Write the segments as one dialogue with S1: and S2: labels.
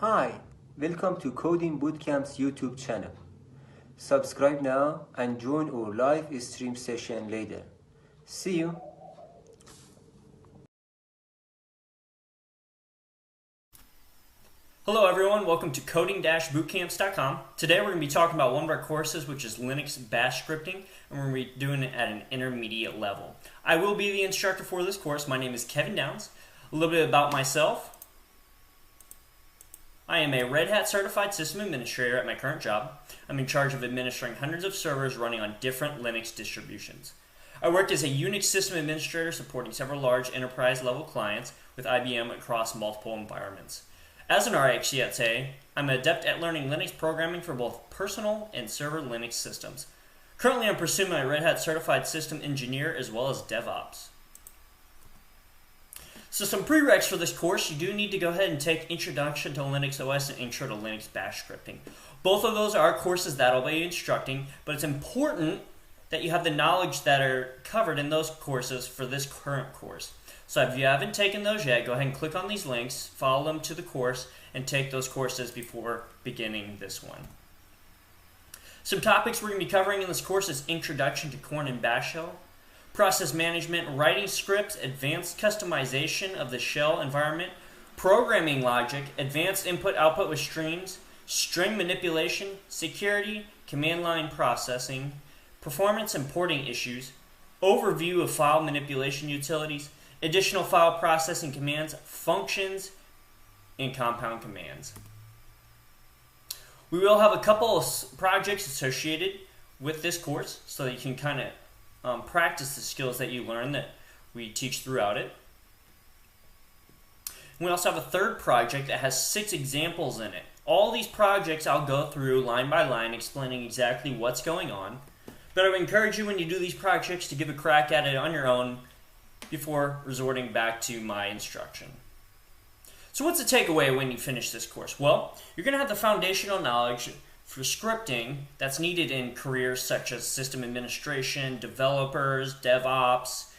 S1: Hi, welcome to Coding Bootcamp's YouTube channel. Subscribe now and join our live stream session later. See you.
S2: Hello everyone, welcome to coding-bootcamps.com. Today we're going to be talking about one of our courses, which is Linux Bash scripting, and we're going to be doing it at an intermediate level. I will be the instructor for this course. My name is Kevin Downs. A little bit about myself. I am a Red Hat certified system administrator at my current job. I'm in charge of administering hundreds of servers running on different Linux distributions. I worked as a Unix system administrator supporting several large enterprise level clients with IBM across multiple environments. As an RHCSA, I'm an adept at learning Linux programming for both personal and server Linux systems. Currently, I'm pursuing my Red Hat Certified System Engineer as well as DevOps. So some prereqs for this course, you do need to go ahead and take Introduction to Linux OS and Intro to Linux Bash Scripting. Both of those are courses that I'll be instructing, but it's important that you have the knowledge that are covered in those courses for this current course. So if you haven't taken those yet, go ahead and click on these links, follow them to the course, and take those courses before beginning this one. Some topics we're going to be covering in this course is Introduction to Korn and Bash Shell, process management, writing scripts, advanced customization of the shell environment, programming logic, advanced input-output with streams, string manipulation, security, command line processing, performance and porting issues, overview of file manipulation utilities, additional file processing commands, functions, and compound commands. We will have a couple of projects associated with this course so that you can kind of practice the skills that you learn that we teach throughout it. We also have a third project that has 6 examples in it. All these projects I'll go through line by line explaining exactly what's going on, but I would encourage you when you do these projects to give a crack at it on your own before resorting back to my instruction. So what's the takeaway when you finish this course? Well, you're going to have the foundational knowledge for scripting that's needed in careers such as system administration, developers, DevOps,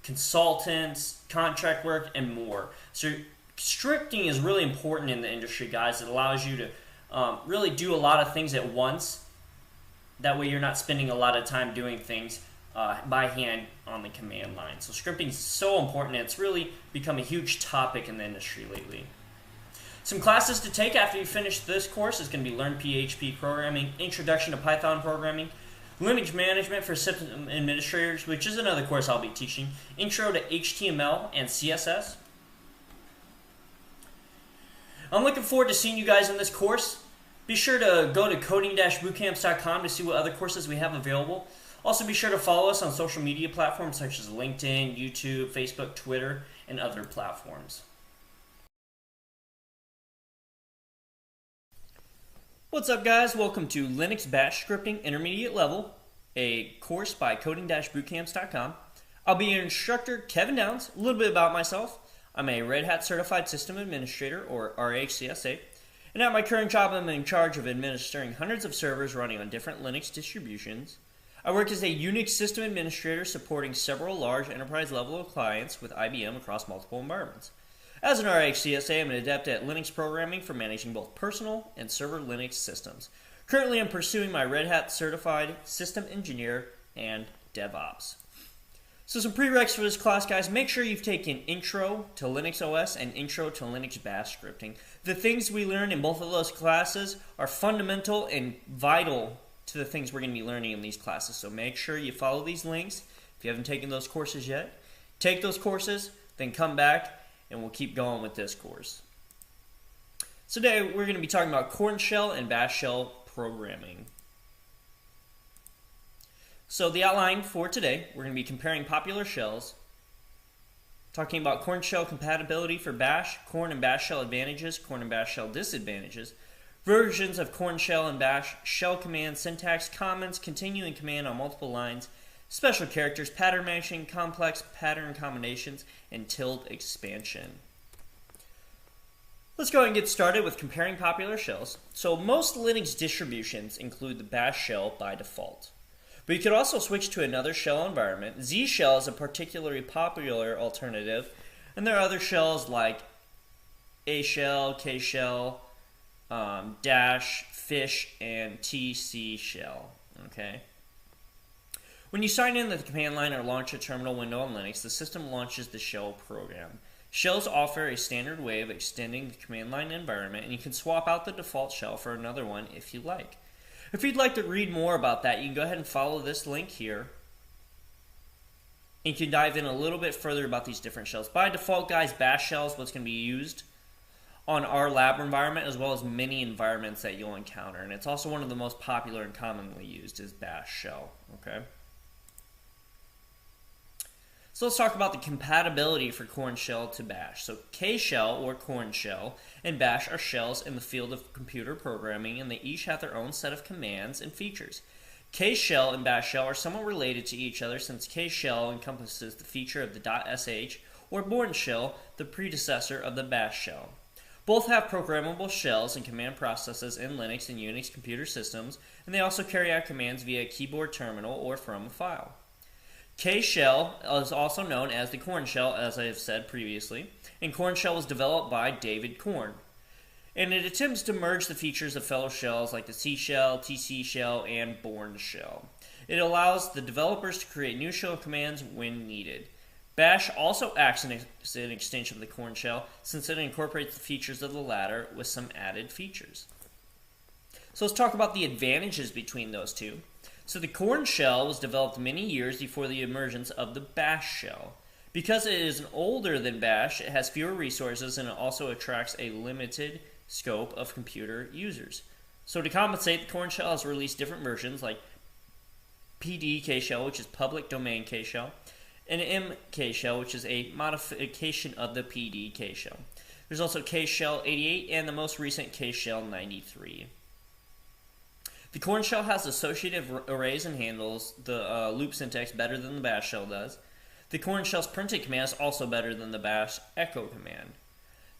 S2: consultants, contract work, and more. So scripting is really important in the industry, guys. It allows you to really do a lot of things at once. That way you're not spending a lot of time doing things by hand on the command line. So scripting is so important, and it's really become a huge topic in the industry lately. Some classes to take after you finish this course is going to be Learn PHP Programming, Introduction to Python Programming, Linux Management for System Administrators, which is another course I'll be teaching, Intro to HTML and CSS. I'm looking forward to seeing you guys in this course. Be sure to go to coding-bootcamps.com to see what other courses we have available. Also be sure to follow us on social media platforms such as LinkedIn, YouTube, Facebook, Twitter, and other platforms. What's up, guys? Welcome to Linux Bash Scripting Intermediate Level, a course by coding-bootcamps.com. I'll be your instructor, Kevin Downs. A little bit about myself. I'm a Red Hat Certified System Administrator, or RHCSA, and at my current job, I'm in charge of administering hundreds of servers running on different Linux distributions. I work as a Unix system administrator supporting several large enterprise-level clients with IBM across multiple environments. As an RHCSA, I'm an adept at Linux programming for managing both personal and server Linux systems. Currently, I'm pursuing my Red Hat Certified System Engineer and DevOps. So some prereqs for this class, guys. Make sure you've taken Intro to Linux OS and Intro to Linux Bash Scripting. The things we learn in both of those classes are fundamental and vital to the things we're going to be learning in these classes. So make sure you follow these links. If you haven't taken those courses yet, take those courses, then come back and we'll keep going with this course. So today we're going to be talking about Korn shell and Bash shell programming. So the outline for today, we're going to be comparing popular shells, talking about Korn shell compatibility for Bash, Korn and Bash shell advantages, Korn and Bash shell disadvantages, versions of Korn shell and Bash, shell command, syntax, comments, continuing command on multiple lines, special characters, pattern matching, complex pattern combinations, and tilde expansion. Let's go ahead and get started with comparing popular shells. So most Linux distributions include the Bash shell by default. But you could also switch to another shell environment. Z shell is a particularly popular alternative, and there are other shells like A shell, K shell, dash, fish, and tc shell. Okay. When you sign in the command line or launch a terminal window on Linux, the system launches the shell program. Shells offer a standard way of extending the command line environment, and you can swap out the default shell for another one if you like. If you'd like to read more about that, you can go ahead and follow this link here. And you can dive in a little bit further about these different shells. By default, guys, bash shell is what's going to be used on our lab environment, as well as many environments that you'll encounter. And it's also one of the most popular and commonly used is bash shell. Okay. So let's talk about the compatibility for Corn shell to bash. So K shell or Corn shell and bash are shells in the field of computer programming, and they each have their own set of commands and features. K shell and bash shell are somewhat related to each other, since K shell encompasses the feature of the .sh or Bourne shell, the predecessor of the bash shell. Both have programmable shells and command processes in Linux and Unix computer systems, and they also carry out commands via a keyboard terminal or from a file. K shell is also known as the Corn shell, as I have said previously, and Corn shell was developed by David Corn. And it attempts to merge the features of fellow shells like the C shell, TC shell, and Bourne shell. It allows the developers to create new shell commands when needed. Bash also acts as an extension of the Corn shell, since it incorporates the features of the latter with some added features. So let's talk about the advantages between those two. So the Corn shell was developed many years before the emergence of the bash shell. Because it is older than bash, it has fewer resources, and it also attracts a limited scope of computer users. So to compensate, the Corn shell has released different versions like PDK shell, which is public domain K shell, and MK shell, which is a modification of the PDK shell. There's also K shell 88 and the most recent K shell 93. The Corn shell has associative arrays and handles the loop syntax better than the bash shell does. The Corn shell's printed command is also better than the bash echo command.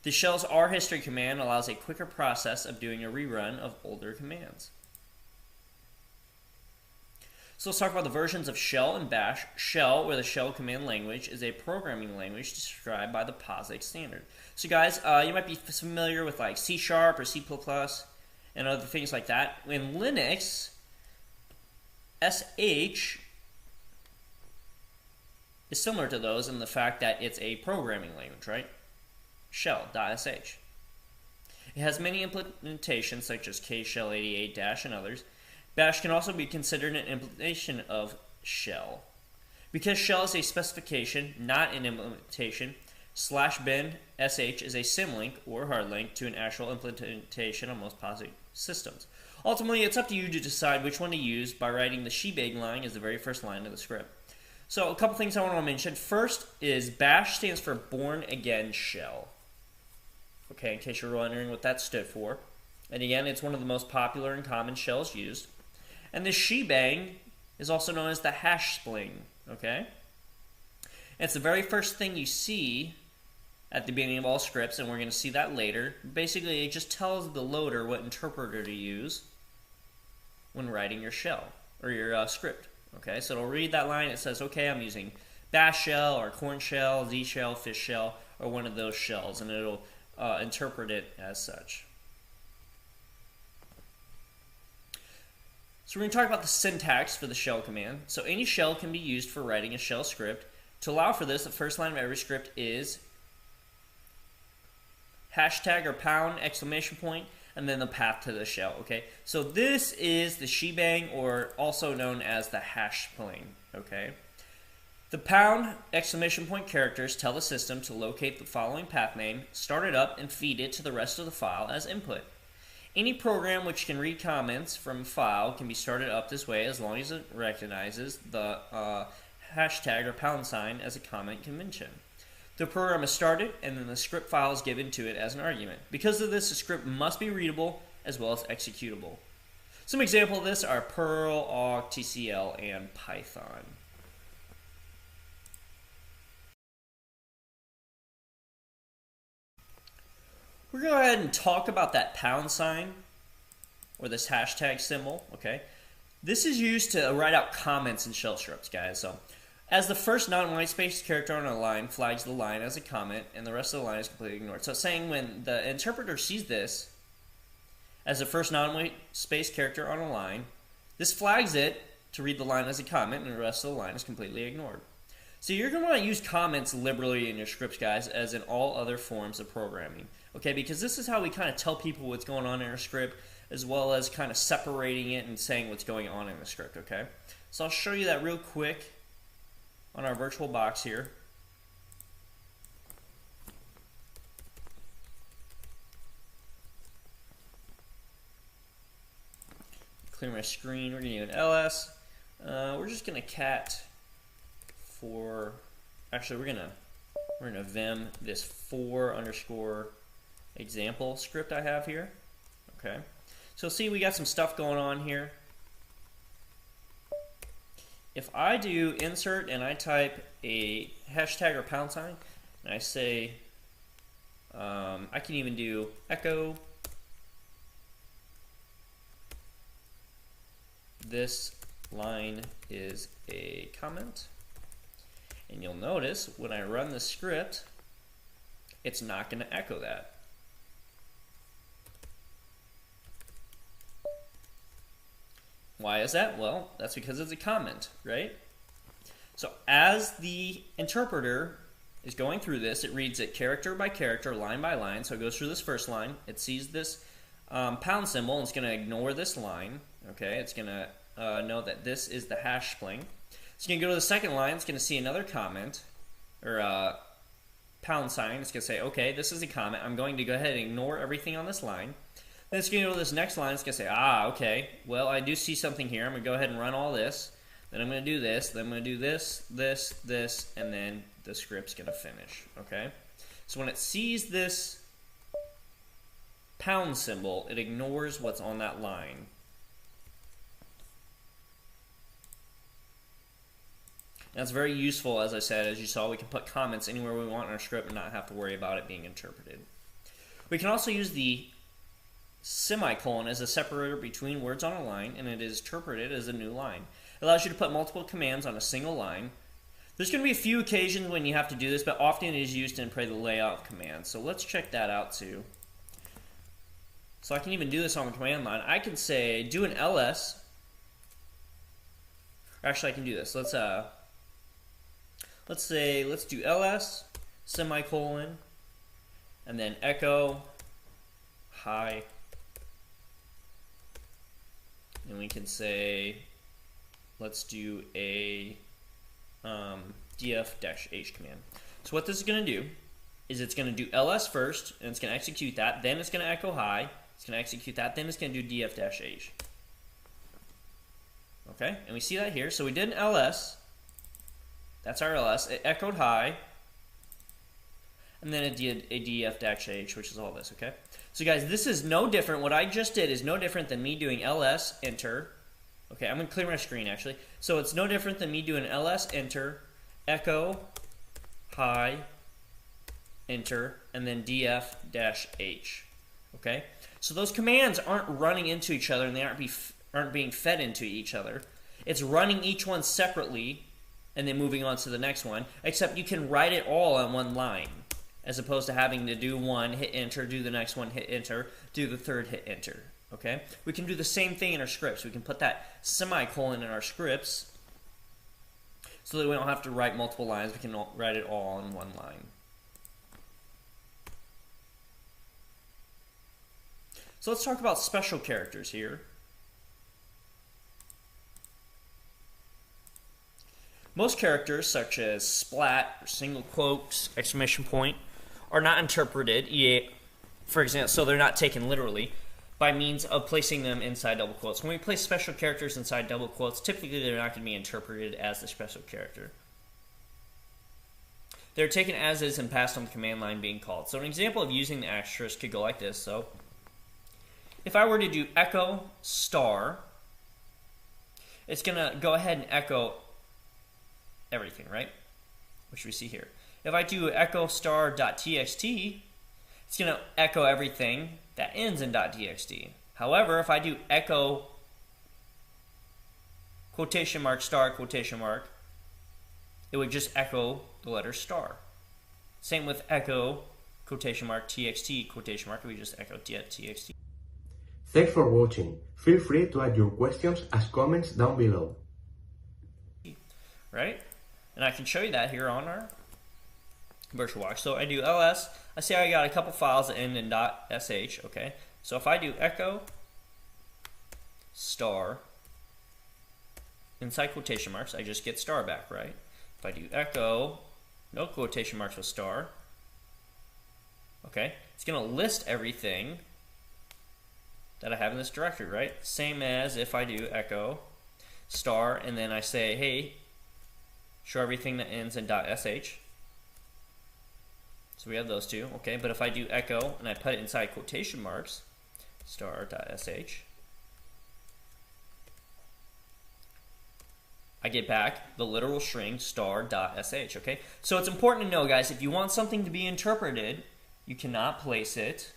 S2: The shell's rhistory command allows a quicker process of doing a rerun of older commands. So let's talk about the versions of shell and bash. Shell, or the shell command language, is a programming language described by the POSIX standard. So guys, you might be familiar with like C# or C++, and other things like that. In Linux, SH is similar to those in the fact that it's a programming language, right? Shell.sh. It has many implementations such as K-Shell 88 and others. Bash can also be considered an implementation of shell. Because shell is a specification, not an implementation, /bin sh is a symlink or hardlink to an actual implementation on most POSIX systems. Ultimately, it's up to you to decide which one to use by writing the shebang line as the very first line of the script. So a couple things I want to mention. First is bash stands for Born Again Shell. Okay, in case you're wondering what that stood for. And again, it's one of the most popular and common shells used. And the shebang is also known as the hash spling. Okay? And it's the very first thing you see at the beginning of all scripts, and we're going to see that later. Basically, it just tells the loader what interpreter to use when writing your shell, or your script. Okay, so it'll read that line. It says, okay, I'm using bash shell, or corn shell, Z shell, fish shell, or one of those shells, and it'll interpret it as such. So we're going to talk about the syntax for the shell command. So any shell can be used for writing a shell script. To allow for this, the first line of every script is hashtag or pound, exclamation point, and then the path to the shell. Okay, so this is the shebang, or also known as the hash spling. Okay, the pound, exclamation point characters tell the system to locate the following path name, start it up, and feed it to the rest of the file as input. Any program which can read comments from a file can be started up this way as long as it recognizes the hashtag or pound sign as a comment convention. The program is started, and then the script file is given to it as an argument. Because of this, the script must be readable as well as executable. Some examples of this are Perl, awk, TCL, and Python. We're going to go ahead and talk about that pound sign, or this hashtag symbol. Okay, this is used to write out comments in shell scripts, guys. So, as the first non-white space character on a line flags the line as a comment, and the rest of the line is completely ignored. So, saying when the interpreter sees this, as the first non-white space character on a line. This flags it to read the line as a comment, and the rest of the line is completely ignored. So you're going to want to use comments liberally in your scripts, guys, as in all other forms of programming. Okay, because this is how we kind of tell people what's going on in our script, as well as kind of separating it and saying what's going on in the script, okay? So I'll show you that real quick on our virtual box here. Clear my screen. We're going to do an ls. We're just going to cat for, actually we're gonna vim this for underscore example script I have here. Okay, so see, we got some stuff going on here. If I do insert and I type a hashtag or pound sign, and I say, I can even do echo this line is a comment. And you'll notice when I run the script, it's not going to echo that. Why is that? Well, that's because it's a comment, right? So as the interpreter is going through this, it reads it character by character, line by line. So it goes through this first line. It sees this pound symbol, and it's going to ignore this line. Okay, it's going to know that this is the hash string. It's going to go to the second line. It's going to see another comment, or pound sign. It's going to say, okay, this is a comment. I'm going to go ahead and ignore everything on this line. Then it's going to go to this next line. It's going to say, okay, well, I do see something here. I'm going to go ahead and run all this. Then I'm going to do this. Then I'm going to do this, this, this, and then the script's going to finish, okay? So when it sees this pound symbol, it ignores what's on that line. That's very useful, as I said. As you saw, we can put comments anywhere we want in our script and not have to worry about it being interpreted. We can also use the semicolon as a separator between words on a line, and it is interpreted as a new line. It allows you to put multiple commands on a single line. There's going to be a few occasions when you have to do this, but often it is used in the layout command. So let's check that out too. So I can even do this on the command line. I can say do an ls. Or actually, I can do this. Let's do ls semicolon and then echo hi, and we can say let's do a df-h command. So what this is going to do is it's going to do ls first, and it's going to execute that, then it's going to echo hi, it's going to execute that, then it's going to do df-h. Okay, and we see that here. So we did an ls. That's our ls. It echoed hi, and then it did a df-h, which is all this, okay? So guys, this is no different. What I just did is no different than me doing ls, enter. Okay, I'm going to clear my screen, actually. So it's no different than me doing ls, enter, echo, hi, enter, and then df-h, okay? So those commands aren't running into each other, and they aren't being fed into each other. It's running each one separately, and then moving on to the next one, except you can write it all on one line, as opposed to having to do one, hit enter, do the next one, hit enter, do the third, hit enter, okay? We can do the same thing in our scripts. We can put that semicolon in our scripts so that we don't have to write multiple lines. We can write it all in one line. So let's talk about special characters here. Most characters, such as splat, or single quotes, exclamation point, are not interpreted, for example, so they're not taken literally, by means of placing them inside double quotes. When we place special characters inside double quotes, typically they're not going to be interpreted as the special character. They're taken as is and passed on the command line being called. So an example of using the asterisk could go like this. So if I were to do echo star, it's going to go ahead and echo everything, right? Which we see here. If I do echo star.txt, it's going to echo everything that ends in .txt. However, if I do echo quotation mark star quotation mark, it would just echo the letter star. Same with echo quotation mark txt quotation mark, we just echo txt.
S3: Thanks for watching. Feel free to add your questions as comments down below.
S2: Right? And I can show you that here on our VirtualBox. So I do ls. I see I got a couple files that end in .sh. Okay. So if I do echo star inside quotation marks, I just get star back, right? If I do echo no quotation marks with star, okay, it's going to list everything that I have in this directory, right? Same as if I do echo star and then I say, hey, show everything that ends in .sh. So we have those two, okay? But if I do echo and I put it inside quotation marks, star.sh, I get back the literal string star.sh, okay? So it's important to know, guys, if you want something to be interpreted, you cannot place it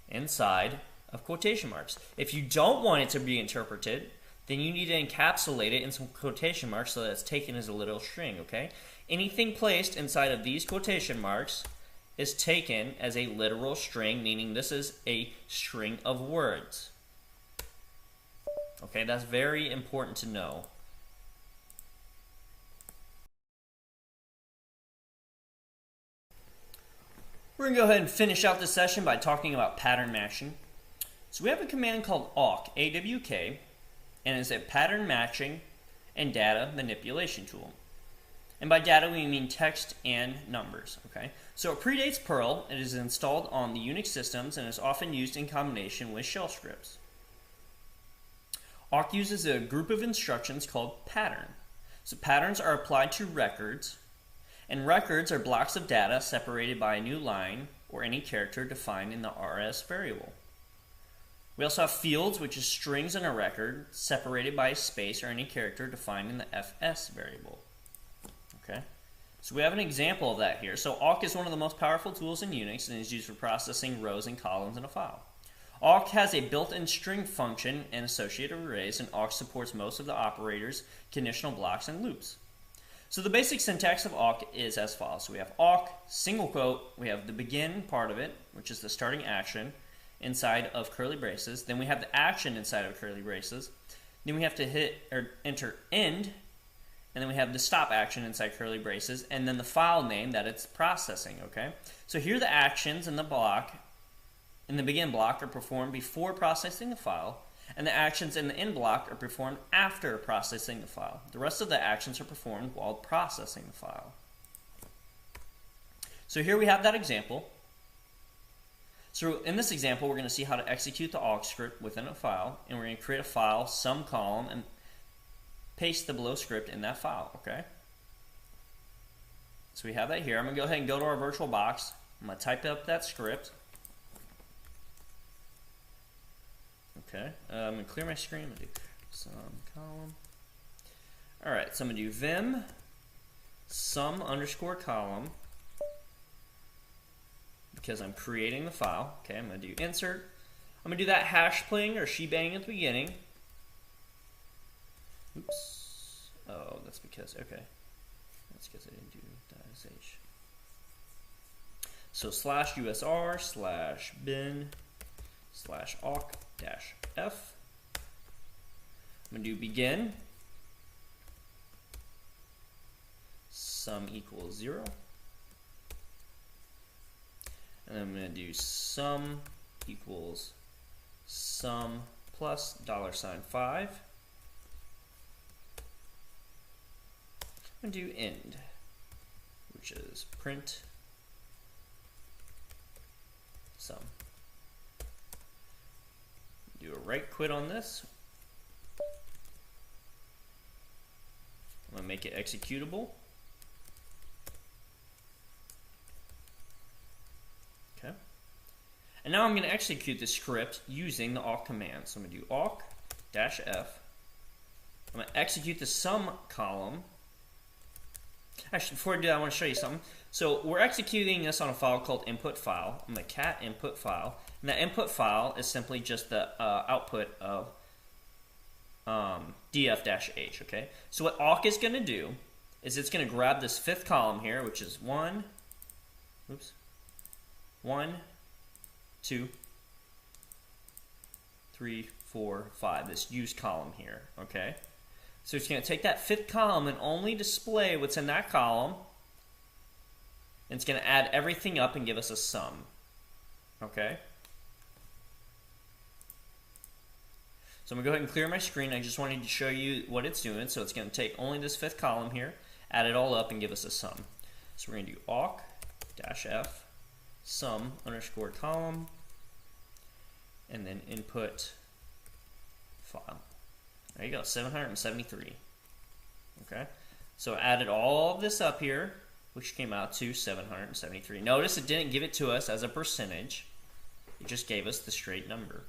S2: inside of quotation marks. If you don't want it to be interpreted, then you need to encapsulate it in some quotation marks so that it's taken as a literal string, okay? Anything placed inside of these quotation marks is taken as a literal string, meaning this is a string of words. Okay, that's very important to know. We're going to go ahead and finish out this session by talking about pattern matching. So we have a command called awk, A-W-K, and it's a pattern matching and data manipulation tool. And by data we mean text and numbers, okay? So it predates Perl, it is installed on the Unix systems and is often used in combination with shell scripts. awk uses a group of instructions called pattern. So patterns are applied to records, and records are blocks of data separated by a new line or any character defined in the rs variable. We also have fields, which is strings in a record separated by a space or any character defined in the fs variable. Okay, so we have an example of that here. So awk is one of the most powerful tools in Unix and is used for processing rows and columns in a file. awk has a built-in string function and associated arrays, and awk supports most of the operators, conditional blocks, and loops. So the basic syntax of awk is as follows. So we have awk, single quote, we have the begin part of it, which is the starting action inside of curly braces. Then we have the action inside of curly braces. Then we have to hit or enter end, and then we have the stop action inside curly braces, and then the file name that it's processing, okay? So here the actions in the block, in the begin block, are performed before processing the file, and the actions in the end block are performed after processing the file. The rest of the actions are performed while processing the file. So here we have that example. So in this example, we're going to see how to execute the awk script within a file, and we're going to create a file, some column, and paste the below script in that file, okay? So we have that here. I'm going to go ahead and go to our VirtualBox. I'm going to type up that script. Okay, I'm going to clear my screen. I'm going to do some column. Alright, so I'm going to do vim sum underscore column because I'm creating the file. Okay, I'm going to do insert. I'm going to do that hash pling or shebang at the beginning. Oops. Oh, that's because, okay. That's because I didn't do .sh. So slash usr slash bin slash awk dash f. I'm going to do begin sum equals 0. And I'm going to do sum equals sum plus $5. I'm going to do end, which is print sum. Do a right quit on this. I'm going to make it executable. Okay. And now I'm going to execute the script using the awk command. So I'm going to do awk dash f. I'm going to execute the sum column. Actually, before I do that, I want to show you something. So we're executing this on a file called input file. I'm going to cat input file. And that input file is simply just the output of df-h, okay? So what awk is going to do is it's going to grab this fifth column here, which is 1, 2, 3, 4, 5, this use column here, okay? So it's going to take that fifth column and only display what's in that column, and it's going to add everything up and give us a sum, okay? So I'm going to go ahead and clear my screen. I just wanted to show you what it's doing. So it's going to take only this fifth column here, add it all up, and give us a sum. So we're going to do awk-f sum underscore column, and then input file. There you go, 773. Okay, so added all of this up here, which came out to 773. Notice it didn't give it to us as a percentage. It just gave us the straight number.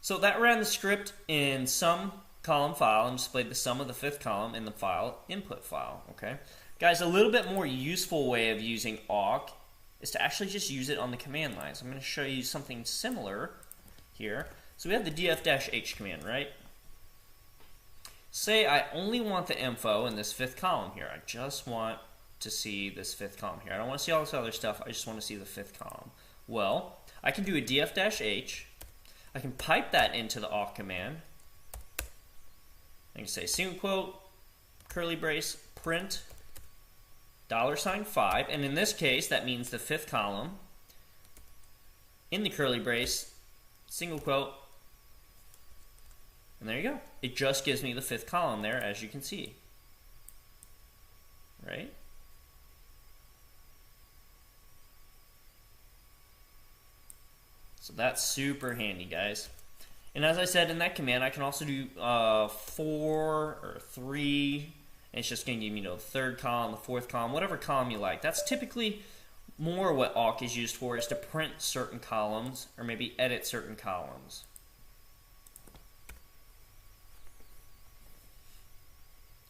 S2: So that ran the script in sum column file and displayed the sum of the fifth column in the file input file. Okay, guys, a little bit more useful way of using awk is to actually just use it on the command line. So I'm going to show you something similar here. So we have the df-h command, right? Say I only want the info in this fifth column here. I just want to see this fifth column here. I don't want to see all this other stuff. I just want to see the fifth column. Well, I can do a df-h. I can pipe that into the awk command. I can say single quote, curly brace, print, $5, and in this case that means the fifth column. In the curly brace, single quote, and there you go. It just gives me the fifth column there, as you can see. Right? So that's super handy, guys. And as I said in that command, I can also do 4 or 3. And it's just going to give me the third column, the fourth column, whatever column you like. That's typically more what awk is used for, is to print certain columns or maybe edit certain columns.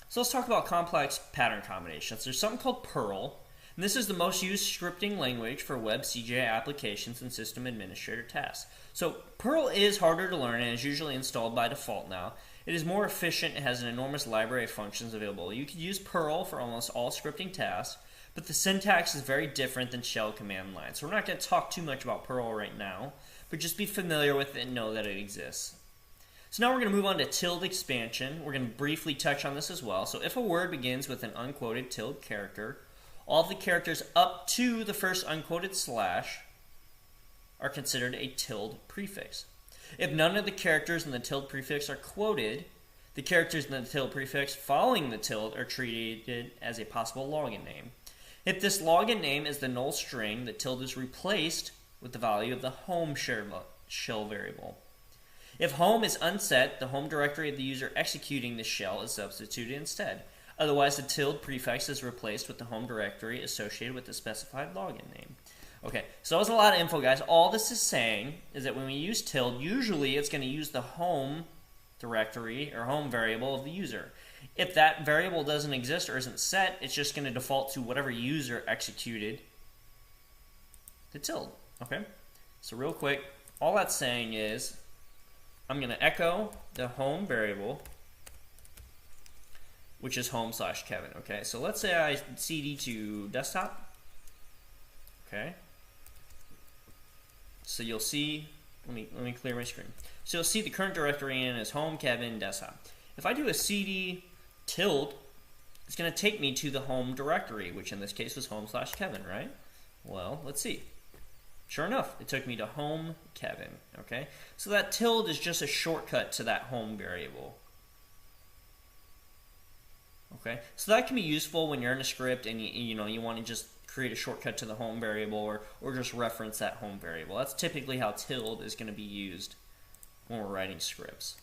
S2: So let's talk about complex pattern combinations. There's something called Perl. And this is the most used scripting language for web CGI applications and system administrator tasks. So Perl is harder to learn and is usually installed by default now. It is more efficient and has an enormous library of functions available. You could use Perl for almost all scripting tasks, but the syntax is very different than shell command line. So we're not going to talk too much about Perl right now, but just be familiar with it and know that it exists. So now we're going to move on to tilde expansion. We're going to briefly touch on this as well. So if a word begins with an unquoted tilde character, all of the characters up to the first unquoted slash are considered a tilde prefix. If none of the characters in the tilde prefix are quoted, the characters in the tilde prefix following the tilde are treated as a possible login name. If this login name is the null string, the tilde is replaced with the value of the home shell variable. If home is unset, the home directory of the user executing the shell is substituted instead. Otherwise, the tilde prefix is replaced with the home directory associated with the specified login name. Okay, so that was a lot of info, guys. All this is saying is that when we use tilde, usually it's going to use the home directory or home variable of the user. If that variable doesn't exist or isn't set, it's just going to default to whatever user executed the tilde. Okay, so real quick, all that's saying is I'm going to echo the home variable, which is home/Kevin. Okay, so let's say I cd to desktop. Okay, so you'll see, let me clear my screen. So you'll see the current directory in is home Kevin desktop. If I do a cd tilde, it's going to take me to the home directory, which in this case was home/Kevin, right? Well, let's see. Sure enough, it took me to home Kevin. Okay, so that tilde is just a shortcut to that home variable. Okay, so that can be useful when you're in a script and you want to just create a shortcut to the home variable or just reference that home variable. That's typically how tilde is going to be used when we're writing scripts,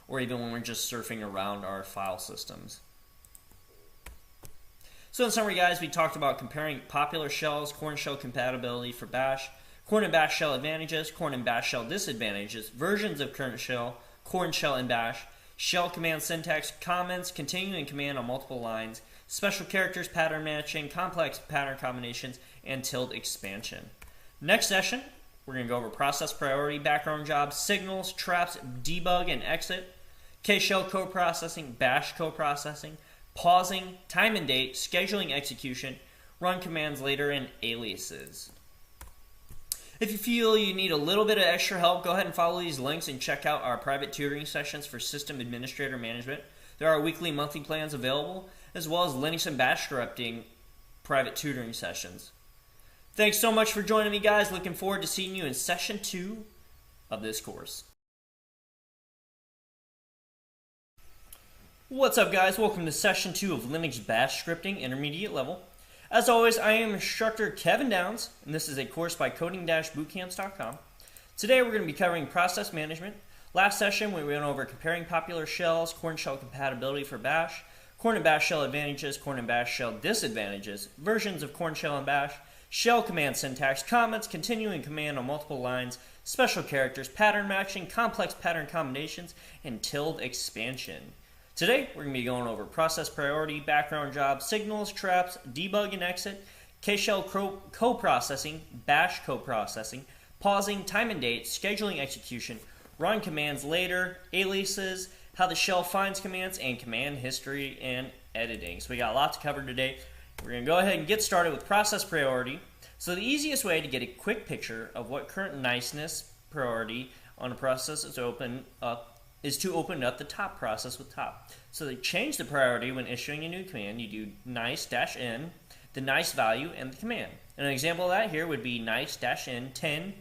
S2: or even when we're just surfing around our file systems. So in summary, guys, we talked about comparing popular shells, Corn shell compatibility for Bash, Corn and Bash shell advantages, Corn and Bash shell disadvantages, versions of current shell, Corn shell and Bash, shell command syntax, comments, continuing command on multiple lines, special characters, pattern matching, complex pattern combinations, and tilde expansion. Next session, we're going to go over process priority, background jobs, signals, traps, debug and exit, K-shell coprocessing, Bash coprocessing, pausing, time and date, scheduling execution, run commands later, and aliases. If you feel you need a little bit of extra help, go ahead and follow these links and check out our private tutoring sessions for system administrator management. There are weekly, monthly plans available, as well as Linux and Bash scripting private tutoring sessions. Thanks so much for joining me, guys. Looking forward to seeing you in session 2 of this course. What's up, guys? Welcome to session 2 of Linux Bash scripting intermediate level. As always, I am instructor Kevin Downs, and this is a course by coding-bootcamps.com. Today we're going to be covering process management. Last session we went over comparing popular shells, Corn shell compatibility for Bash, Corn and Bash shell advantages, Corn and Bash shell disadvantages, versions of Corn shell and Bash, shell command syntax, comments, continuing command on multiple lines, special characters, pattern matching, complex pattern combinations, and tilde expansion. Today, we're going to be going over process priority, background job, signals, traps, debug and exit, K-shell co-processing, bash co-processing, pausing, time and date, scheduling execution, run commands later, aliases, how the shell finds commands, and command history and editing. So we got a lot to cover today. We're going to go ahead and get started with process priority. So the easiest way to get a quick picture of what current niceness priority on a process is to open up the top process with top. So they change the priority when issuing a new command. You do nice-n, the nice value, and the command. And an example of that here would be nice-n 10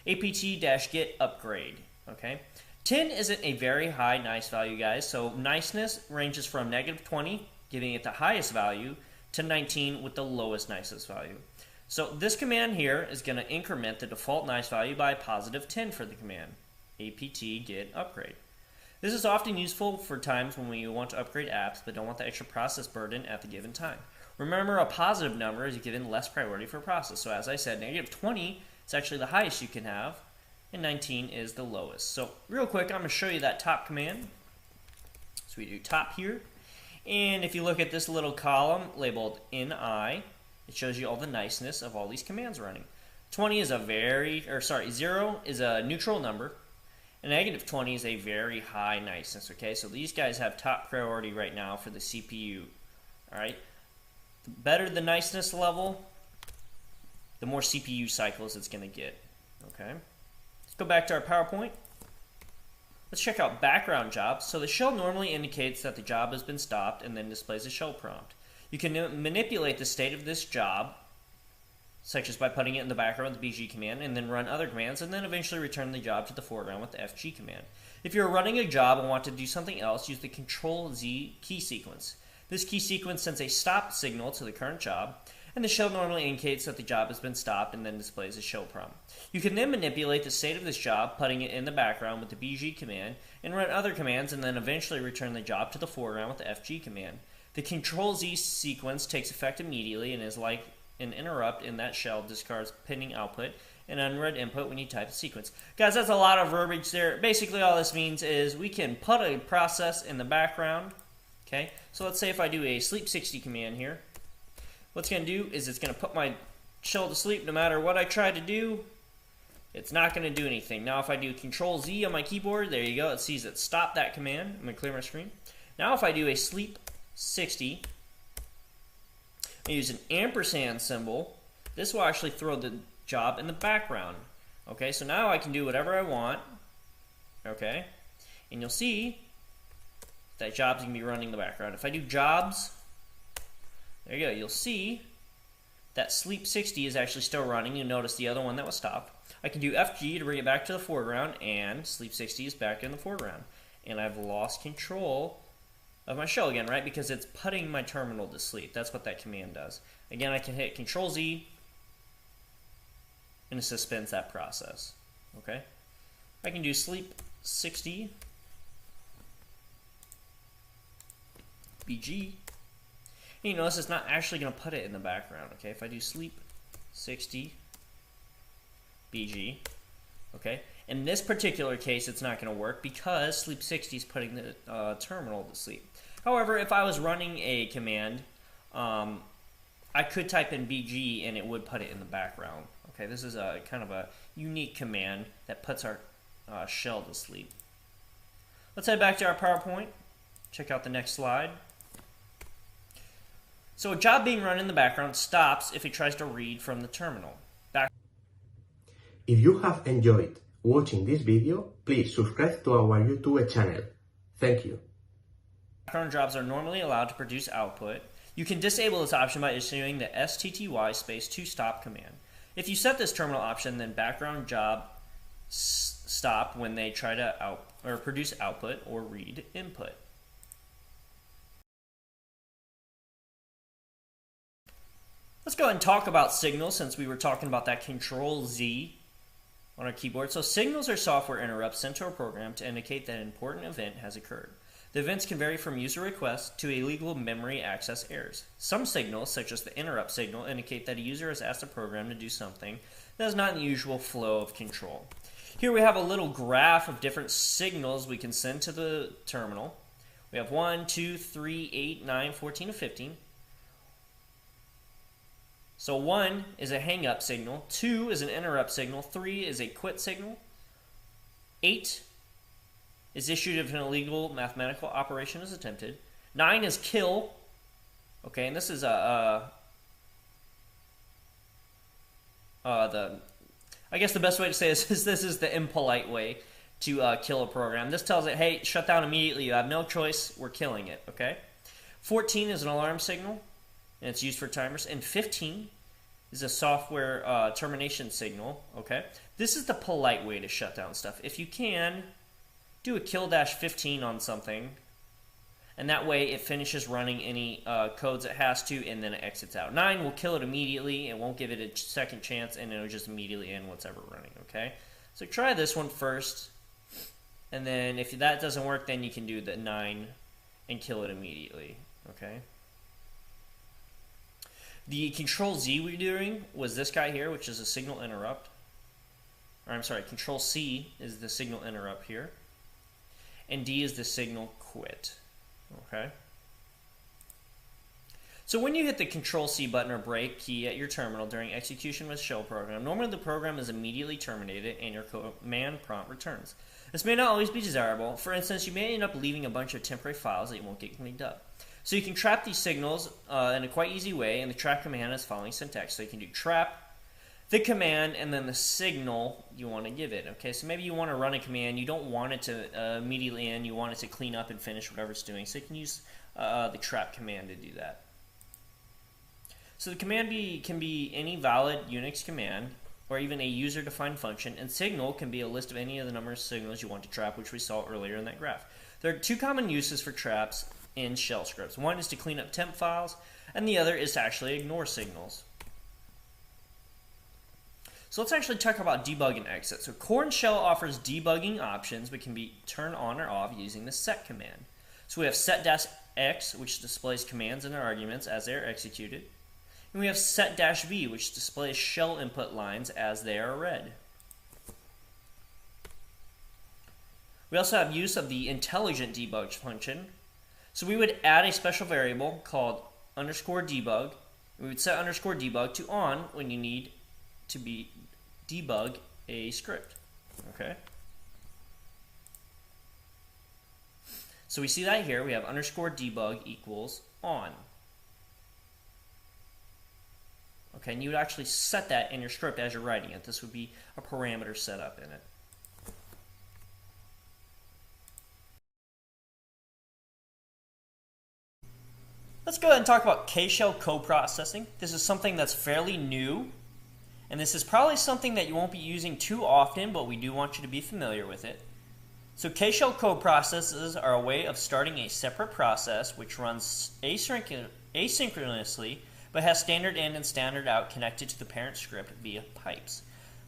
S2: apt-get upgrade. Okay, 10 isn't a very high nice value, guys. So niceness ranges from -20, giving it the highest value, to 19 with the lowest nicest value. So this command here is going to increment the default nice value by +10 for the command, apt-get upgrade. This is often useful for times when we want to upgrade apps but don't want the extra process burden at the given time. Remember, a positive number is given less priority for a process. So as I said, -20 is actually the highest you can have, and 19 is the lowest. So real quick, I'm going to show you that top command. So we do top here, and if you look at this little column labeled NI, it shows you all the niceness of all these commands running. 0 is a neutral number. And -20 is a very high niceness, okay? So these guys have top priority right now for the CPU, all right? The better the niceness level, the more CPU cycles it's going to get, okay? Let's go back to our PowerPoint. Let's check out background jobs. So the shell normally indicates that the job has been stopped and then displays a shell prompt. You can manipulate the state of this job, such as by putting it in the background with the BG command, and then run other commands, and then eventually return the job to the foreground with the FG command. If you're running a job and want to do something else, use the Control-Z key sequence. This key sequence sends a stop signal to the current job, and the shell normally indicates that the job has been stopped and then displays a shell prompt. You can then manipulate the state of this job, putting it in the background with the BG command, and run other commands, and then eventually return the job to the foreground with the FG command. The Control-Z sequence takes effect immediately and is like an interrupt in that shell, discards pending output and unread input when you type a sequence. Guys, that's a lot of verbiage there. Basically, all this means is we can put a process in the background. Okay, so let's say if I do a sleep 60 command here, what's going to do is it's going to put my shell to sleep no matter what I try to do. It's not going to do anything. Now, if I do Control-Z on my keyboard, there you go. It sees it stopped that command. I'm going to clear my screen. Now, if I do a sleep 60, I use an ampersand symbol, this will actually throw the job in the background. Okay, so now I can do whatever I want. Okay, and you'll see that job's going to be running in the background. If I do jobs, there you go, you'll see that sleep 60 is actually still running. You'll notice the other one that was stopped. I can do FG to bring it back to the foreground, and sleep 60 is back in the foreground. And I've lost control of my shell again, right? Because it's putting my terminal to sleep. That's what that command does. Again, I can hit Control-Z, and it suspends that process. Okay? I can do sleep 60, BG, and you notice it's not actually going to put it in the background. Okay? If I do sleep 60, BG, okay? In this particular case, it's not going to work because sleep 60 is putting the terminal to sleep. However, if I was running a command, I could type in BG and it would put it in the background. Okay, this is a kind of a unique command that puts our shell to sleep. Let's head back to our PowerPoint. Check out the next slide. So a job being run in the background stops if it tries to read from the terminal.
S3: If you have enjoyed watching this video, please subscribe to our YouTube channel. Thank you.
S2: Background jobs are normally allowed to produce output. You can disable this option by issuing the stty space to stop command. If you set this terminal option, then background job stop when they try to produce output or read input. Let's go ahead and talk about signals since we were talking about that Control Z on our keyboard. So signals are software interrupts sent to a program to indicate that an important event has occurred. The events can vary from user requests to illegal memory access errors. Some signals, such as the interrupt signal, indicate that a user has asked a program to do something that is not in the usual flow of control. Here we have a little graph of different signals we can send to the terminal. We have 1, 2, 3, 8, 9, 14, and 15. So 1 is a hang up signal, 2 is an interrupt signal, 3 is a quit signal, 8 is issued if an illegal mathematical operation is attempted, 9 is kill, okay, and this is I guess the best way to say this is the impolite way to kill a program. This tells it, hey, shut down immediately, you have no choice, we're killing it, okay? 14 is an alarm signal, and it's used for timers, and 15 is a software termination signal, okay? This is the polite way to shut down stuff. If you can, do a kill-15 on something, and that way it finishes running any codes it has to, and then it exits out. 9 will kill it immediately, it won't give it a second chance, and it'll just immediately end what's ever running, okay? So try this one first, and then if that doesn't work, then you can do the 9 and kill it immediately, okay? The Control Z we're doing was this guy here, which is a signal interrupt. Or I'm sorry, Control C is the signal interrupt here. And D is the signal quit. Okay? So when you hit the Control C button or break key at your terminal during execution of a shell program, normally the program is immediately terminated and your command prompt returns. This may not always be desirable. For instance, you may end up leaving a bunch of temporary files that you won't get cleaned up. So you can trap these signals in a quite easy way, and the trap command is following syntax. So you can do trap, the command, and then the signal you want to give it. Okay, so maybe you want to run a command, you don't want it to immediately end, you want it to clean up and finish whatever it's doing. So you can use the trap command to do that. So the command can be any valid Unix command, or even a user-defined function, and signal can be a list of any of the number of signals you want to trap, which we saw earlier in that graph. There are two common uses for traps in shell scripts. One is to clean up temp files, and the other is to actually ignore signals. So let's actually talk about debug and exit. So core and shell offers debugging options but can be turned on or off using the set command. So we have set-x, which displays commands and their arguments as they are executed. And we have set-v, which displays shell input lines as they are read. We also have use of the intelligent debug function. So we would add a special variable called _debug. We would set _debug to on when you need to debug a script. Okay. So we see that here. We have _debug equals on. Okay, and you would actually set that in your script as you're writing it. This would be a parameter set up in it. Let's go ahead and talk about K-shell coprocessing. This is something that's fairly new, and this is probably something that you won't be using too often, but we do want you to be familiar with it. So K-shell coprocesses are a way of starting a separate process which runs asynchronously, but has standard in and standard out connected to the parent script via pipes.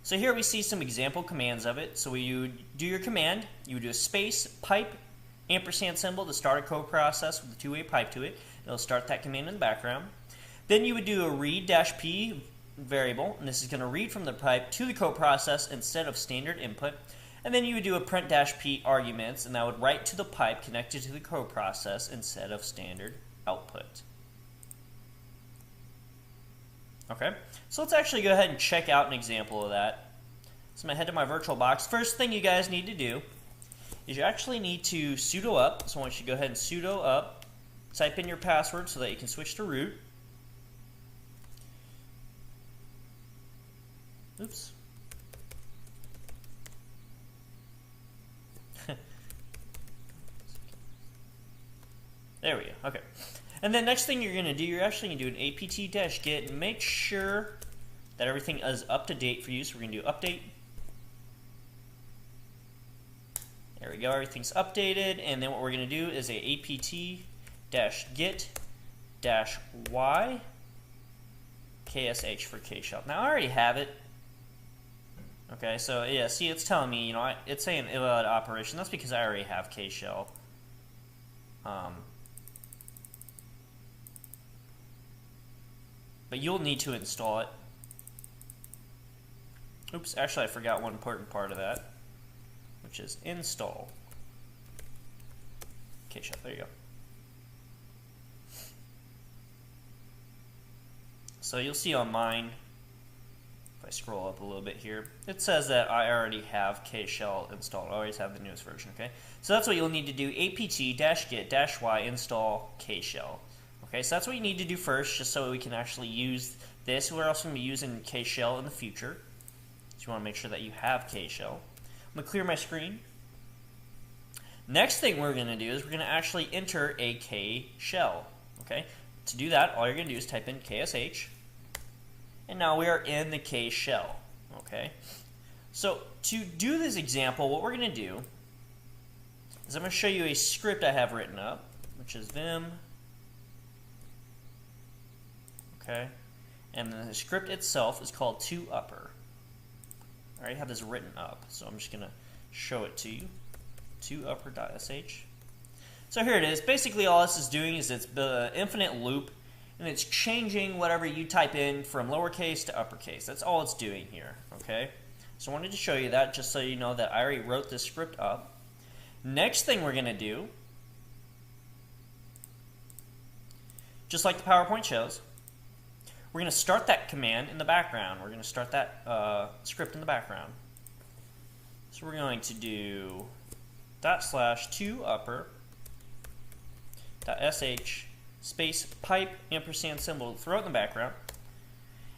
S2: So here we see some example commands of it. So you would do your command, you would do a space, pipe, ampersand symbol to start a coprocess with a two-way pipe to it. It'll start that command in the background. Then you would do a read-p variable, and this is going to read from the pipe to the coprocess instead of standard input. And then you would do a print-p arguments, and that would write to the pipe connected to the coprocess instead of standard output. Okay, so let's actually go ahead and check out an example of that. So I'm going to head to my VirtualBox. First thing you guys need to do is you actually need to sudo up. So I want you to go ahead and sudo up, type in your password so that you can switch to root. Oops. There we go. Okay. And then next thing you're going to do, you're actually going to do an apt-get and make sure that everything is up to date for you. So we're going to do update. There we go. Everything's updated. And then what we're going to do is a apt-get-y ksh for kshell. Now I already have it. Okay, so yeah, see, it's telling me, you know, it's saying invalid operation. That's because I already have kshell. But you'll need to install it. Oops, actually I forgot one important part of that, which is install kshell. There you go. So you'll see on mine, if I scroll up a little bit here, it says that I already have kshell installed. I always have the newest version, okay? So that's what you'll need to do, apt-get-y install kshell. Okay, so that's what you need to do first, just so we can actually use this. We're also going to be using kshell in the future. So you want to make sure that you have kshell. I'm going to clear my screen. Next thing we're going to do is we're going to actually enter a kshell. Okay, to do that, all you're going to do is type in ksh. And now we are in the kshell. Okay, so to do this example, what we're going to do is I'm going to show you a script I have written up, which is vim. Okay, and the script itself is called toUpper. I already have this written up, so I'm just going to show it to you. toUpper.sh. So here it is. Basically, all this is doing is it's the infinite loop, and it's changing whatever you type in from lowercase to uppercase. That's all it's doing here. Okay, so I wanted to show you that just so you know that I already wrote this script up. Next thing we're going to do, just like the PowerPoint shows, we're going to start that command in the background. We're going to start that script in the background. So we're going to do /toUpper.sh space pipe ampersand symbol, throw it in the background.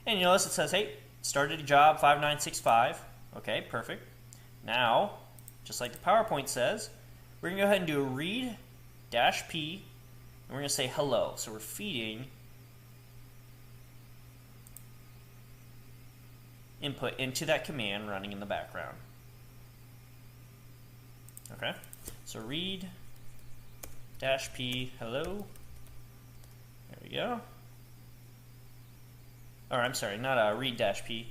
S2: And you notice it says, hey, started a job 5965. Okay, perfect. Now, just like the PowerPoint says, we're going to go ahead and do a read -p, and we're going to say hello. So we're feeding input into that command running in the background. Okay, so read -p hello. There we go. Or I'm sorry, not read -p.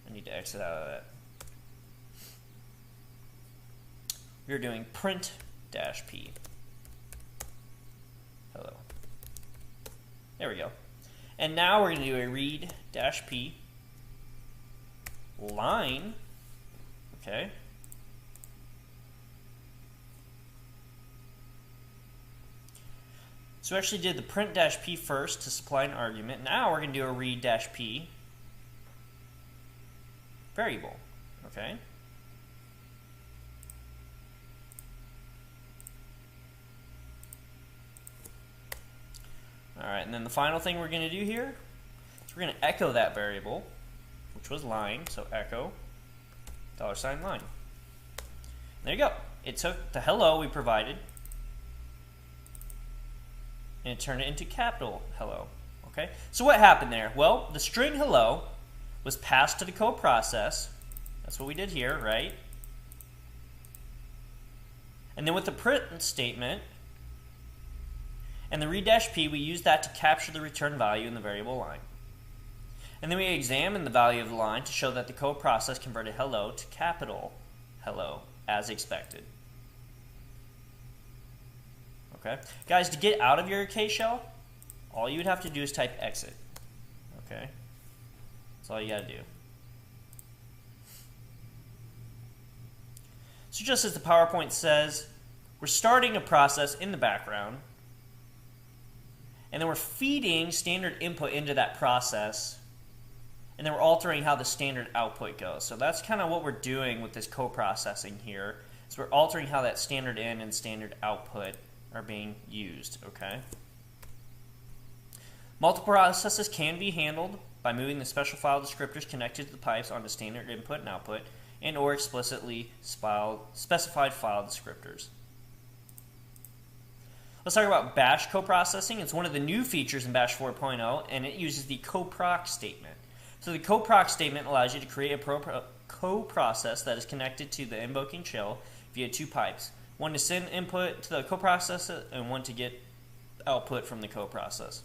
S2: I need to exit out of that. We're doing print -p hello. There we go. And now we're going to do a read -p line. Okay. So we actually did the print -p first to supply an argument. Now we're going to do a read -p variable. Okay. Alright, and then the final thing we're going to do here is we're going to echo that variable, which was line, so echo $line. There you go. It took the hello we provided and it turned it into capital hello. Okay, so what happened there? Well, the string hello was passed to the code process. That's what we did here, right? And then with the print statement and the read -p, we used that to capture the return value in the variable line. And then we examined the value of the line to show that the code process converted hello to capital hello as expected. Okay, guys, to get out of your kshell, all you would have to do is type exit. Okay, that's all you got to do. So just as the PowerPoint says, we're starting a process in the background, and then we're feeding standard input into that process, and then we're altering how the standard output goes. So that's kind of what we're doing with this co-processing here. So we're altering how that standard in and standard output are being used, okay? Multiple processes can be handled by moving the special file descriptors connected to the pipes onto standard input and output, and or explicitly specified file descriptors. Let's talk about bash coprocessing. It's one of the new features in bash 4.0, and it uses the coproc statement. So the coproc statement allows you to create a coprocess that is connected to the invoking shell via two pipes. One to send input to the coprocessor and one to get output from the coprocess.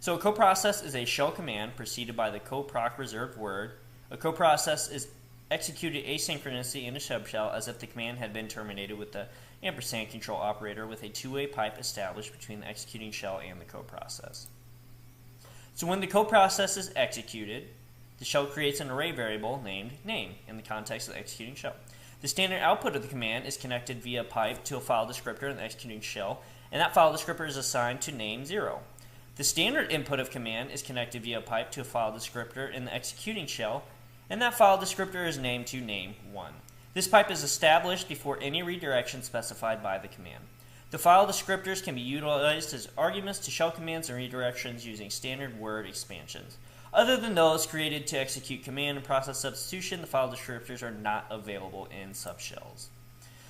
S2: So a coprocess is a shell command preceded by the coproc reserved word. A coprocess is executed asynchronously in a subshell as if the command had been terminated with the ampersand control operator with a two-way pipe established between the executing shell and the coprocess. So when the coprocess is executed, the shell creates an array variable named name in the context of the executing shell. The standard output of the command is connected via pipe to a file descriptor in the executing shell, and that file descriptor is assigned to name 0. The standard input of command is connected via pipe to a file descriptor in the executing shell, and that file descriptor is named to name 1. This pipe is established before any redirection specified by the command. The file descriptors can be utilized as arguments to shell commands and redirections using standard word expansions. Other than those created to execute command and process substitution, the file descriptors are not available in subshells.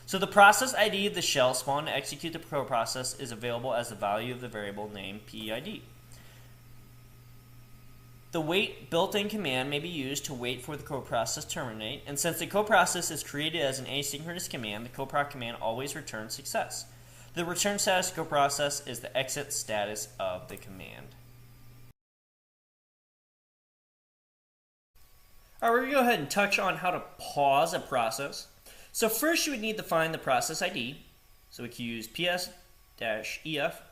S2: So the process ID of the shell spawned to execute the coprocess is available as the value of the variable name PID. The wait built-in command may be used to wait for the coprocess to terminate, and since the coprocess is created as an asynchronous command, the coproc command always returns success. The return status coprocess is the exit status of the command. Alright, we're going to go ahead and touch on how to pause a process. So first you would need to find the process ID. So we can use ps-ef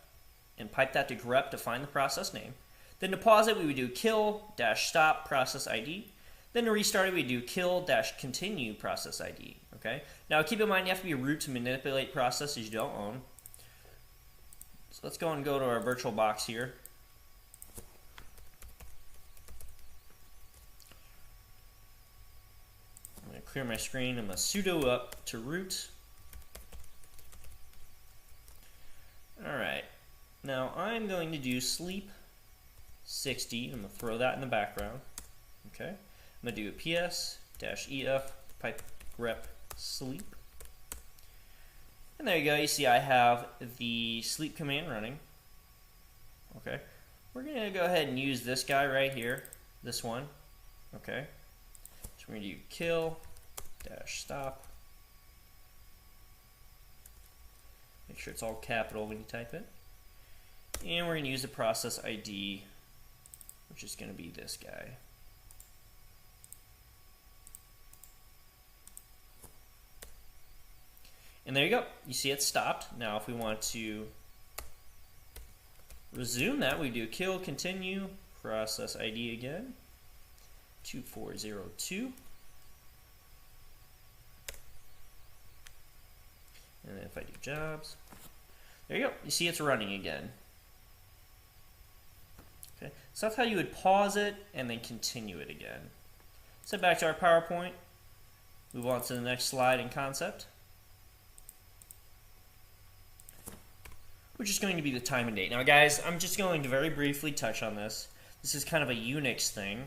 S2: and pipe that to grep to find the process name. Then to pause it, we would do kill-stop process ID. Then to restart it, we do kill-continue process ID. Okay. Now keep in mind you have to be root to manipulate processes you don't own. So let's go and go to our virtual box here. I'm going to clear my screen. I'm going to sudo up to root. Alright. Now I'm going to do sleep 60. I'm going to throw that in the background. Okay. I'm going to do a ps-ef pipe grep sleep. And there you go. You see I have the sleep command running. Okay. We're going to go ahead and use this guy right here. This one. Okay. So we're going to do kill-stop. Make sure it's all capital when you type it. And we're going to use the process ID, which is going to be this guy. And there you go. You see it stopped. Now if we want to resume that, we do kill continue process ID again. 2402. And then if I do jobs, there you go. You see it's running again. Okay, so that's how you would pause it and then continue it again. So back to our PowerPoint. Move on to the next slide in concept, which is going to be the time and date. Now guys, I'm just going to very briefly touch on this. This is kind of a Unix thing,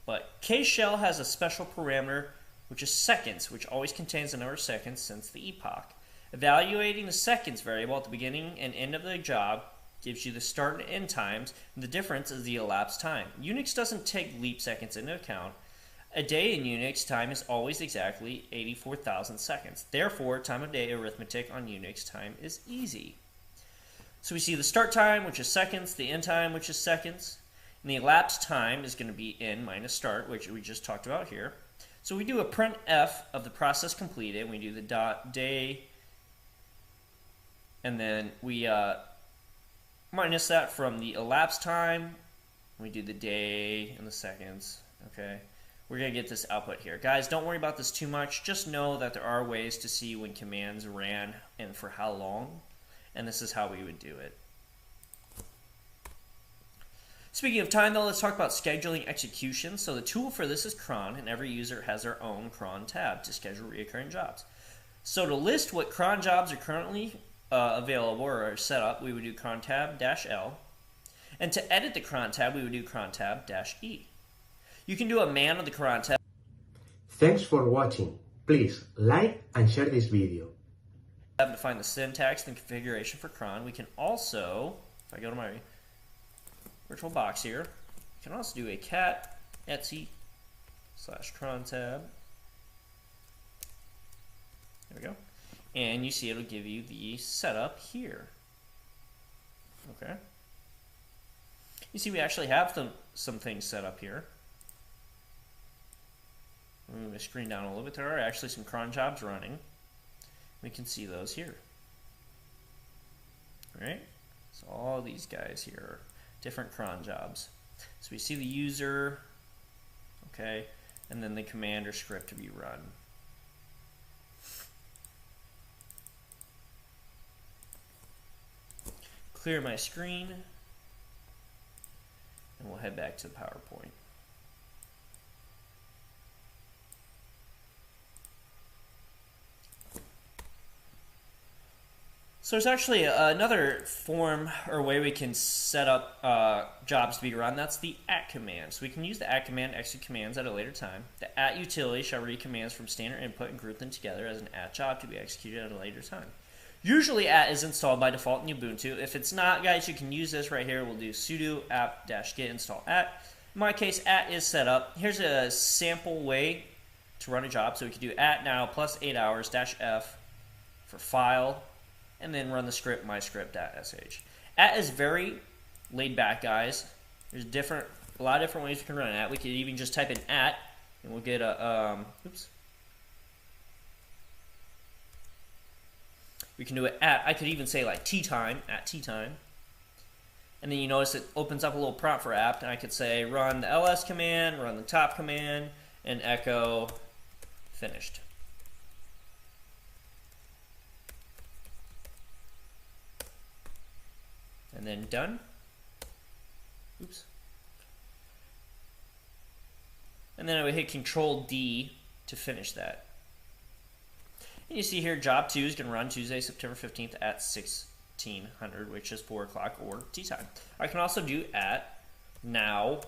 S2: but K-shell has a special parameter which is seconds, which always contains the number of seconds since the epoch. Evaluating the seconds variable at the beginning and end of the job gives you the start and end times, and the difference is the elapsed time. Unix doesn't take leap seconds into account. A day in Unix time is always exactly 84,000 seconds. Therefore, time of day arithmetic on Unix time is easy. So we see the start time, which is seconds, the end time, which is seconds, and the elapsed time is going to be end minus start, which we just talked about here. So we do a printf of the process completed. We do the dot day, and then we minus that from the elapsed time. We do the day and the seconds. Okay, we're going to get this output here. Guys, don't worry about this too much. Just know that there are ways to see when commands ran and for how long. And this is how we would do it. Speaking of time, though, let's talk about scheduling execution. So the tool for this is cron, and every user has their own cron tab to schedule recurring jobs. So to list what cron jobs are currently available or are set up, we would do cron tab -L. And to edit the cron tab, we would do cron tab -E. You can do a man of the cron tab.
S3: Thanks for watching. Please like and share this video.
S2: to find the syntax and configuration for cron. We can also, if I go to my virtual box here, we can also do a cat /cron tab. There we go. And you see it'll give you the setup here. Okay. You see we actually have some things set up here. Move my screen down a little bit. There are actually some cron jobs running. We can see those here. All right? So all these guys here are different cron jobs. So we see the user, okay, and then the command or script to be run. Clear my screen, and we'll head back to the PowerPoint. So there's actually another form or way we can set up jobs to be run. That's the @ command. So we can use the @ command to execute commands at a later time. The @ utility shall read commands from standard input and group them together as an @ job to be executed at a later time. Usually @ is installed by default in Ubuntu. If it's not, guys, you can use this right here. We'll do sudo apt-get install @. In my case, @ is set up. Here's a sample way to run a job. So we could do @now plus 8 hours -f for file, and then run the script myscript.sh. @ is very laid back, guys. There's a lot of different ways we can run @. We could even just type in @ and we'll get a oops. We can do it I could even say like @time, and then you notice it opens up a little prompt for apt, and I could say run the ls command, run the top command, and echo finished. And then done. Oops. And then I would hit Control D to finish that. And you see here, job 2 is going to run Tuesday, September 15th at 1600, which is 4 o'clock or tea time. I can also do @now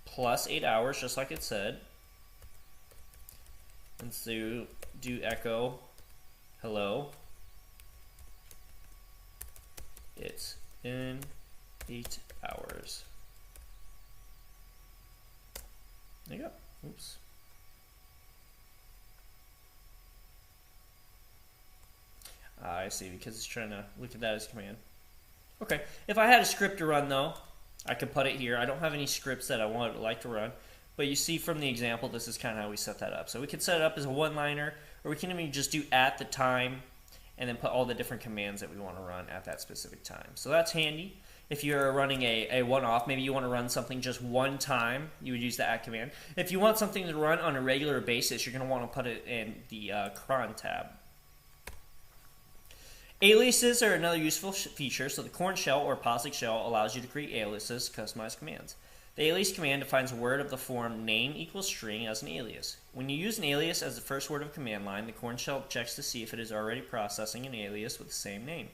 S2: plus 8 hours, just like it said. And so do echo hello. It's in 8 hours. There you go. Oops. I see, because it's trying to look at that as a command. Okay, if I had a script to run though, I could put it here. I don't have any scripts that I would like to run, but you see from the example, this is kind of how we set that up. So we could set it up as a one-liner, or we can even just do @the time, and then put all the different commands that we want to run at that specific time. So that's handy. If you're running a one-off, maybe you want to run something just one time, you would use the @ command. If you want something to run on a regular basis, you're going to want to put it in the cron tab. Aliases are another useful feature. So the corn shell or POSIX shell allows you to create aliases to customize commands. The alias command defines a word of the form name equals string as an alias. When you use an alias as the first word of a command line, the corn shell checks to see if it is already processing an alias with the same name.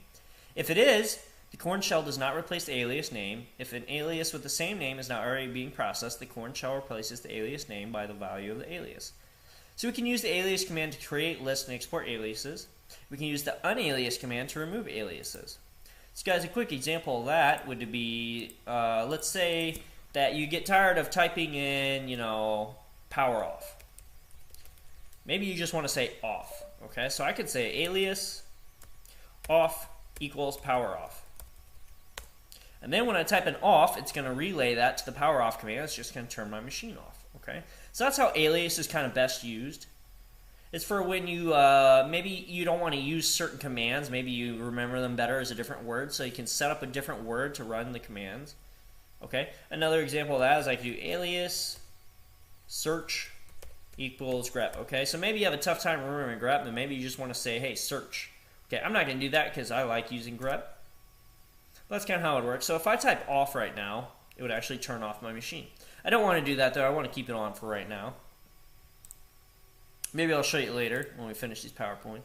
S2: If it is, the corn shell does not replace the alias name. If an alias with the same name is not already being processed, the corn shell replaces the alias name by the value of the alias. So we can use the alias command to create, list, and export aliases. We can use the unalias command to remove aliases. So guys, a quick example of that would be, let's say that you get tired of typing in, power off. Maybe you just want to say off. Okay, so I could say alias off equals power off. And then when I type in off, it's going to relay that to the power off command. It's just going to turn my machine off. Okay, so that's how alias is kind of best used. It's for when you, maybe you don't want to use certain commands. Maybe you remember them better as a different word, so you can set up a different word to run the commands. Okay, another example of that is I could do alias search equals grep. Okay, so maybe you have a tough time remembering grep, and maybe you just want to say, hey, search. Okay, I'm not going to do that because I like using grep. That's kind of how it works. So if I type off right now, it would actually turn off my machine. I don't want to do that though. I want to keep it on for right now. Maybe I'll show you later when we finish these PowerPoints.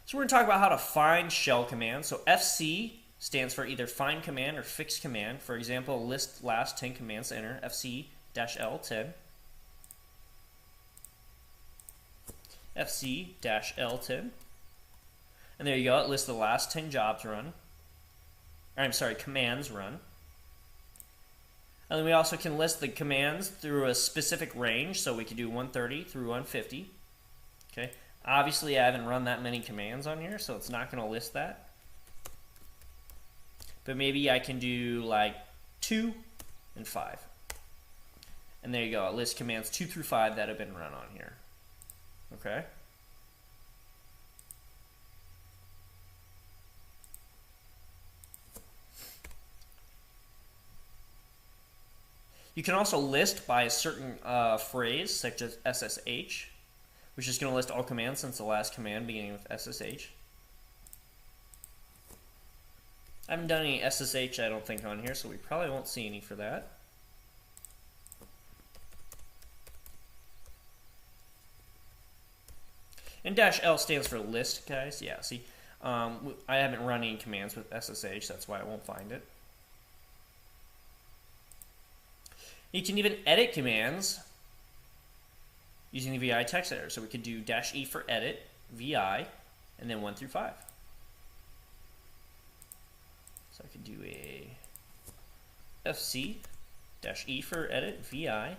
S2: So we're going to talk about how to find shell commands. So FC stands for either find command or fix command. For example, list last 10 commands to enter, FC-L10. FC-L10. And there you go, it lists the last 10 jobs run. Or, I'm sorry, commands run. And then we also can list the commands through a specific range, so we could do 130 through 150. Okay. Obviously, I haven't run that many commands on here, so it's not going to list that. But maybe I can do like 2 and 5. And there you go. It lists commands 2 through 5 that have been run on here. Okay. You can also list by a certain phrase, such as SSH, which is going to list all commands since the last command beginning with SSH. I haven't done any SSH, I don't think, on here, so we probably won't see any for that. And -L stands for list, guys. Yeah, see, I haven't run any commands with SSH, that's why I won't find it. You can even edit commands using the VI text editor. So we could do -E for edit, VI, and then 1 through 5. So I could do a FC, -E for edit, VI,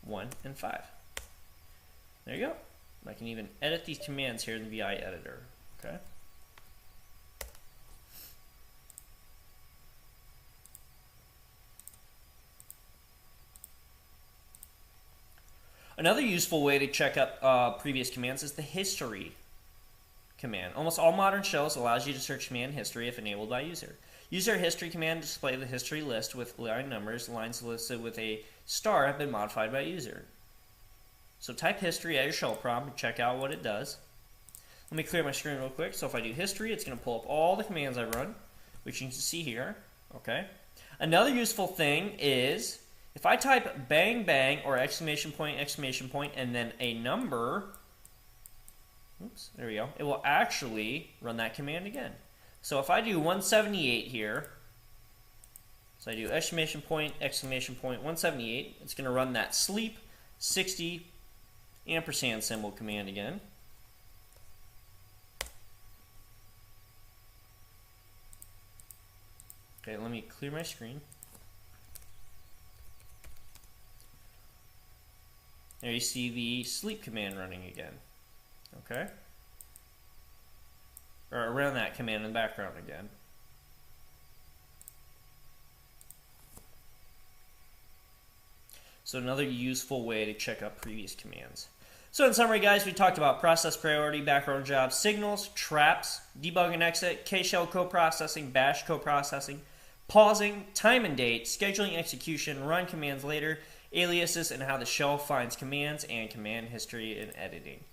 S2: 1 and 5. There you go. I can even edit these commands here in the VI editor. Okay. Another useful way to check up previous commands is the history command. Almost all modern shells allows you to search command history if enabled by user. User history command display the history list with line numbers. Lines listed with a star have been modified by user. So type history at your shell prompt and check out what it does. Let me clear my screen real quick. So if I do history, it's going to pull up all the commands I run, which you can see here. Okay. Another useful thing is if I type bang bang or exclamation point, and then a number, oops, there we go, it will actually run that command again. So if I do 178 here, so I do exclamation point, 178, it's going to run that sleep 60 ampersand symbol command again. Okay, let me clear my screen. There you see the sleep command running again. Okay? Or around that command in the background again. So another useful way to check out previous commands. So in summary, guys, we talked about process priority, background job, signals, traps, debug and exit, K-shell co-processing, bash co-processing, pausing, time and date, scheduling execution, run commands later, aliases, and how the shell finds commands, and command history and editing.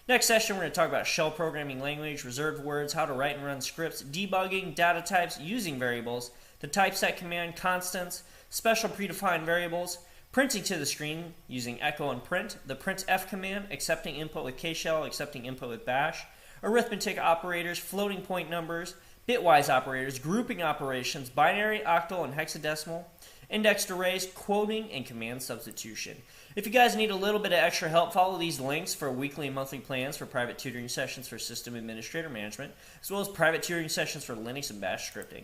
S2: Next session, we're going to talk about shell programming language, reserved words, how to write and run scripts, debugging, data types, using variables, the typeset command, constants, special predefined variables, printing to the screen using echo and print, the printf command, accepting input with K-shell, accepting input with bash, arithmetic operators, floating point numbers, bitwise operators, grouping operations, binary, octal, and hexadecimal, indexed arrays, quoting, and command substitution. If you guys need a little bit of extra help, follow these links for weekly and monthly plans for private tutoring sessions for system administrator management, as well as private tutoring sessions for Linux and Bash scripting.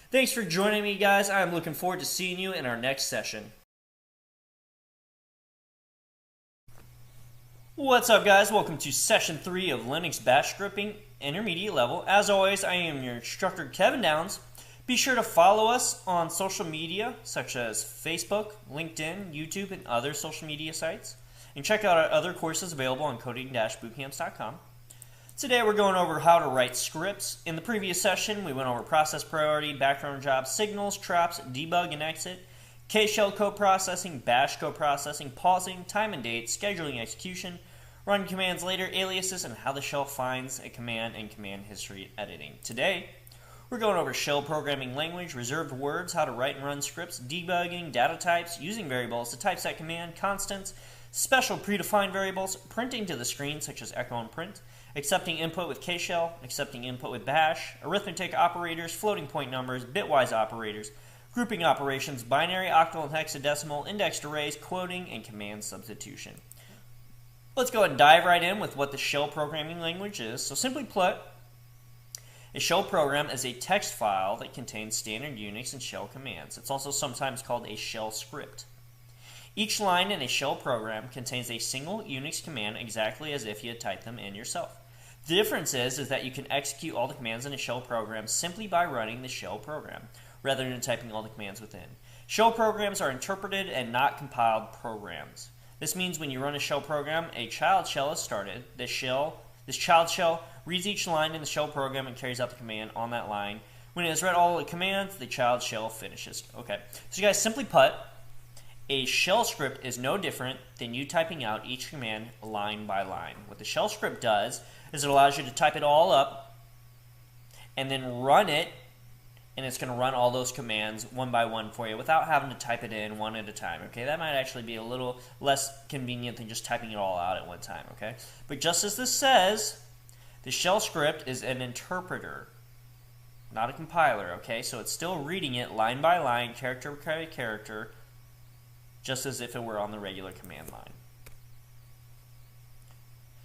S2: Thanks for joining me, guys. I'm looking forward to seeing you in our next session. What's up, guys? Welcome to session 3 of Linux Bash scripting intermediate level. As always, I am your instructor, Kevin Downs. Be sure to follow us on social media such as Facebook, LinkedIn, YouTube, and other social media sites. And check out our other courses available on coding-bootcamps.com. Today we're going over how to write scripts. In the previous session, we went over process priority, background job, signals, traps, debug and exit, K-shell co-processing, bash co-processing, pausing, time and date, scheduling execution, run commands later, aliases, and how the shell finds a command and command history editing. Today, we're going over shell programming language, reserved words, how to write and run scripts, debugging, data types, using variables, the typeset command, constants, special predefined variables, printing to the screen such as echo and print, accepting input with K-shell, accepting input with bash, arithmetic operators, floating point numbers, bitwise operators, grouping operations, binary, octal, and hexadecimal, indexed arrays, quoting, and command substitution. Let's go ahead and dive right in with what the shell programming language is. So simply put, a shell program is a text file that contains standard Unix and shell commands. It's also sometimes called a shell script. Each line in a shell program contains a single Unix command exactly as if you had typed them in yourself. The difference is that you can execute all the commands in a shell program simply by running the shell program, rather than typing all the commands within. Shell programs are interpreted and not compiled programs. This means when you run a shell program, a child shell is started. This child shell reads each line in the shell program and carries out the command on that line. When it has read all the commands, the child shell finishes. Okay, so you guys, simply put, a shell script is no different than you typing out each command line by line. What the shell script does is it allows you to type it all up and then run it, and it's going to run all those commands one by one for you without having to type it in one at a time. Okay, that might actually be a little less convenient than just typing it all out at one time. Okay, but just as this says, the shell script is an interpreter, not a compiler. Okay, so it's still reading it line by line, character by character, just as if it were on the regular command line.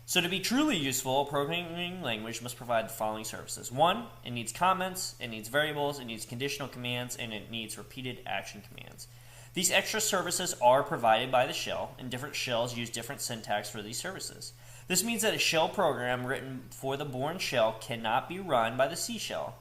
S2: So to be truly useful, a programming language must provide the following services. 1, it needs comments, it needs variables, it needs conditional commands, and it needs repeated action commands. These extra services are provided by the shell, and different shells use different syntax for these services. This means that a shell program written for the Bourne shell cannot be run by the C shell,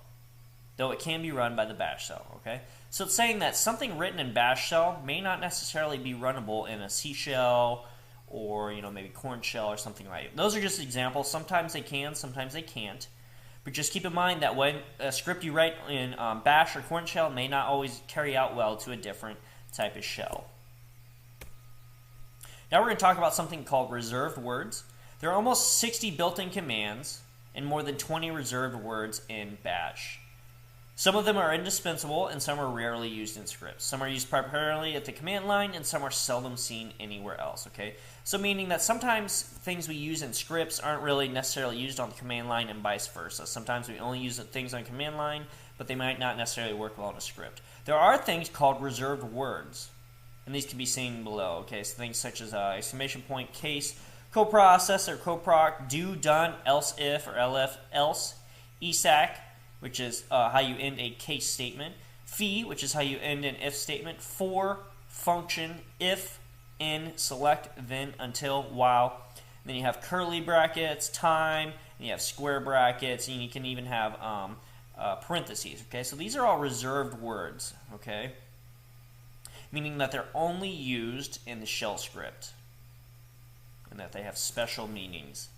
S2: though it can be run by the bash shell. Okay? So it's saying that something written in bash shell may not necessarily be runnable in a C shell, or maybe corn shell or something like that. Those are just examples. Sometimes they can, sometimes they can't. But just keep in mind that when a script you write in bash or corn shell may not always carry out well to a different type of shell. Now we're going to talk about something called reserved words. There are almost 60 built-in commands and more than 20 reserved words in bash. Some of them are indispensable and some are rarely used in scripts. Some are used primarily at the command line and some are seldom seen anywhere else. Okay, so meaning that sometimes things we use in scripts aren't really necessarily used on the command line and vice versa. Sometimes we only use things on command line, but they might not necessarily work well in a script. There are things called reserved words, and these can be seen below. Okay, so things such as exclamation point, case, coprocess or coproc, do, done, else if or else, esac, which is how you end a case statement, fee, which is how you end an if statement, for, function, if, in, select, then, until, while. And then you have curly brackets, time, and you have square brackets, and you can even have parentheses. Okay, so these are all reserved words. Okay, meaning that they're only used in the shell script, and that they have special meanings.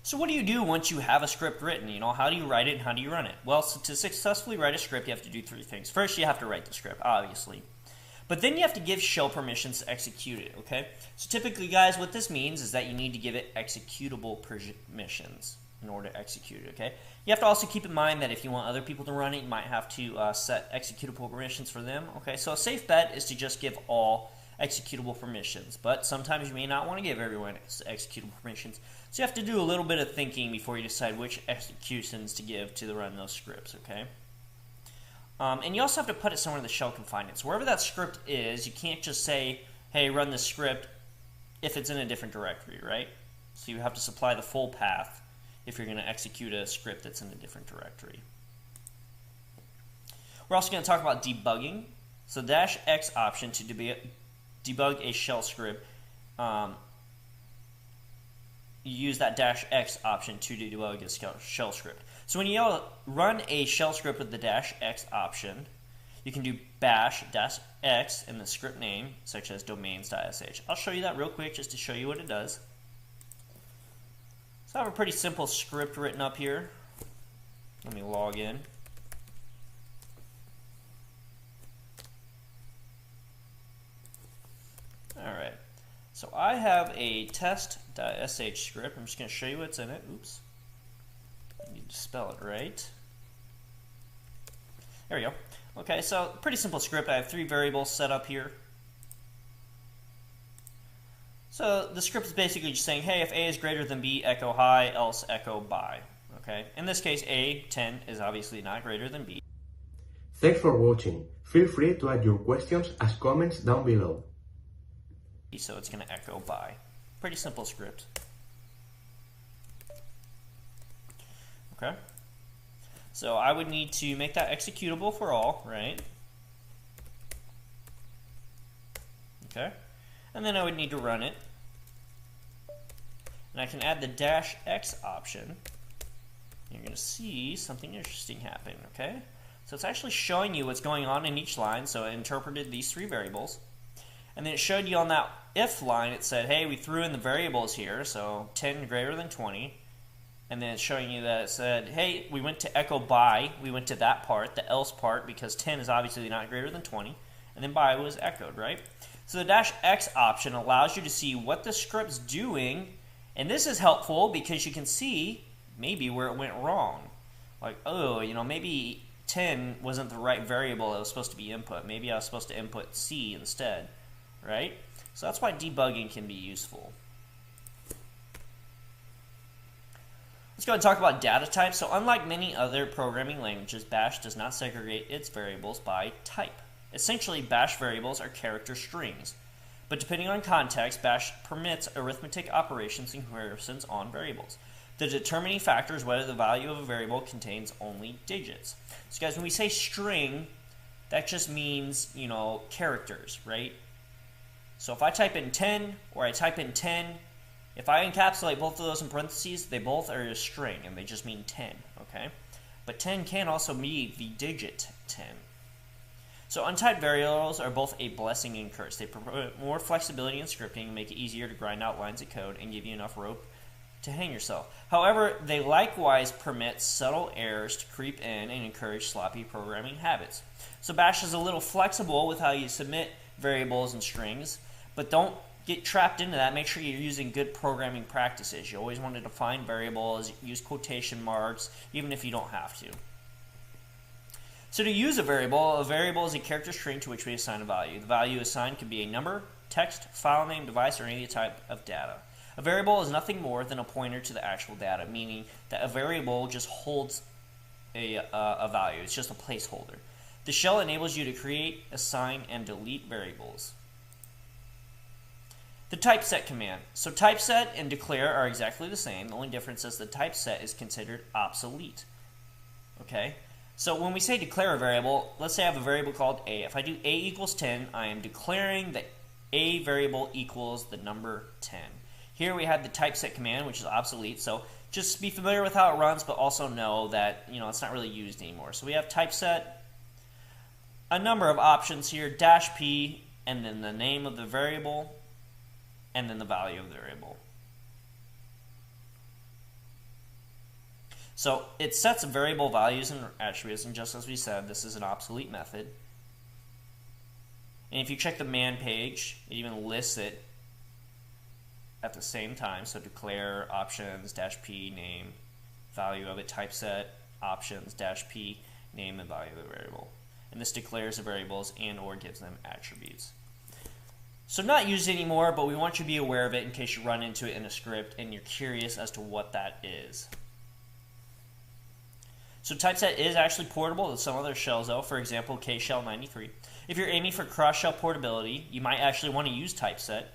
S2: So what do you do once you have a script written? How do you write it and how do you run it? Well, so to successfully write a script, you have to do 3 things. First, you have to write the script, obviously. But then you have to give shell permissions to execute it, okay? So typically, guys, what this means is that you need to give it executable permissions in order to execute it, okay? You have to also keep in mind that if you want other people to run it, you might have to set executable permissions for them, okay? So a safe bet is to just give all executable permissions, but sometimes you may not want to give everyone executable permissions, so you have to do a little bit of thinking before you decide which executions to give to run those scripts, okay? And you also have to put it somewhere the shell can find it. So wherever that script is, you can't just say, hey, run this script if it's in a different directory, right? So you have to supply the full path if you're going to execute a script that's in a different directory. We're also going to talk about debugging. So -x option to debug a shell script, you use that -x option to debug a shell script. So when you run a shell script with the -x option, you can do bash-x in the script name, such as domains.sh. I'll show you that real quick just to show you what it does. So I have a pretty simple script written up here. Let me log in. Alright, so I have a test.sh script. I'm just going to show you what's in it. Oops. I need to spell it right. There we go. Okay, so pretty simple script. I have 3 variables set up here. So the script is basically just saying, hey, if A is greater than B, echo high, else echo by. Okay, in this case, A, 10, is obviously not greater than B.
S3: Thanks for watching. Feel free to add your questions as comments down below.
S2: so it's going to echo by. Pretty simple script. Okay. So I would need to make that executable for all, right? Okay. And then I would need to run it. And I can add the -x option. You're going to see something interesting happen, okay? So it's actually showing you what's going on in each line. So it interpreted these three variables. And then it showed you on that if line, it said, hey, we threw in the variables here, so 10 greater than 20. And then it's showing you that it said, hey, we went to echo by, we went to that part, the else part, because 10 is obviously not greater than 20. And then by was echoed, right? So the -x option allows you to see what the script's doing. And this is helpful because you can see maybe where it went wrong. Like, oh, you know, maybe 10 wasn't the right variable that was supposed to be input. Maybe I was supposed to input C instead, right? So that's why debugging can be useful. Let's go ahead and talk about data types. So unlike many other programming languages, Bash does not segregate its variables by type. Essentially, Bash variables are character strings. But depending on context, Bash permits arithmetic operations and comparisons on variables. The determining factor is whether the value of a variable contains only digits. So guys, when we say string, that just means, you know, characters, right? So if I type in 10 or I type in 10, if I encapsulate both of those in parentheses, they both are a string and they just mean 10, okay? But 10 can also be the digit 10. So untyped variables are both a blessing and curse. They provide more flexibility in scripting and make it easier to grind out lines of code and give you enough rope to hang yourself. However, they likewise permit subtle errors to creep in and encourage sloppy programming habits. So Bash is a little flexible with how you submit variables and strings, but don't get trapped into that. Make sure you're using good programming practices. You always want to define variables, use quotation marks, even if you don't have to. So to use a variable is a character string to which we assign a value. The value assigned can be a number, text, file name, device, or any type of data. A variable is nothing more than a pointer to the actual data, meaning that a variable just holds a value. It's just a placeholder. The shell enables you to create, assign, and delete variables. The typeset command. So typeset and declare are exactly the same. The only difference is the typeset is considered obsolete. Okay? So when we say declare a variable, let's say I have a variable called a. If I do a equals 10, I am declaring that a variable equals the number 10. Here we have the typeset command, which is obsolete. So just be familiar with how it runs, but also know that, you know, it's not really used anymore. So we have typeset, a number of options here, -p, and then the name of the variable, and then the value of the variable. So it sets variable values and attributes, and just as we said, this is an obsolete method. And if you check the man page, it even lists it at the same time. So declare, options, -p, name, value of it, typeset, options, -p, name and value of the variable. And this declares the variables and or gives them attributes. So not used anymore, but we want you to be aware of it in case you run into it in a script and you're curious as to what that is. So typeset is actually portable to some other shells though, for example KShell 93. If you're aiming for cross-shell portability, you might actually want to use typeset.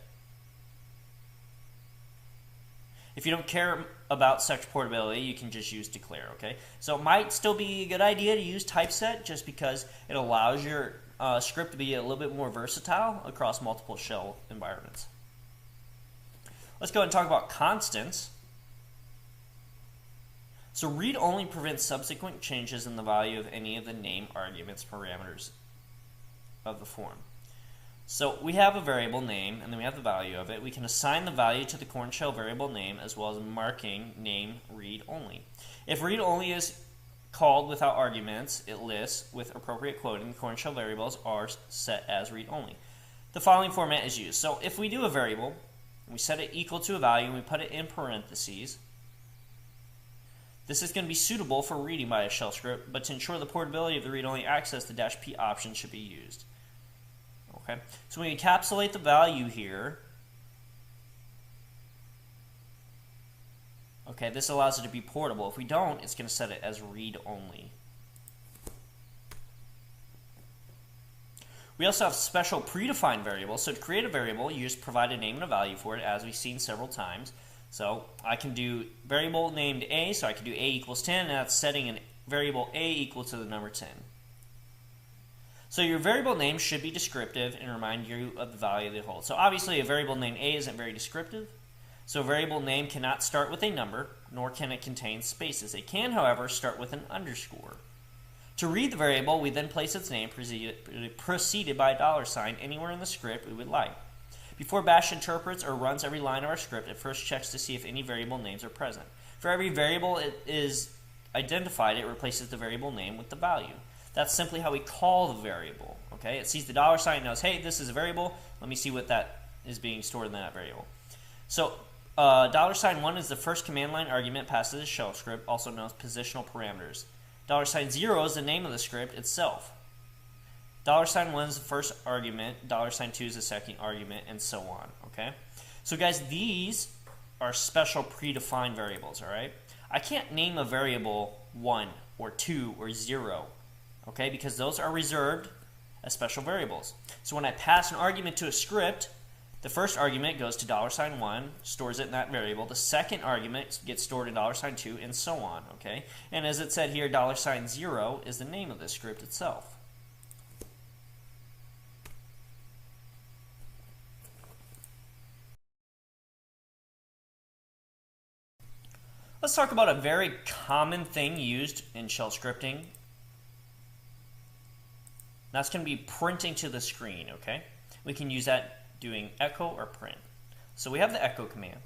S2: If you don't care about such portability, you can just use declare, okay? So it might still be a good idea to use typeset just because it allows your script to be a little bit more versatile across multiple shell environments. Let's go ahead and talk about constants. So read only prevents subsequent changes in the value of any of the name arguments parameters of the form. So we have a variable name, and then we have the value of it. We can assign the value to the corn shell variable name as well as marking name read only. If read only is called without arguments, it lists with appropriate quoting. The corn shell variables are set as read only. The following format is used. So if we do a variable, we set it equal to a value, and we put it in parentheses, this is going to be suitable for reading by a shell script, but to ensure the portability of the read-only access, the -p option should be used. Okay, so we encapsulate the value here. Okay, this allows it to be portable. If we don't, it's going to set it as read-only. We also have special predefined variables. So to create a variable, you just provide a name and a value for it, as we've seen several times. So I can do variable named a, so I can do a equals 10, and that's setting a variable a equal to the number 10. So your variable name should be descriptive and remind you of the value they hold. So obviously a variable named a isn't very descriptive. So a variable name cannot start with a number, nor can it contain spaces. It can, however, start with an underscore. To read the variable, we then place its name preceded by a $sign anywhere in the script we would like. Before Bash interprets or runs every line of our script, it first checks to see if any variable names are present. For every variable it is identified, it replaces the variable name with the value. That's simply how we call the variable. Okay, it sees the $sign and knows, hey, this is a variable. Let me see what that is being stored in that variable. So $1 is the first command line argument passed to the shell script, also known as positional parameters. $0 is the name of the script itself. $1 is the first argument, $2 is the second argument, and so on. Okay, so guys, these are special predefined variables. All right, I can't name a variable 1 or 2 or 0. Okay, because those are reserved as special variables. So when I pass an argument to a script, the first argument goes to $1, stores it in that variable. The second argument gets stored in $2, and so on. Okay, and as it said here, $0 is the name of the script itself. Let's talk about a very common thing used in shell scripting. That's going to be printing to the screen, okay? We can use that doing echo or print. So we have the echo command,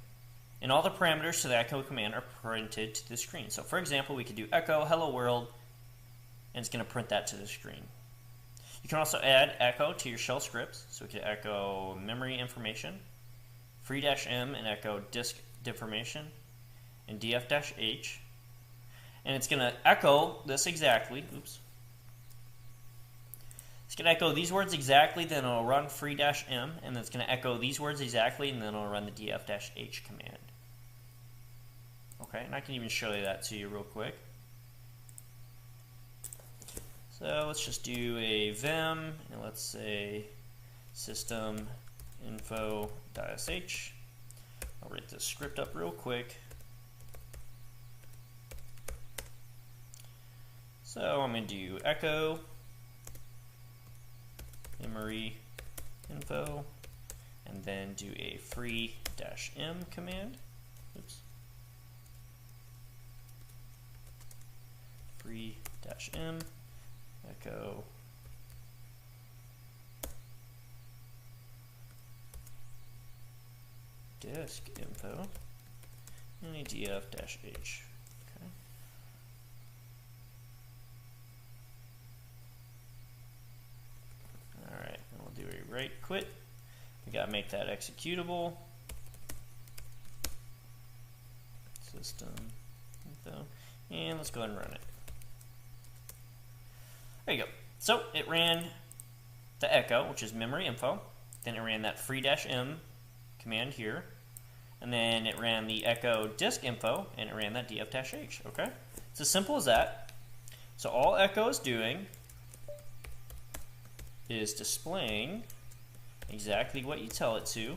S2: and all the parameters to the echo command are printed to the screen. So for example, we could do echo hello world, and it's going to print that to the screen. You can also add echo to your shell scripts. So we could echo memory information, free-m, and echo disk information, and df-h, and it's going to echo this exactly. Oops. It's going to echo these words exactly, then it'll run free-m, and then it's going to echo these words exactly, and then it'll run the df-h command. Okay, and I can even show you that to you real quick. So let's just do a vim, and let's say system info.sh. I'll write this script up real quick. So I'm going to do echo memory info, and then do a free-m command. Oops. Free-m echo disk info and a df-h. Right quit. We gotta make that executable. System info, and let's go ahead and run it. There you go. So it ran the echo, which is memory info. Then it ran that free-m command here, and then it ran the echo disk info, and it ran that df-h. Okay, it's as simple as that. So all echo is doing is displaying exactly what you tell it to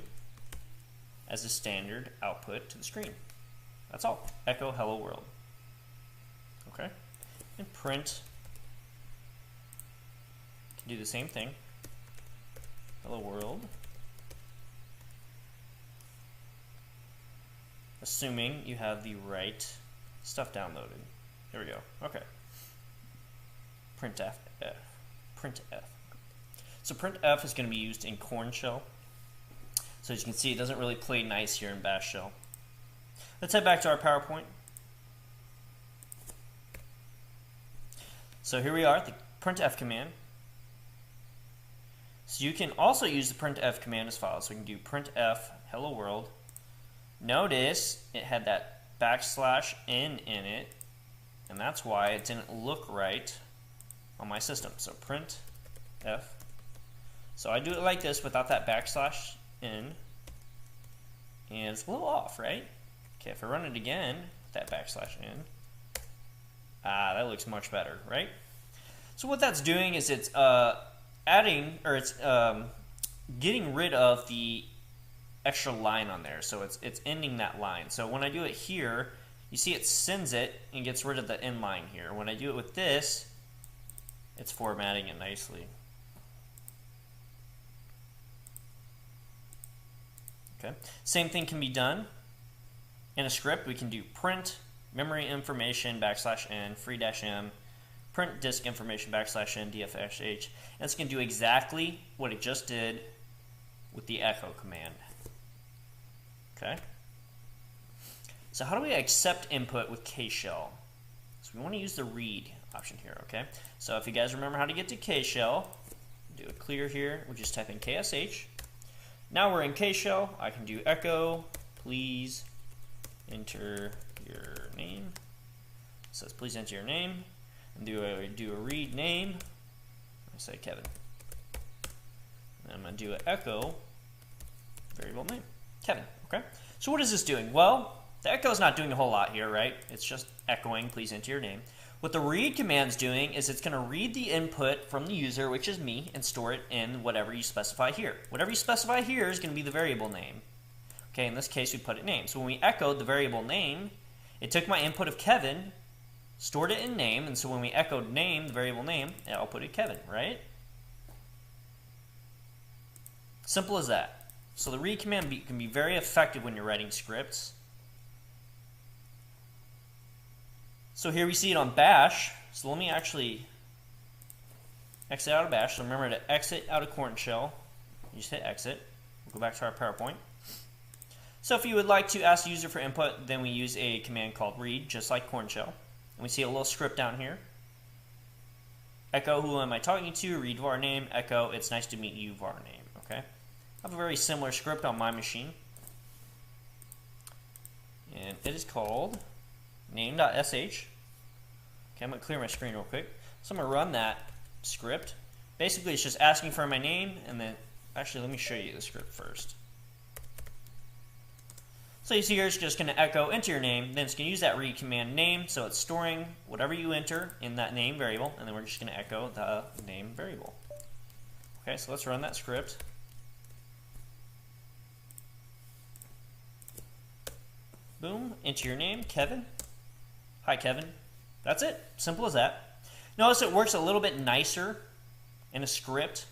S2: as a standard output to the screen. That's all. Echo hello world. Okay? And print. You can do the same thing. Hello world. Assuming you have the right stuff downloaded. There we go. Okay. Printf. Printf. So printf is going to be used in Corn shell. So as you can see, it doesn't really play nice here in Bash shell. Let's head back to our PowerPoint. So here we are, the printf command. So you can also use the printf command as follows. So we can do printf hello world. Notice it had that \n in it, and that's why it didn't look right on my system. So printf. So I do it like this without that \n, and it's a little off, right? Okay, if I run it again with that \n, that looks much better, right? So what that's doing is it's adding, or it's getting rid of the extra line on there. So it's ending that line. So when I do it here, you see it sends it and gets rid of the end line here. When I do it with this, it's formatting it nicely. Okay. Same thing can be done in a script. We can do print memory information \n free-m print disk information \n dfh, and it's going to do exactly what it just did with the echo command. Okay. So how do we accept input with KShell? So we want to use the read option here. Okay. So if you guys remember how to get to KShell, do a clear here. We just type in KSH. Now we're in KShell. I can do echo, please enter your name. It says please enter your name, and do a read name. I say Kevin. And I'm going to do an echo variable name, Kevin. Okay. So what is this doing? Well, the echo is not doing a whole lot here, right? It's just echoing please enter your name. What the read command's doing is it's going to read the input from the user, which is me, and store it in whatever you specify here. Whatever you specify here is going to be the variable name. Okay, in this case we put it name. So when we echoed the variable name, it took my input of Kevin, stored it in name, and so when we echoed name, the variable name, it outputted Kevin, right? Simple as that. So the read command can be very effective when you're writing scripts. So here we see it on bash. So let me actually exit out of bash. So remember to exit out of Corn Shell. You just hit exit. We'll go back to our PowerPoint. So if you would like to ask the user for input, then we use a command called read, just like Corn Shell. And we see a little script down here. Echo, who am I talking to? Read var name. Echo, it's nice to meet you, var name. Okay. I have a very similar script on my machine. And it is called name.sh. Okay, I'm going to clear my screen real quick. So I'm going to run that script. Basically, it's just asking for my name, and then, actually, let me show you the script first. So you see here, it's just going to echo enter your name, then it's going to use that read command name, so it's storing whatever you enter in that name variable, and then we're just going to echo the name variable. Okay, so let's run that script. Boom, enter your name, Kevin. Hi, Kevin. That's it. Simple as that. Notice it works a little bit nicer in a script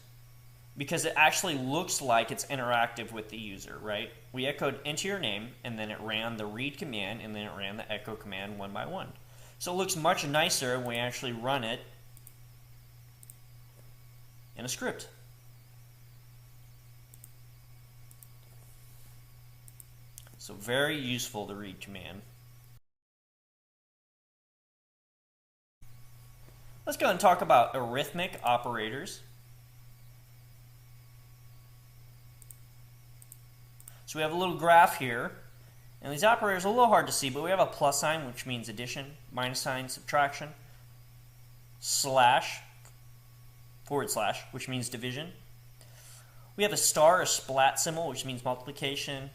S2: because it actually looks like it's interactive with the user, right? We echoed enter your name, and then it ran the read command, and then it ran the echo command one by one. So it looks much nicer when we actually run it in a script. So very useful, the read command. Let's go and talk about arithmetic operators. So we have a little graph here, and these operators are a little hard to see, but we have a plus sign, which means addition, minus sign, subtraction, slash, forward slash, which means division. We have a star or splat symbol, which means multiplication,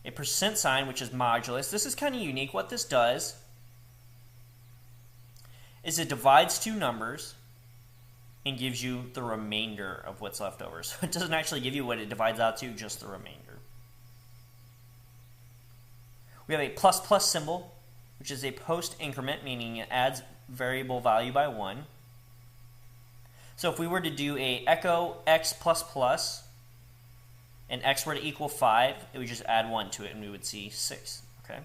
S2: a percent sign, which is modulus. This is kind of unique. What this does is it divides two numbers and gives you the remainder of what's left over. So it doesn't actually give you what it divides out to, just the remainder. We have a plus plus symbol, which is a post increment, meaning it adds variable value by 1. So if we were to do a echo x plus plus, and x were to equal 5, it would just add 1 to it, and we would see 6. Okay.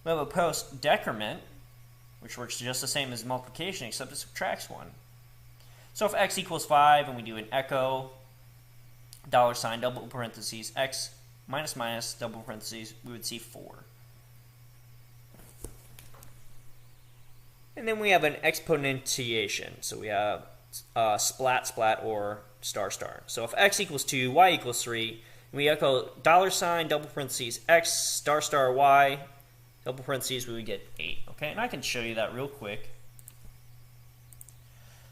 S2: We have a post decrement, which works just the same as multiplication, except it subtracts 1. So if x equals 5, and we do an echo, $, double parentheses, x minus minus, double parentheses, we would see 4. And then we have an exponentiation. So we have splat, splat, or star, star. So if x equals 2, y equals 3, and we echo $, double parentheses, x, star, star, y, double parentheses, we would get 8. Okay, and I can show you that real quick.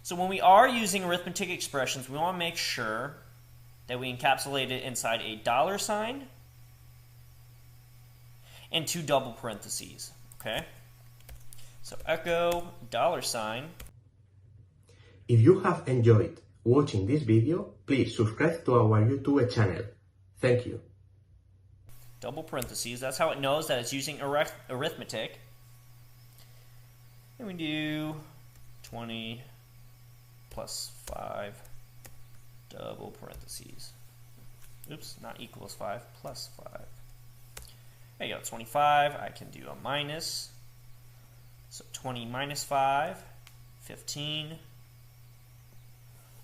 S2: So when we are using arithmetic expressions, we want to make sure that we encapsulate it inside a $, and 2 double parentheses. Okay, so echo $.
S3: If you have enjoyed watching this video, please subscribe to our YouTube channel. Thank you.
S2: Double parentheses, that's how it knows that it's using arithmetic. And we do 20 plus 5, double parentheses. Oops, not equals 5, plus 5. There you go, 25, I can do a minus. So 20 minus 5, 15.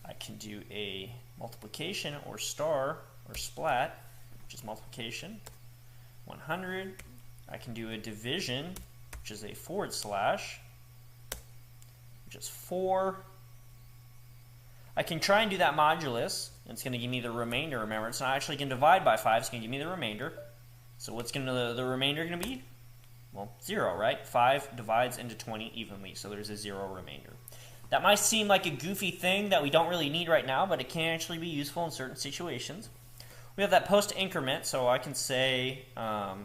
S2: I can do a multiplication or star or splat, which is multiplication. 100. I can do a division, which is a forward slash, which is 4. I can try and do that modulus, and it's going to give me the remainder. Remember, it's not actually going to divide by 5, it's going to give me the remainder. So what's going to the remainder going to be? Well, 0, right? 5 divides into 20 evenly, so there's a 0 remainder. That might seem like a goofy thing that we don't really need right now, but it can actually be useful in certain situations. We have that post increment, so I can say, well,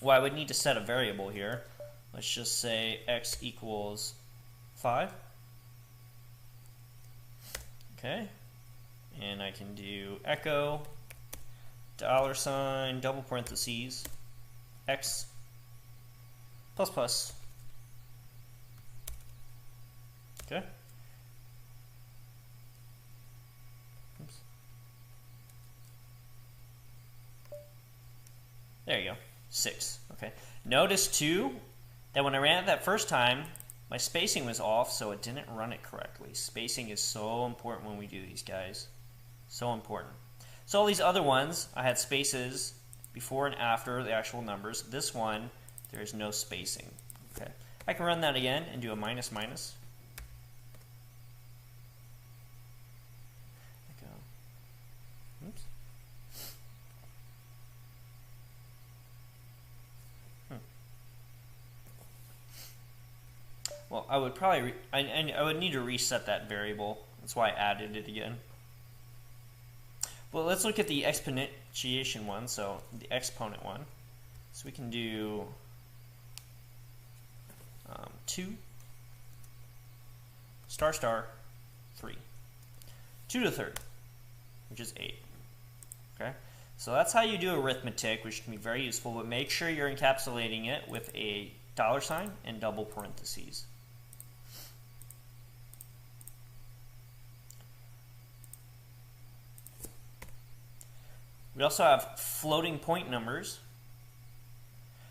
S2: I would need to set a variable here. Let's just say x equals 5. Okay, and I can do echo, $, double parentheses, x plus plus. Okay. Oops. There you go, 6. Okay. Notice too that when I ran it that first time, my spacing was off, so it didn't run it correctly. Spacing is so important when we do these, guys. So important. So all these other ones, I had spaces before and after the actual numbers. This one, there is no spacing. Okay. I can run that again and do a minus minus. Oops. Well, I would probably, I would need to reset that variable. That's why I added it again. Well, let's look at the exponentiation one, so the exponent one. So we can do 2 star star 3. 2 to the third, which is 8. Okay, so that's how you do arithmetic, which can be very useful, but make sure you're encapsulating it with a $sign and double parentheses. We also have floating point numbers.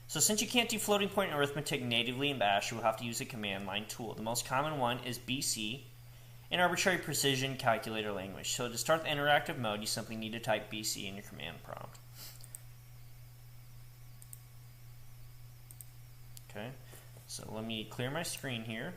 S2: So since you can't do floating point arithmetic natively in Bash, you will have to use a command line tool. The most common one is BC, an arbitrary precision calculator language. So to start the interactive mode, you simply need to type BC in your command prompt. Okay, so let me clear my screen here.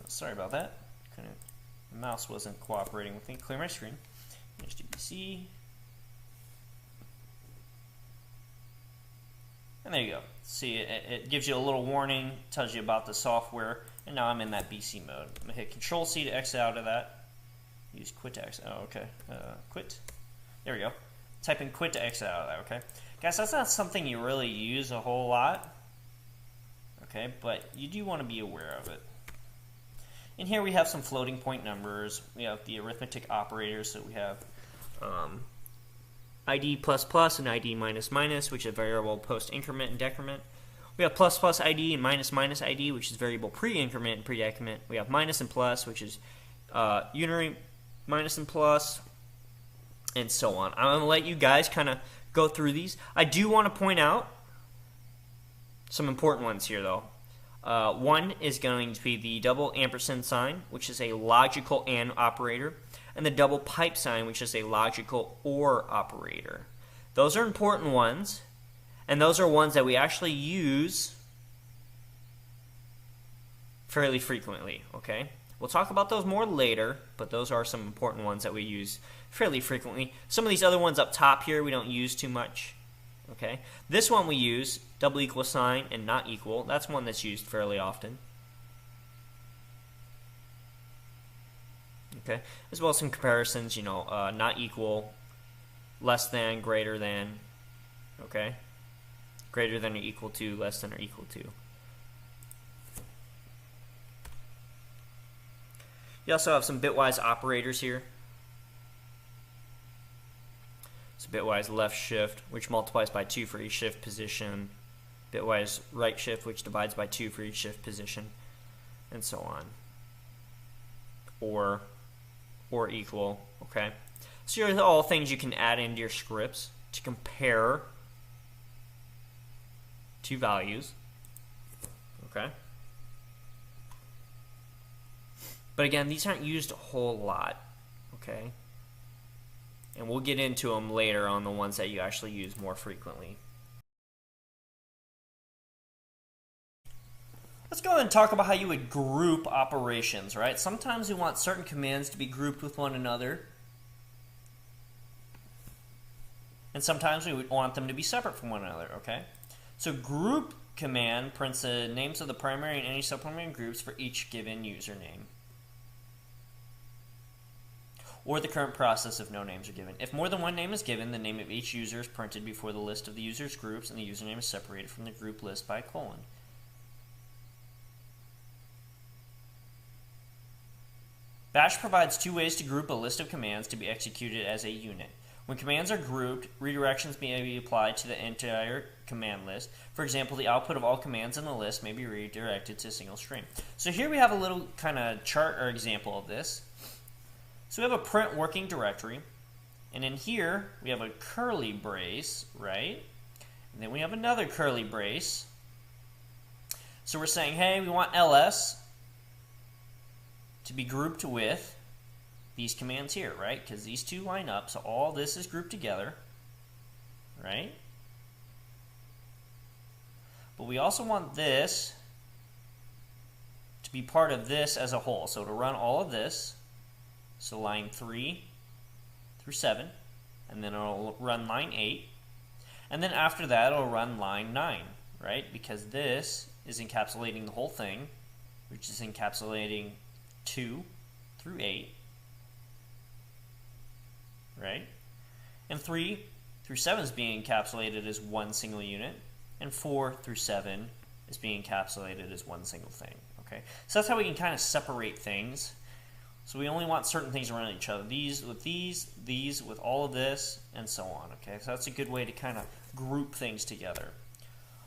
S2: Sorry about that. The mouse wasn't cooperating with me. Clear my screen. HTTC. And there you go. See, it gives you a little warning, tells you about the software, and now I'm in that BC mode. I'm going to hit Control-C to exit out of that. Use quit to exit. Oh, okay. Quit. There we go. Type in quit to exit out of that, okay? Guys, that's not something you really use a whole lot, okay? But you do want to be aware of it. And here we have some floating point numbers. We have the arithmetic operators. So we have ID plus plus and ID minus minus, which is variable post increment and decrement. We have plus plus ID and minus minus ID, which is variable pre-increment and pre-decrement. We have minus and plus, which is unary minus and plus, and so on. I'm going to let you guys kind of go through these. I do want to point out some important ones here, though. One is going to be the double ampersand sign, which is a logical AND operator, and the double pipe sign, which is a logical OR operator. Those are important ones, and those are ones that we actually use fairly frequently, okay? We'll talk about those more later, but those are some important ones that we use fairly frequently. Some of these other ones up top here we don't use too much. Okay, this one we use, double equal sign and not equal. That's one that's used fairly often. Okay, as well as some comparisons, not equal, less than, greater than, okay? Greater than or equal to, less than or equal to. You also have some bitwise operators here. So bitwise left shift, which multiplies by 2 for each shift position. Bitwise right shift, which divides by 2 for each shift position, and so on. Or equal, okay? So here's all things you can add into your scripts to compare two values, okay? But again, these aren't used a whole lot, okay? And we'll get into them later on the ones that you actually use more frequently. Let's go ahead and talk about how you would group operations, right? Sometimes we want certain commands to be grouped with one another. And sometimes we would want them to be separate from one another, okay? So group command prints the names of the primary and any supplementary groups for each given username, or the current process if no names are given. If more than one name is given, the name of each user is printed before the list of the user's groups, and the username is separated from the group list by a colon. Bash provides two ways to group a list of commands to be executed as a unit. When commands are grouped, redirections may be applied to the entire command list. For example, the output of all commands in the list may be redirected to a single string. So here we have a little kind of chart or example of this. So we have a print working directory, and in here we have a curly brace, right? And then we have another curly brace. So we're saying, hey, we want ls to be grouped with these commands here, right? Because these two line up, so all this is grouped together, right? But we also want this to be part of this as a whole. So to run all of this, so line 3 through 7, and then it'll run line 8, and then after that it'll run line 9, right? Because this is encapsulating the whole thing, which is encapsulating 2 through 8, right? And 3 through 7 is being encapsulated as one single unit, and 4 through 7 is being encapsulated as one single thing, okay? So that's how we can kind of separate things. So we only want certain things around each other. These with all of this, and so on, okay? So that's a good way to kind of group things together.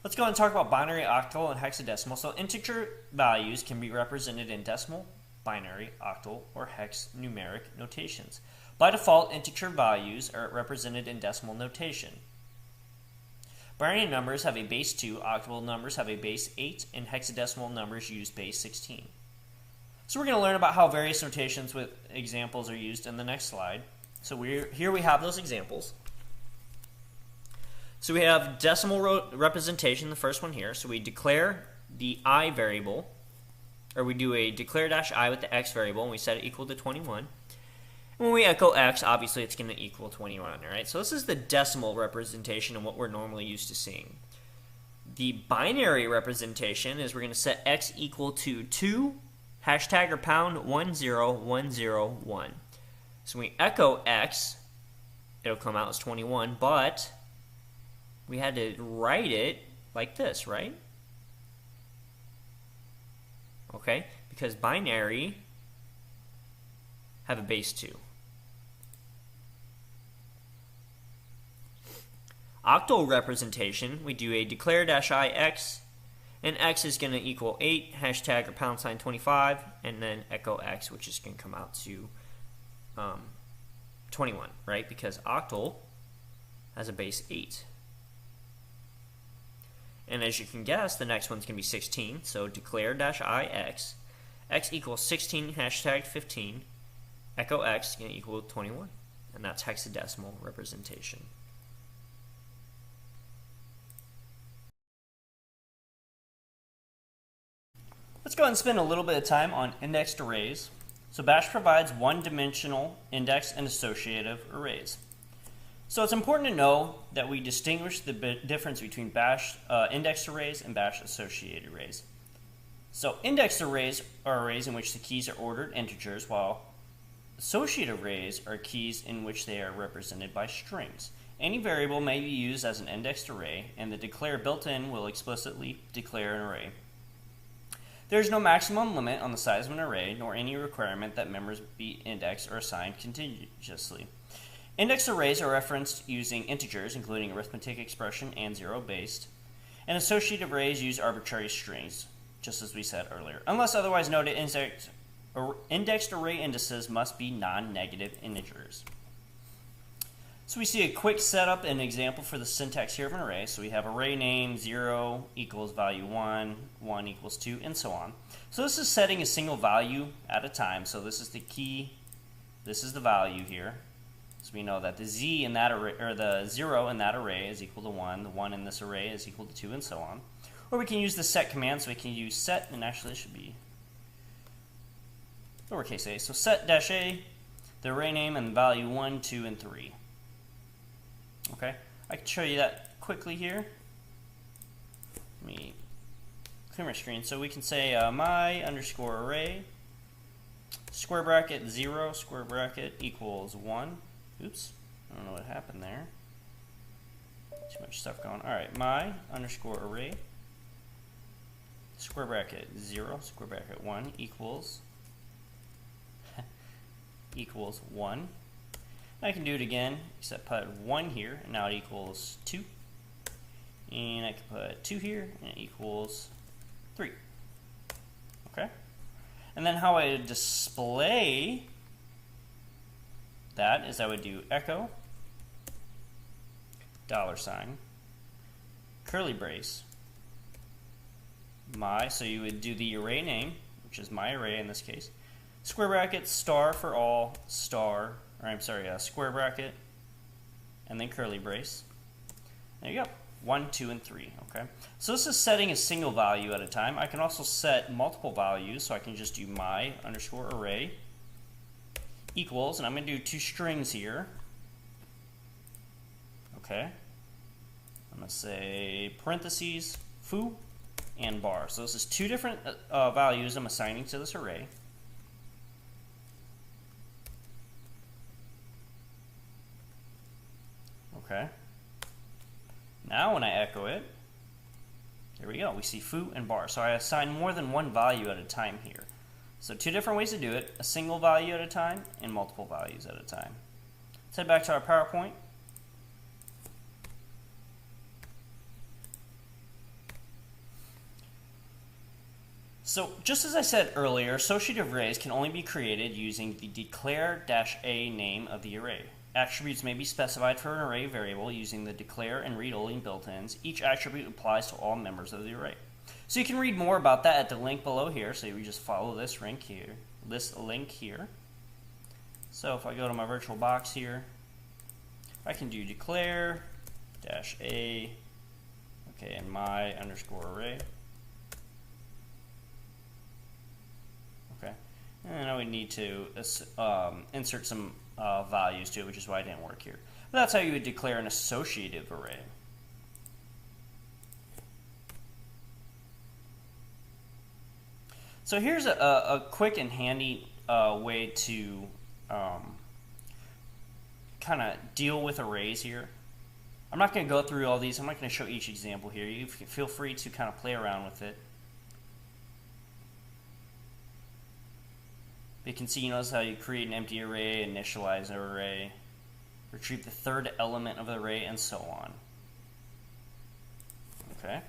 S2: Let's go and talk about binary, octal, and hexadecimal. So integer values can be represented in decimal, binary, octal, or hex numeric notations. By default, integer values are represented in decimal notation. Binary numbers have a base 2, octal numbers have a base 8, and hexadecimal numbers use base 16. So we're going to learn about how various notations with examples are used in the next slide. So here we have those examples. So we have decimal representation, the first one here. So we declare the I variable, or we do a declare -i with the x variable, and we set it equal to 21. And when we echo x, obviously it's going to equal 21, all right? So this is the decimal representation and what we're normally used to seeing. The binary representation is we're going to set x equal to 2, hashtag or pound 10101. So when we echo x, it'll come out as 21, but we had to write it like this, right? Okay, because binary have a base 2. Octal representation, we do a declare -i x, and x is going to equal 8, hashtag or pound sign 25, and then echo x, which is going to come out to 21, right? Because octal has a base 8. And as you can guess, the next one's going to be 16, so declare -i x, x equals 16, hashtag 15, echo x is going to equal 21, and that's hexadecimal representation. Let's go ahead and spend a little bit of time on indexed arrays. So Bash provides one-dimensional index and associative arrays. So it's important to know that we distinguish the difference between Bash indexed arrays and Bash associated arrays. So indexed arrays are arrays in which the keys are ordered integers, while Associative arrays are keys in which they are represented by strings. Any variable may be used as an indexed array, and the declare built-in will explicitly declare an array. There is no maximum limit on the size of an array, nor any requirement that members be indexed or assigned contiguously. Indexed arrays are referenced using integers, including arithmetic expression and zero-based, and associative arrays use arbitrary strings, just as we said earlier. Unless otherwise noted, indexed array indices must be non-negative integers. So we see a quick setup and example for the syntax here of an array. So we have array name 0 equals value 1, 1 equals 2, and so on. So this is setting a single value at a time. So this is the key, this is the value here. So we know that the z in that array, or the 0 in that array is equal to 1, the 1 in this array is equal to 2, and so on. Or we can use the set command, so we can use set, and actually this should be lowercase a. So set dash a, the array name, and value 1, 2, and 3. Okay, I can show you that quickly here. Let me clear my screen. So we can say my underscore array, square bracket 0, square bracket equals 1. Oops, I don't know what happened there. Too much stuff going on. Alright, my underscore array, square bracket 0, square bracket 1 equals equals 1. I can do it again, except put 1 here, and now it equals 2. And I can put 2 here, and it equals 3. Okay? And then how I display that is I would do echo, $, curly brace, my, so you would do the array name, which is my array in this case, square bracket, star for all, star, or I'm sorry, square bracket, and then curly brace. There you go. 1, 2, and 3. Okay. So this is setting a single value at a time. I can also set multiple values, so I can just do my underscore array equals, and I'm going to do 2 strings here. Okay. I'm going to say parentheses, foo, and bar. So this is 2 different values I'm assigning to this array. Okay. Now when I echo it, there we go. We see foo and bar. So I assign more than one value at a time here. So 2 different ways to do it, a single value at a time and multiple values at a time. Let's head back to our PowerPoint. So just as I said earlier, associative arrays can only be created using the declare-a name of the array. Attributes may be specified for an array variable using the declare and read-only built-ins. Each attribute applies to all members of the array. So you can read more about that at the link below here. So you just follow this link here. So if I go to my virtual box here, I can do declare -a, okay, and my underscore array. Okay, and now we need to insert some values to it, which is why it didn't work here. But that's how you would declare an associative array. So here's a quick and handy way to kind of deal with arrays here. I'm not going to go through all these. I'm not going to show each example here. You feel free to kind of play around with it. You can see, notice how you create an empty array, initialize an array, retrieve the third element of the array, and so on. Okay.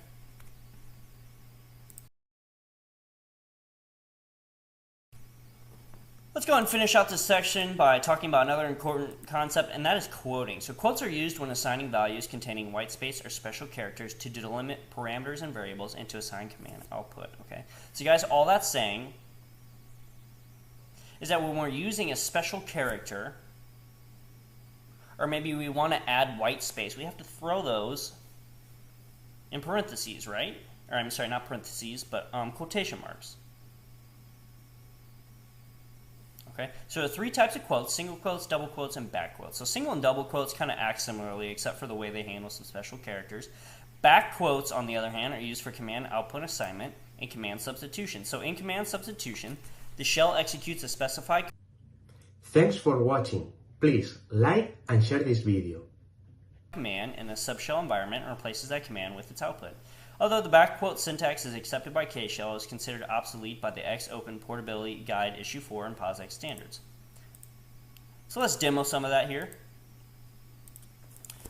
S2: Let's go ahead and finish out this section by talking about another important concept, and that is quoting. So quotes are used when assigning values containing white space or special characters to delimit parameters and variables and to assign command output. Okay. So guys, all that's saying is that when we're using a special character, or maybe we want to add white space, we have to throw those in parentheses, right? Or I'm sorry, not parentheses, but quotation marks. Okay, so there are 3 types of quotes: single quotes, double quotes, and back quotes. So single and double quotes kind of act similarly, except for the way they handle some special characters. Back quotes, on the other hand, are used for command output assignment and command substitution. So in command substitution, the shell executes a specified.
S3: Thanks for watching. Please like and share this video.
S2: Command in a subshell environment and replaces that command with its output. Although the back quote syntax is accepted by KShell, it is considered obsolete by the XOpen Portability Guide Issue 4 and POSIX standards. So let's demo some of that here.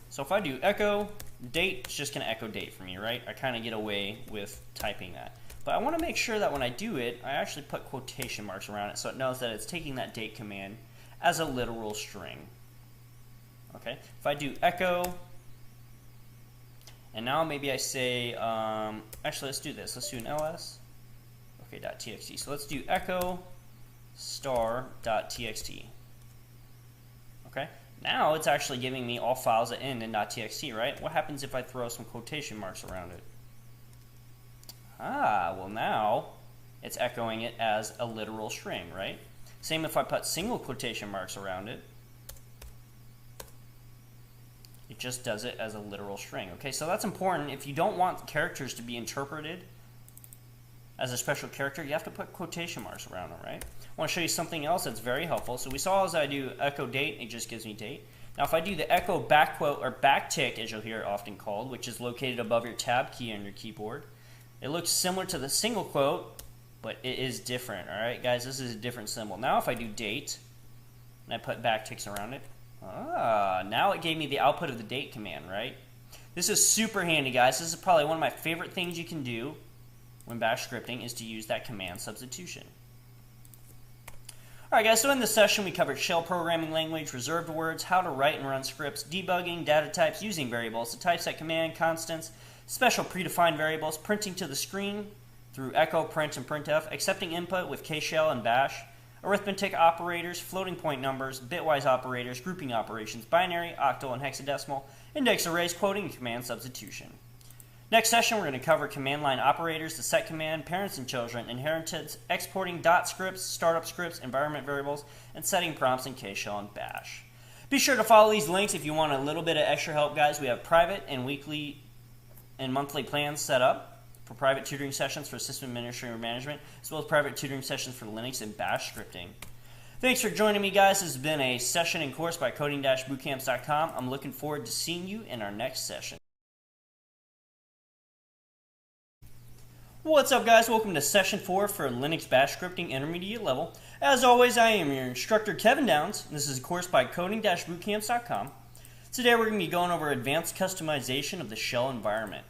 S2: So if I do echo date, it's just going to echo date for me, right? I kind of get away with typing that. But I want to make sure that when I do it, I actually put quotation marks around it so it knows that it's taking that date command as a literal string. Okay, if I do echo, and now maybe I say, actually let's do this. Let's do an ls. Okay, .txt. So let's do echo star.txt. Okay, now it's actually giving me all files that end in .txt, right? What happens if I throw some quotation marks around it? Ah, well now it's echoing it as a literal string, right? Same if I put single quotation marks around it. It just does it as a literal string. Okay, so that's important. If you don't want characters to be interpreted as a special character, you have to put quotation marks around them, right? I want to show you something else that's very helpful. So we saw as I do echo date, it just gives me date. Now if I do the echo back quote, or backtick as you'll hear it often called, which is located above your tab key on your keyboard, it looks similar to the single quote, but it is different. All right, guys, this is a different symbol. Now if I do date, and I put backticks around it, now it gave me the output of the date command, right? This is super handy, guys. This is probably one of my favorite things you can do when bash scripting is to use that command substitution. Alright guys, so in this session we covered shell programming language, reserved words, how to write and run scripts, debugging, data types, using variables, the typeset command, constants, special predefined variables, printing to the screen through echo, print, and printf, accepting input with KShell and bash, arithmetic operators, floating point numbers, bitwise operators, grouping operations, binary, octal, and hexadecimal, index arrays, quoting, and command substitution. Next session, we're going to cover command line operators, the set command, parents and children, inheritance, exporting dot scripts, startup scripts, environment variables, and setting prompts in KShell and bash. Be sure to follow these links if you want a little bit of extra help, guys. We have private and weekly and monthly plans set up for private tutoring sessions for system administrator management, as well as private tutoring sessions for Linux and bash scripting. Thanks for joining me, guys. This has been a session and course by coding-bootcamps.com. I'm looking forward to seeing you in our next session. What's up, guys? Welcome to session 4 for Linux bash scripting intermediate level. As always, I am your instructor, Kevin Downs. This is a course by coding-bootcamps.com. Today we're going to be going over advanced customization of the shell environment.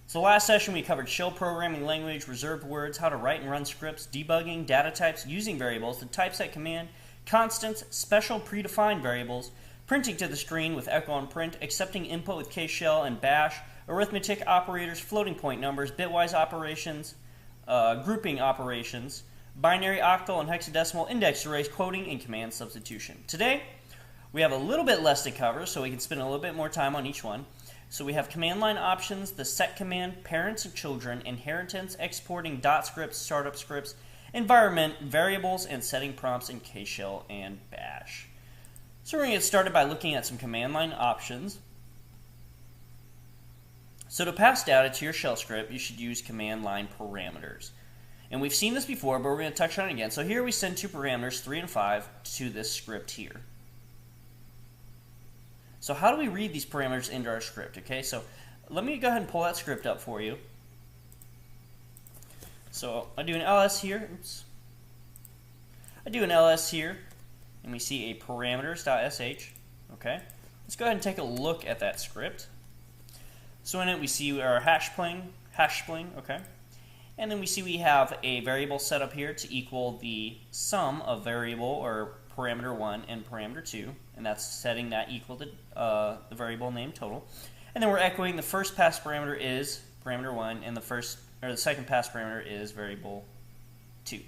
S2: So last session we covered shell programming language, reserved words, how to write and run scripts, debugging, data types, using variables, the typeset command, constants, special predefined variables, printing to the screen with echo and print, accepting input with KShell and bash, arithmetic operators, floating point numbers, bitwise operations, grouping operations, binary, octal, and hexadecimal, index arrays, quoting, and command substitution. Today we have a little bit less to cover, so we can spend a little bit more time on each one. So we have command line options, the set command, parents and children, inheritance, exporting, dot scripts, startup scripts, environment, variables, and setting prompts in KShell and bash. So we're going to get started by looking at some command line options. So to pass data to your shell script, you should use command line parameters. And we've seen this before, but we're going to touch on it again. So here we send two parameters, 3 and 5, to this script here. So how do we read these parameters into our script? Okay, so let me go ahead and pull that script up for you. So I do an ls here. Oops. I do an ls here, and we see a parameters.sh. Okay, let's go ahead and take a look at that script. So in it we see our hash spling, okay, and then we see we have a variable set up here to equal the sum of variable or parameter 1 and parameter 2, and that's setting that equal to the variable name total. And then we're echoing the first pass parameter is parameter 1, and the second pass parameter is variable 2.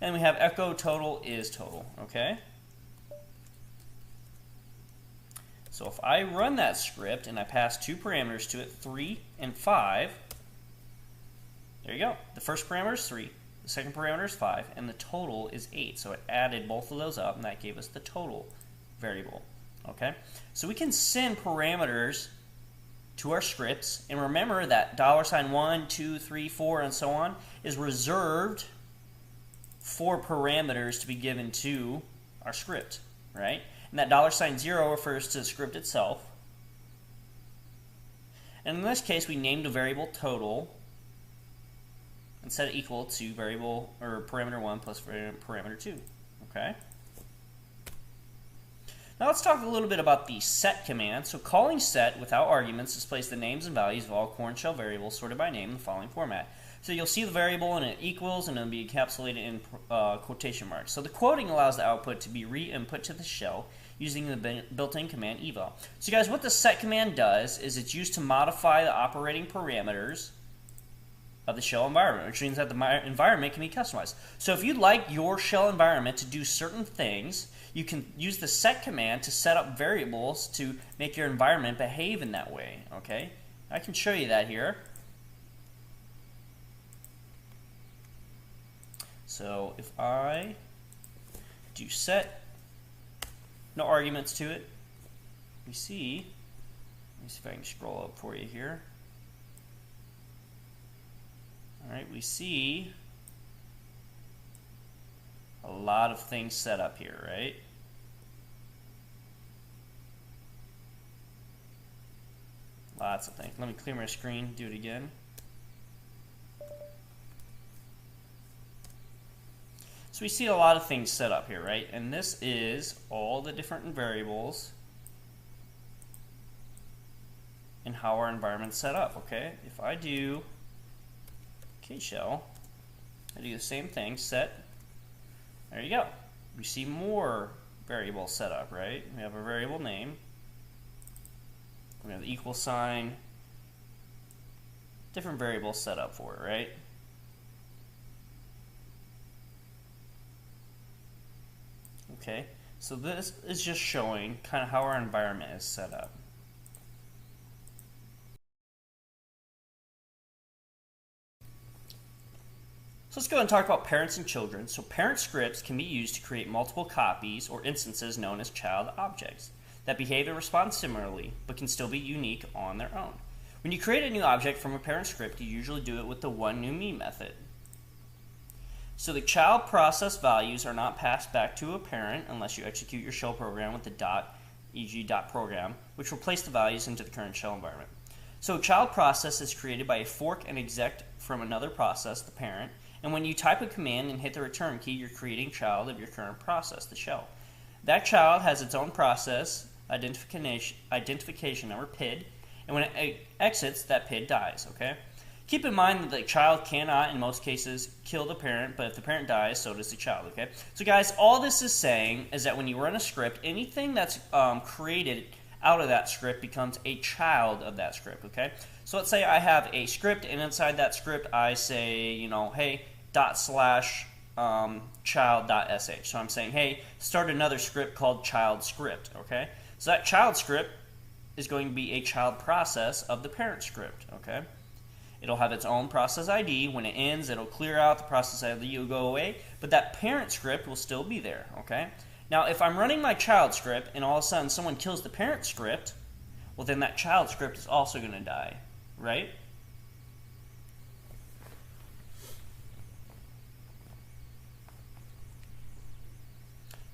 S2: And we have echo total is total, okay? So if I run that script and I pass two parameters to it, 3 and 5, there you go. The first parameter is 3. The second parameter is 5, and the total is 8. So it added both of those up, and that gave us the total variable. Okay? So we can send parameters to our scripts, and remember that $1, 2, 3, 4, and so on is reserved for parameters to be given to our script. right? And that $0 refers to the script itself. And in this case, we named a variable total and set it equal to variable or parameter 1 plus parameter 2. Okay. Now let's talk a little bit about the set command. So calling set without arguments displays the names and values of all core and shell variables sorted by name in the following format. So you'll see the variable and it equals and it'll be encapsulated in quotation marks. So the quoting allows the output to be re-input to the shell using the built-in command eval. So guys, what the set command does is it's used to modify the operating parameters of the shell environment, which means that the environment can be customized. So if you'd like your shell environment to do certain things, you can use the set command to set up variables to make your environment behave in that way. Okay, I can show you that here. So if I do set, no arguments to it, we see, let me see if I can scroll up for you here. Alright, we see a lot of things set up here, right? Lots of things. Let me clear my screen, do it again. So we see a lot of things set up here, right? And this is all the different variables and how our environment's set up, okay? If I do shell, I do the same thing, set, there you go. We see more variables set up, right? We have a variable name, we have the equal sign, different variables set up for it, right? Okay, so this is just showing kind of how our environment is set up. So let's go and talk about parents and children. So parent scripts can be used to create multiple copies or instances known as child objects that behave and respond similarly but can still be unique on their own. When you create a new object from a parent script, you usually do it with the onenome method. So the child process values are not passed back to a parent unless you execute your shell program with the dot, e.g. dot program, which will place the values into the current shell environment. So a child process is created by a fork and exec from another process, the parent, and when you type a command and hit the return key, you're creating a child of your current process, the shell. That child has its own process identification number, PID, and when it exits, that PID dies, okay? Keep in mind that the child cannot, in most cases, kill the parent, but if the parent dies, so does the child, okay? So guys, all this is saying is that when you run a script, anything that's created out of that script becomes a child of that script, okay? So let's say I have a script, and inside that script I say, you know, hey, child.sh. So I'm saying, hey, start another script called child script, okay? So that child script is going to be a child process of the parent script, okay? It'll have its own process ID. When it ends, it'll clear out, the process ID will go away, but that parent script will still be there, okay? Now, if I'm running my child script and all of a sudden someone kills the parent script, well, then that child script is also going to die, right?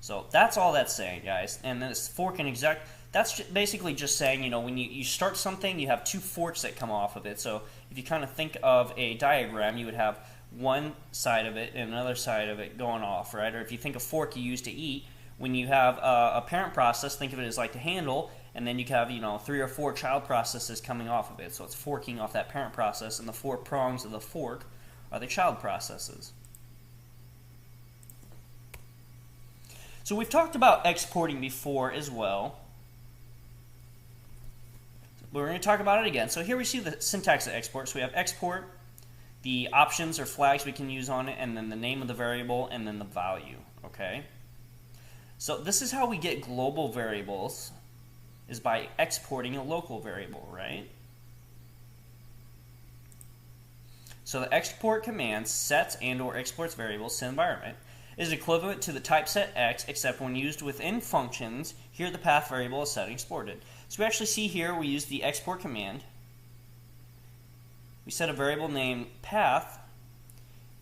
S2: So that's all that's saying, guys. And this fork and exec, that's basically just saying, you know, when you start something, you have two forks that come off of it. So if you kind of think of a diagram, you would have one side of it and another side of it going off, right? Or if you think of fork you use to eat, when you have a parent process, think of it as like the handle, and then you have, you know, 3 or 4 child processes coming off of it. So it's forking off that parent process, and the 4 prongs of the fork are the child processes. So we've talked about exporting before as well. We're going to talk about it again. So here we see the syntax of export. So we have export, the options or flags we can use on it, and then the name of the variable, and then the value, okay? So this is how we get global variables, is by exporting a local variable, right? So the export command sets and or exports variables to the environment. Is equivalent to the typeset X, except when used within functions, here the path variable is set and exported. So we actually see here we use the export command. We set a variable named path,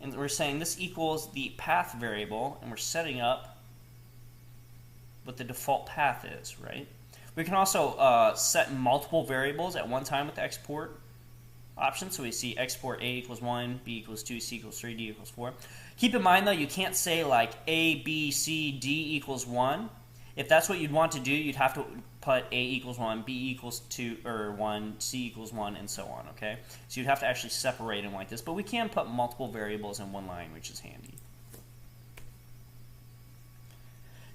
S2: and we're saying this equals the path variable, and we're setting up what the default path is, right? We can also set multiple variables at one time with the export option. So we see export A equals 1, B equals 2, C equals 3, D equals 4. Keep in mind though, you can't say like A, B, C, D equals 1. If that's what you'd want to do, you'd have to put A equals 1, B equals 2 or 1, C equals 1, and so on, okay? So you'd have to actually separate them like this, but we can put multiple variables in one line, which is handy.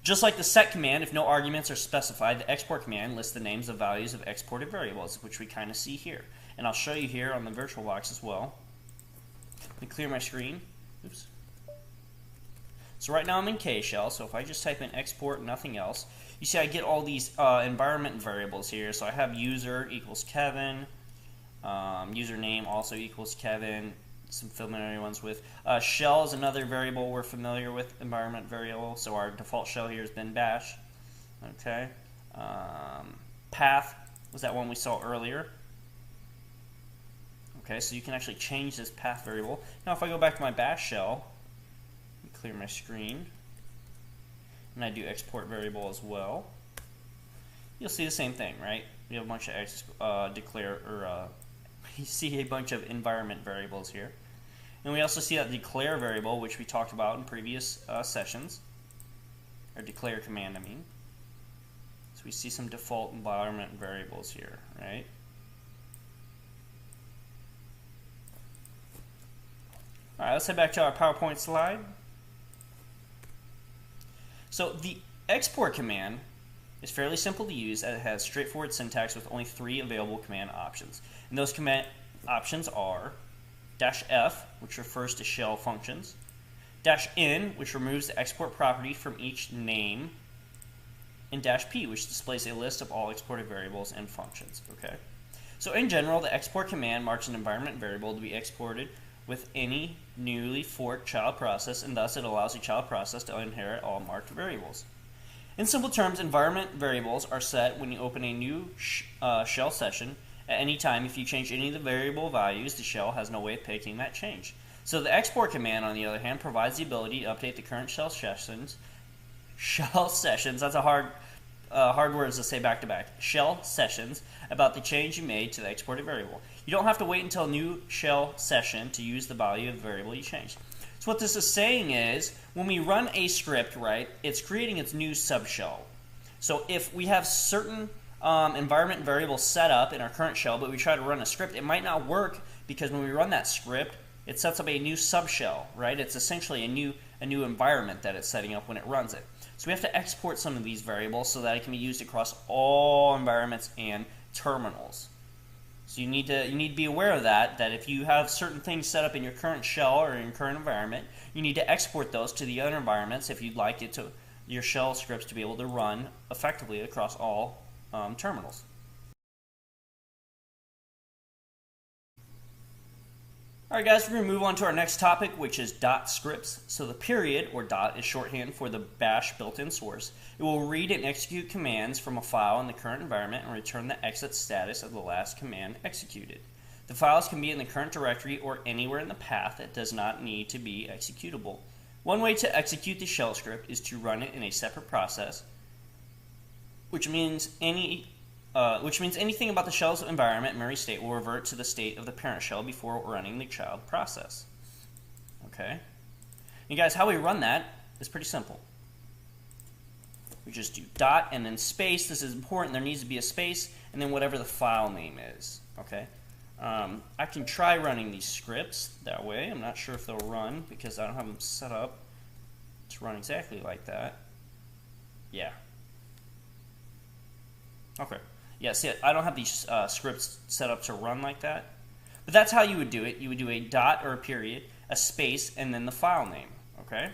S2: Just like the set command, if no arguments are specified, the export command lists the names of values of exported variables, which we kind of see here. And I'll show you here on the VirtualBox as well. Let me clear my screen. Oops. So right now I'm in K-shell, so if I just type in export nothing else, you see I get all these environment variables here. So I have user equals Kevin, username also equals Kevin, some familiar ones with. Shell is another variable we're familiar with, environment variable, so our default shell here has been bash. Okay. Path was that one we saw earlier. Okay, so you can actually change this path variable. Now if I go back to my bash shell, clear my screen, and I do export variable as well, you'll see the same thing, right? We have a bunch of you see a bunch of environment variables here. And we also see that declare variable, which we talked about in previous sessions, or declare command, I mean. So we see some default environment variables here, right? Alright, let's head back to our PowerPoint slide. So the export command is fairly simple to use, as it has straightforward syntax with only 3 available command options. And those command options are -f, which refers to shell functions, -n, which removes the export property from each name, and -p, which displays a list of all exported variables and functions. Okay. So in general, the export command marks an environment variable to be exported with any newly forked child process, and thus it allows a child process to inherit all marked variables. In simple terms, environment variables are set when you open a new shell session. At any time, if you change any of the variable values, the shell has no way of picking that change. So the export command, on the other hand, provides the ability to update the current shell sessions. That's a hard words to say back to back. Shell sessions about the change you made to the exported variable. You don't have to wait until a new shell session to use the value of the variable you changed. So what this is saying is, when we run a script, right, it's creating its new subshell. So if we have certain environment variables set up in our current shell, but we try to run a script, it might not work because when we run that script, it sets up a new subshell, right? It's essentially a new environment that it's setting up when it runs it. So we have to export some of these variables so that it can be used across all environments and terminals. So you need to be aware of that if you have certain things set up in your current shell or in your current environment, you need to export those to the other environments if you'd like your shell scripts to be able to run effectively across all terminals. Alright guys, we're going to move on to our next topic, which is dot scripts. So the period, or dot, is shorthand for the bash built-in source. It will read and execute commands from a file in the current environment and return the exit status of the last command executed. The files can be in the current directory or anywhere in the path that does not need to be executable. One way to execute the shell script is to run it in a separate process, which means anything about the shell's environment and memory state will revert to the state of the parent shell before running the child process. Okay? And guys, how we run that is pretty simple. We just do dot and then space. This is important. There needs to be a space and then whatever the file name is. Okay? I can try running these scripts that way. I'm not sure if they'll run because I don't have them set up to run exactly like that. Yeah. Okay. Yeah, see, I don't have these scripts set up to run like that. But that's how you would do it. You would do a dot or a period, a space, and then the file name. Okay?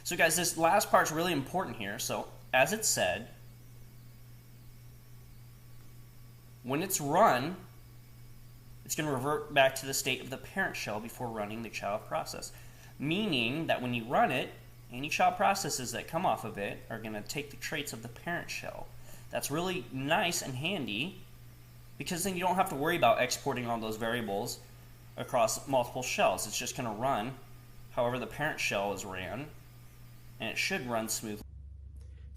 S2: So guys, this last part's really important here. So, as it said, when it's run, it's going to revert back to the state of the parent shell before running the child process. Meaning that when you run it, any child processes that come off of it are going to take the traits of the parent shell. That's really nice and handy because then you don't have to worry about exporting all those variables across multiple shells. It's just going to run however the parent shell is ran, and it should run smoothly.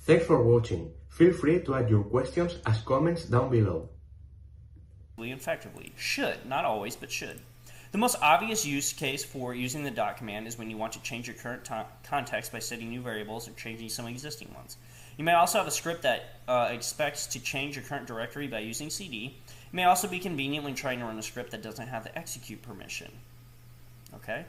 S3: Thanks for watching. Feel free to add your questions as comments down below.
S2: Effectively. Should. Not always, but should. The most obvious use case for using the dot command is when you want to change your current context by setting new variables or changing some existing ones. You may also have a script that expects to change your current directory by using cd. It may also be convenient when trying to run a script that doesn't have the execute permission. Okay?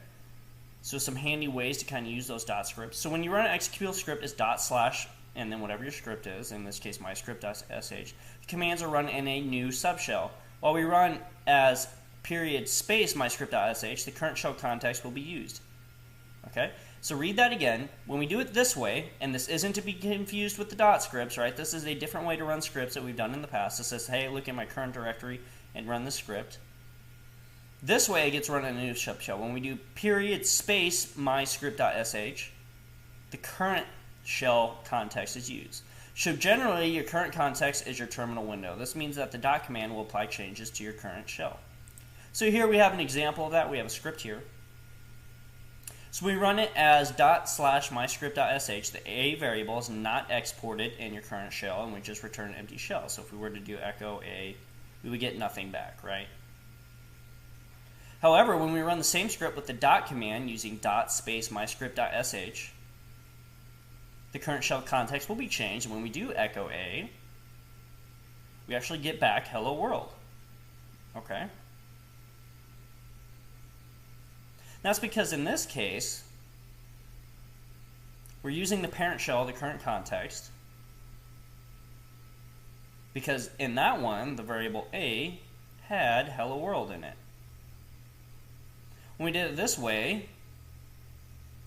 S2: So some handy ways to kind of use those dot scripts. So when you run an executable script, it's / and then whatever your script is, in this case my script.sh, the commands are run in a new subshell. While we run as /space my script.sh, the current shell context will be used. Okay, so read that again. When we do it this way, and this isn't to be confused with the dot scripts, right? This is a different way to run scripts that we've done in the past. It says, hey, look at my current directory and run the script. This way it gets run in a new subshell. When we do /space my script.sh, the current shell context is used. So generally, your current context is your terminal window. This means that the dot command will apply changes to your current shell. So here we have an example of that. We have a script here. So we run it as /myscript.sh. The A variable is not exported in your current shell, and we just return an empty shell. So if we were to do echo A, we would get nothing back, right? However, when we run the same script with the dot command using /space myscript.sh, the current shell context will be changed, and when we do echo A, we actually get back hello world. Okay? That's because in this case, we're using the parent shell, the current context, because in that one, the variable A had hello world in it. When we did it this way,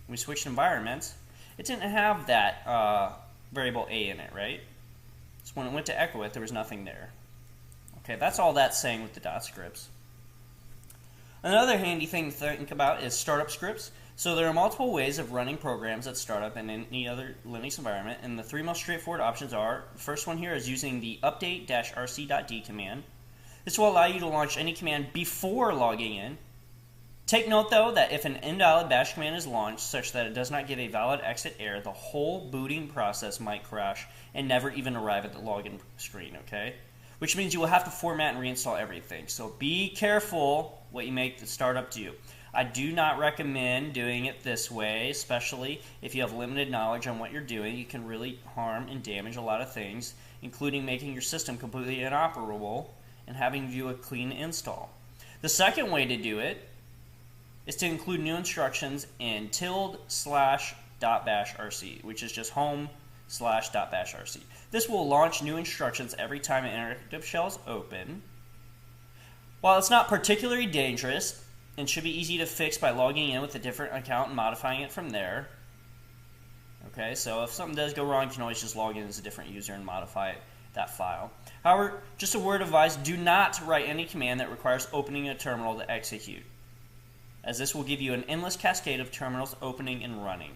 S2: we switched environments, it didn't have that variable A in it, right? So when it went to echo it, there was nothing there. Okay, that's all that's saying with the dot scripts. Another handy thing to think about is startup scripts. So there are multiple ways of running programs at startup and in any other Linux environment, and the three most straightforward options are, the first one here is using the update-rc.d command. This will allow you to launch any command before logging in. Take note though that if an invalid bash command is launched such that it does not give a valid exit error, the whole booting process might crash and never even arrive at the login screen, okay? Which means you will have to format and reinstall everything. So be careful what you make the startup do. I do not recommend doing it this way, especially if you have limited knowledge on what you're doing. You can really harm and damage a lot of things, including making your system completely inoperable and having you do a clean install. The second way to do it is to include new instructions in ~/.bashrc, which is just home/.bashrc. This will launch new instructions every time an interactive shell is open. While it's not particularly dangerous and should be easy to fix by logging in with a different account and modifying it from there. Okay, so if something does go wrong, you can always just log in as a different user and modify that file. However, just a word of advice, do not write any command that requires opening a terminal to execute, as this will give you an endless cascade of terminals opening and running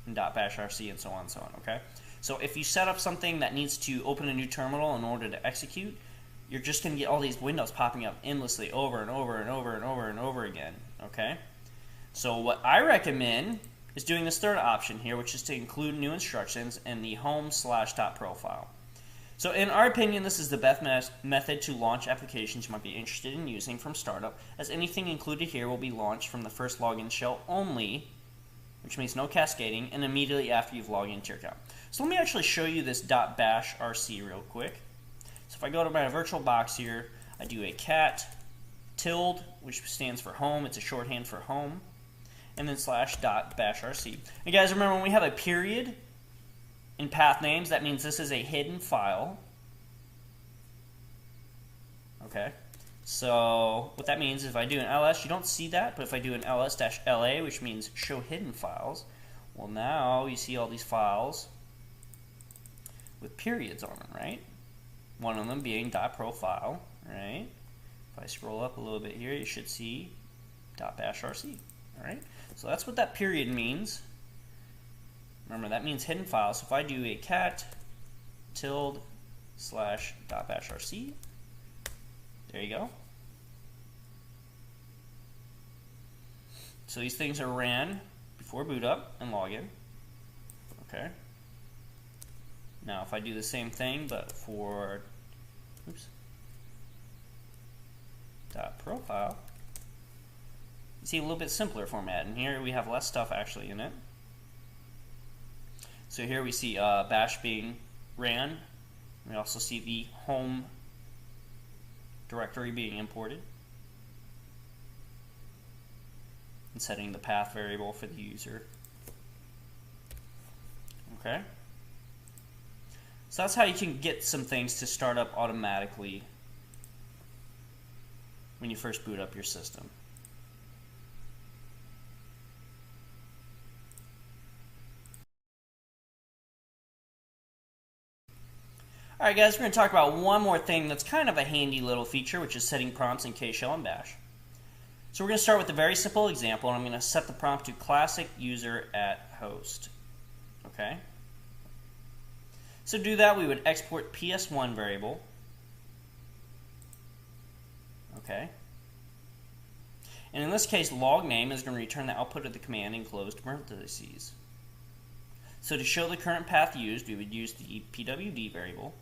S2: in .bashrc and so on and so on, okay? So if you set up something that needs to open a new terminal in order to execute, you're just going to get all these windows popping up endlessly over and over and over and over and over again, okay? So what I recommend is doing this third option here, which is to include new instructions in the home/.profile. So in our opinion, this is the best method to launch applications you might be interested in using from startup, as anything included here will be launched from the first login shell only, which means no cascading, and immediately after you've logged into your account. So let me actually show you this .bashrc real quick. So if I go to my virtual box here, I do a cat tilde, which stands for home, it's a shorthand for home, and then /.bashrc. And guys, remember when we have a period in path names, that means this is a hidden file. Okay, so what that means is if I do an ls, you don't see that, but if I do an ls-la, which means show hidden files, well now you see all these files with periods on them, right? One of them being .profile, right? If I scroll up a little bit here, you should see .bashrc, all right? So that's what that period means. Remember, that means hidden file. So if I do a cat tilde /.bashrc, there you go. So these things are ran before boot up and login. Okay. Now if I do the same thing but for .profile, you see a little bit simpler format, and here we have less stuff actually in it. So here we see bash being ran. We also see the home directory being imported and setting the path variable for the user. Okay, so that's how you can get some things to start up automatically when you first boot up your system. Alright guys, we're going to talk about one more thing that's kind of a handy little feature, which is setting prompts in K shell and bash. So we're going to start with a very simple example, and I'm going to set the prompt to classic user at host. Okay? So to do that, we would export ps1 variable. Okay? And in this case, log name is going to return the output of the command in closed parentheses. So to show the current path used, we would use the pwd variable.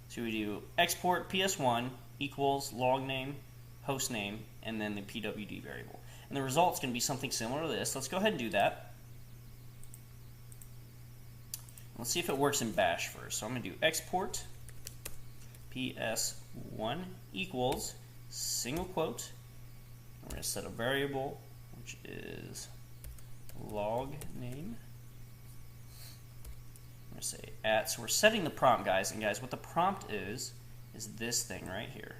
S2: So we do export ps1 equals log name, host name, and then the pwd variable. And the result's going to be something similar to this. Let's go ahead and do that. Let's see if it works in bash first. So I'm going to do export ps1 equals single quote. We're going to set a variable which is log name. I'm going to say at. So we're setting the prompt, guys. And guys, what the prompt is this thing right here.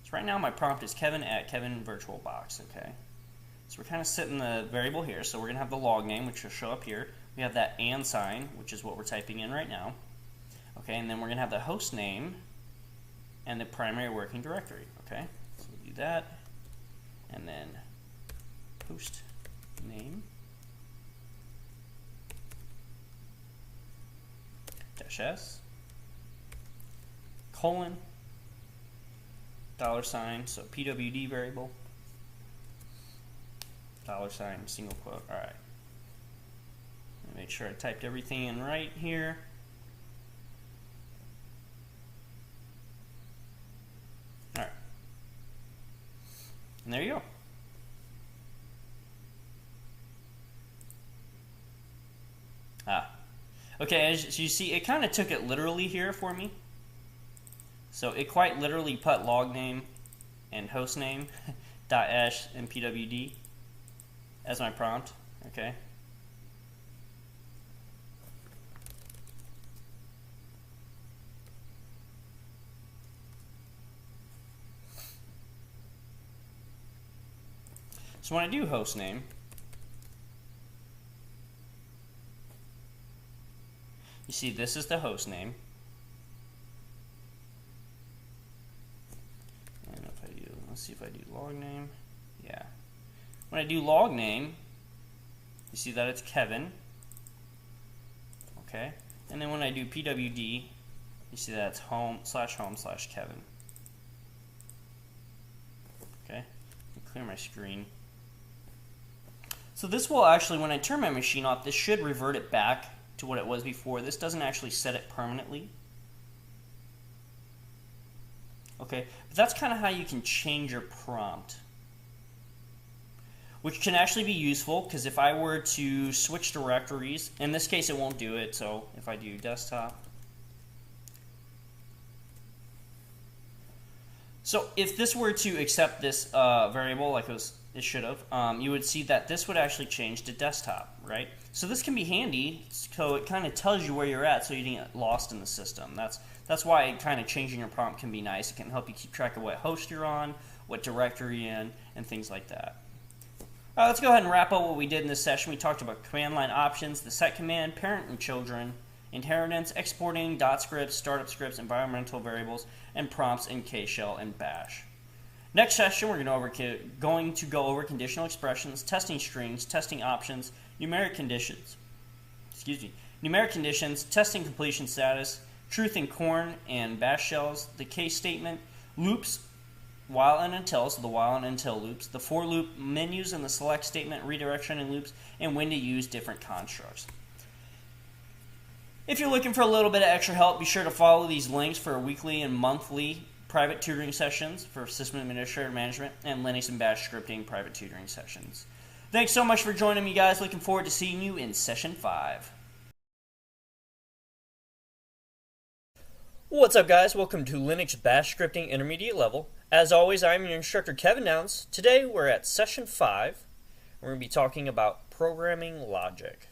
S2: So right now my prompt is Kevin at Kevin VirtualBox. Okay. So we're kind of setting the variable here. So we're going to have the log name, which will show up here. We have that and sign, which is what we're typing in right now. Okay, and then we're going to have the host name and the primary working directory. Okay, so we'll do that, and then host name -s colon $, so pwd variable $, single quote. All right. Make sure I typed everything in right here. All right. And there you go. Okay, as you see, it kind of took it literally here for me. So it quite literally put log name and host name .s and pwd as my prompt. Okay. So when I do host name, you see this is the host name. And if I do, let's see if I do log name. Yeah. When I do log name, you see that it's Kevin. Okay. And then when I do pwd, you see that it's home/Kevin. Okay. Clear my screen. So this will actually, when I turn my machine off, this should revert it back to what it was before. This doesn't actually set it permanently. Okay, but that's kind of how you can change your prompt, which can actually be useful, because if I were to switch directories, in this case it won't do it, so if I do desktop. So if this were to accept this variable like it should have, you would see that this would actually change to desktop, right? So this can be handy, so it kind of tells you where you're at so you don't get lost in the system. That's why kind of changing your prompt can be nice. It can help you keep track of what host you're on, what directory you're in, and things like that. All right, let's go ahead and wrap up what we did in this session. We talked about command line options, the set command, parent and children, inheritance, exporting, dot scripts, startup scripts, environmental variables, and prompts in K shell and bash. Next session, we're going to go over conditional expressions, testing strings, testing options, numeric conditions, testing completion status, truth and corn and bash shells, the case statement, loops, while and until, so the while and until loops, the for loop, menus and the select statement, redirection and loops, and when to use different constructs. If you're looking for a little bit of extra help, be sure to follow these links for weekly and monthly private tutoring sessions for System Administrator Management and Linux and Bash Scripting private tutoring sessions. Thanks so much for joining me, guys. Looking forward to seeing you in Session 5. What's up, guys? Welcome to Linux Bash Scripting Intermediate Level. As always, I'm your instructor, Kevin Downs. Today, we're at Session 5. We're going to be talking about programming logic.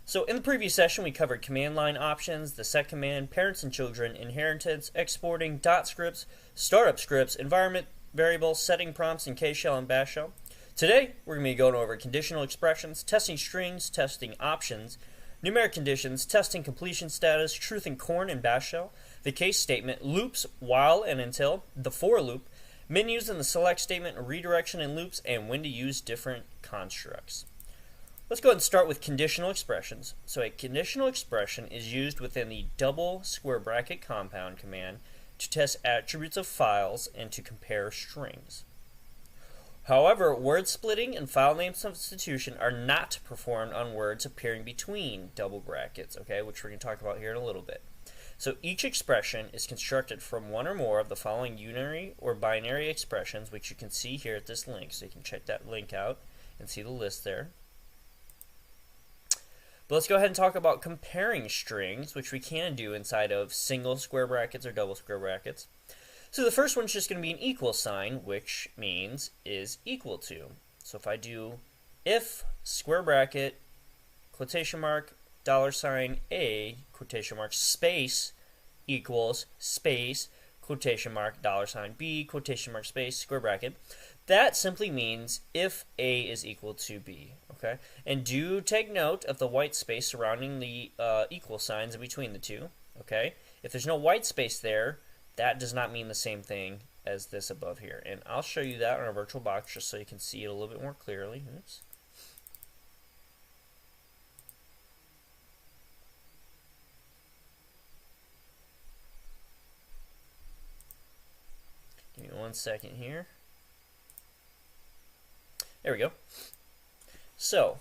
S2: So in the previous session, we covered command line options, the set command, parents and children, inheritance, exporting, dot scripts, startup scripts, environment variables, setting prompts in K shell and bash shell. Today, we're going to be going over conditional expressions, testing strings, testing options, numeric conditions, testing completion status, truth and corn in bash shell, the case statement, loops, while and until, the for loop, menus in the select statement, redirection and loops, and when to use different constructs. Let's go ahead and start with conditional expressions. So a conditional expression is used within the double square bracket compound command to test attributes of files and to compare strings. However, word splitting and file name substitution are not performed on words appearing between double brackets, okay, which we're going to talk about here in a little bit. So each expression is constructed from one or more of the following unary or binary expressions, which you can see here at this link. So you can check that link out and see the list there. But let's go ahead and talk about comparing strings, which we can do inside of single square brackets or double square brackets. So the first one's just going to be an equal sign, which means is equal to. So if I do if square bracket, quotation mark, $a, quotation mark, space, equals, space, quotation mark, $b, quotation mark, space, square bracket, that simply means if A is equal to B. Okay? And do take note of the white space surrounding the equal signs in between the two. Okay? If there's no white space there, that does not mean the same thing as this above here. And I'll show you that on our virtual box just so you can see it a little bit more clearly. Oops. Give me 1 second here. There we go. So,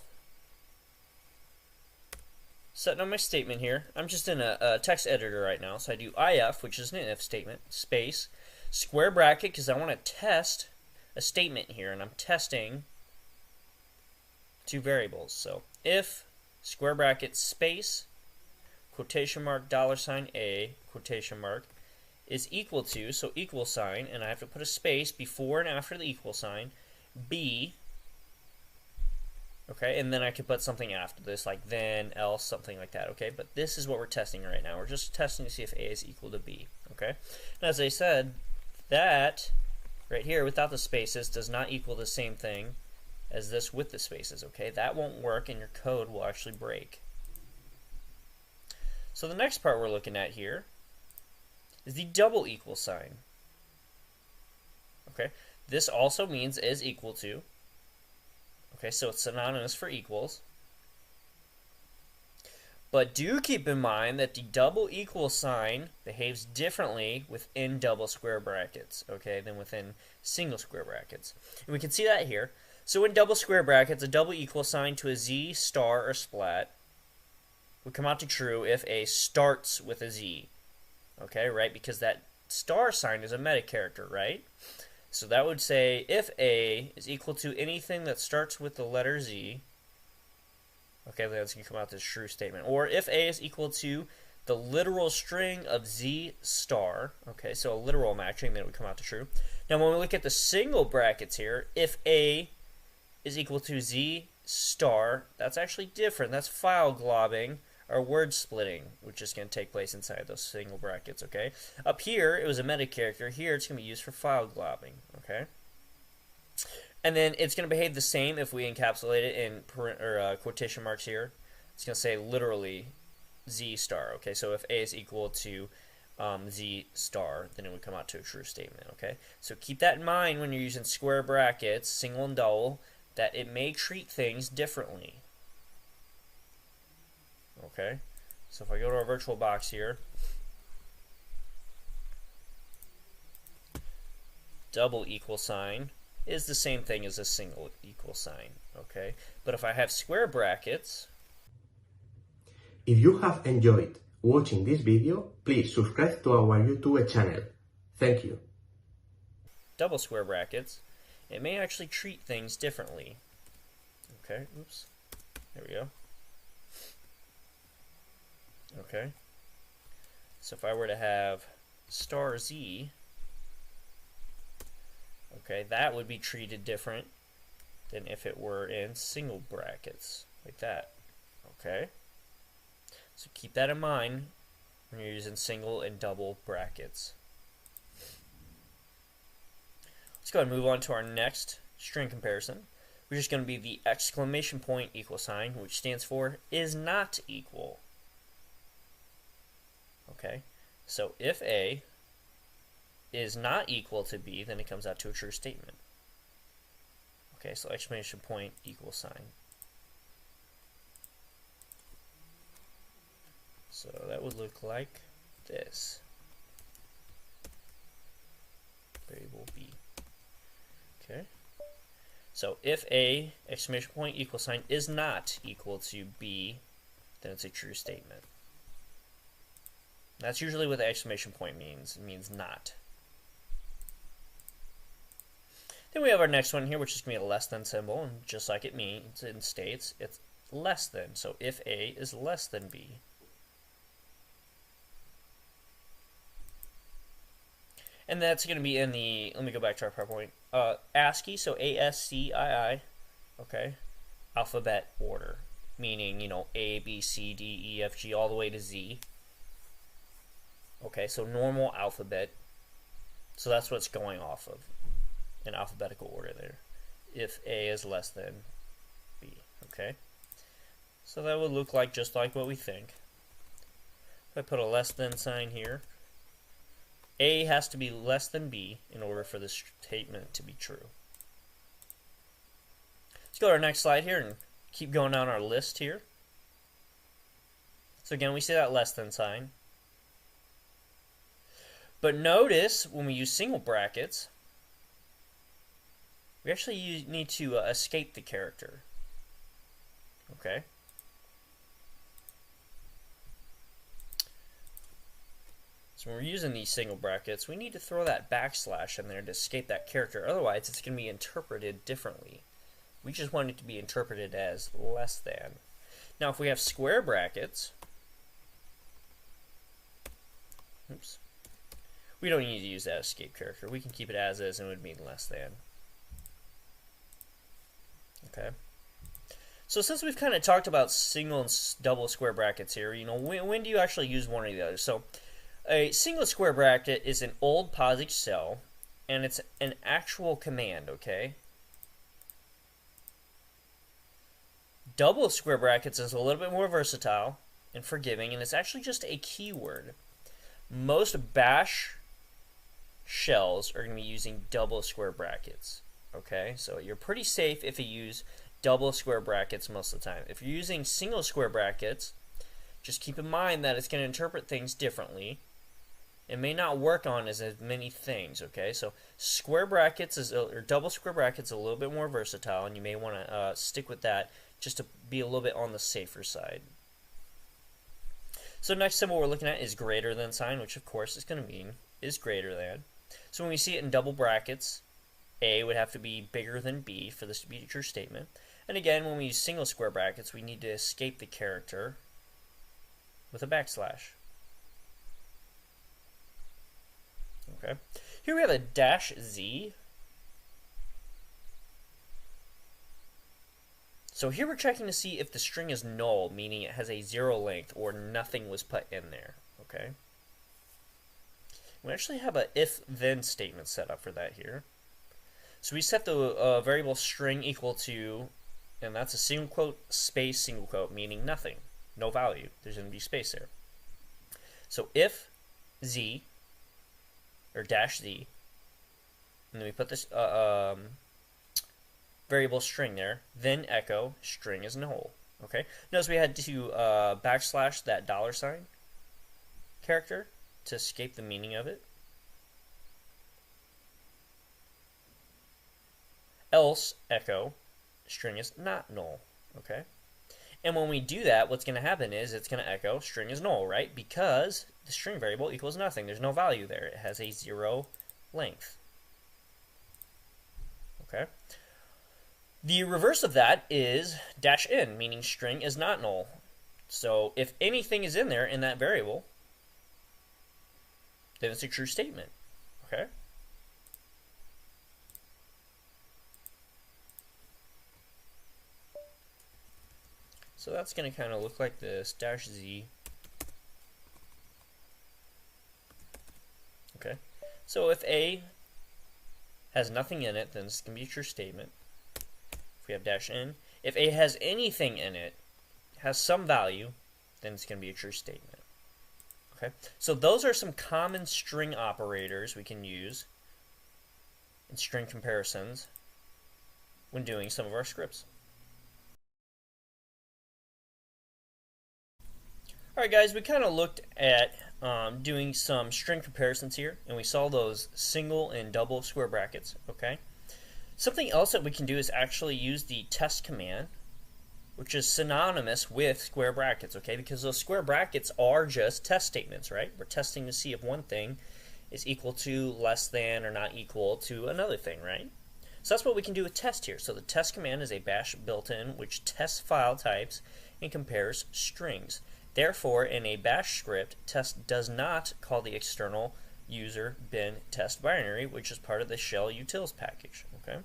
S2: setting up my statement here. I'm just in a text editor right now, so I do if, which is an if statement, space, square bracket, because I want to test a statement here, and I'm testing two variables. So, if square bracket space, quotation mark, $a, quotation mark, is equal to, so equal sign, and I have to put a space before and after the equal sign, B, okay, and then I could put something after this, like then, else, something like that, okay? But this is what we're testing right now. We're just testing to see if A is equal to B, okay? And as I said, that right here without the spaces does not equal the same thing as this with the spaces, okay? That won't work and your code will actually break. So the next part we're looking at here is the double equal sign, okay? This also means is equal to. Okay, so it's synonymous for equals. But do keep in mind that the double equal sign behaves differently within double square brackets, okay, than within single square brackets. And we can see that here. So in double square brackets, a double equal sign to a z, star, or splat would come out to true if A starts with a z. Okay, right? Because that star sign is a meta character, right? So that would say if A is equal to anything that starts with the letter Z, okay, that's going to come out this true statement. Or if A is equal to the literal string of Z star, okay, so a literal matching, then it would come out to true. Now when we look at the single brackets here, if A is equal to Z star, that's actually different. That's file globbing, or word splitting, which is going to take place inside those single brackets, okay? Up here, it was a meta character. Here, it's going to be used for file globbing, okay? And then it's going to behave the same if we encapsulate it in quotation marks here. It's going to say literally Z star, okay? So if A is equal to Z star, then it would come out to a true statement, okay? So keep that in mind when you're using square brackets, single and double, that it may treat things differently. Okay, so if I go to our virtual box here, double equal sign is the same thing as a single equal sign, okay? But if I have square brackets,
S3: If you have enjoyed watching this video, please subscribe to our YouTube channel. Thank you.
S2: Double square brackets, it may actually treat things differently. Okay, oops. There we go. Okay. So if I were to have star z, okay, that would be treated different than if it were in single brackets, like that. Okay? So keep that in mind when you're using single and double brackets. Let's go ahead and move on to our next string comparison, which is going to be the exclamation point equal sign, which stands for is not equal. Okay, so if A is not equal to B, then it comes out to a true statement. Okay, so exclamation point equal sign. So that would look like this. Variable B. Okay. So if A exclamation point equal sign is not equal to B, then it's a true statement. That's usually what the exclamation point means. It means not. Then we have our next one here, which is going to be a less than symbol, and just like it means in states, it's less than. So if A is less than B. And that's going to be in the, let me go back to our PowerPoint, ASCII, so ASCII, okay, alphabet order, meaning, you know, A, B, C, D, E, F, G, all the way to Z. Okay, so normal alphabet, so that's what's going off of, in alphabetical order there, if A is less than B, okay? So that would look like just like what we think. If I put a less than sign here, A has to be less than B in order for this statement to be true. Let's go to our next slide here and keep going down our list here. So again, we see that less than sign. But notice when we use single brackets, we actually need to escape the character. Okay? So when we're using these single brackets, we need to throw that backslash in there to escape that character. Otherwise, it's going to be interpreted differently. We just want it to be interpreted as less than. Now, if we have square brackets, oops, we don't need to use that escape character. We can keep it as is and it would mean less than. Okay. So since we've kind of talked about single and double square brackets here, you know, when do you actually use one or the other? So a single square bracket is an old POSIX cell, and it's an actual command, okay? Double square brackets is a little bit more versatile and forgiving, and it's actually just a keyword. Most bash shells are going to be using double square brackets, okay? So you're pretty safe if you use double square brackets most of the time. If you're using single square brackets, just keep in mind that it's going to interpret things differently. It may not work on as many things, okay? So square brackets or double square brackets is a little bit more versatile, and you may want to stick with that just to be a little bit on the safer side. So next symbol we're looking at is greater than sign, which of course is going to mean is greater than. So when we see it in double brackets, A would have to be bigger than B for this to be a true statement. And again, when we use single square brackets, we need to escape the character with a backslash. Okay. Here we have a dash Z. So here we're checking to see if the string is null, meaning it has a zero length or nothing was put in there. Okay. We actually have a if-then statement set up for that here. So we set the variable string equal to, and that's a single quote space single quote, meaning nothing, no value. There's going to be space there. So if Z, or dash Z, and then we put this variable string there, then echo string is null. Okay. Notice we had to backslash that $sign character to escape the meaning of it. Else echo string is not null. Okay. And when we do that, what's going to happen is it's going to echo string is null, right? Because the string variable equals nothing. There's no value there. It has a 0 length. Okay. The reverse of that is -n, meaning string is not null. So if anything is in there in that variable, then it's a true statement. Okay. So that's going to kind of look like this, -z. Okay. So if A has nothing in it, then this can be a true statement. If we have -n. If A has anything in it, has some value, then it's going to be a true statement. Okay. So those are some common string operators we can use in string comparisons when doing some of our scripts. Alright guys, we kind of looked at doing some string comparisons here, and we saw those single and double square brackets. Okay. Something else that we can do is actually use the test command, which is synonymous with square brackets, okay? Because those square brackets are just test statements, right? We're testing to see if one thing is equal to, less than, or not equal to another thing, right? So that's what we can do with test here. So the test command is a bash built-in which tests file types and compares strings. Therefore, in a bash script, test does not call the external user bin test binary, which is part of the shell utils package. Okay,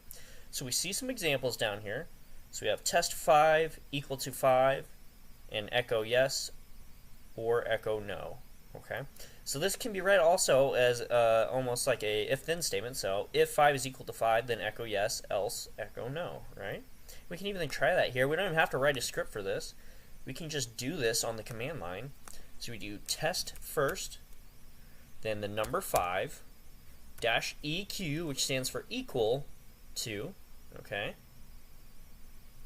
S2: so we see some examples down here. So we have test5 equal to 5 and echo yes or echo no. Okay, so this can be read also as almost like a if-then statement. So if 5 is equal to 5, then echo yes, else echo no. Right? We can even try that here. We don't even have to write a script for this. We can just do this on the command line. So we do test first, then the number 5, -eq, which stands for equal to, okay,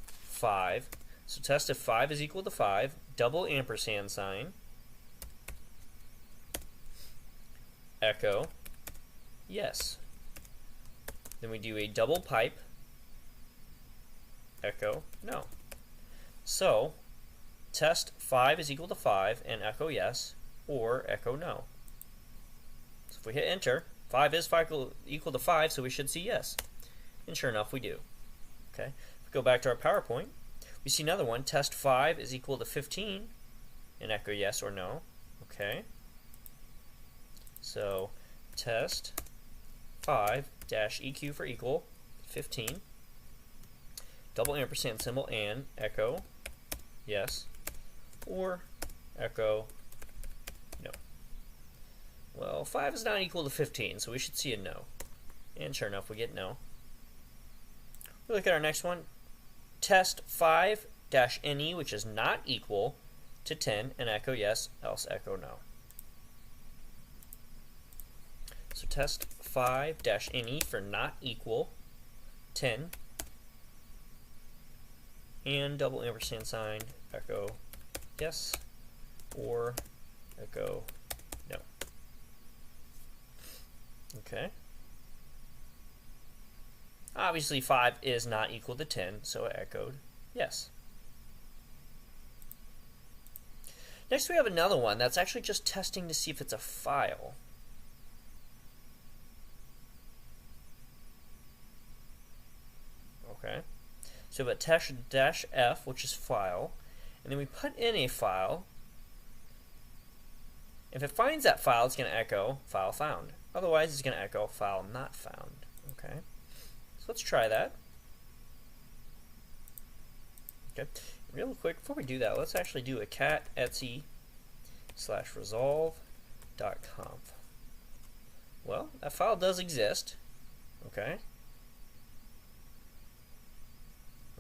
S2: 5. So test if 5 is equal to 5, double ampersand sign, echo, yes. Then we do a double pipe, echo, no. So test 5 is equal to 5 and echo yes or echo no. So if we hit enter, 5 is equal to 5, so we should see yes. And sure enough, we do. Okay. If we go back to our PowerPoint, we see another one. Test 5 is equal to 15 and echo yes or no. Okay. So test 5 -eq for equal 15, double ampersand symbol and echo yes or echo no. Well, 5 is not equal to 15, so we should see a no. And sure enough, we get no. We look at our next one. Test 5-ne, which is not equal to 10, and echo yes, else echo no. So test 5-ne for not equal 10, and double ampersand sign, echo yes, or echo no. Okay. Obviously 5 is not equal to 10, so it echoed yes. Next we have another one that's actually just testing to see if it's a file. Okay. So we have a test-f, which is file, and then we put in a file. If it finds that file, it's going to echo file found. Otherwise, it's going to echo file not found. Okay. So let's try that. Okay. Real quick, before we do that, let's actually do a cat /resolve.conf. Well, that file does exist. Okay.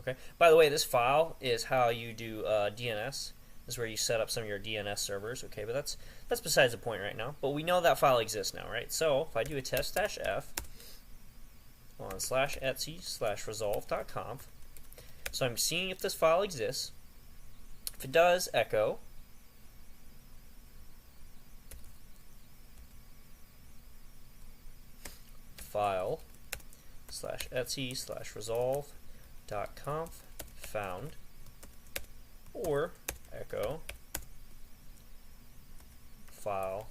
S2: Okay. By the way, this file is how you do DNS. This is where you set up some of your DNS servers. Okay, but that's besides the point right now. But we know that file exists now, right? So if I do a test-f on /etsy/resolve.conf, so I'm seeing if this file exists. If it does, echo. File /etsy/resolve.conf found. or echo file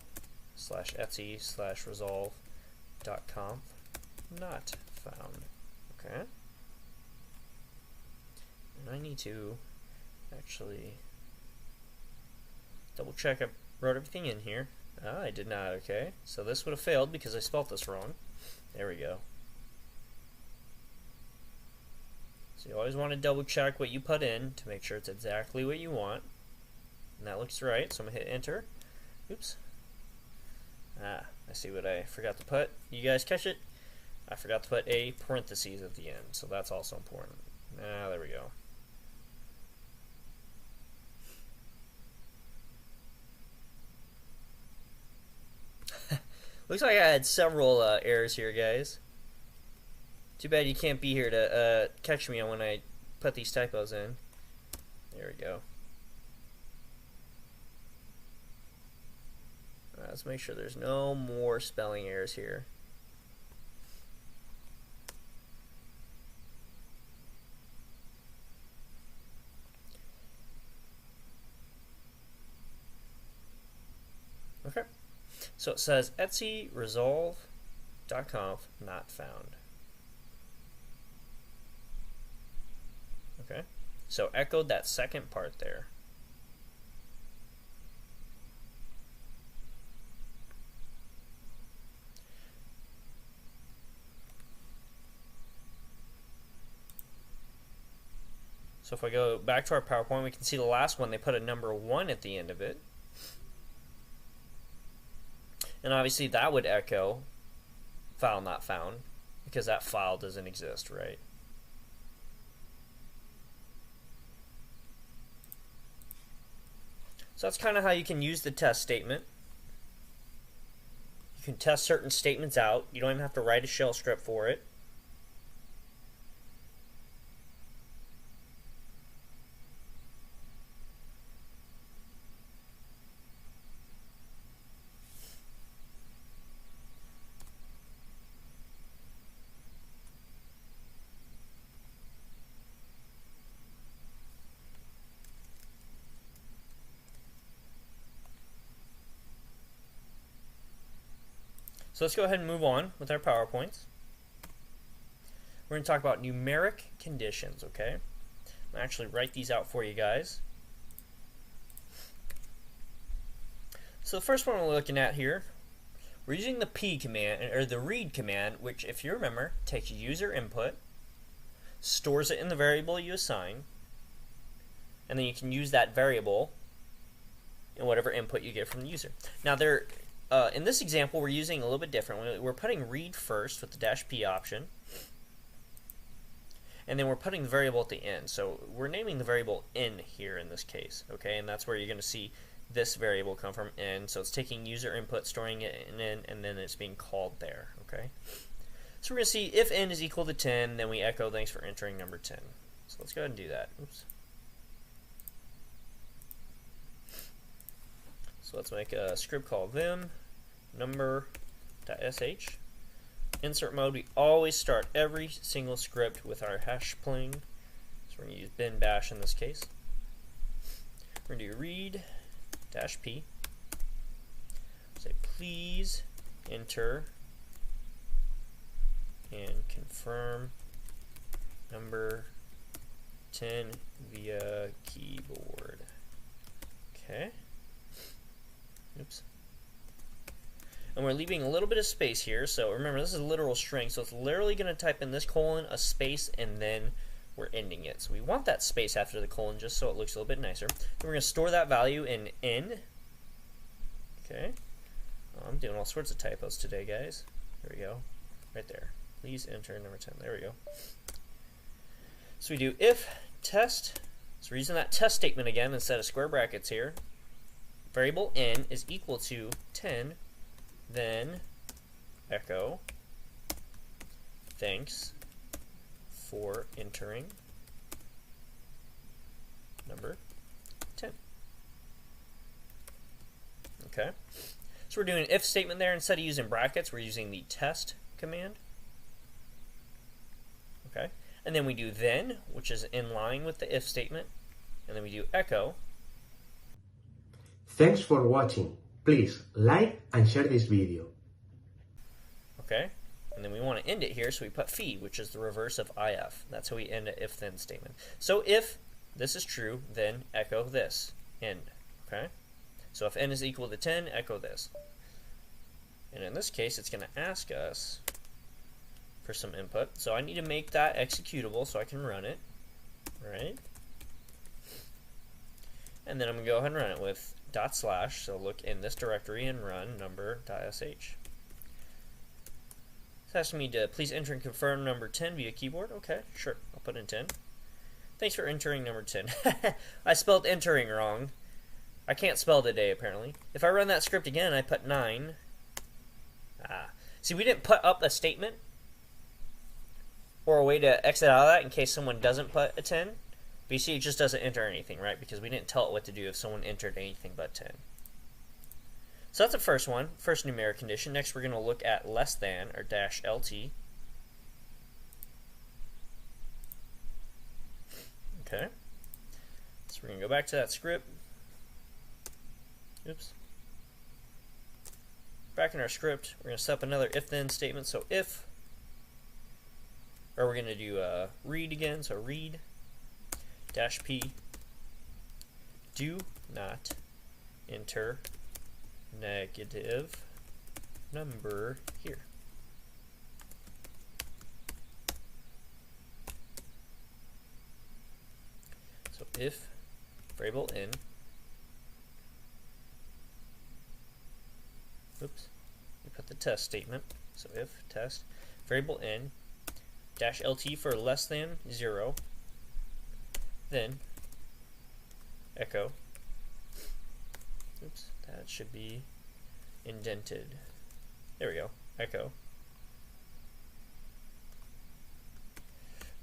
S2: /etc/ resolve.conf not found. Okay. And I need to actually double check I wrote everything in here. I did not. Okay. So this would have failed because I spelled this wrong. There we go. So you always want to double check what you put in to make sure it's exactly what you want. And that looks right, so I'm going to hit enter. Oops. I see what I forgot to put. You guys catch it? I forgot to put a parentheses at the end, so that's also important. There we go. Looks like I had several errors here, guys. Too bad you can't be here to catch me when I put these typos in. There we go. Let's make sure there's no more spelling errors here. Okay. So it says etc resolve.conf not found. Okay. So echoed that second part there. So if I go back to our PowerPoint, we can see the last one, they put a number 1 at the end of it. And obviously that would echo file not found because that file doesn't exist, right? So that's kind of how you can use the test statement. You can test certain statements out. You don't even have to write a shell script for it. So let's go ahead and move on with our PowerPoints. We're going to talk about numeric conditions, okay? I'll actually write these out for you guys. So the first one we're looking at here, we're using the P command, or the read command, which, if you remember, takes user input, stores it in the variable you assign, and then you can use that variable in whatever input you get from the user. Now, in this example, we're using a little bit different. We're putting read first with the -p option, and then we're putting the variable at the end. So we're naming the variable in here in this case, okay? And that's where you're going to see this variable come from in. So it's taking user input, storing it in, and then it's being called there, okay? So we're going to see if n is equal to 10, then we echo thanks for entering number 10. So let's go ahead and do that. Oops. So let's make a script called vim number.sh. Insert mode, we always start every single script with our hash pling. So we're going to use bin bash in this case. We're going to do read-p. Say please enter and confirm number 10 via keyboard. Okay. Oops. And we're leaving a little bit of space here. So remember, this is a literal string, so it's literally going to type in this colon, a space, and then we're ending it. So we want that space after the colon just so it looks a little bit nicer. Then we're going to store that value in n. Okay. I'm doing all sorts of typos today, guys. There we go. Right there. Please enter number 10. There we go. So we do if test. So we're using that test statement again instead of square brackets here. Variable n is equal to 10, then echo thanks for entering number 10. Okay, so we're doing an if statement there. Instead of using brackets, we're using the test command. Okay, and then we do then, which is in line with the if statement. and then we do echo.
S3: Thanks for watching. Please like and share this video.
S2: Okay, and then we want to end it here, so we put phi, which is the reverse of if. That's how we end an if-then statement. So if this is true, then echo this, end. Okay, so if n is equal to 10, echo this. And in this case, it's going to ask us for some input. So I need to make that executable so I can run it, right? And then I'm going to go ahead and run it with // so look in this directory and run number.sh. It's asking me to please enter and confirm number 10 via keyboard. Okay, sure, I'll put in 10. Thanks for entering number 10. I spelled entering wrong. I can't spell today, apparently. If I run that script again, I put 9. See, we didn't put up a statement or a way to exit out of that in case someone doesn't put a 10. But you see, it just doesn't enter anything, right? Because we didn't tell it what to do if someone entered anything but 10. So that's the first one, first numeric condition. Next, we're going to look at less than, or -LT. Okay. So we're going to go back to that script. Oops. Back in our script, we're going to set up another if-then statement. So if, or we're going to do read again. So read -p, do not enter negative number here. So if variable n, oops, we put the test statement. So if test variable n -LT for less than 0, then echo. Oops, that should be indented. There we go. Echo.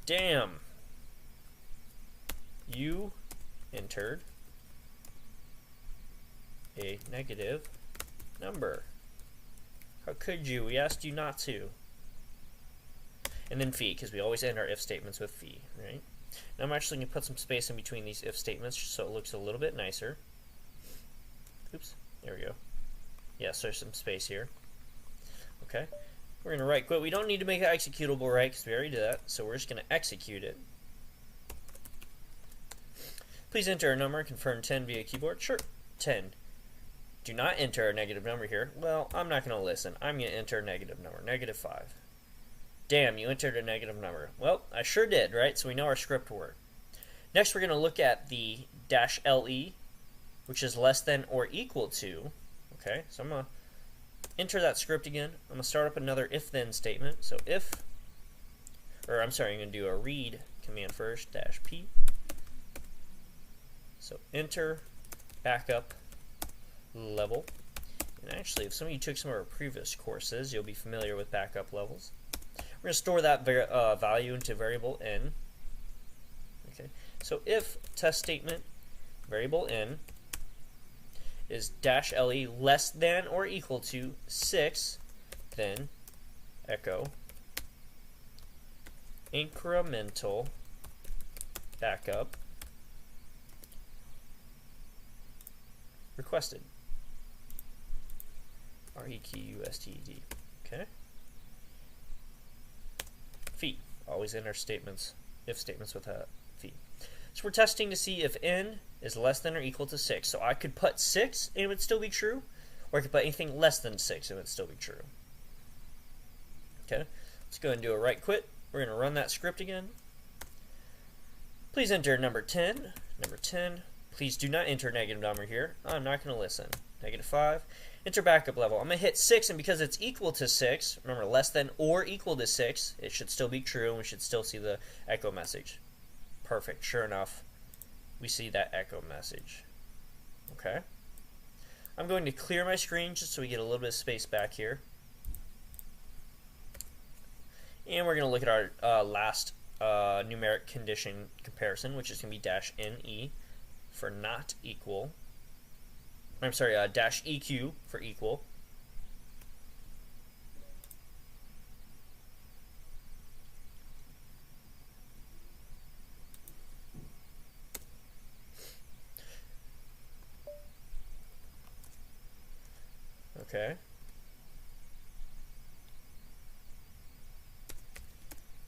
S2: Damn. You entered a negative number. How could you? We asked you not to. And then phi, because we always end our if statements with phi, right? Now I'm actually going to put some space in between these if statements so it looks a little bit nicer. Oops, there we go. Yes, there's some space here. Okay, we're going to right quit. We don't need to make it executable, right, because we already did that. So we're just going to execute it. Please enter a number and confirm 10 via keyboard. Sure, 10. Do not enter a negative number here. Well, I'm not going to listen. I'm going to enter a negative number, -5. Damn, you entered a negative number. Well, I sure did, right? So we know our script worked. Next, we're going to look at the -LE, which is less than or equal to. Okay, so I'm going to enter that script again. I'm going to start up another if-then statement. So if, or I'm sorry, I'm going to do a read command first, -p. So enter backup level. And actually, if some of you took some of our previous courses, you'll be familiar with backup levels. We're going to store that value into variable n. Okay, so if test statement variable n is -LE less than or equal to 6, then echo incremental backup requested. REQUSTED. Okay. Phi. Always enter statements, if statements with a phi. So we're testing to see if n is less than or equal to 6. So I could put 6 and it would still be true, or I could put anything less than 6 and it would still be true. Okay. Let's go ahead and do a right quit. We're going to run that script again. Please enter number 10. Number 10. Please do not enter a negative number here. I'm not going to listen. -5. Enter backup level. I'm going to hit 6, and because it's equal to 6, remember, less than or equal to 6, it should still be true, and we should still see the echo message. Perfect. Sure enough, we see that echo message. Okay. I'm going to clear my screen just so we get a little bit of space back here. And we're going to look at our last numeric condition comparison, which is going to be -NE for not equal. I'm sorry, -EQ for equal. Okay.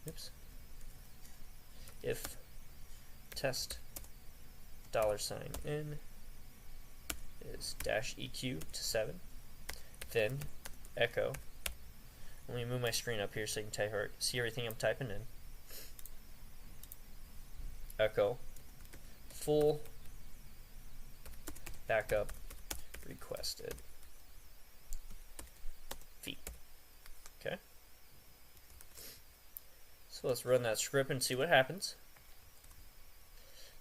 S2: Oops. If test $n is -eq to 7, then echo. Let me move my screen up here so you can see everything I'm typing in. Echo full backup requested feed. Okay. So let's run that script and see what happens.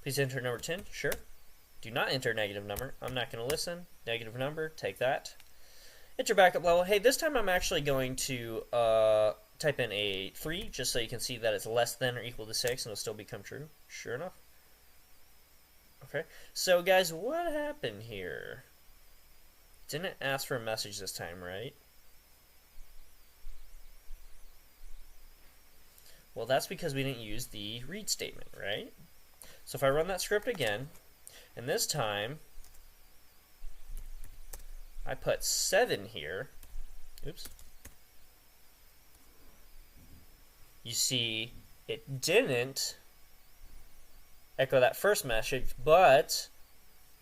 S2: Please enter number 10. Sure. Do not enter negative number. I'm not going to listen. Negative number. Take that. Enter backup level. Hey, this time I'm actually going to type in a 3 just so you can see that it's less than or equal to 6 and it'll still become true. Sure enough. Okay. So guys, what happened here? Didn't ask for a message this time, right? Well, that's because we didn't use the read statement, right? So if I run that script again, and this time I put 7 here, oops, you see it didn't echo that first message, but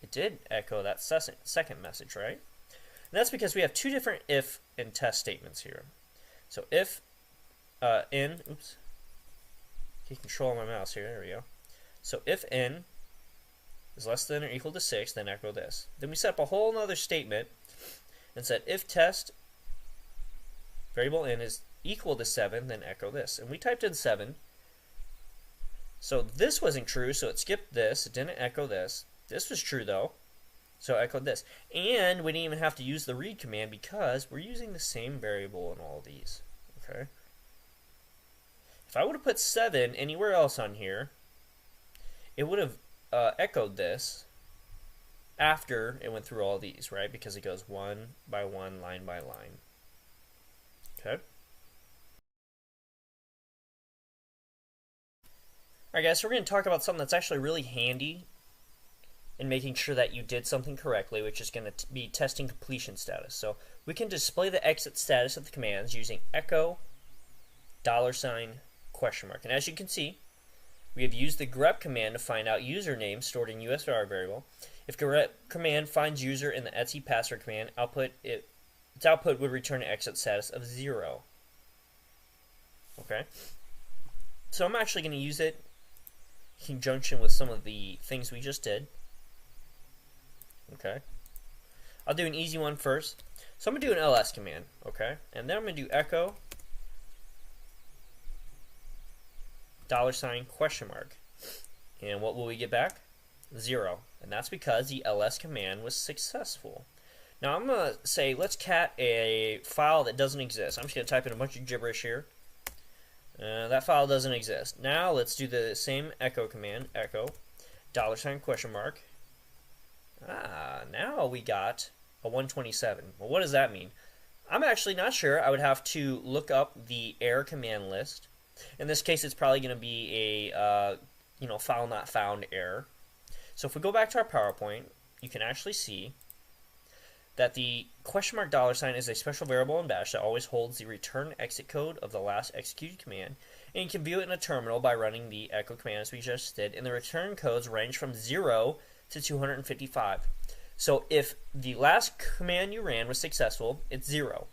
S2: it did echo that second message, right? And that's because we have two different if and test statements here. So if oops, keep control of my mouse here, there we go. So if n is less than or equal to 6, then echo this. Then we set up a whole other statement and said if test variable n is equal to 7, then echo this. And we typed in 7. So this wasn't true, so it skipped this. It didn't echo this. This was true though, so it echoed this. And we didn't even have to use the read command because we're using the same variable in all of these. Okay. If I would have put 7 anywhere else on here, it would have echoed this after it went through all these, right? Because it goes one by one, line by line. Okay. Alright guys, so we're going to talk about something that's actually really handy in making sure that you did something correctly, which is going to be testing completion status. So we can display the exit status of the commands using echo $, question mark. And as you can see, we have used the grep command to find out username stored in USR variable. If grep command finds user in the etc password command, its output would return an exit status of 0. Okay. So I'm actually going to use it in conjunction with some of the things we just did. Okay. I'll do an easy one first. So I'm going to do an ls command, okay? And then I'm going to do echo $, question mark. And what will we get back? 0. And that's because the ls command was successful. Now I'm going to say let's cat a file that doesn't exist. I'm just going to type in a bunch of gibberish here. That file doesn't exist. Now let's do the same echo command, echo $, question mark. Now we got a 127. Well, what does that mean? I'm actually not sure. I would have to look up the error command list. In this case, it's probably going to be a file not found error. So if we go back to our PowerPoint, you can actually see that the question mark $, is a special variable in Bash that always holds the return exit code of the last executed command, and you can view it in a terminal by running the echo command as we just did, and the return codes range from 0 to 255. So if the last command you ran was successful, it's 0.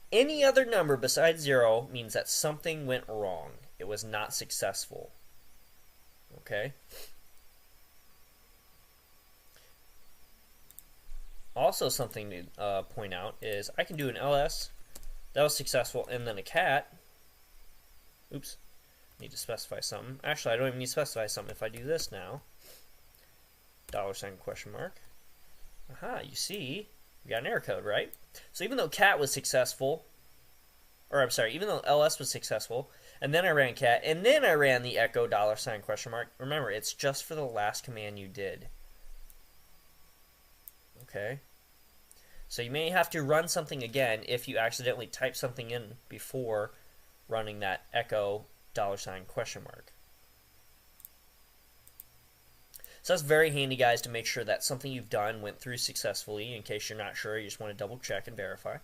S2: Any other number besides 0 means that something went wrong. It was not successful. Okay? Also, something to point out is I can do an ls, that was successful, and then a cat. Oops, need to specify something. Actually, I don't even need to specify something. If I do this now, $, question mark. Aha, you see, we got an error code, right? So even though cat was successful, or I'm sorry, even though ls was successful, and then I ran cat, and then I ran the echo $, question mark, remember, it's just for the last command you did. Okay, so you may have to run something again if you accidentally type something in before running that echo $, question mark. So that's very handy, guys, to make sure that something you've done went through successfully. In case you're not sure, you just want to double check and verify.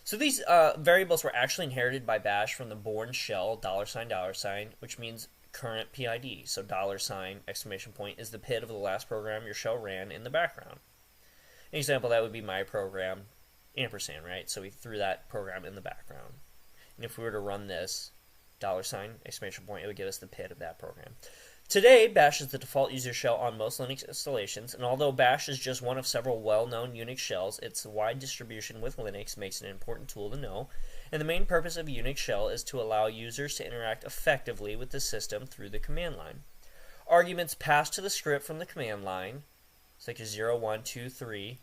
S2: So these variables were actually inherited by Bash from the Bourne shell $$, which means current PID. So $, exclamation point, is the PID of the last program your shell ran in the background. An example that would be my program, ampersand, right? So we threw that program in the background. And if we were to run this, $, exclamation point, it would give us the PID of that program. Today, Bash is the default user shell on most Linux installations, and although Bash is just one of several well-known Unix shells, its wide distribution with Linux makes it an important tool to know, and the main purpose of a Unix shell is to allow users to interact effectively with the system through the command line. Arguments passed to the script from the command line, it's like a 0, 1, 2, 3.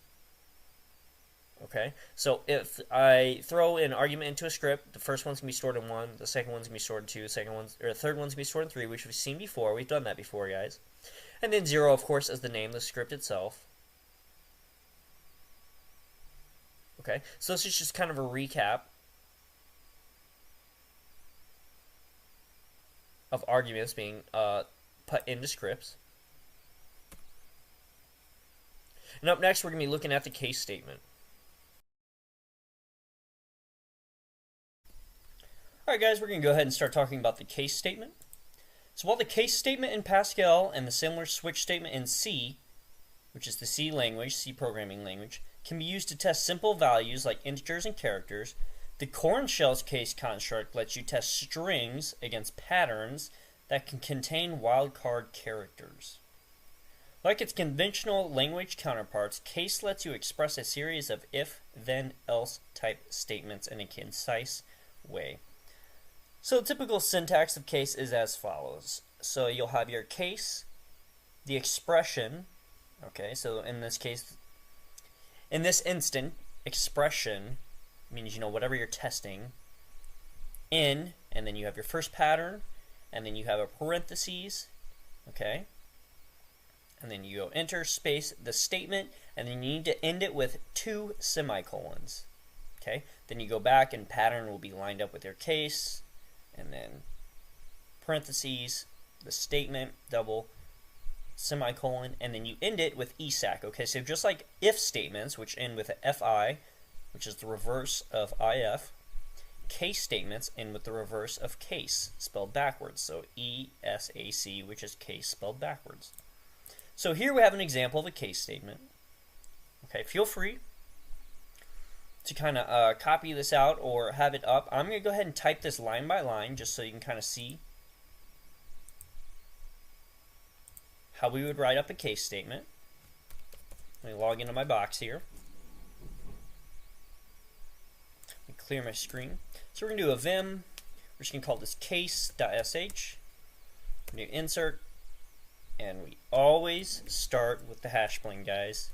S2: Okay, so if I throw an argument into a script, the first one's going to be stored in 1, the second one's going to be stored in 2, the third one's going to be stored in 3, which we've seen before. We've done that before, guys. And then 0, of course, is the name of the script itself. Okay, so this is just kind of a recap of arguments being put into scripts. And up next, we're going to be looking at the case statement. Alright guys, we're going to go ahead and start talking about the case statement. So while the case statement in Pascal and the similar switch statement in C, which is the C language, C programming language, can be used to test simple values like integers and characters, the Corn shell's case construct lets you test strings against patterns that can contain wildcard characters. Like its conventional language counterparts, case lets you express a series of if, then, else type statements in a concise way. So the typical syntax of case is as follows. So you'll have your case, the expression, okay, so in this case, in this instant, expression means, whatever you're testing, in, and then you have your first pattern, and then you have a parentheses, okay, and then you go enter space the statement, and then you need to end it with 2 semicolons, okay, then you go back and pattern will be lined up with your case, and then parentheses, the statement, double, semicolon, and then you end it with ESAC. Okay, so just like if statements, which end with a FI, which is the reverse of IF, case statements end with the reverse of case, spelled backwards. So ESAC, which is case spelled backwards. So here we have an example of a case statement. Okay, feel free to kind of copy this out or have it up. I'm going to go ahead and type this line by line just so you can kind of see how we would write up a case statement. Let me log into my box here. Let me clear my screen. So we're going to do a vim. We're just going to call this case.sh. We're going to insert, and we always start with the hash bling, guys,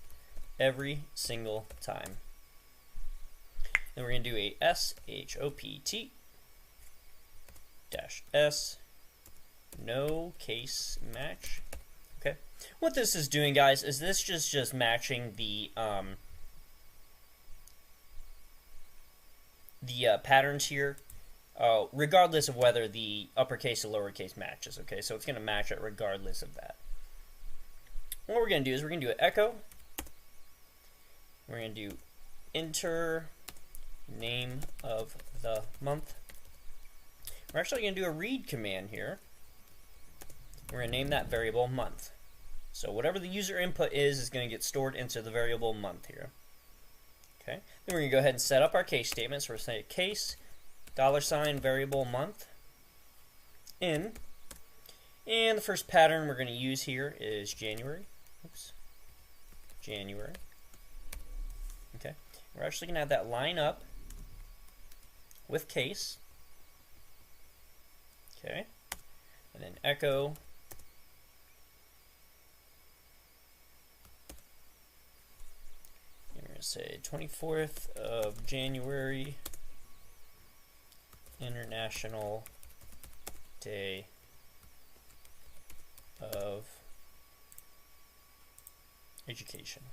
S2: every single time. Then we're going to do a shopt -s no case match. Okay. What this is doing, guys, is this just matching the patterns here, regardless of whether the uppercase or lowercase matches. Okay, so it's going to match it regardless of that. What we're going to do is we're going to do an echo. We're going to do enter name of the month. We're actually going to do a read command here. We're going to name that variable month. So whatever the user input is going to get stored into the variable month here. Okay. Then we're going to go ahead and set up our case statement. So we're saying case $variable month in. And the first pattern we're going to use here is January. Oops. January. Okay. We're actually going to have that line up with case. Okay. And then echo. And we're going to say 24th of January, International Day of Education.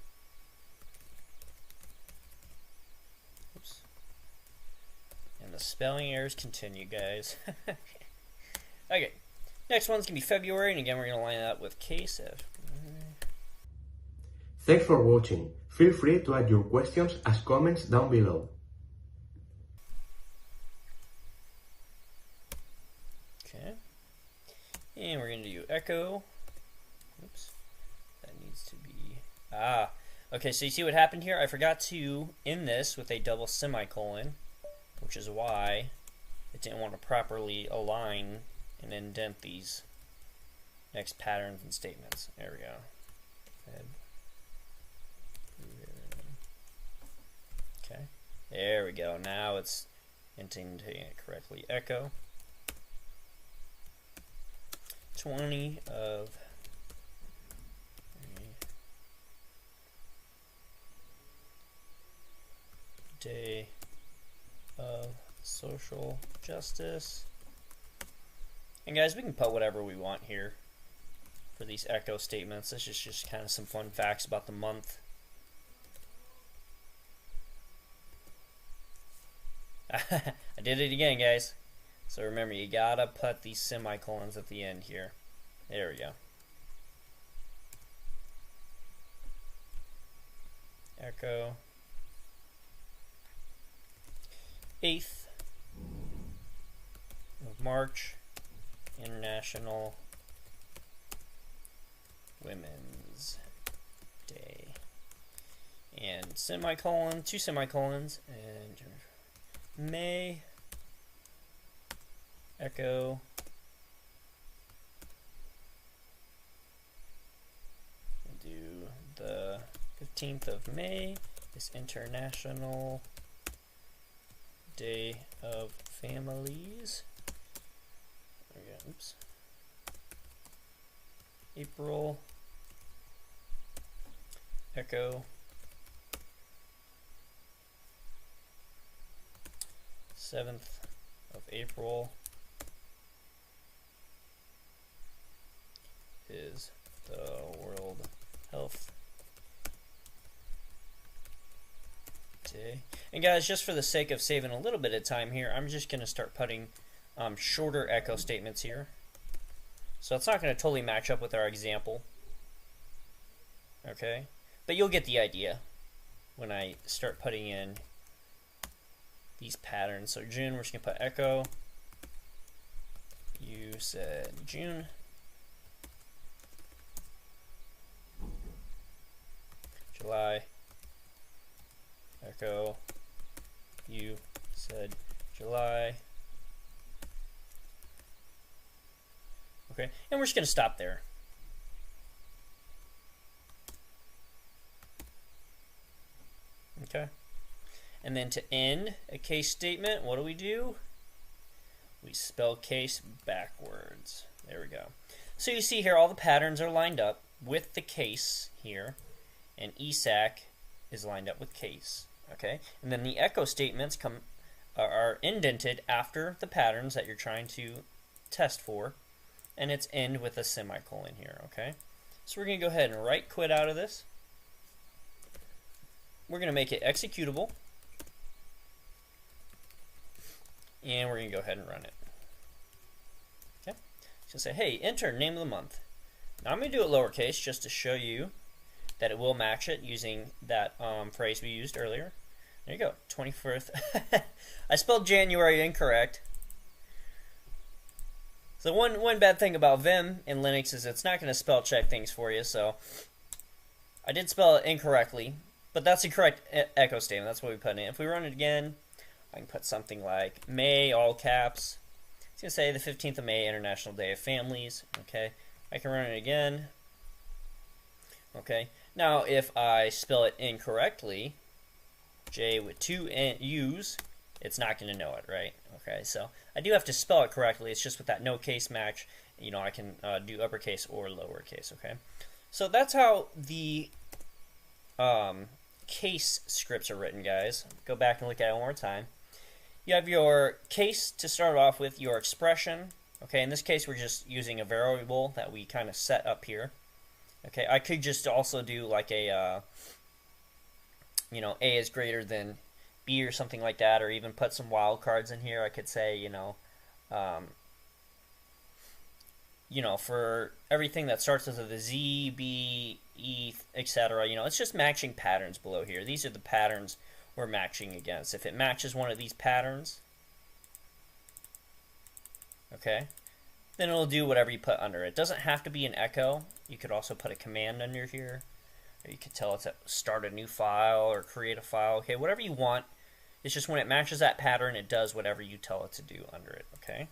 S2: Oops. And the spelling errors continue, guys. Okay, Next one's going to be February, and again we're going to line it up with case of...
S3: Thanks for watching. Feel free to add your questions as comments down below.
S2: Okay. And we're going to do echo. Oops. That needs to be... Okay, so you see what happened here? I forgot to end this with a double semicolon, which is why it didn't want to properly align and indent these next patterns and statements. There we go. Okay, there we go. Now it's indenting it correctly. Echo 20 of Day of Social Justice. And guys, we can put whatever we want here for these echo statements. This is just kind of some fun facts about the month. I did it again, guys. So remember, you gotta put these semicolons at the end here. There we go. Echo 8th of March, International Women's Day. And semicolon, 2 semicolons, and May, echo, we'll do the 15th of May is International Day of Families. There we go. Oops. April, echo, 7th of April is the World Health Day. And guys, just for the sake of saving a little bit of time here, I'm just going to start putting shorter echo statements here. So it's not going to totally match up with our example. Okay? But you'll get the idea when I start putting in these patterns. So June, we're just going to put echo. You said June. July, echo. You said July. Okay, and we're just going to stop there. Okay. And then to end a case statement, what do? We spell case backwards. There we go. So you see here all the patterns are lined up with the case here, and ESAC is lined up with case. Okay, and then the echo statements are indented after the patterns that you're trying to test for, and it's end with a semicolon here. Okay, so we're going to go ahead and right quit out of this. We're going to make it executable. And we're going to go ahead and run it. Okay. So say, hey, enter name of the month. Now I'm going to do it lowercase just to show you that it will match it using that phrase we used earlier. There you go, 21st. I spelled January incorrect. So one bad thing about Vim in Linux is it's not going to spell check things for you. So I did spell it incorrectly, but that's the correct echo statement. That's what we put in. If we run it again, I can put something like May, all caps. It's going to say the 15th of May, International Day of Families. Okay, I can run it again. Okay, now if I spell it incorrectly, J with 2 U's, it's not going to know it, right? Okay, so I do have to spell it correctly. It's just with that no case match, you know, I can do uppercase or lowercase, okay? So that's how the case scripts are written, guys. Go back and look at it one more time. You have your case to start off with, your expression. Okay, in this case, we're just using a variable that we kind of set up here. Okay, I could just also do like a, you know, A is greater than B or something like that, or even put some wildcards in here. I could say, you know, for everything that starts with a Z, B, E, etc. It's just matching patterns below here. These are the patterns we're matching against. If it matches one of these patterns, okay, then it'll do whatever you put under it. It doesn't have to be an echo. You could also put a command under here. Or you could tell it to start a new file or create a file. Okay, whatever you want. It's just when it matches that pattern, it does whatever you tell it to do under it. Okay.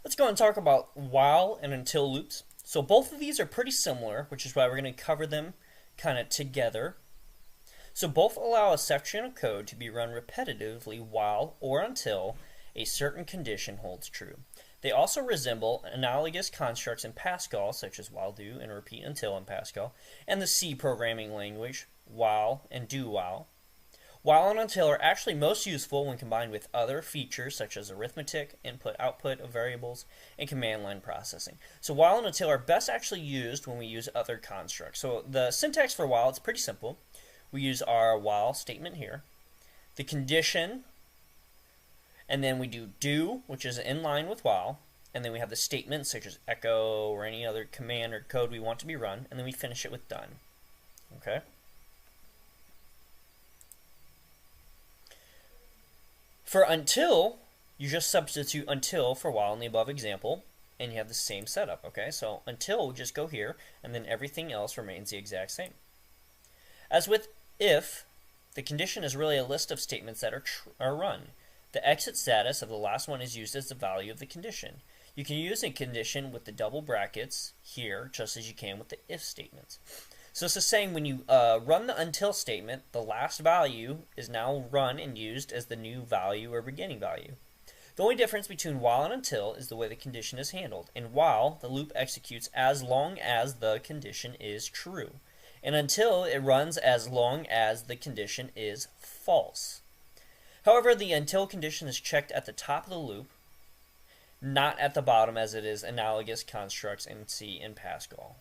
S2: Let's go and talk about while and until loops. So both of these are pretty similar, which is why we're going to cover them kind of together. So both allow a section of code to be run repetitively while or until a certain condition holds true. They also resemble analogous constructs in Pascal, such as while do and repeat until in Pascal, and the C programming language, while and do while. While and until are actually most useful when combined with other features such as arithmetic, input-output of variables, and command line processing. So while and until are best actually used when we use other constructs. So the syntax for while, it's pretty simple. We use our while statement here, the condition, and then we do, which is in line with while, and then we have the statement such as echo or any other command or code we want to be run, and then we finish it with done. Okay? For until, you just substitute until for while in the above example, and you have the same setup. Okay, so until we just go here, and then everything else remains the exact same. As with if, the condition is really a list of statements that are run. The exit status of the last one is used as the value of the condition. You can use a condition with the double brackets here, just as you can with the if statements. So this is saying when you run the until statement, the last value is now run and used as the new value or beginning value. The only difference between while and until is the way the condition is handled. In while, the loop executes as long as the condition is true. And until, it runs as long as the condition is false. However, the until condition is checked at the top of the loop, not at the bottom as it is analogous constructs in C and Pascal.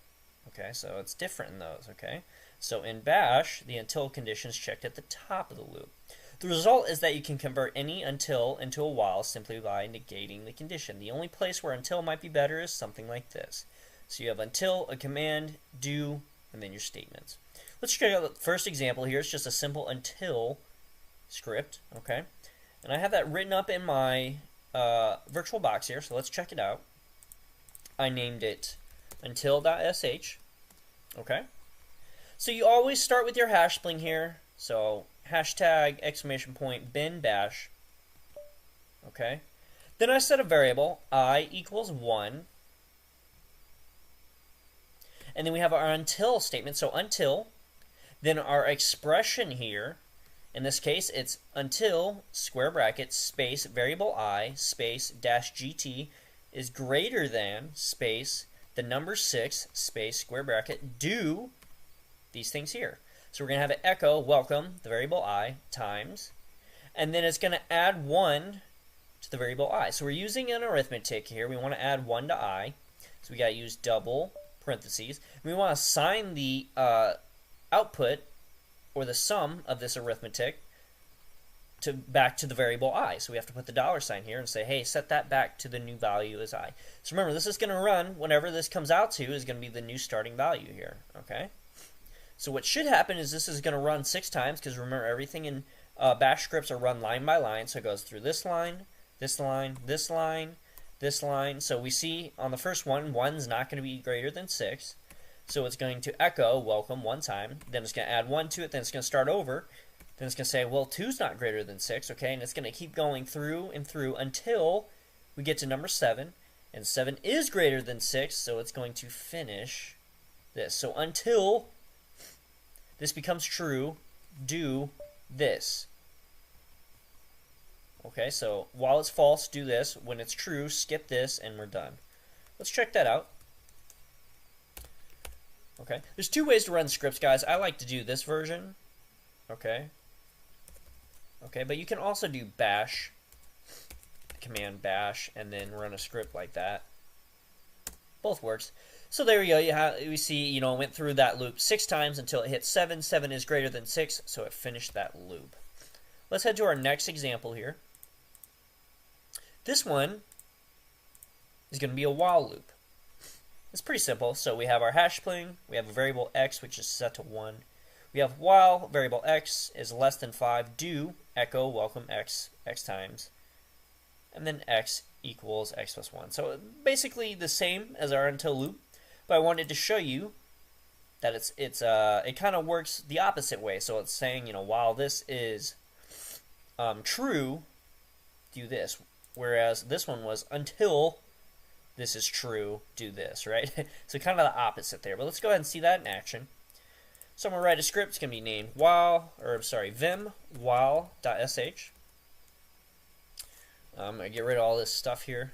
S2: Okay, so it's different in those, okay? So in Bash, the until condition is checked at the top of the loop. The result is that you can convert any until into a while simply by negating the condition. The only place where until might be better is something like this. So you have until, a command, do, and then your statements. Let's check out the first example here. It's just a simple until script, okay? And I have that written up in my VirtualBox here, so let's check it out. I named it until.sh, okay? So you always start with your hash string here, so hashtag exclamation point bin bash, okay? Then I set a variable, I equals 1, and then we have our until statement, so until, then our expression here, in this case it's until square bracket space variable I space dash gt is greater than space the number 6 space square bracket do these things here. So we're going to have an echo welcome the variable I times, and then it's going to add 1 to the variable I. So we're using an arithmetic here. We want to add 1 to I, so we got to use double parentheses. We want to assign the output or the sum of this arithmetic back to the variable I. So we have to put the $sign here and say, hey, set that back to the new value as I. So remember, this is going to run whenever this comes out to is going to be the new starting value here. Okay. So what should happen is this is going to run 6 times, because remember, everything in Bash scripts are run line by line. So it goes through this line, this line, this line, this line. So we see on the first one, 1's not going to be greater than 6. So it's going to echo welcome 1 time. Then it's going to add 1 to it. Then it's going to start over. Then it's going to say, well, 2's not greater than 6. Okay, and it's going to keep going through and through until we get to number 7. And 7 is greater than 6, so it's going to finish this. So until this becomes true, do this. Okay, so while it's false, do this. When it's true, skip this, and we're done. Let's check that out. Okay, there's 2 ways to run scripts, guys. I like to do this version. Okay. Okay, but you can also do bash, command bash, and then run a script like that. Both works. So there we go. We see, it went through that loop 6 times until it hit 7. 7 is greater than 6, so it finished that loop. Let's head to our next example here. This one is going to be a while loop. It's pretty simple. So we have our hash string, we have a variable x which is set to 1. We have while variable x is less than 5, do echo welcome x times, and then x equals x plus 1. So basically the same as our until loop, but I wanted to show you that it kind of works the opposite way. So it's saying, while this is true, do this. Whereas this one was until this is true, do this, right? So kind of the opposite there. But let's go ahead and see that in action. So I'm going to write a script. It's going to be named vim while.sh. I'm going to get rid of all this stuff here.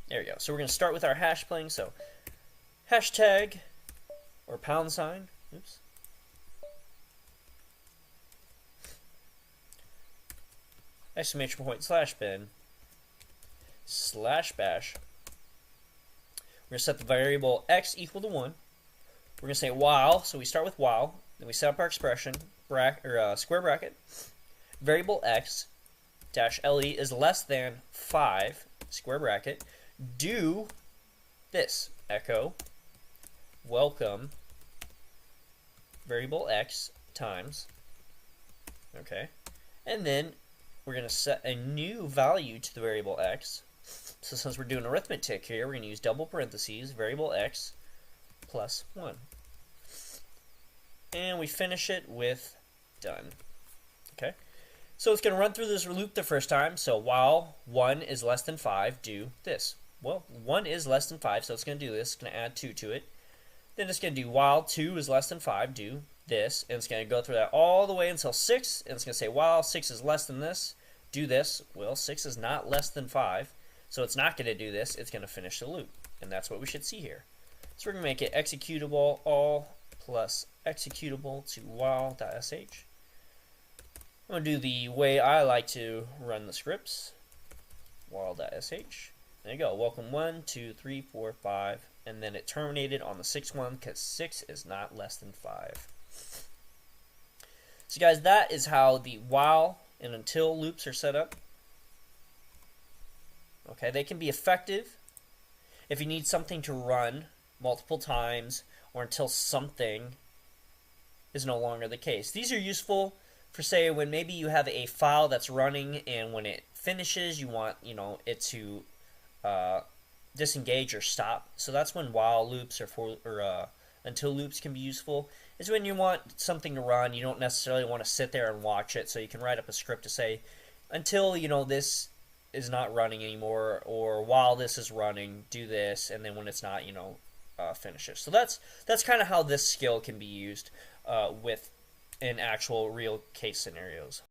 S2: There we go. So we're going to start with our hash playing. So hashtag or pound sign. Oops. Exclamation point / bin / bash. We're going to set the variable x equal to 1. We're going to say while, so we start with while. Then we set up our expression, square bracket. Variable x dash le is less than 5, square bracket. Do this, echo welcome variable x times. Okay. And then we're going to set a new value to the variable x. So since we're doing arithmetic here, we're going to use double parentheses, variable x plus 1. And we finish it with done. Okay. So it's going to run through this loop the first time. So while 1 is less than 5, do this. Well, 1 is less than 5, so it's going to do this. It's going to add 2 to it. Then it's going to do while 2 is less than 5, do this. And it's going to go through that all the way until 6. And it's going to say while 6 is less than this, do this. Well, 6 is not less than 5, so it's not going to do this. It's going to finish the loop. And that's what we should see here. So we're going to make it executable all plus executable to while.sh. I'm going to do the way I like to run the scripts. While.sh. There you go. Welcome 1, 2, 3, 4, 5. And then it terminated on the 6th one because 6 is not less than 5. So guys, that is how the while and until loops are set up. Okay, they can be effective if you need something to run multiple times or until something is no longer the case. These are useful for, say, when maybe you have a file that's running and when it finishes you want it to disengage or stop. So that's when while loops or until loops can be useful. Is when you want something to run, you don't necessarily want to sit there and watch it, so you can write up a script to say until this is not running anymore, or while this is running, do this, and then when it's not, finish it. So that's kind of how this skill can be used with in actual real case scenarios.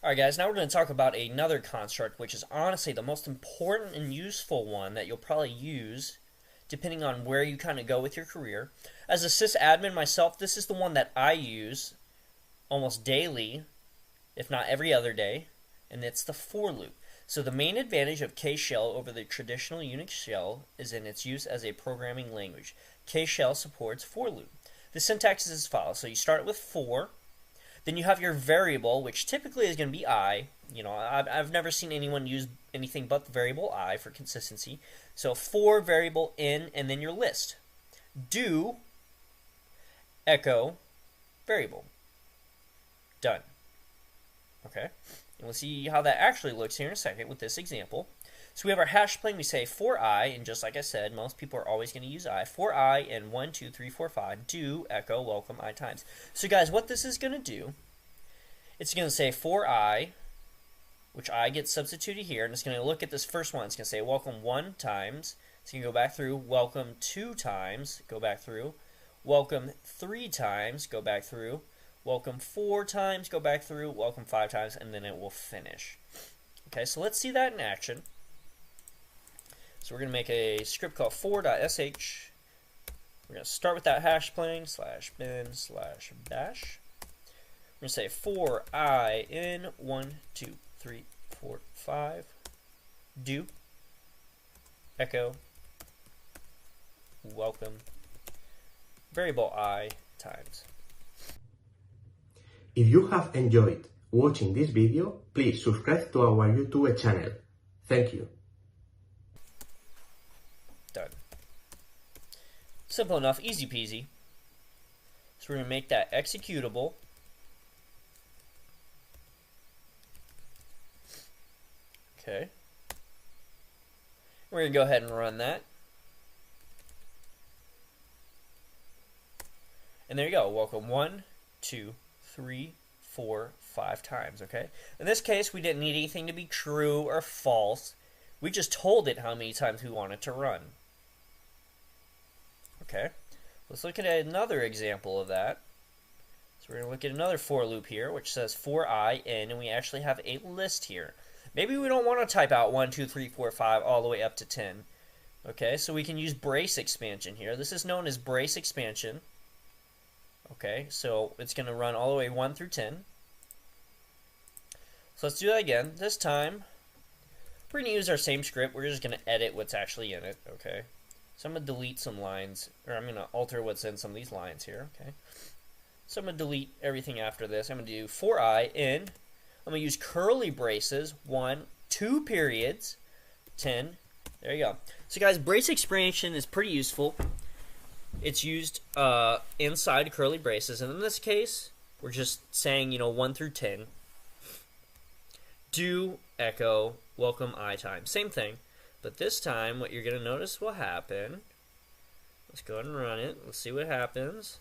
S2: Alright guys, now we're going to talk about another construct, which is honestly the most important and useful one that you'll probably use depending on where you kind of go with your career. As a sysadmin myself, this is the one that I use almost daily, if not every other day, and it's the for loop. So the main advantage of K-shell over the traditional Unix shell is in its use as a programming language. K-shell supports for loop. The syntax is as follows. So you start with for, then you have your variable, which typically is going to be I. I've never seen anyone use anything but the variable I for consistency. So for variable in, and then your list. Do echo variable. Done. Okay. And we'll see how that actually looks here in a second with this example. So we have our hash string. We say for I, and just like I said, most people are always going to use I. For I and 1, 2, 3, 4, 5, do echo welcome I times. So guys, what this is going to do, it's going to say for I, which I gets substituted here, and it's going to look at this first one. It's going to say welcome 1 times. It's going to go back through. Welcome 2 times. Go back through. Welcome 3 times. Go back through. Welcome 4 times. Go back through. Welcome 5 times, and then it will finish. Okay, so let's see that in action. So we're going to make a script called for.sh. We're going to start with that hash string /bin /bash. We're going to say for I in 1, 2, 3, 4, 5, do, echo, welcome, variable I times.
S3: If you have enjoyed watching this video, please subscribe to our YouTube channel. Thank you.
S2: Done. Simple enough, easy peasy. So we're going to make that executable. Okay. We're going to go ahead and run that. And there you go. Welcome 1, 2, 3, 4, 5 times. Okay. In this case, we didn't need anything to be true or false. We just told it how many times we want it to run. Okay. Let's look at another example of that. So we're going to look at another for loop here, which says for I in, and we actually have a list here. Maybe we don't want to type out 1, 2, 3, 4, 5 all the way up to 10. Okay, so we can use brace expansion here. This is known as brace expansion. Okay, so it's going to run all the way 1 through 10. So let's do that again. This time, we're going to use our same script. We're just going to edit what's actually in it. Okay, so I'm going to delete some lines, or I'm going to alter what's in some of these lines here. Okay, so I'm going to delete everything after this. I'm going to do for I in. I'm going to use curly braces, 1, 2 periods, 10. There you go. So guys, brace expansion is pretty useful. It's used inside curly braces, and in this case, we're just saying, 1 through 10. Do, echo, welcome I time. Same thing, but this time what you're going to notice will happen, let's go ahead and run it, let's see what happens,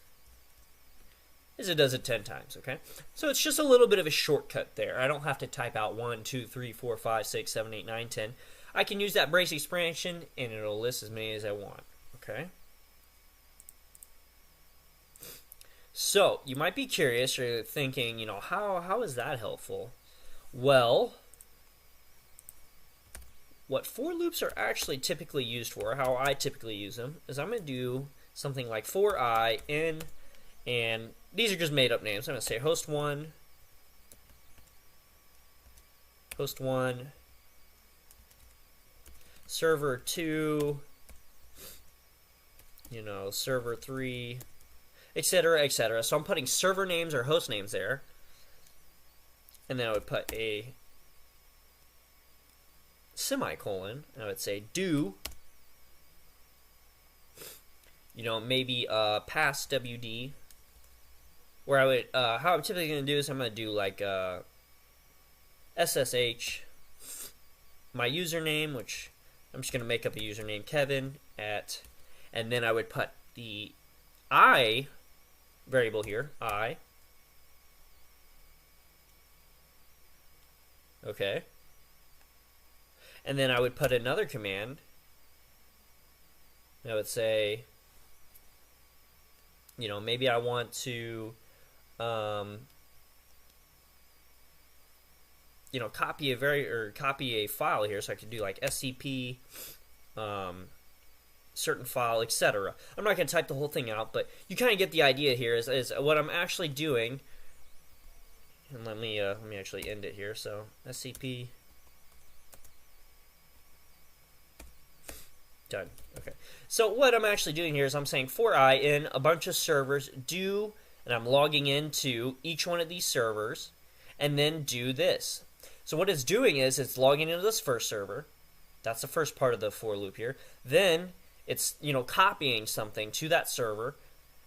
S2: is it does it 10 times, okay? So it's just a little bit of a shortcut there. I don't have to type out 1, 2, 3, 4, 5, 6, 7, 8, 9, 10. I can use that brace expansion, and it'll list as many as I want, okay? So, you might be curious, or thinking, how is that helpful? Well, what for loops are actually typically used for, how I typically use them, is I'm going to do something like for I in, and these are just made up names. I'm going to say host 1, server 2, server 3, etc., etc. So I'm putting server names or host names there. And then I would put a semicolon, and I would say do, maybe pass WD, where I would, how I'm typically going to do is I'm going to do like SSH, my username, which I'm just going to make up a username, Kevin, and then I would put the I variable here, I, okay, and then I would put another command. I would say, maybe I want to, copy a file here, so I could do like scp, certain file, etc. I'm not going to type the whole thing out, but you kind of get the idea here. Is what I'm actually doing. And let me actually end it here. So scp, done. Okay. So what I'm actually doing here is I'm saying for I in a bunch of servers do, and I'm logging into each one of these servers, and then do this. So what it's doing is it's logging into this first server. That's the first part of the for loop here. Then it's copying something to that server,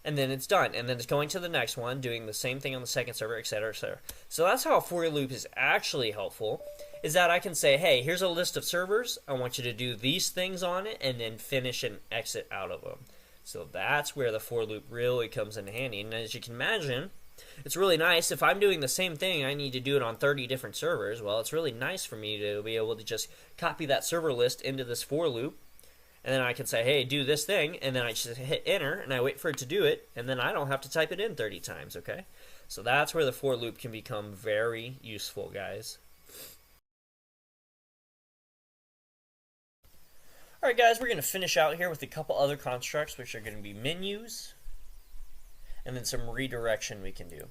S2: and then it's done. And then it's going to the next one, doing the same thing on the second server, etc., etc. So that's how a for loop is actually helpful, is that I can say, hey, here's a list of servers. I want you to do these things on it, and then finish and exit out of them. So that's where the for loop really comes in handy. And as you can imagine, it's really nice. If I'm doing the same thing, I need to do it on 30 different servers. Well, it's really nice for me to be able to just copy that server list into this for loop, and then I can say, hey, do this thing, and then I just hit enter, and I wait for it to do it, and then I don't have to type it in 30 times, okay? So that's where the for loop can become very useful, guys. Alright, guys, we're going to finish out here with a couple other constructs, which are going to be menus, and then some redirection we can do.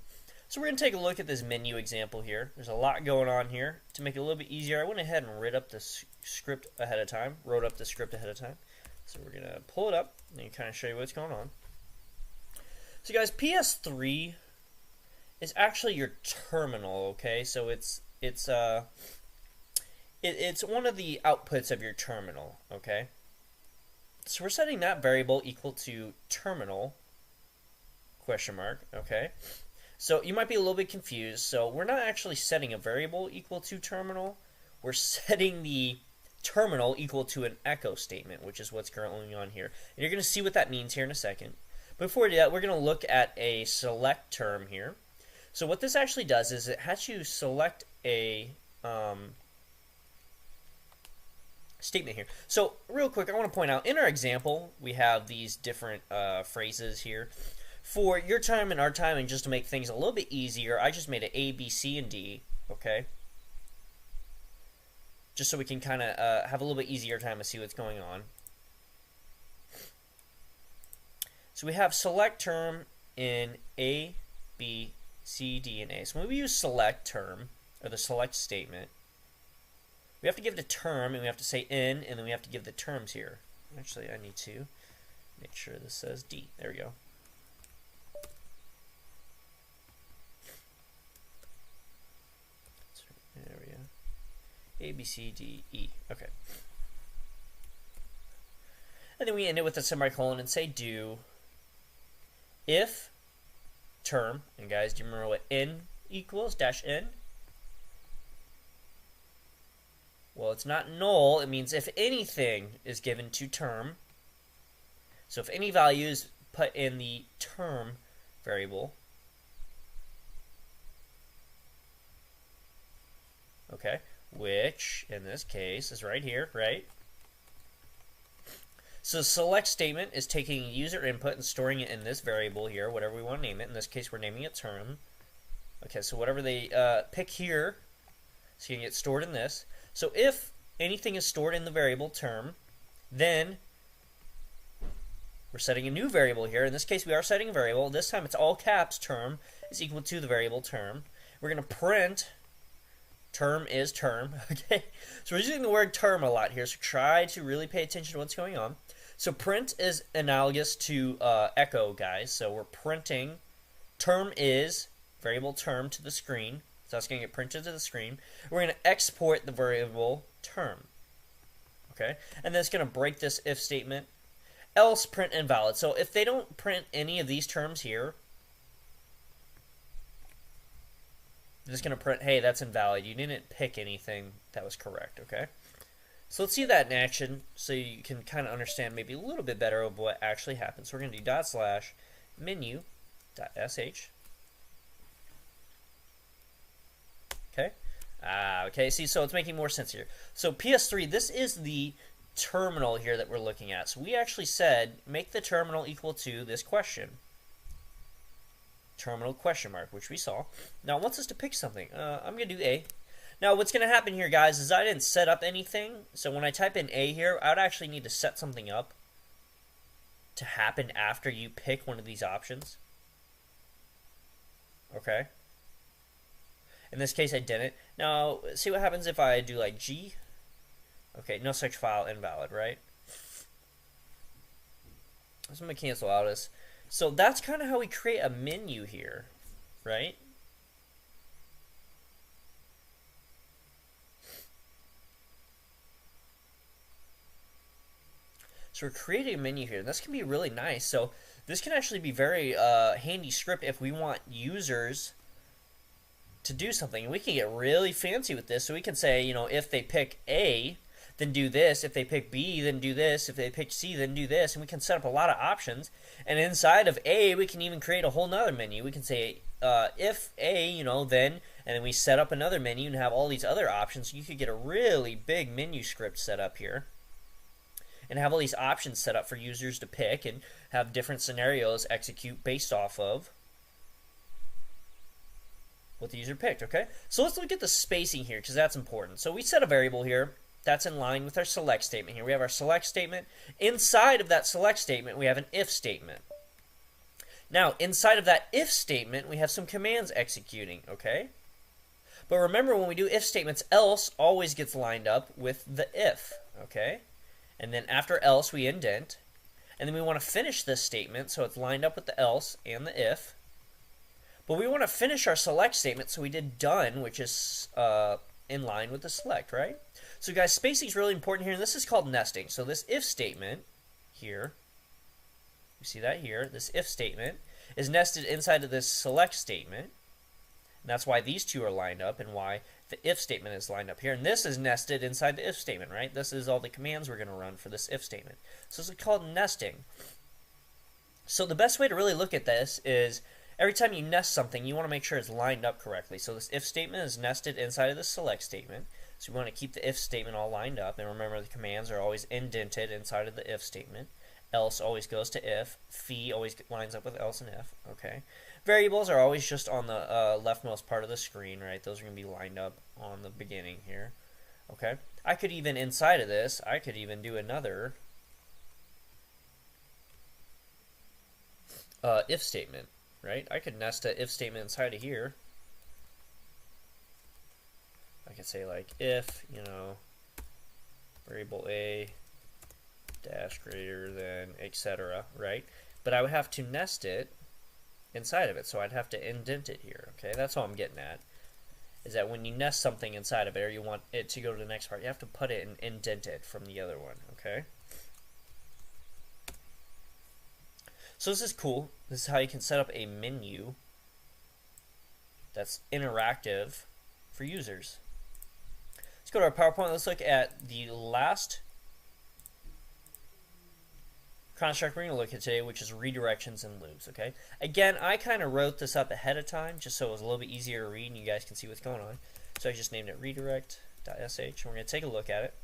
S2: So we're going to take a look at this menu example here. There's a lot going on here. To make it a little bit easier, I went ahead and wrote up the script ahead of time. So we're going to pull it up and kind of show you what's going on. So guys, PS3 is actually your terminal, okay? So it's one of the outputs of your terminal, okay? So we're setting that variable equal to terminal question mark, okay? So you might be a little bit confused. So we're not actually setting a variable equal to terminal. We're setting the terminal equal to an echo statement, which is what's currently on here. And you're going to see what that means here in a second. Before we do that, we're going to look at a select term here. So what this actually does is it has you select a statement here. So real quick, I want to point out, in our example, we have these different phrases here. For your time and our time, and just to make things a little bit easier, I just made it A, B, C, and D, okay? Just so we can kind of have a little bit easier time to see what's going on. So we have select term in A, B, C, D, and A. So when we use select term, or the select statement, we have to give the term, and we have to say in, and then we have to give the terms here. Actually, I need to make sure this says D. There we go. There we go. A, B, C, D, E. Okay. And then we end it with a semicolon and say do if term, and guys, do you remember what n equals, dash n? Well, it's not null. It means if anything is given to term. So if any value is put in the term variable, okay, which in this case is right here, right? So the select statement is taking user input and storing it in this variable here, whatever we want to name it. In this case, we're naming it term. Okay, so whatever they pick here, it's going to get stored in this. So if anything is stored in the variable term, then we're setting a new variable here. In this case, we are setting a variable. This time it's all caps, term is equal to the variable term. We're going to print term is term, okay? So we're using the word term a lot here, so try to really pay attention to what's going on. So print is analogous to echo, guys. So we're printing term is variable term to the screen. So that's going to get printed to the screen. We're going to export the variable term, okay? And then it's going to break this if statement, else print invalid. So if they don't print any of these terms here, they're just going to print, hey, that's invalid. You didn't pick anything that was correct, okay? So let's see that in action so you can kind of understand maybe a little bit better of what actually happens. So we're going to do /menu.sh. Okay. Okay, see, so it's making more sense here. So PS3, this is the terminal here that we're looking at. So we actually said make the terminal equal to this question. Terminal question mark, which we saw. Now it wants us to pick something. I'm going to do A. Now what's going to happen here, guys, is I didn't set up anything. So when I type in A here, I would actually need to set something up to happen after you pick one of these options. Okay. In this case, I didn't. Now, see what happens if I do like G? Okay, no such file invalid, right? So I'm going to cancel out this. So that's kind of how we create a menu here, right? So we're creating a menu here. This can be really nice. So this can actually be very handy script if we want users to do something. And we can get really fancy with this. So we can say, you know, if they pick A, then do this. If they pick B, then do this. If they pick C, then do this. And we can set up a lot of options. And inside of A, we can even create a whole nother menu. We can say if A, you know, then, and then we set up another menu and have all these other options. You could get a really big menu script set up here and have all these options set up for users to pick and have different scenarios execute based off of what the user picked, okay? So let's look at the spacing here because that's important. So we set a variable here that's in line with our select statement here. We have our select statement. Inside of that select statement, we have an if statement. Now, inside of that if statement, we have some commands executing, okay? But remember, when we do if statements, else always gets lined up with the if, okay? And then after else, we indent. And then we want to finish this statement, so it's lined up with the else and the if. But we want to finish our select statement, so we did done, which is in line with the select, right? So guys, spacing is really important here, and this is called nesting. So this if statement here, you see that here, this if statement is nested inside of this select statement. And that's why these two are lined up and why the if statement is lined up here. And this is nested inside the if statement, right? This is all the commands we're going to run for this if statement. So it's called nesting. So the best way to really look at this is every time you nest something, you want to make sure it's lined up correctly. So this if statement is nested inside of the select statement. So we want to keep the if statement all lined up. And remember, the commands are always indented inside of the if statement. Else always goes to if. Phi always lines up with else and if. Okay. Variables are always just on the leftmost part of the screen, right? Those are going to be lined up on the beginning here. Okay. I could even, inside of this, I could even do another if statement, right? I could nest a if statement inside of here. I could say like if, you know, variable a dash greater than, etc., right? But I would have to nest it inside of it, so I'd have to indent it here, okay? That's all I'm getting at, is that when you nest something inside of it, or you want it to go to the next part, you have to put it and indent it from the other one, okay? So this is cool. This is how you can set up a menu that's interactive for users. Let's go to our PowerPoint. Let's look at the last construct we're going to look at today, which is redirections and loops, okay? Again, I kind of wrote this up ahead of time just so it was a little bit easier to read and you guys can see what's going on. So I just named it redirect.sh, and we're going to take a look at it.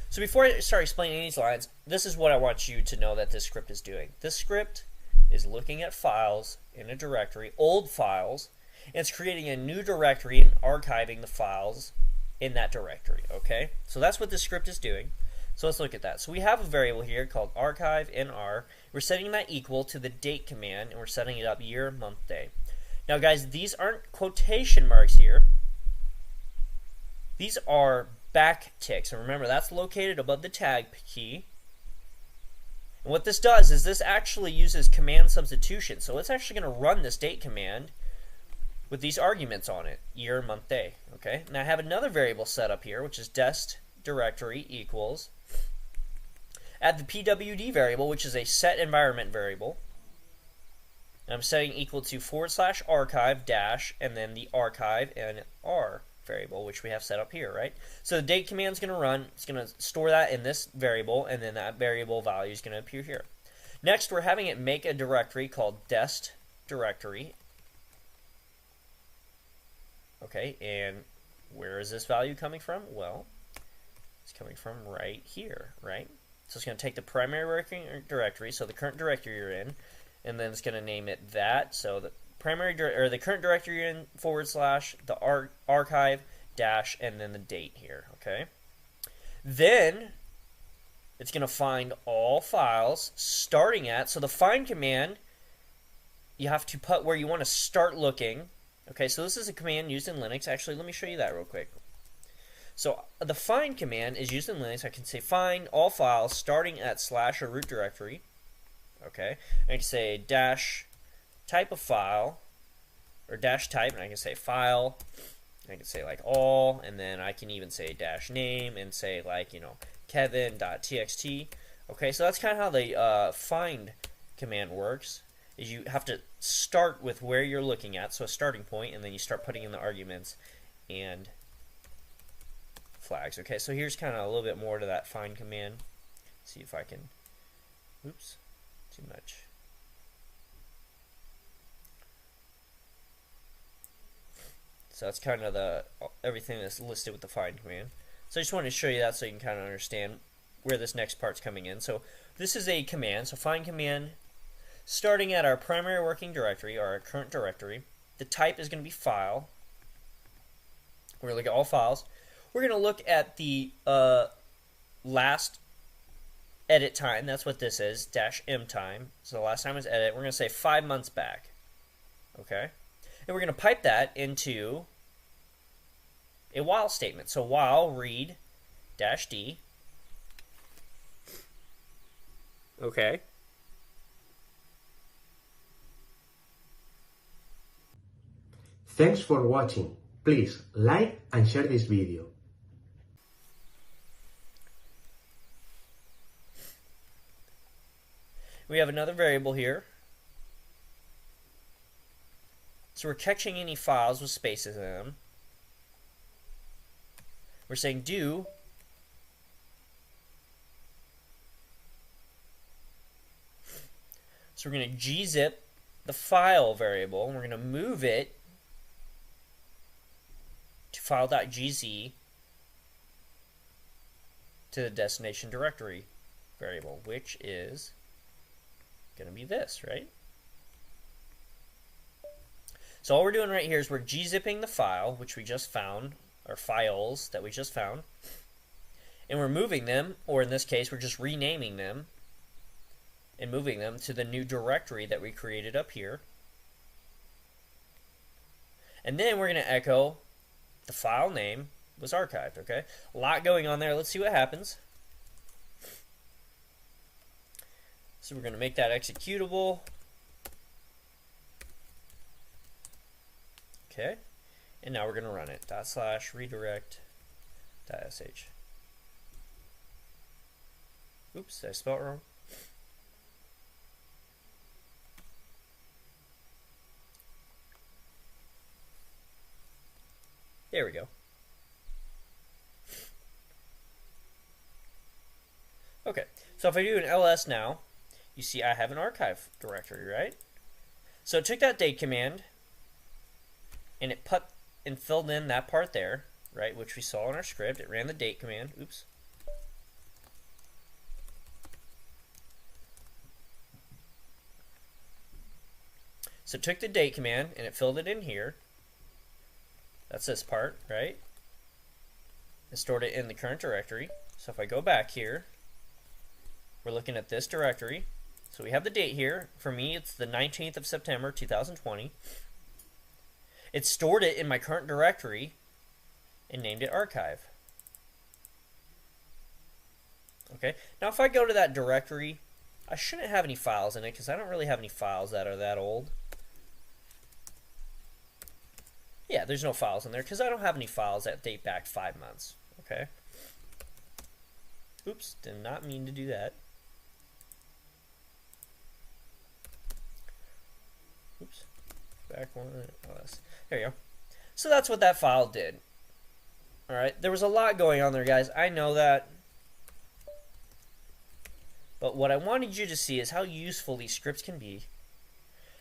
S2: So before I start explaining these lines, this is what I want you to know that this script is doing. This script is looking at files in a directory, old files, and it's creating a new directory and archiving the files in that directory, okay? So that's what this script is doing. So let's look at that. So we have a variable here called archive nr. We're setting that equal to the date command, and we're setting it up year, month, day. Now guys, these aren't quotation marks here. These are backticks, and remember that's located above the tag key. And what this does is this actually uses command substitution. So it's actually going to run this date command with these arguments on it, year, month, day. Okay. Now I have another variable set up here, which is dest directory equals. Add the pwd variable, which is a set environment variable. And I'm setting equal to / archive dash and then the archive and r variable, which we have set up here, right? So the date command is going to run. It's going to store that in this variable, and then that variable value is going to appear here. Next, we're having it make a directory called dest directory. Okay, and where is this value coming from? Well, it's coming from right here, right? So it's going to take the primary working directory, so the current directory you're in, and then it's going to name it that. So the primary or the current directory you're in / the archive dash and then the date here. Okay. Then it's going to find all files starting at. So the find command, you have to put where you want to start looking. Okay. So this is a command used in Linux. Actually, let me show you that real quick. So the find command is used in Linux. I can say find all files starting at / or root directory. Okay. I can say dash type of file or dash type, and I can say file. I can say like all, and then I can even say dash name and say like, you know, kevin.txt. Okay, so that's kind of how the find command works. Is you have to start with where you're looking at, so a starting point, and then you start putting in the arguments and flags. Okay, so here's kind of a little bit more to that find command. See if I can, oops, too much. So that's kind of the everything that's listed with the find command. So I just wanted to show you that so you can kind of understand where this next part's coming in. So this is a command, so find command starting at our primary working directory or our current directory. The type is going to be file. We're going to look at all files. We're going to look at the last edit time. That's what this is, -m time. So the last time was edit. We're going to say 5 months back. Okay? And we're going to pipe that into a while statement. So while read -d. Okay?
S3: Thanks for watching. Please like and share this video.
S2: We have another variable here. So we're catching any files with spaces in them. We're saying do so we're going to gzip the file variable, and we're going to move it to file.gz to the destination directory variable, which is going to be this, right? So all we're doing right here is we're gzipping the file, which we just found, or files that we just found, and we're moving them, or in this case, we're just renaming them and moving them to the new directory that we created up here. And then we're going to echo the file name was archived, okay? A lot going on there. Let's see what happens. So we're going to make that executable. Okay. And now we're going to run it. /redirect.sh. Oops, did I spell it wrong? There we go. Okay, so if I do an ls now, you see I have an archive directory, right? So it took that date command and it put and filled in that part there, right, which we saw in our script. It ran the date command. Oops. So it took the date command and it filled it in here. That's this part, right? And stored it in the current directory. So if I go back here, we're looking at this directory. So we have the date here. For me, it's the 19th of September, 2020. It stored it in my current directory and named it archive. Okay, now if I go to that directory, I shouldn't have any files in it because I don't really have any files that are that old. Yeah, there's no files in there because I don't have any files that date back 5 months. Okay. Oops, did not mean to do that. Oops. Back one. There you go. So that's what that file did. Alright, there was a lot going on there, guys. I know that. But what I wanted you to see is how useful these scripts can be.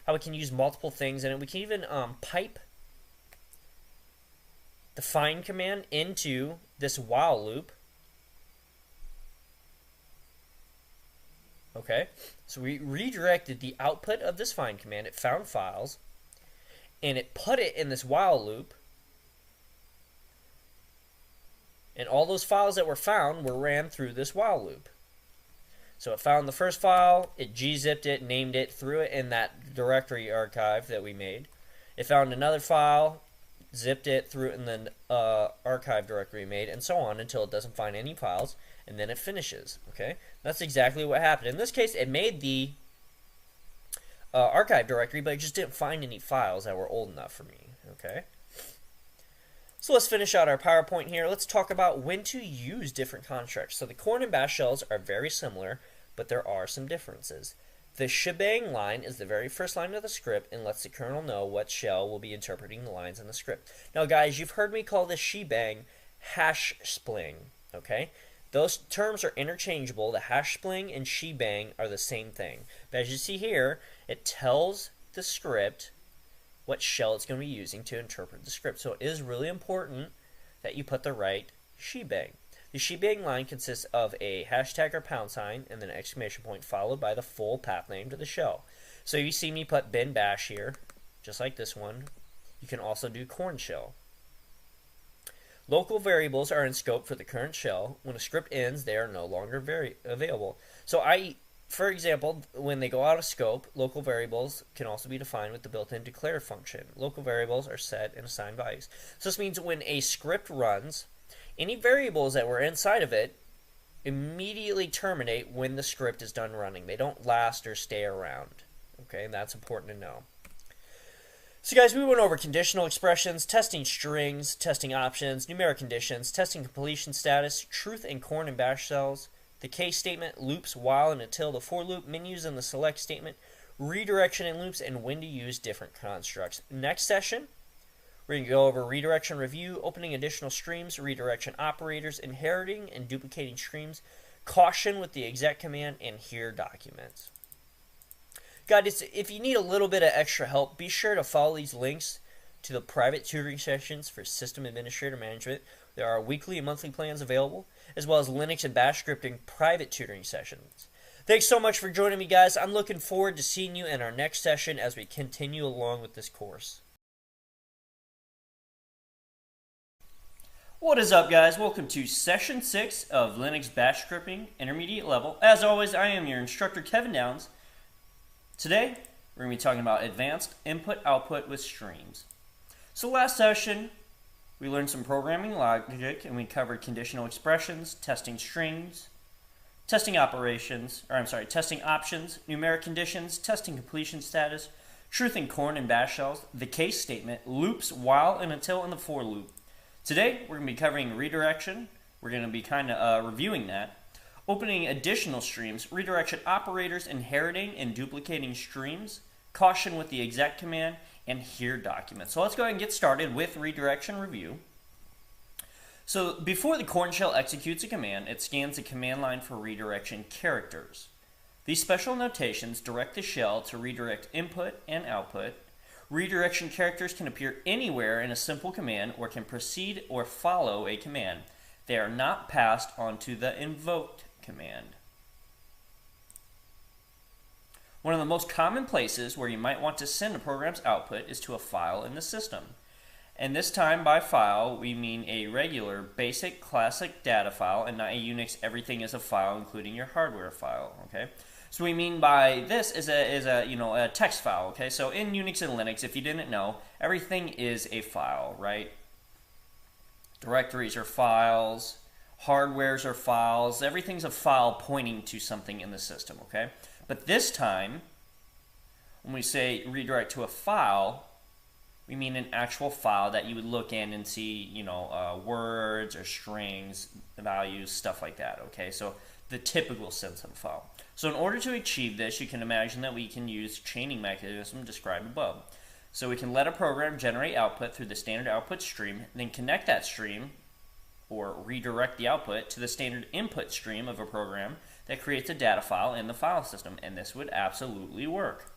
S2: How we can use multiple things in it. We can even pipe the find command into this while loop. Okay, so we redirected the output of this find command. It found files, and it put it in this while loop. And all those files that were found were ran through this while loop. So it found the first file, it gzipped it, named it, threw it in that directory archive that we made. It found another file, zipped it, threw it in the archive directory we made, and so on until it doesn't find any files, and then it finishes. Okay, that's exactly what happened. In this case, it made the archive directory, but it just didn't find any files that were old enough for me. Okay, so let's finish out our PowerPoint here. Let's talk about when to use different constructs. So the corn and bash shells are very similar, but there are some differences. The shebang line is the very first line of the script and lets the kernel know what shell will be interpreting the lines in the script. Now guys, you've heard me call this shebang hash spling, okay? Those terms are interchangeable. The hash spling and shebang are the same thing. But as you see here, it tells the script what shell it's going to be using to interpret the script. So it is really important that you put the right shebang. The shebang line consists of a hashtag or pound sign and then an exclamation point followed by the full path name to the shell. So you see me put bin bash here, just like this one. You can also do corn shell. Local variables are in scope for the current shell. When a script ends, they are no longer available. So for example, when they go out of scope, local variables can also be defined with the built-in declare function. Local variables are set and assigned values. So this means when a script runs, any variables that were inside of it immediately terminate when the script is done running. They don't last or stay around. Okay, and that's important to know. So guys, we went over conditional expressions, testing strings, testing options, numeric conditions, testing completion status, truth and corn and bash cells, the case statement, loops, while and until, the for loop, menus and the select statement, redirection and loops, and when to use different constructs. Next session, we're going to go over redirection review, opening additional streams, redirection operators, inheriting and duplicating streams, caution with the exec command, and here documents. Guys, if you need a little bit of extra help, be sure to follow these links to the private tutoring sessions for system administrator management. There are weekly and monthly plans available, as well as Linux and Bash scripting private tutoring sessions. Thanks so much for joining me, guys. I'm looking forward to seeing you in our next session as we continue along with this course. What is up, guys? Welcome to Session 6 of Linux Bash Scripting Intermediate Level. As always, I am your instructor, Kevin Downs. Today, we're going to be talking about advanced input-output with streams. So last session, we learned some programming logic, and we covered conditional expressions, testing strings, testing options, numeric conditions, testing completion status, truth and corn and bash shells, the case statement, loops, while and until, and the for loop. Today, we're going to be covering redirection. We're going to be kind of reviewing that. Opening additional streams, redirection operators, inheriting and duplicating streams, caution with the exec command, and here documents. So let's go ahead and get started with redirection review. So before the corn shell executes a command, it scans the command line for redirection characters. These special notations direct the shell to redirect input and output. Redirection characters can appear anywhere in a simple command or can precede or follow a command. They are not passed onto the invoked command. One of the most common places where you might want to send a program's output is to a file in the system. And this time by file, we mean a regular, basic, classic data file, and not a Unix everything is a file, including your hardware file. Okay, so we mean by this is a text file. Okay, so in Unix and Linux, if you didn't know, everything is a file, right? Directories are files, hardwares are files, everything's a file pointing to something in the system, okay? But this time, when we say redirect to a file, we mean an actual file that you would look in and see, words or strings, values, stuff like that, okay? So the typical sense of a file. So in order to achieve this, you can imagine that we can use chaining mechanism described above. So we can let a program generate output through the standard output stream, then connect that stream, or redirect the output, to the standard input stream of a program that creates a data file in the file system, and this would absolutely work.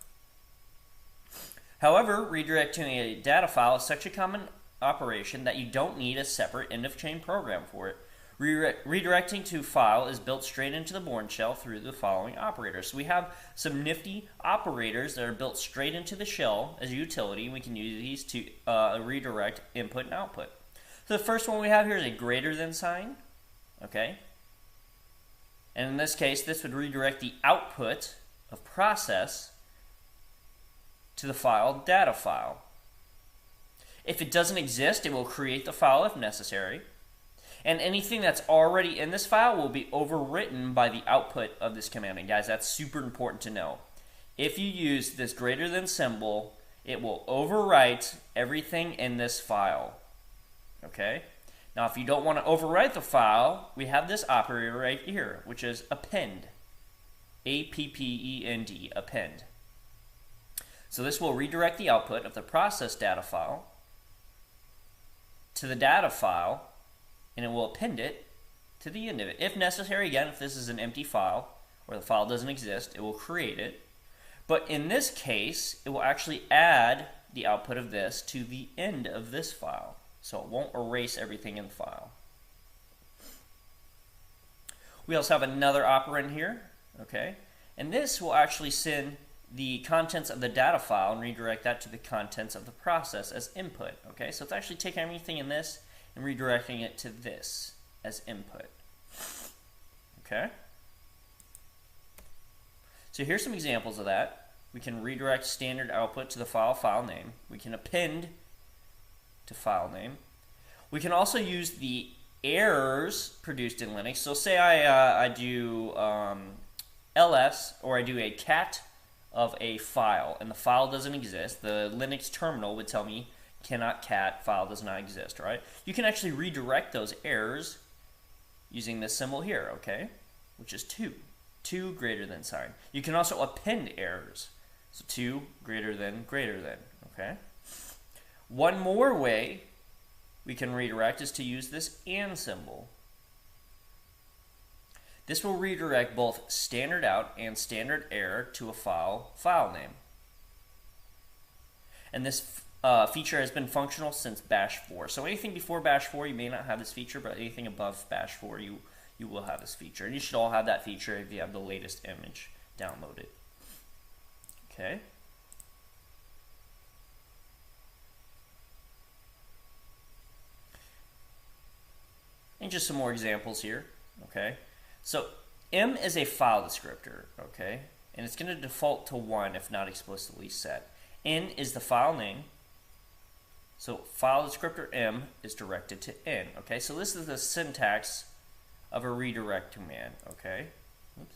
S2: However, redirecting a data file is such a common operation that you don't need a separate end-of-chain program for it. Redirecting to file is built straight into the Bourne shell through the following operators. So we have some nifty operators that are built straight into the shell as a utility. We can use these to redirect input and output. So the first one we have here is a greater than sign. Okay. And in this case, this would redirect the output of process to the file data file. If it doesn't exist, it will create the file if necessary. And anything that's already in this file will be overwritten by the output of this command. And guys, that's super important to know. If you use this greater than symbol, it will overwrite everything in this file. Okay? Now, if you don't want to overwrite the file, we have this operator right here, which is append. A-P-P-E-N-D, append. So this will redirect the output of the process data file to the data file, and it will append it to the end of it. If necessary, again, if this is an empty file or the file doesn't exist, it will create it. But in this case, it will actually add the output of this to the end of this file. So it won't erase everything in the file. We also have another operand here, okay? And this will actually send the contents of the data file and redirect that to the contents of the process as input, okay? So it's actually taking everything in this and redirecting it to this as input. Okay? So here's some examples of that. We can redirect standard output to the file name. We can append to file name. We can also use the errors produced in Linux. So say I do ls, or I do a cat of a file, and the file doesn't exist. The Linux terminal would tell me cannot cat, file does not exist, right? You can actually redirect those errors using this symbol here, okay, which is 2 greater than sign. You can also append errors, so 2 greater than, okay? One more way we can redirect is to use this and symbol. This will redirect both standard out and standard error to a file name. And this feature has been functional since bash 4. So anything before bash 4 you may not have this feature, but anything above bash 4 you will have this feature. And you should all have that feature if you have the latest image downloaded. Okay. And just some more examples here, okay? So M is a file descriptor, okay? And it's going to default to 1 if not explicitly set. N is the file name. So file descriptor M is directed to N, okay? So this is the syntax of a redirect command, okay? Oops.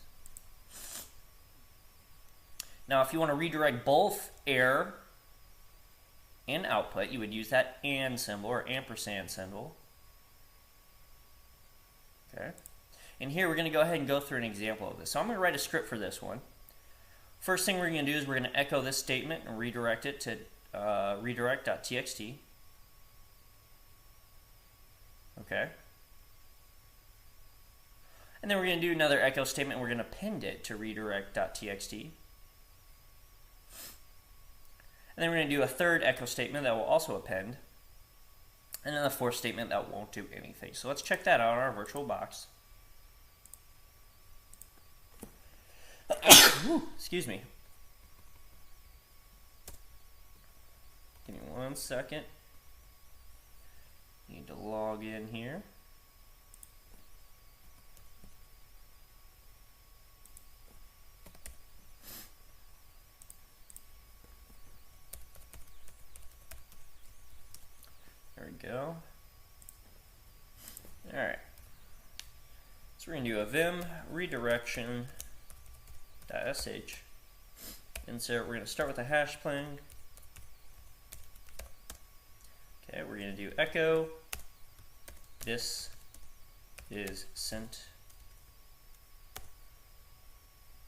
S2: Now if you want to redirect both error and output, you would use that AND symbol or ampersand symbol. Okay, and here we're going to go ahead and go through an example of this. So I'm going to write a script for this one. First thing we're going to do is we're going to echo this statement and redirect it to redirect.txt. Okay. And then we're going to do another echo statement and we're going to append it to redirect.txt. And then we're going to do a third echo statement that will also append. And then the fourth statement that won't do anything. So let's check that out on our virtual box. Excuse me. Give me 1 second. Need to log in here. There we go. Alright. So we're going to do a vim redirection.sh. Insert, we're going to start with a hash pling. Okay, we're going to do echo. This is sent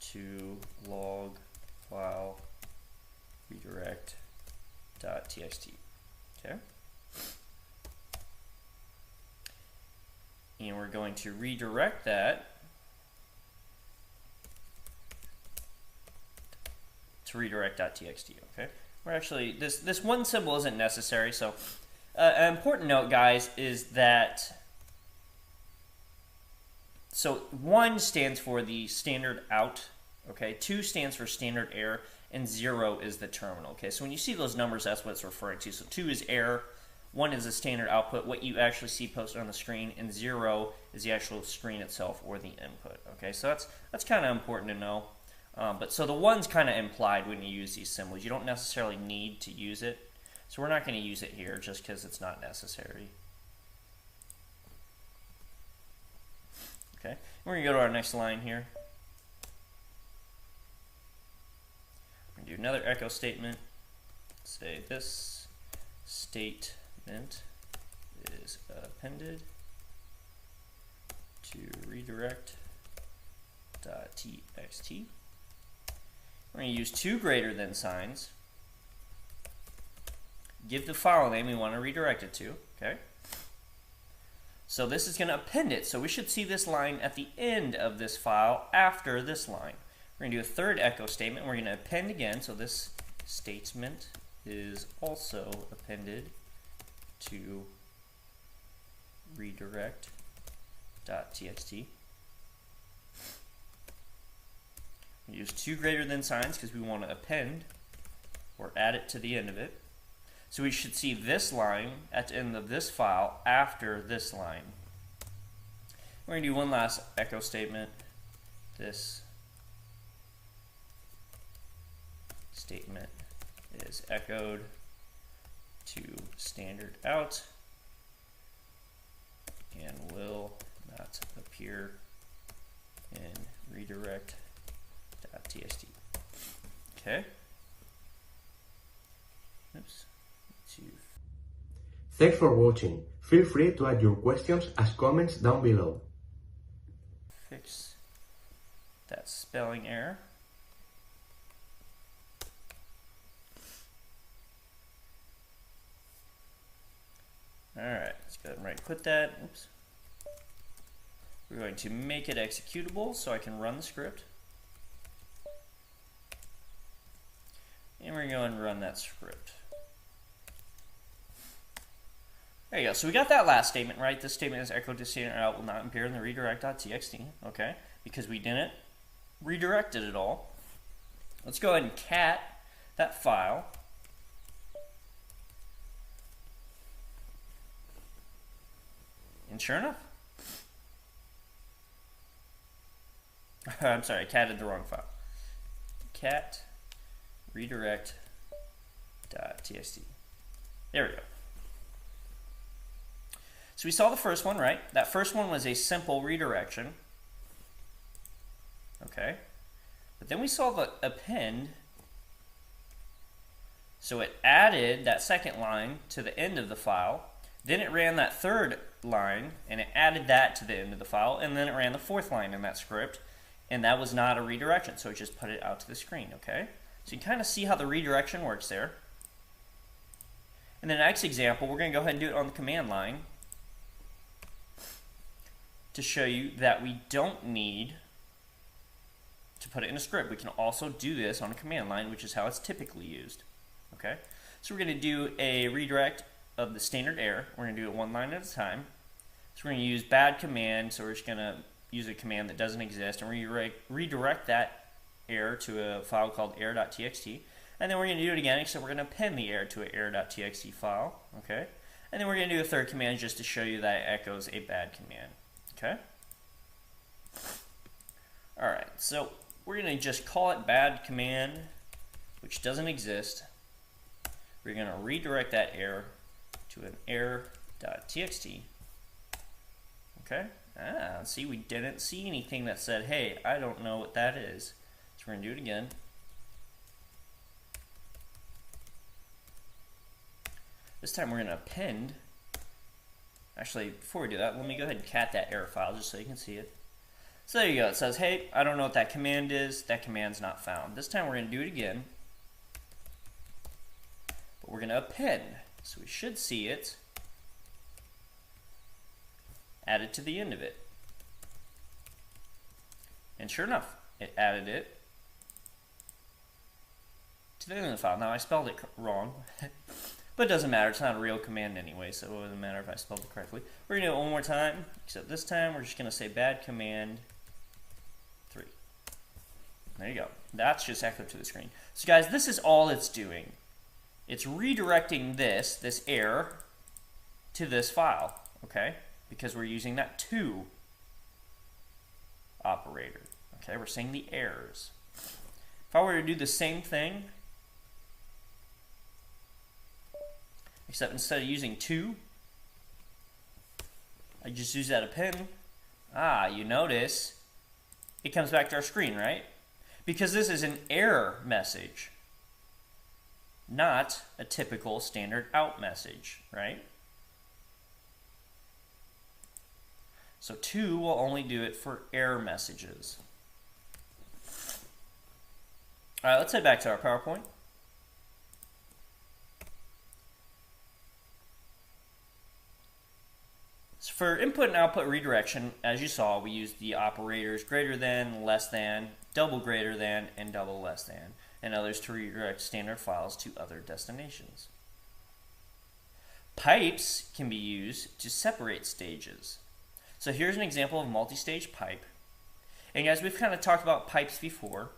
S2: to log file redirect.txt. Okay. And we're going to redirect that to redirect.txt, okay? We're actually, this one symbol isn't necessary, so an important note, guys, is that, so 1 stands for the standard out, okay? 2 stands for standard error, and 0 is the terminal, okay? So when you see those numbers, that's what it's referring to. So 2 is error, 1 is the standard output, what you actually see posted on the screen, and 0 is the actual screen itself or the input. Okay, so that's kind of important to know. But so the 1's kind of implied when you use these symbols. You don't necessarily need to use it, so we're not going to use it here just because it's not necessary. Okay, we're going to go to our next line here. We're going to do another echo statement. Say this statement is appended to redirect.txt. We're going to use 2 greater than signs. Give the file name we want to redirect it to. Okay. So this is going to append it. So we should see this line at the end of this file after this line. We're going to do a third echo statement. We're going to append again. So this statement is also appended to redirect.txt. We use 2 greater than signs because we want to append or add it to the end of it. So we should see this line at the end of this file after this line. We're going to do one last echo statement. This statement is echoed to standard out and will not appear in redirect.txt. Okay. Oops.
S3: Thanks for watching. Feel free to add your questions as comments down below.
S2: Fix that spelling error. Alright, let's go ahead and right click that. Oops. We're going to make it executable so I can run the script. And we're going to go and run that script. There you go. So we got that last statement right. This statement is echoed to standard out will not appear in the redirect.txt. Okay, because we didn't redirect it at all. Let's go ahead and cat that file. And sure enough, I'm sorry, I catted the wrong file. Cat redirect.txt. There we go. So we saw the first one, right? That first one was a simple redirection. Okay. But then we saw the append. So it added that second line to the end of the file. Then it ran that third line, and it added that to the end of the file. And then it ran the fourth line in that script. And that was not a redirection, so it just put it out to the screen, okay? So you can kind of see how the redirection works there. In the next example, we're going to go ahead and do it on the command line to show you that we don't need to put it in a script. We can also do this on a command line, which is how it's typically used. Okay, so we're going to do a redirect of the standard error. We're going to do it one line at a time. So we're going to use bad command, so we're just going to use a command that doesn't exist and redirect that error to a file called error.txt. And then we're going to do it again, except we're going to append the error to an error.txt file. Okay, and then we're going to do a third command just to show you that it echoes a bad command. Okay. Alright, so we're going to just call it bad command, which doesn't exist. We're going to redirect that error to an error.txt. Okay. See, we didn't see anything that said, hey, I don't know what that is. So we're going to do it again. This time we're going to append. Actually, before we do that, let me go ahead and cat that error file just so you can see it. So there you go. It says, hey, I don't know what that command is. That command's not found. This time we're going to do it again. But we're going to append. So we should see it added to the end of it. And sure enough, it added it to the end of the file. Now, I spelled it wrong. But it doesn't matter, it's not a real command anyway, so it doesn't matter if I spelled it correctly. We're going to do it one more time, except this time we're just going to say bad command 3. There you go. That's just echoed to the screen. So guys, this is all it's doing. It's redirecting this error to this file, okay? Because we're using that to operator, okay? We're saying the errors. If I were to do the same thing, except instead of using to, I just use that append. You notice it comes back to our screen, right? Because this is an error message, not a typical standard out message, right? So to will only do it for error messages. All right, let's head back to our PowerPoint. So for input and output redirection, as you saw, we used the operators greater than, less than, double greater than, and double less than, and others to redirect standard files to other destinations. Pipes can be used to separate stages. So here's an example of multi-stage pipe. And guys, we've kind of talked about pipes before.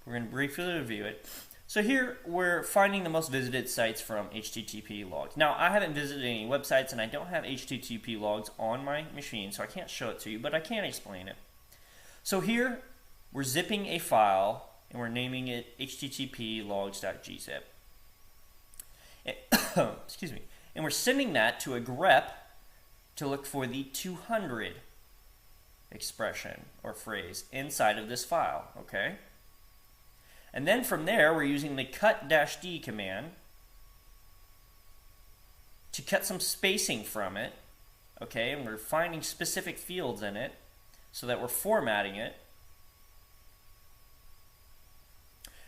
S2: We're going to briefly review it. So here we're finding the most visited sites from HTTP logs. Now, I haven't visited any websites and I don't have HTTP logs on my machine, so I can't show it to you, but I can explain it. So here we're zipping a file and we're naming it http logs.gzip. Excuse me. And we're sending that to a grep to look for the 200 expression or phrase inside of this file, okay? And then from there, we're using the cut-d command to cut some spacing from it, okay? And we're finding specific fields in it so that we're formatting it.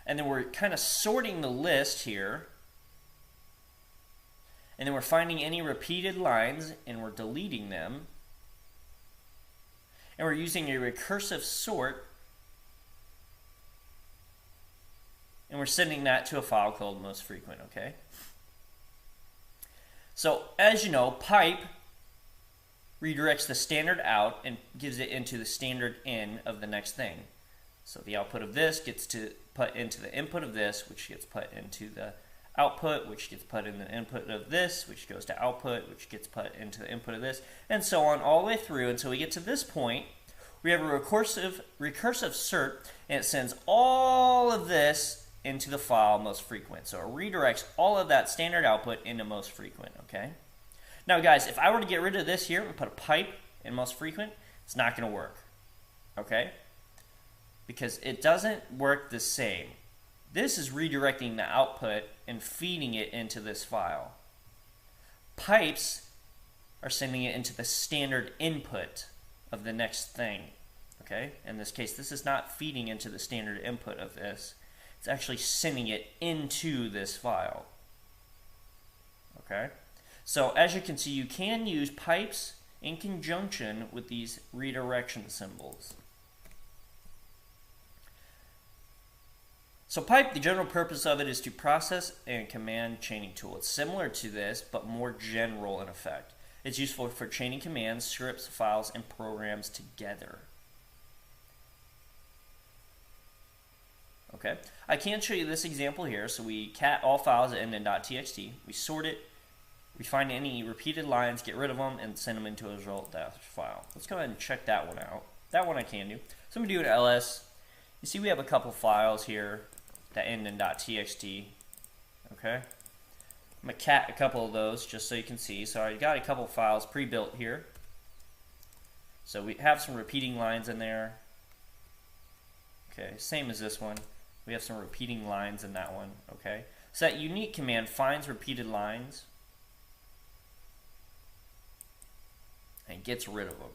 S2: And then we're kind of sorting the list here. And then we're finding any repeated lines and we're deleting them. And we're using a recursive sort. And we're sending that to a file called most frequent, okay? So as you know, pipe redirects the standard out and gives it into the standard in of the next thing. So the output of this gets to put into the input of this, which gets put into the output, which gets put in the input of this, which goes to output, which gets put into the input of this, and so on all the way through until we get to this point. We have a recursive sort, and it sends all of this into the file most frequent. So it redirects all of that standard output into most frequent, okay? Now guys, if I were to get rid of this here and put a pipe in most frequent, it's not going to work, okay? Because it doesn't work the same. This is redirecting the output and feeding it into this file. Pipes are sending it into the standard input of the next thing, okay? In this case, this is not feeding into the standard input of this. It's actually sending it into this file, okay? So as you can see, you can use pipes in conjunction with these redirection symbols. So pipe, the general purpose of it is to process and command chaining tool. It's similar to this, but more general in effect. It's useful for chaining commands, scripts, files, and programs together. Okay, I can show you this example here. So we cat all files that end in .txt. We sort it. We find any repeated lines, get rid of them, and send them into a result file. Let's go ahead and check that one out. That one I can do. So I'm going to do an ls. You see we have a couple files here that end in .txt. Okay, I'm going to cat a couple of those just so you can see. So I got a couple files pre-built here. So we have some repeating lines in there. Okay, same as this one. We have some repeating lines in that one. Okay, so that unique command finds repeated lines and gets rid of them.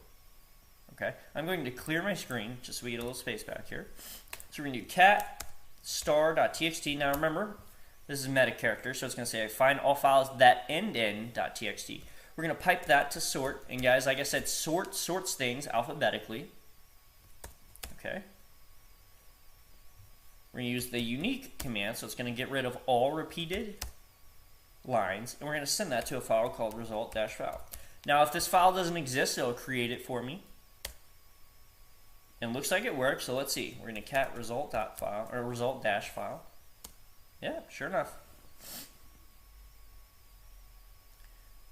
S2: Okay, I'm going to clear my screen just so we get a little space back here. So we're going to do cat star.txt. Now remember, this is meta character, so it's going to say find all files that end in .txt. We're going to pipe that to sort, and guys, like I said, sort sorts things alphabetically. Okay. We're going to use the unique command, so it's going to get rid of all repeated lines, and we're going to send that to a file called result-file. Now, if this file doesn't exist, it'll create it for me. And it looks like it works, so let's see. We're going to cat result.file or result-file. Yeah, sure enough.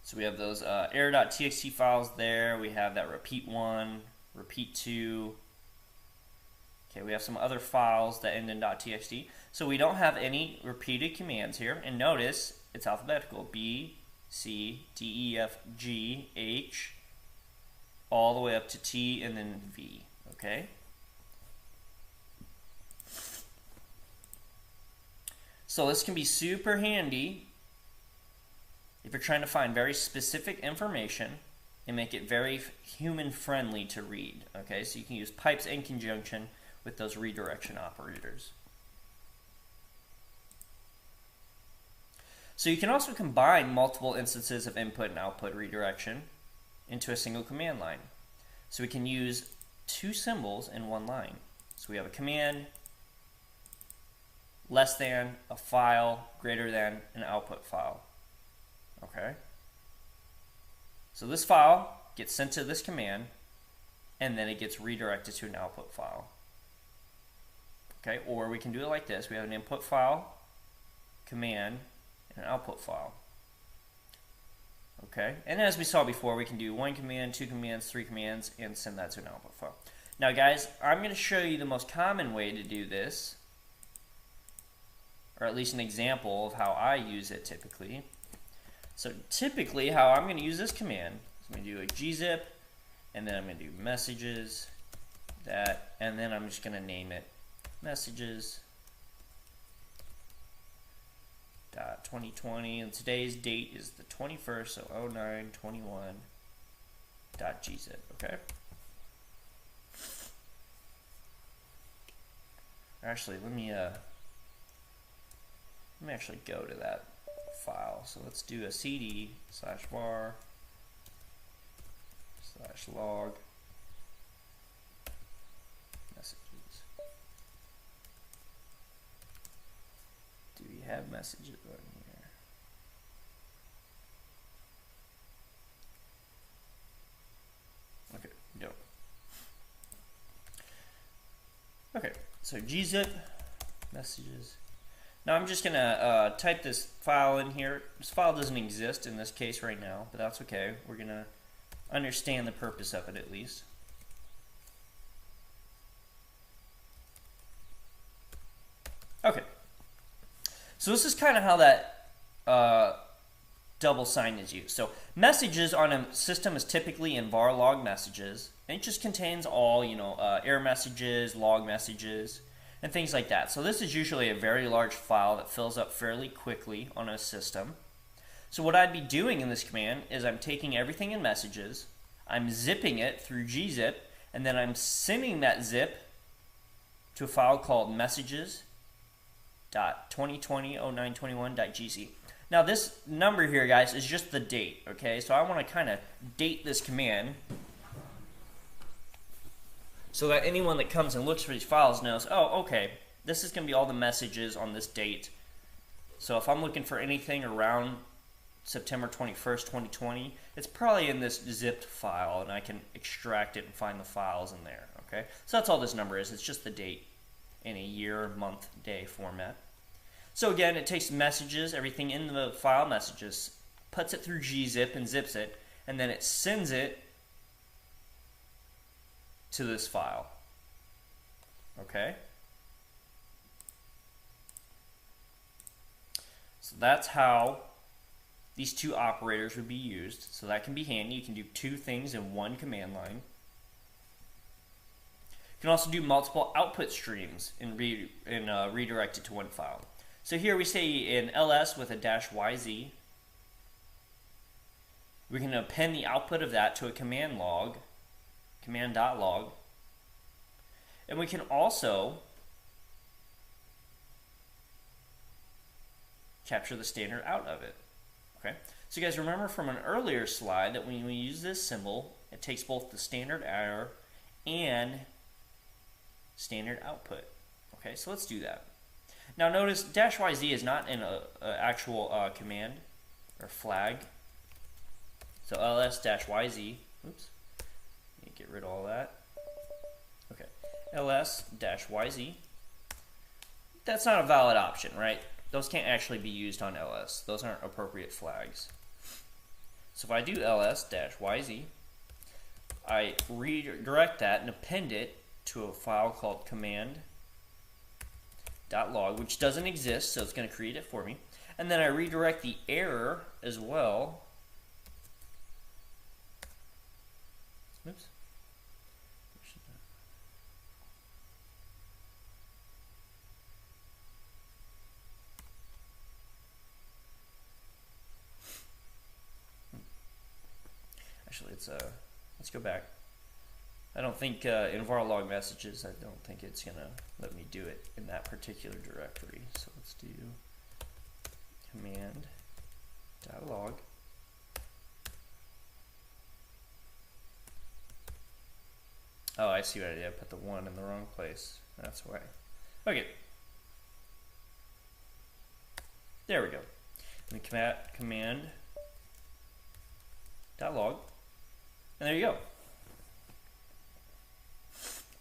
S2: So we have those error.txt files there. We have that repeat 1, repeat 2. Okay, we have some other files that end in .txt. So we don't have any repeated commands here. And notice it's alphabetical. B, C, D, E, F, G, H, all the way up to T and then V. Okay? So this can be super handy if you're trying to find very specific information and make it very human-friendly to read. Okay, so you can use pipes in conjunction with those redirection operators. So you can also combine multiple instances of input and output redirection into a single command line. So we can use two symbols in one line. So we have a command, less than, a file, greater than, an output file. Okay? So this file gets sent to this command, and then it gets redirected to an output file. Okay, or we can do it like this. We have an input file, command, and an output file. Okay, and as we saw before, we can do one command, two commands, three commands, and send that to an output file. Now guys, I'm going to show you the most common way to do this, or at least an example of how I use it typically. So typically how I'm going to use this command is I'm going to do a gzip, and then I'm going to do messages, that, and then I'm just going to name it messages. 2020, and today's date is the 21st, so 09/21.gzip, okay? Actually, let me actually go to that file. So let's do a cd/var/log messages. Do we have messages on here? Okay, we don't. Okay, so gzip messages. Now I'm just gonna type this file in here. This file doesn't exist in this case right now, but that's okay. We're gonna understand the purpose of it at least. Okay. So this is kind of how that double sign is used. So messages on a system is typically in var log messages, and it just contains all, error messages, log messages, and things like that. So this is usually a very large file that fills up fairly quickly on a system. So what I'd be doing in this command is I'm taking everything in messages, I'm zipping it through gzip, and then I'm sending that zip to a file called messages.2020/09/21.gz. Now this number here, guys, is just the date, okay? So I want to kind of date this command so that anyone that comes and looks for these files knows, oh, okay, this is going to be all the messages on this date. So if I'm looking for anything around September 21st, 2020, it's probably in this zipped file, and I can extract it and find the files in there, okay? So that's all this number is. It's just the date in a year, month, day format. So again, it takes messages, everything in the file messages, puts it through gzip and zips it, and then it sends it to this file. Okay? So that's how these two operators would be used. So that can be handy. You can do two things in one command line. You can also do multiple output streams and redirect it to one file. So here we say in ls with a -yz, we can append the output of that to a command log, command.log, and we can also capture the standard out of it. Okay, so you guys remember from an earlier slide that when we use this symbol, it takes both the standard error and standard output. Okay, so let's do that. Now notice -yz is not in an actual command or flag. So ls-yz, oops, let me get rid of all that. Okay, ls-yz, that's not a valid option, right? Those can't actually be used on ls. Those aren't appropriate flags. So if I do ls-yz, I redirect that and append it to a file called command.log, which doesn't exist, so it's going to create it for me. And then I redirect the error as well. Oops. Actually, let's go back. I don't think in var log messages, I don't think it's gonna let me do it in that particular directory. So let's do command.log. Oh, I see what I did. I put the 1 in the wrong place. That's why. Okay. There we go. And command.log. And there you go.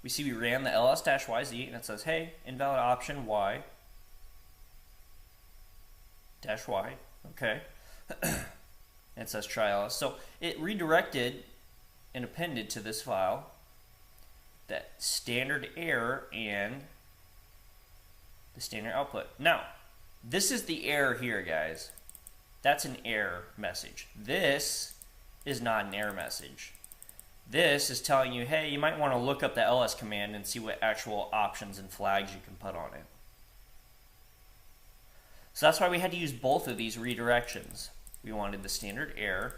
S2: We see we ran the ls-yz, and it says, hey, invalid option y -y. Okay. And it says try ls. So it redirected and appended to this file that standard error and the standard output. Now, This is the error here, guys. That's an error message. This is not an error message. This is telling you, hey, you might want to look up the ls command and see what actual options and flags you can put on it. So that's why we had to use both of these redirections. We wanted the standard error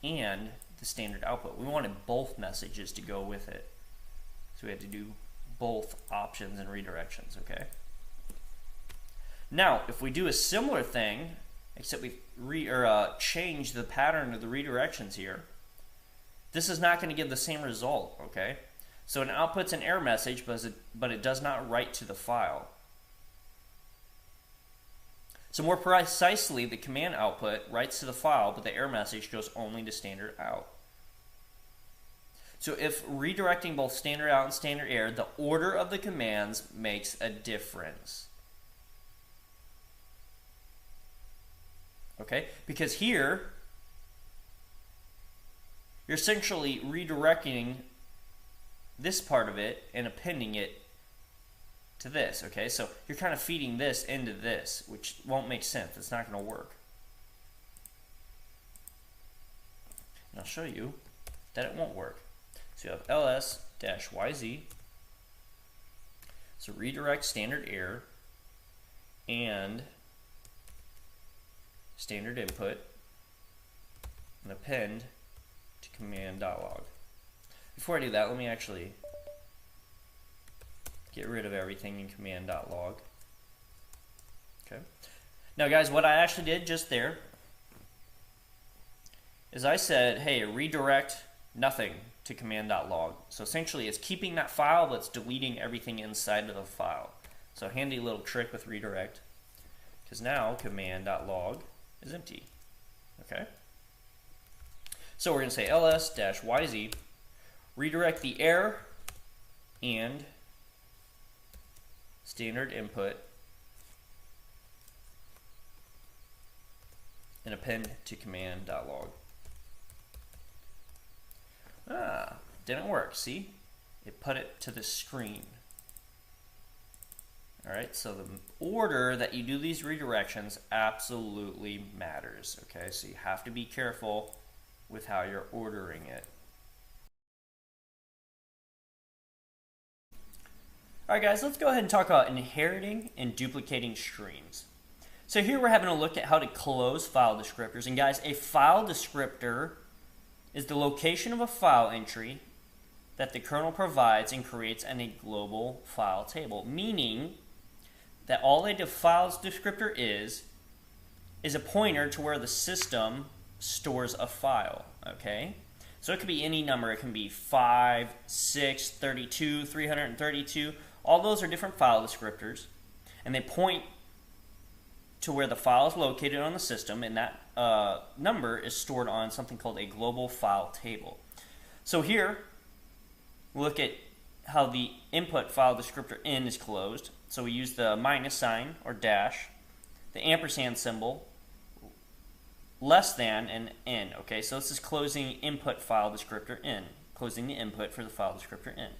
S2: and the standard output. We wanted both messages to go with it. So we had to do both options and redirections, okay? Now, if we do a similar thing, except we change the pattern of the redirections here, this is not going to give the same result, okay? So it outputs an error message, but it does not write to the file. So more precisely, the command output writes to the file, but the error message goes only to standard out. So if redirecting both standard out and standard error, the order of the commands makes a difference. Okay? Because here, you're essentially redirecting this part of it and appending it to this, okay? So you're kind of feeding this into this, which won't make sense. It's not going to work. And I'll show you that it won't work. So you have ls-yz, so redirect standard error and standard input and append to command.log. Before I do that, let me actually get rid of everything in command.log. Okay. Now guys, what I actually did just there is I said, hey, redirect nothing to command.log. So essentially it's keeping that file, but it's deleting everything inside of the file. So handy little trick with redirect, because now command.log is empty. Okay. So we're going to say ls-yz, redirect the error and standard input and append to command.log. Didn't work. See? It put it to the screen. Alright, so the order that you do these redirections absolutely matters. Okay, so you have to be careful with how you're ordering it. Alright guys, let's go ahead and talk about inheriting and duplicating streams. So here we're having a look at how to close file descriptors. And guys, a file descriptor is the location of a file entry that the kernel provides and creates in a global file table, meaning that all a file's descriptor is a pointer to where the system stores a file, okay? So it could be any number. It can be 5, 6, 32, 332. All those are different file descriptors, and they point to where the file is located on the system, and that number is stored on something called a global file table. So here, look at how the input file descriptor in is closed. So we use the minus sign or dash, the ampersand symbol, less than, and n. Okay, so this is closing input file descriptor in, closing the input for the file descriptor in.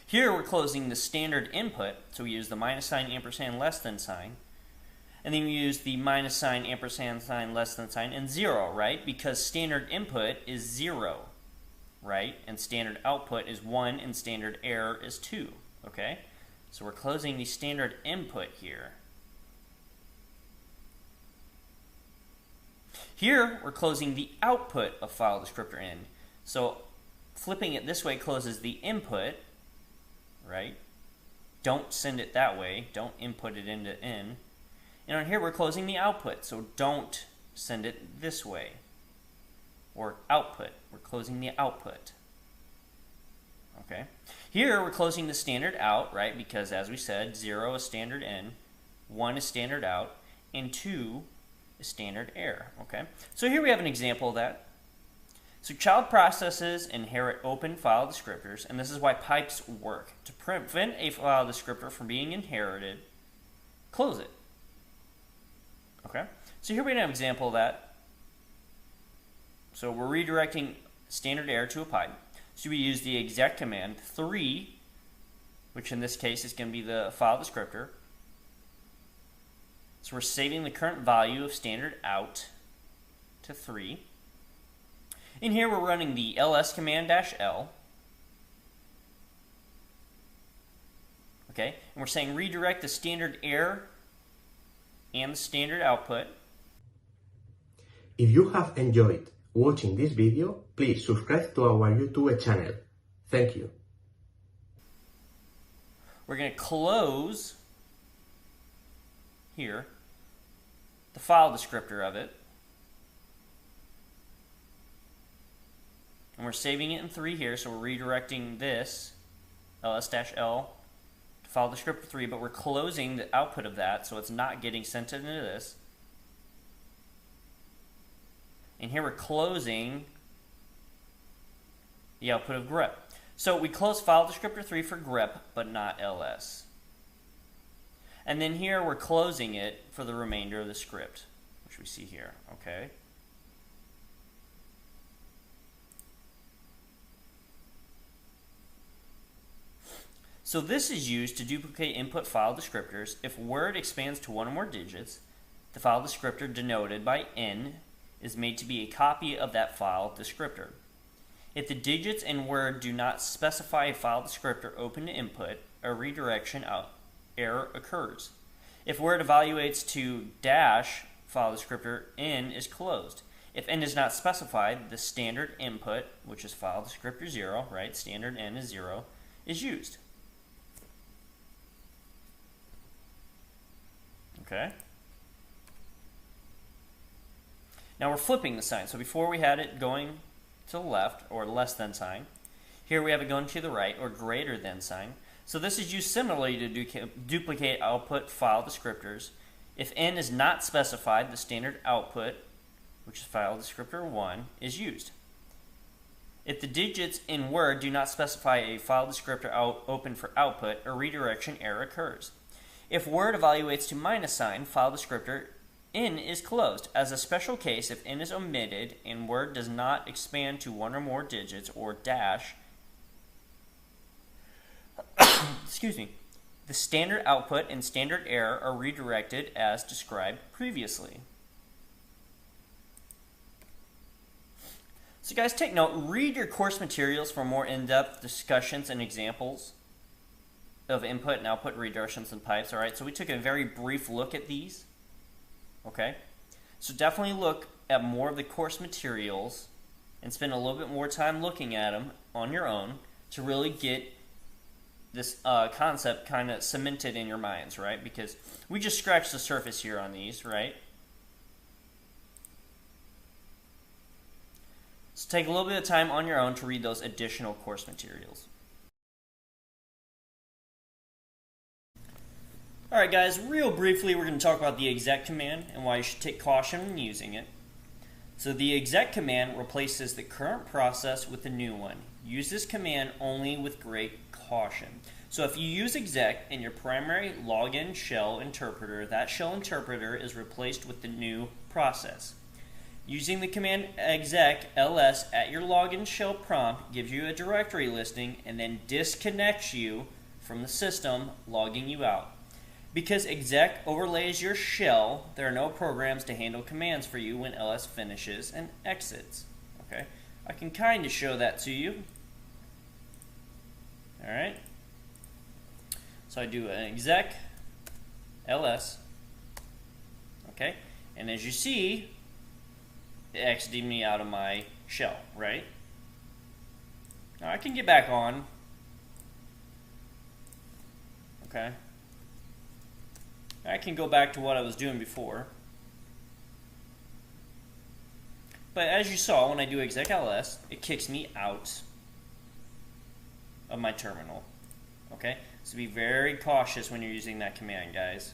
S2: Here we're closing the standard input, so we use the minus sign, ampersand, less than sign, and then we use the minus sign, ampersand sign, less than sign, and 0, right? Because standard input is 0, right? And standard output is 1, and standard error is 2, okay? So we're closing the standard input here. Here, we're closing the output of file descriptor in. So flipping it this way closes the input, right? Don't send it that way. Don't input it into in. And on here, we're closing the output. So don't send it this way. Or output. We're closing the output. Okay. Here, we're closing the standard out, right? Because as we said, 0 is standard in, 1 is standard out, and 2 is standard error. Okay. So here we have an example of that. So child processes inherit open file descriptors, and this is why pipes work. To prevent a file descriptor from being inherited, close it. Okay. So here we have an example of that. So we're redirecting standard error to a pipe. So we use the exec command 3, which in this case is going to be the file descriptor, So we're saving the current value of standard out to 3. In here we're running the ls command -l. Okay, and we're saying redirect the standard error and the standard output.
S3: If you have enjoyed watching this video, please subscribe to our YouTube channel. Thank you.
S2: We're going to close here the file descriptor of it. And we're saving it in 3 here, so we're redirecting this ls-l to file descriptor 3, but we're closing the output of that, so it's not getting sent into this. And here we're closing the output of grep. So we close file descriptor 3 for grep, but not ls. And then here we're closing it for the remainder of the script, which we see here, okay? So this is used to duplicate input file descriptors. If word expands to 1 or more digits, the file descriptor denoted by n is made to be a copy of that file descriptor. If the digits in word do not specify a file descriptor open to input, a redirection error occurs. If word evaluates to dash file descriptor, n is closed. If n is not specified, the standard input, which is file descriptor 0, right? Standard n is 0, is used. Okay. Now we're flipping the sign. So before we had it going to the left, or less than sign. Here we have it going to the right, or greater than sign. So this is used similarly to duplicate output file descriptors. If n is not specified, the standard output, which is file descriptor 1, is used. If the digits in Word do not specify a file descriptor open for output, a redirection error occurs. If Word evaluates to minus sign, file descriptor n is closed. As a special case, if n is omitted and Word does not expand to 1 or more digits or dash, excuse me, the standard output and standard error are redirected as described previously. So guys, take note, read your course materials for more in-depth discussions and examples of input and output redirections and pipes. Alright, so we took a very brief look at these. Okay, so definitely look at more of the course materials and spend a little bit more time looking at them on your own to really get this concept kind of cemented in your minds, right? Because we just scratched the surface here on these, right? So take a little bit of time on your own to read those additional course materials. Alright guys, real briefly we're going to talk about the exec command and why you should take caution when using it. So the exec command replaces the current process with a new one. Use this command only with great caution. So if you use exec in your primary login shell interpreter, that shell interpreter is replaced with the new process. Using the command exec ls at your login shell prompt gives you a directory listing and then disconnects you from the system, logging you out. Because exec overlays your shell, there are no programs to handle commands for you when ls finishes and exits. Okay, I can kind of show that to you. Alright, so I do an exec ls, okay, and as you see, it exited me out of my shell, right? Now I can get back on, okay. I can go back to what I was doing before. But as you saw, when I do exec ls, it kicks me out of my terminal. Okay? So be very cautious when you're using that command, guys.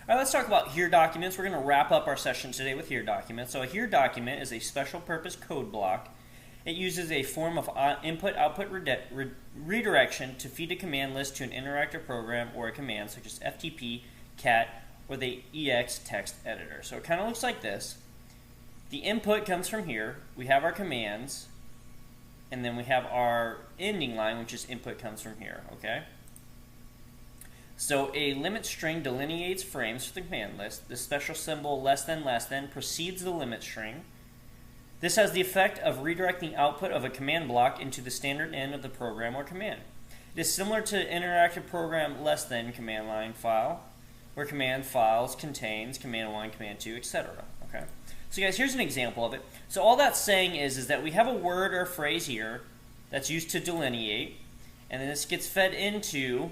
S2: Alright, let's talk about here documents. We're going to wrap up our session today with here documents. So a here document is a special purpose code block. It uses a form of input-output redirection to feed a command list to an interactive program or a command such as FTP, cat, or the EX text editor. So it kind of looks like this. The input comes from here. We have our commands, and then we have our ending line, which is input comes from here. Okay. So a limit string delineates frames for the command list. The special symbol less than precedes the limit string. This has the effect of redirecting output of a command block into the standard in of the program or command. It is similar to interactive program less than command line file, where command files contains command 1, command 2, etc. Okay? So guys, here's an example of it. So all that's saying is that we have a word or a phrase here that's used to delineate, and then this gets fed into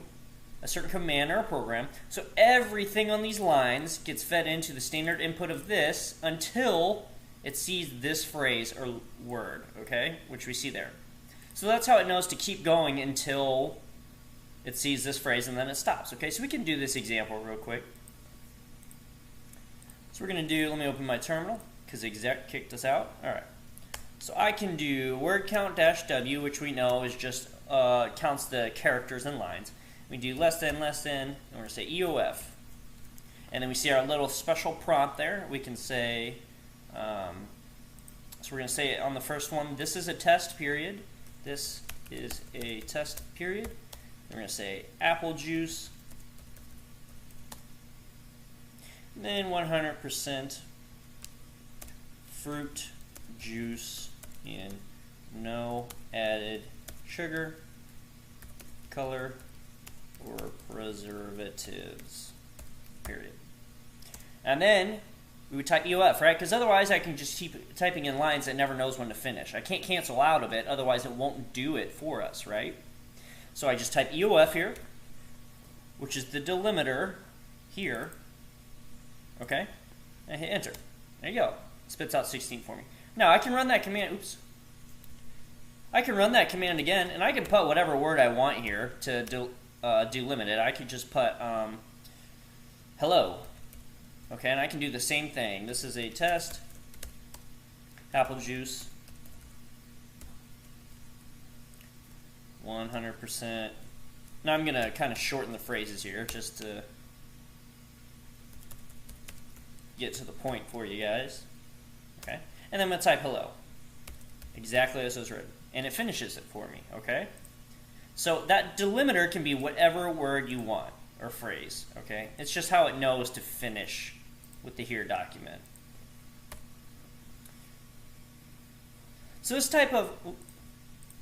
S2: a certain command or a program. So everything on these lines gets fed into the standard input of this until it sees this phrase or word, okay, which we see there. So that's how it knows to keep going until it sees this phrase and then it stops. Okay, so we can do this example real quick. So we're going to do, let me open my terminal because exec kicked us out. All right. So I can do word count -w, which we know is just counts the characters and lines. We do less than, and we're going to say EOF. And then we see our little special prompt there. We can say, so we're going to say on the first one, this is a test period. This is a test period. We're going to say apple juice. And then 100% fruit juice in no added sugar, color, or preservatives, period. And then we would type EOF, right? Because otherwise I can just keep typing in lines that never knows when to finish. I can't cancel out of it, otherwise it won't do it for us, right? So I just type EOF here, which is the delimiter here, okay? And hit enter. There you go. It spits out 16 for me. Now I can run that command, oops. I can run that command again, and I can put whatever word I want here to delimit it. I could just put hello. Okay, and I can do the same thing. This is a test, apple juice, 100%. Now I'm going to kind of shorten the phrases here just to get to the point for you guys. Okay, and then I'm going to type hello, exactly as it was written, and it finishes it for me, okay? So that delimiter can be whatever word you want, or phrase, okay? It's just how it knows to finish with the here document. So this type of,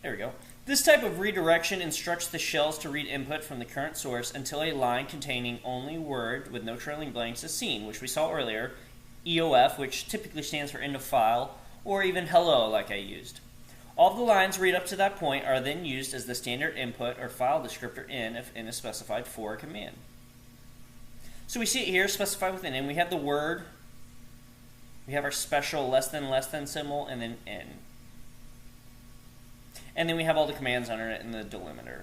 S2: there we go. This type of redirection instructs the shells to read input from the current source until a line containing only word with no trailing blanks is seen, which we saw earlier, EOF, which typically stands for end of file, or even hello, like I used. All the lines read up to that point are then used as the standard input or file descriptor in if in is specified for a command. So we see it here specified within in. We have the word, we have our special less than symbol, and then in. And then we have all the commands under it in the delimiter.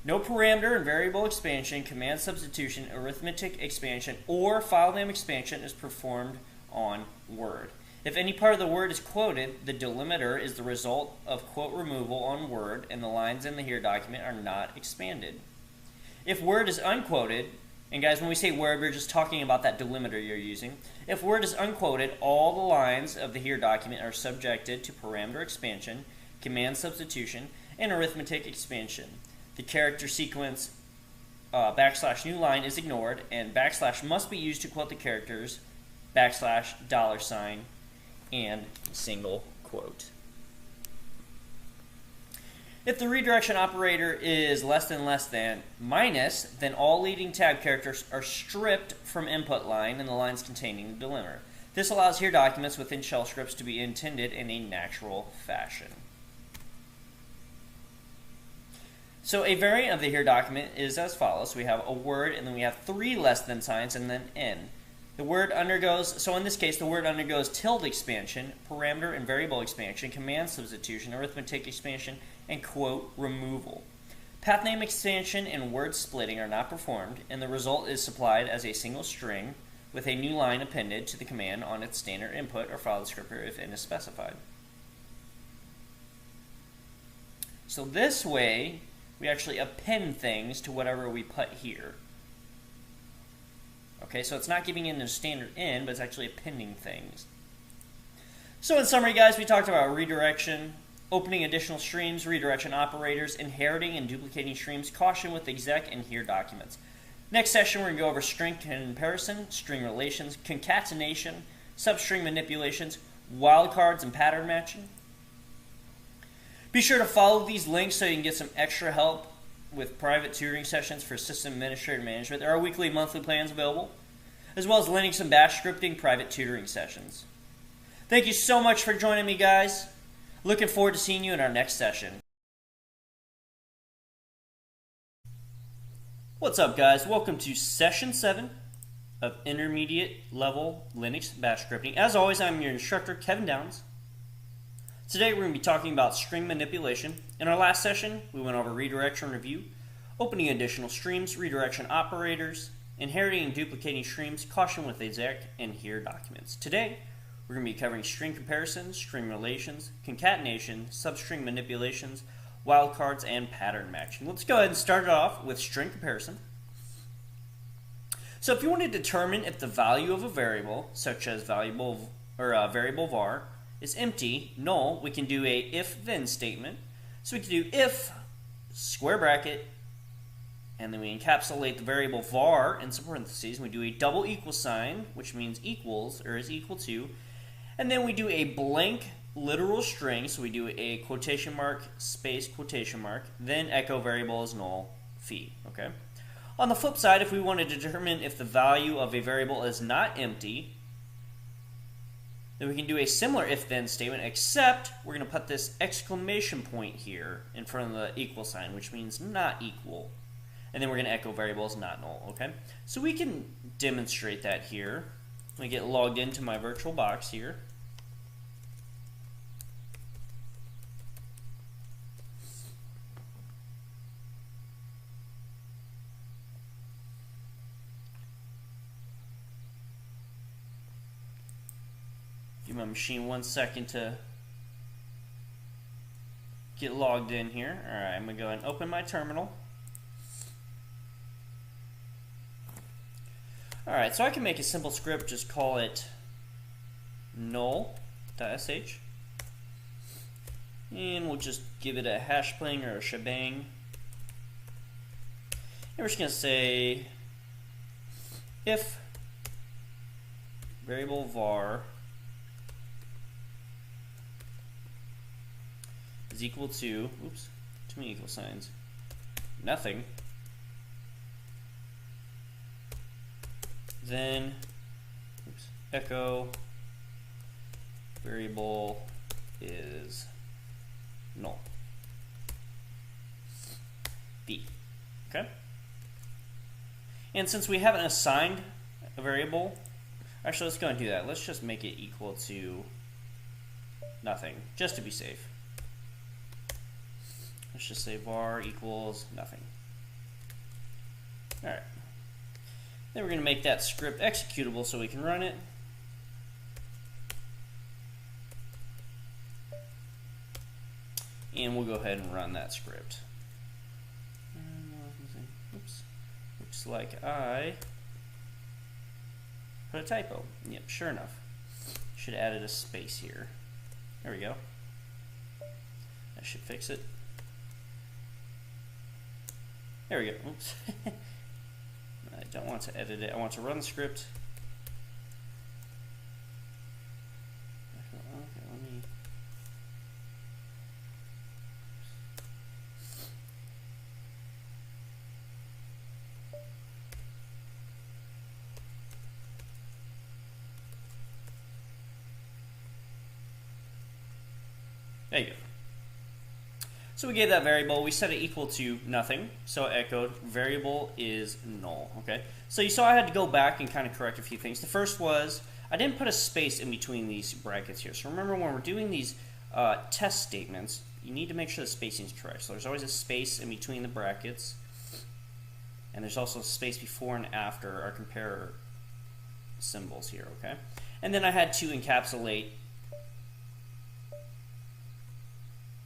S2: No parameter and variable expansion, command substitution, arithmetic expansion, or file name expansion is performed on word. If any part of the word is quoted, the delimiter is the result of quote removal on word, and the lines in the here document are not expanded. If word is unquoted, and guys, when we say word, we're just talking about that delimiter you're using. If word is unquoted, all the lines of the here document are subjected to parameter expansion, command substitution, and arithmetic expansion. The character sequence \new line is ignored, and \ must be used to quote the characters $, and single quote. If the redirection operator is less than minus, then all leading tab characters are stripped from input line and the lines containing the delimiter. This allows here documents within shell scripts to be intended in a natural fashion. So a variant of the here document is as follows. We have a word, and then we have 3 less than signs, and then n. The word undergoes, so in this case, the word undergoes tilde expansion, parameter and variable expansion, command substitution, arithmetic expansion, and quote removal. Path name expansion and word splitting are not performed, and the result is supplied as a single string with a new line appended to the command on its standard input or file descriptor if n is specified. So this way, we actually append things to whatever we put here. Okay, so it's not giving in a standard in, but it's actually appending things. So in summary, guys, we talked about redirection, opening additional streams, redirection operators, inheriting and duplicating streams, caution with exec and here documents. Next session, we're going to go over string comparison, string relations, concatenation, substring manipulations, wildcards, and pattern matching. Be sure to follow these links so you can get some extra help with private tutoring sessions for system administrator management. There are weekly and monthly plans available, as well as Linux and Bash scripting private tutoring sessions. Thank you so much for joining me, guys. Looking forward to seeing you in our next session. What's up, guys? Welcome to Session 7 of Intermediate Level Linux Bash Scripting. As always, I'm your instructor, Kevin Downs. Today we're going to be talking about string manipulation. In our last session, we went over redirection review, opening additional streams, redirection operators, inheriting and duplicating streams, caution with exec, and here documents. Today, we're going to be covering string comparison, string relations, concatenation, substring manipulations, wildcards, and pattern matching. Let's go ahead and start it off with string comparison. So if you want to determine if the value of a variable, such as variable var, is empty, null, we can do a if-then statement. So we can do if square bracket, and then we encapsulate the variable var in some parentheses, and we do a double equal sign, which means equals or is equal to, and then we do a blank literal string, so we do a quotation mark, space, quotation mark, then echo variable is null, phi, okay? On the flip side, if we want to determine if the value of a variable is not empty, then we can do a similar if-then statement, except we're going to put this exclamation point here in front of the equal sign, which means not equal. And then we're going to echo variable is not null, okay? So we can demonstrate that here. Let me get logged into my virtual box here. Give my machine 1 second to get logged in here. Alright, I'm going to go and open my terminal. Alright, so I can make a simple script, just call it null.sh. And we'll just give it a hash pling or a shebang. And we're just going to say if variable var is equal to, oops, too many equal signs, nothing, then echo variable is null. B. Okay? And since we haven't assigned a variable, actually let's go and do that. Let's just make it equal to nothing, just to be safe. Let's just say var equals nothing. Alright. Then we're going to make that script executable so we can run it. And we'll go ahead and run that script. Oops. Looks like I put a typo. Yep, sure enough. Should have added a space here. There we go. That should fix it. There we go. Oops. I don't want to edit it. I want to run the script. Okay, let me. There you go. So we gave that variable, we set it equal to nothing, so it echoed variable is null, okay? So you saw I had to go back and kind of correct a few things. The first was, I didn't put a space in between these brackets here. So remember when we're doing these test statements, you need to make sure the spacing is correct. So there's always a space in between the brackets, and there's also a space before and after our compare symbols here, okay? And then I had to encapsulate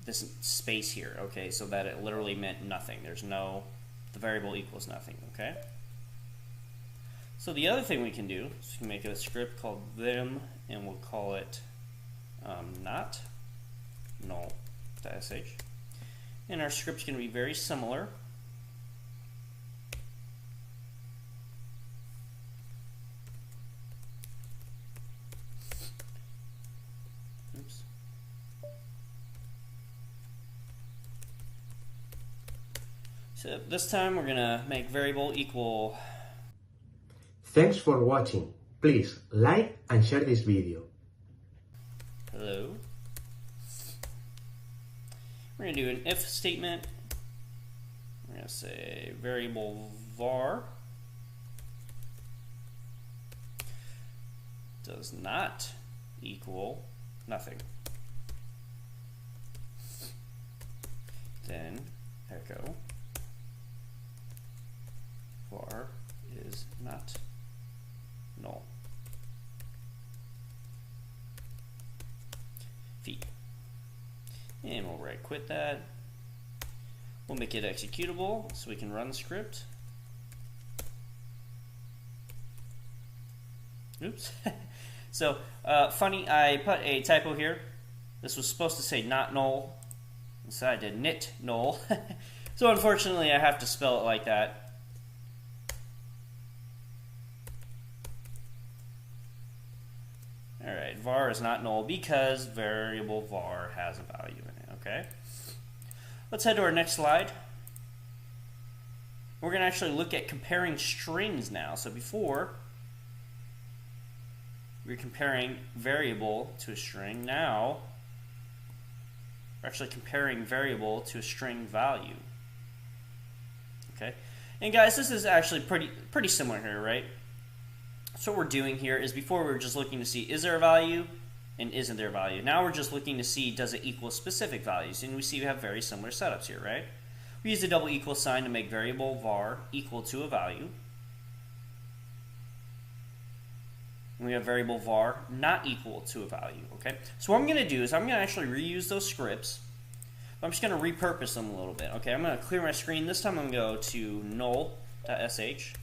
S2: this space here, okay, so that it literally meant nothing. There's no, the variable equals nothing, okay? So the other thing we can do is we can make a script called them, and we'll call it not null. .sh. And our script's going to be very similar. Oops. So this time we're going to make variable equal.
S3: Thanks for watching. Please like and share this video.
S2: Hello. We're going to do an if statement. We're going to say variable var does not equal nothing. Then echo var is not null. Feet. And we'll right quit that. We'll make it executable so we can run the script. Oops. So, funny, I put a typo here. This was supposed to say not null. Instead I did nit null. So unfortunately I have to spell it like that. Alright, var is not null because variable var has a value in it, okay? Let's head to our next slide. We're going to actually look at comparing strings now. So before, we were comparing variable to a string. Now, we're actually comparing variable to a string value. Okay? And guys, this is actually pretty similar here, right? So what we're doing here is before we were just looking to see is there a value and isn't there a value. Now we're just looking to see does it equal specific values, and we see we have very similar setups here, right? We use the double equal sign to make variable var equal to a value. And we have variable var not equal to a value, okay? So what I'm going to do is I'm going to actually reuse those scripts. I'm just going to repurpose them a little bit, okay? I'm going to clear my screen. This time I'm going to go to null.sh.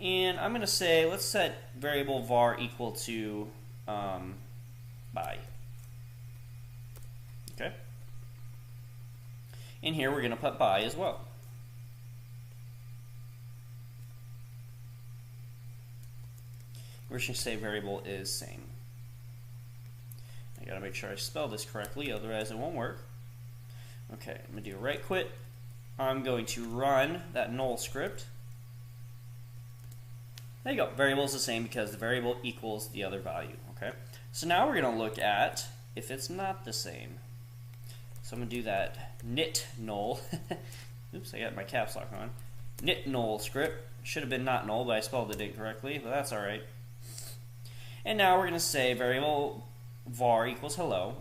S2: And I'm going to say, let's set variable var equal to by. Okay? And here we're going to put by as well. We're just going to say variable is same. I got to make sure I spell this correctly, otherwise it won't work. Okay, I'm going to do a right quit. I'm going to run that null script. There you go. Variable is the same because the variable equals the other value. Okay. So now we're going to look at if it's not the same. So I'm going to do that nit null. Oops, I got my caps lock on. Nit null script. Should have been not null, but I spelled it incorrectly, but that's all right. And now we're going to say variable var equals hello.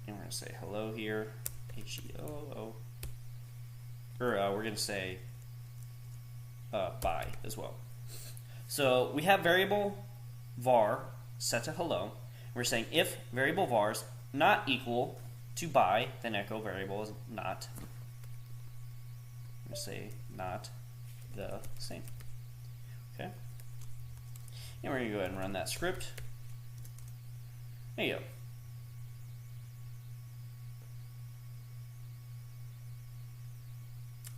S2: And we're going to say hello here. H-E-L-O. Or we're going to say by as well. So we have variable var set to hello. We're saying if variable var is not equal to by, then echo variable is not. I'm going to say not the same. Okay. And we're going to go ahead and run that script. There you go.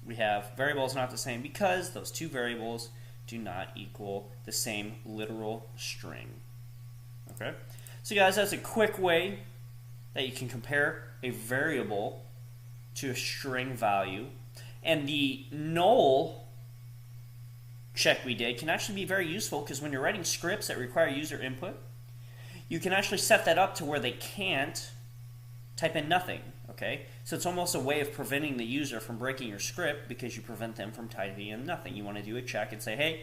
S2: We have variables not the same because those two variables do not equal the same literal string. Okay? So guys, that's a quick way that you can compare a variable to a string value. And the null check we did can actually be very useful because when you're writing scripts that require user input, you can actually set that up to where they can't type in nothing. Okay, so it's almost a way of preventing the user from breaking your script because you prevent them from typing in nothing. You want to do a check and say, hey,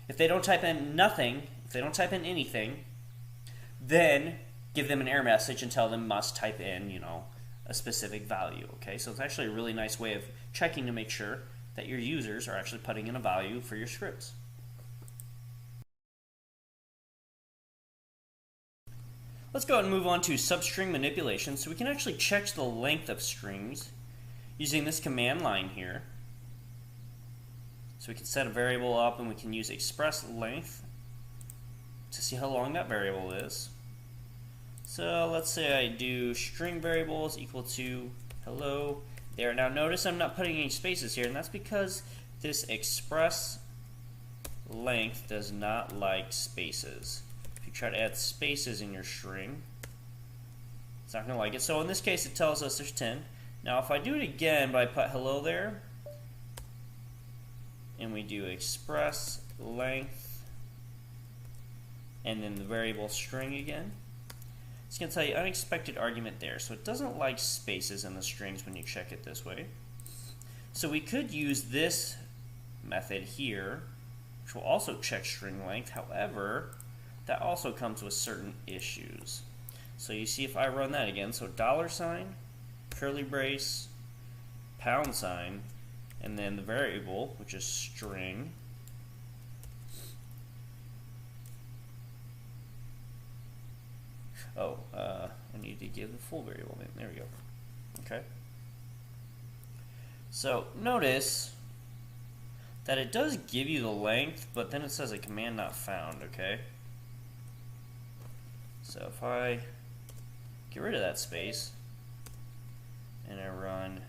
S2: if they don't type in nothing, if they don't type in anything, then give them an error message and tell them must type in, you know, a specific value. Okay, so it's actually a really nice way of checking to make sure that your users are actually putting in a value for your scripts. Let's go ahead and move on to substring manipulation. So we can actually check the length of strings using this command line here. So we can set a variable up and we can use express length to see how long that variable is. So let's say I do string variables equal to hello there. Now notice I'm not putting any spaces here, and that's because this express length does not like spaces. If you try to add spaces in your string, it's not going to like it. So in this case, it tells us there's 10. Now if I do it again, but I put hello there, and we do express length, and then the variable string again, it's going to tell you unexpected argument there. So it doesn't like spaces in the strings when you check it this way. So we could use this method here, which will also check string length. However, that also comes with certain issues. So you see if I run that again, so $, curly brace, $, and then the variable, which is string. Oh, I need to give the full variable name. There we go. Okay. So notice that it does give you the length, but then it says a command not found, okay? So if I get rid of that space and I run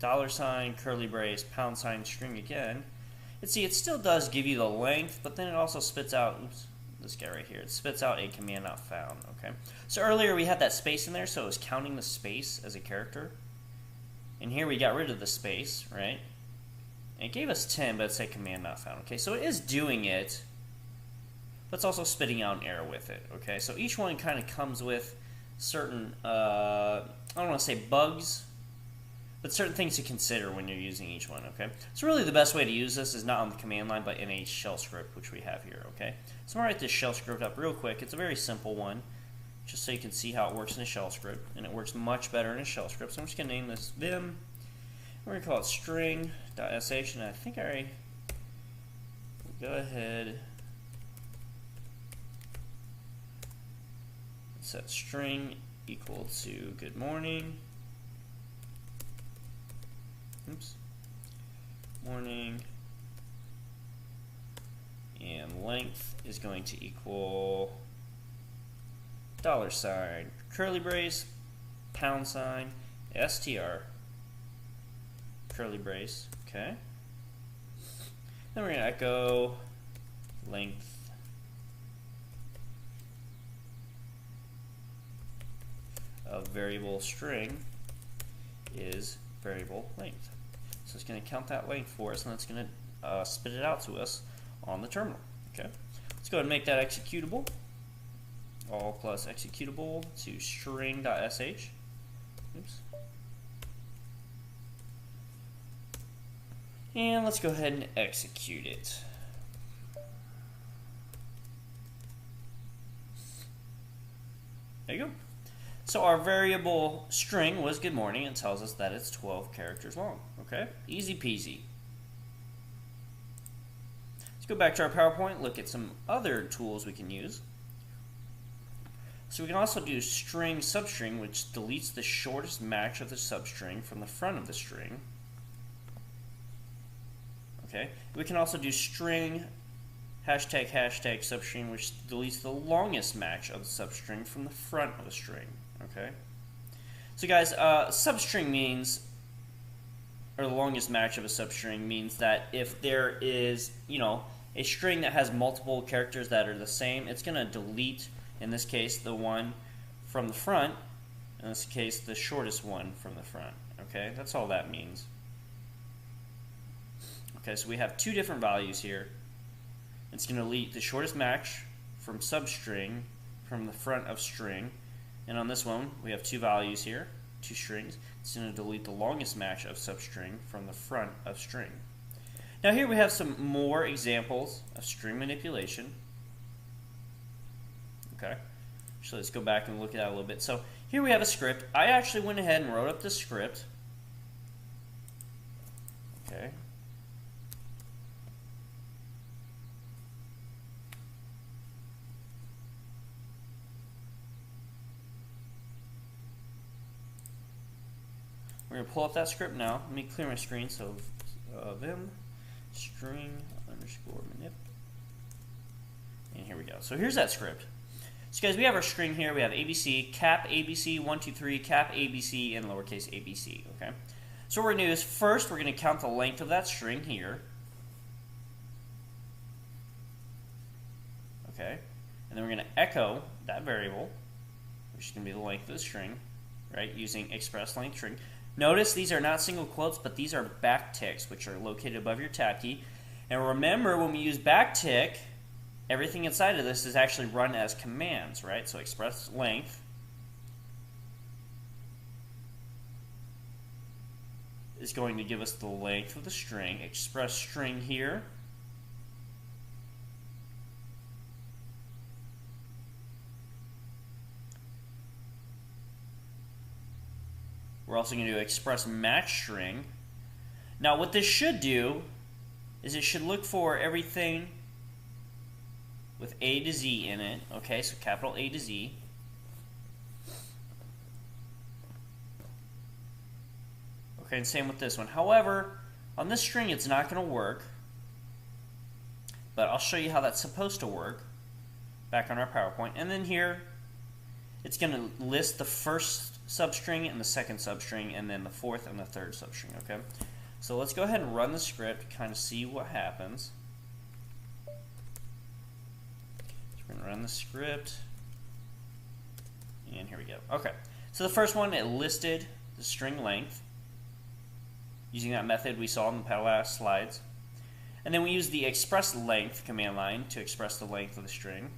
S2: $, curly brace, $, string again, see it still does give you the length, but then it also spits out, oops, this guy right here, it spits out a command not found, okay? So earlier we had that space in there, so it was counting the space as a character. And here we got rid of the space, right? And it gave us 10, but it said command not found, okay? So it is doing it, but it's also spitting out an error with it, okay? So each one kind of comes with certain, I don't want to say bugs, but certain things to consider when you're using each one, okay? So really the best way to use this is not on the command line, but in a shell script, which we have here, okay? So I'm going to write this shell script up real quick. It's a very simple one, just so you can see how it works in a shell script, and it works much better in a shell script. So I'm just going to name this vim. We're going to call it string.sh, and I think I already will go ahead and set string equal to good morning. Oops. Morning, and length is going to equal $, curly brace, $, str, curly brace, okay? Then we're going to echo length of variable string is variable length. So it's going to count that length for us, and it's going to spit it out to us on the terminal. Okay, let's go ahead and make that executable. All plus executable to string.sh. Oops. And let's go ahead and execute it. There you go. So our variable string was good morning and tells us that it's 12 characters long. Okay, easy peasy. Let's go back to our PowerPoint, look at some other tools we can use. So we can also do string substring, which deletes the shortest match of the substring from the front of the string. Okay, we can also do string hashtag substring, which deletes the longest match of the substring from the front of the string. Okay, so guys, substring means, or the longest match of a substring means that if there is, a string that has multiple characters that are the same, it's going to delete, in this case, the one from the front, in this case, the shortest one from the front. Okay, that's all that means. Okay, so we have two different values here. It's going to delete the shortest match from substring from the front of string. And on this one, we have two values here, two strings. It's going to delete the longest match of substring from the front of string. Now here we have some more examples of string manipulation. Okay, so let's go back and look at that a little bit. So here we have a script. I actually went ahead and wrote up the script. Okay. We're going to pull up that script now. Let me clear my screen. So vim string underscore manip. And here we go. So here's that script. So guys, we have our string here. We have ABC, cap ABC, 1, 2, 3, cap ABC, and lowercase ABC, okay? So what we're going to do is first we're going to count the length of that string here. Okay? And then we're going to echo that variable, which is going to be the length of the string, right, using express length string. Notice these are not single quotes, but these are backticks, which are located above your tab key. And remember, when we use backtick, everything inside of this is actually run as commands, right? So express length is going to give us the length of the string. Express string here we're also going to do express max string. Now what this should do is it should look for everything with A to Z in it, okay, so capital A to Z. Okay, and same with this one. However, on this string it's not going to work, but I'll show you how that's supposed to work back on our PowerPoint. And then here, it's going to list the first substring and the second substring, and then the fourth and the third substring, okay? So let's go ahead and run the script, kind of see what happens. We're going to run the script, and here we go. Okay, so the first one, it listed the string length using that method we saw in the last slides. And then we use the express length command line to express the length of the string.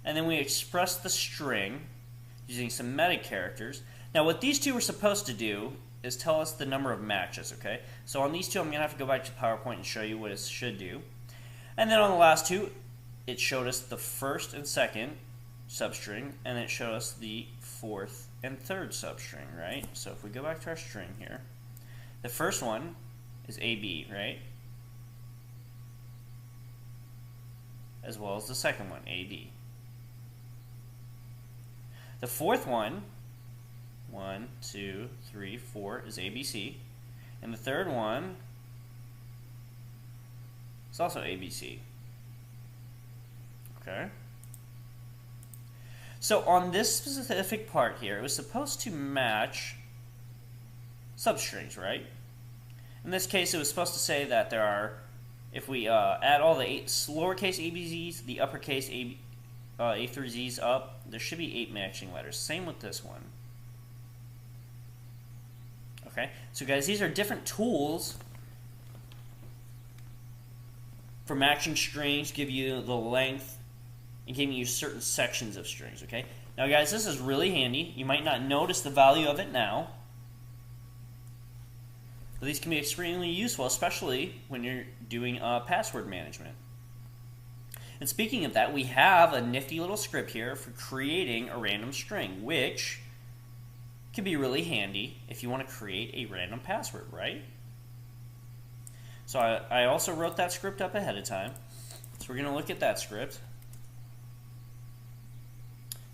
S2: And then we express the string using some meta characters. Now what these two were supposed to do is tell us the number of matches, okay? So on these two, I'm going to have to go back to PowerPoint and show you what it should do. And then on the last two, it showed us the first and second substring, and it showed us the fourth and third substring, right? So if we go back to our string here, the first one is AB, right? As well as the second one, AD. The fourth one, 1, 2, 3, 4, is ABC. And the third one is also ABC. Okay? So on this specific part here, it was supposed to match substrings, right? In this case, it was supposed to say that there are, if we add all the lowercase ABCs, the uppercase A through Z's up, there should be 8 matching letters. Same with this one. Okay, so guys, these are different tools for matching strings, give you the length, and giving you certain sections of strings, okay? Now guys, this is really handy. You might not notice the value of it now, but these can be extremely useful, especially when you're doing password management. And speaking of that, we have a nifty little script here for creating a random string, which can be really handy if you want to create a random password, right? So I also wrote that script up ahead of time. So we're going to look at that script.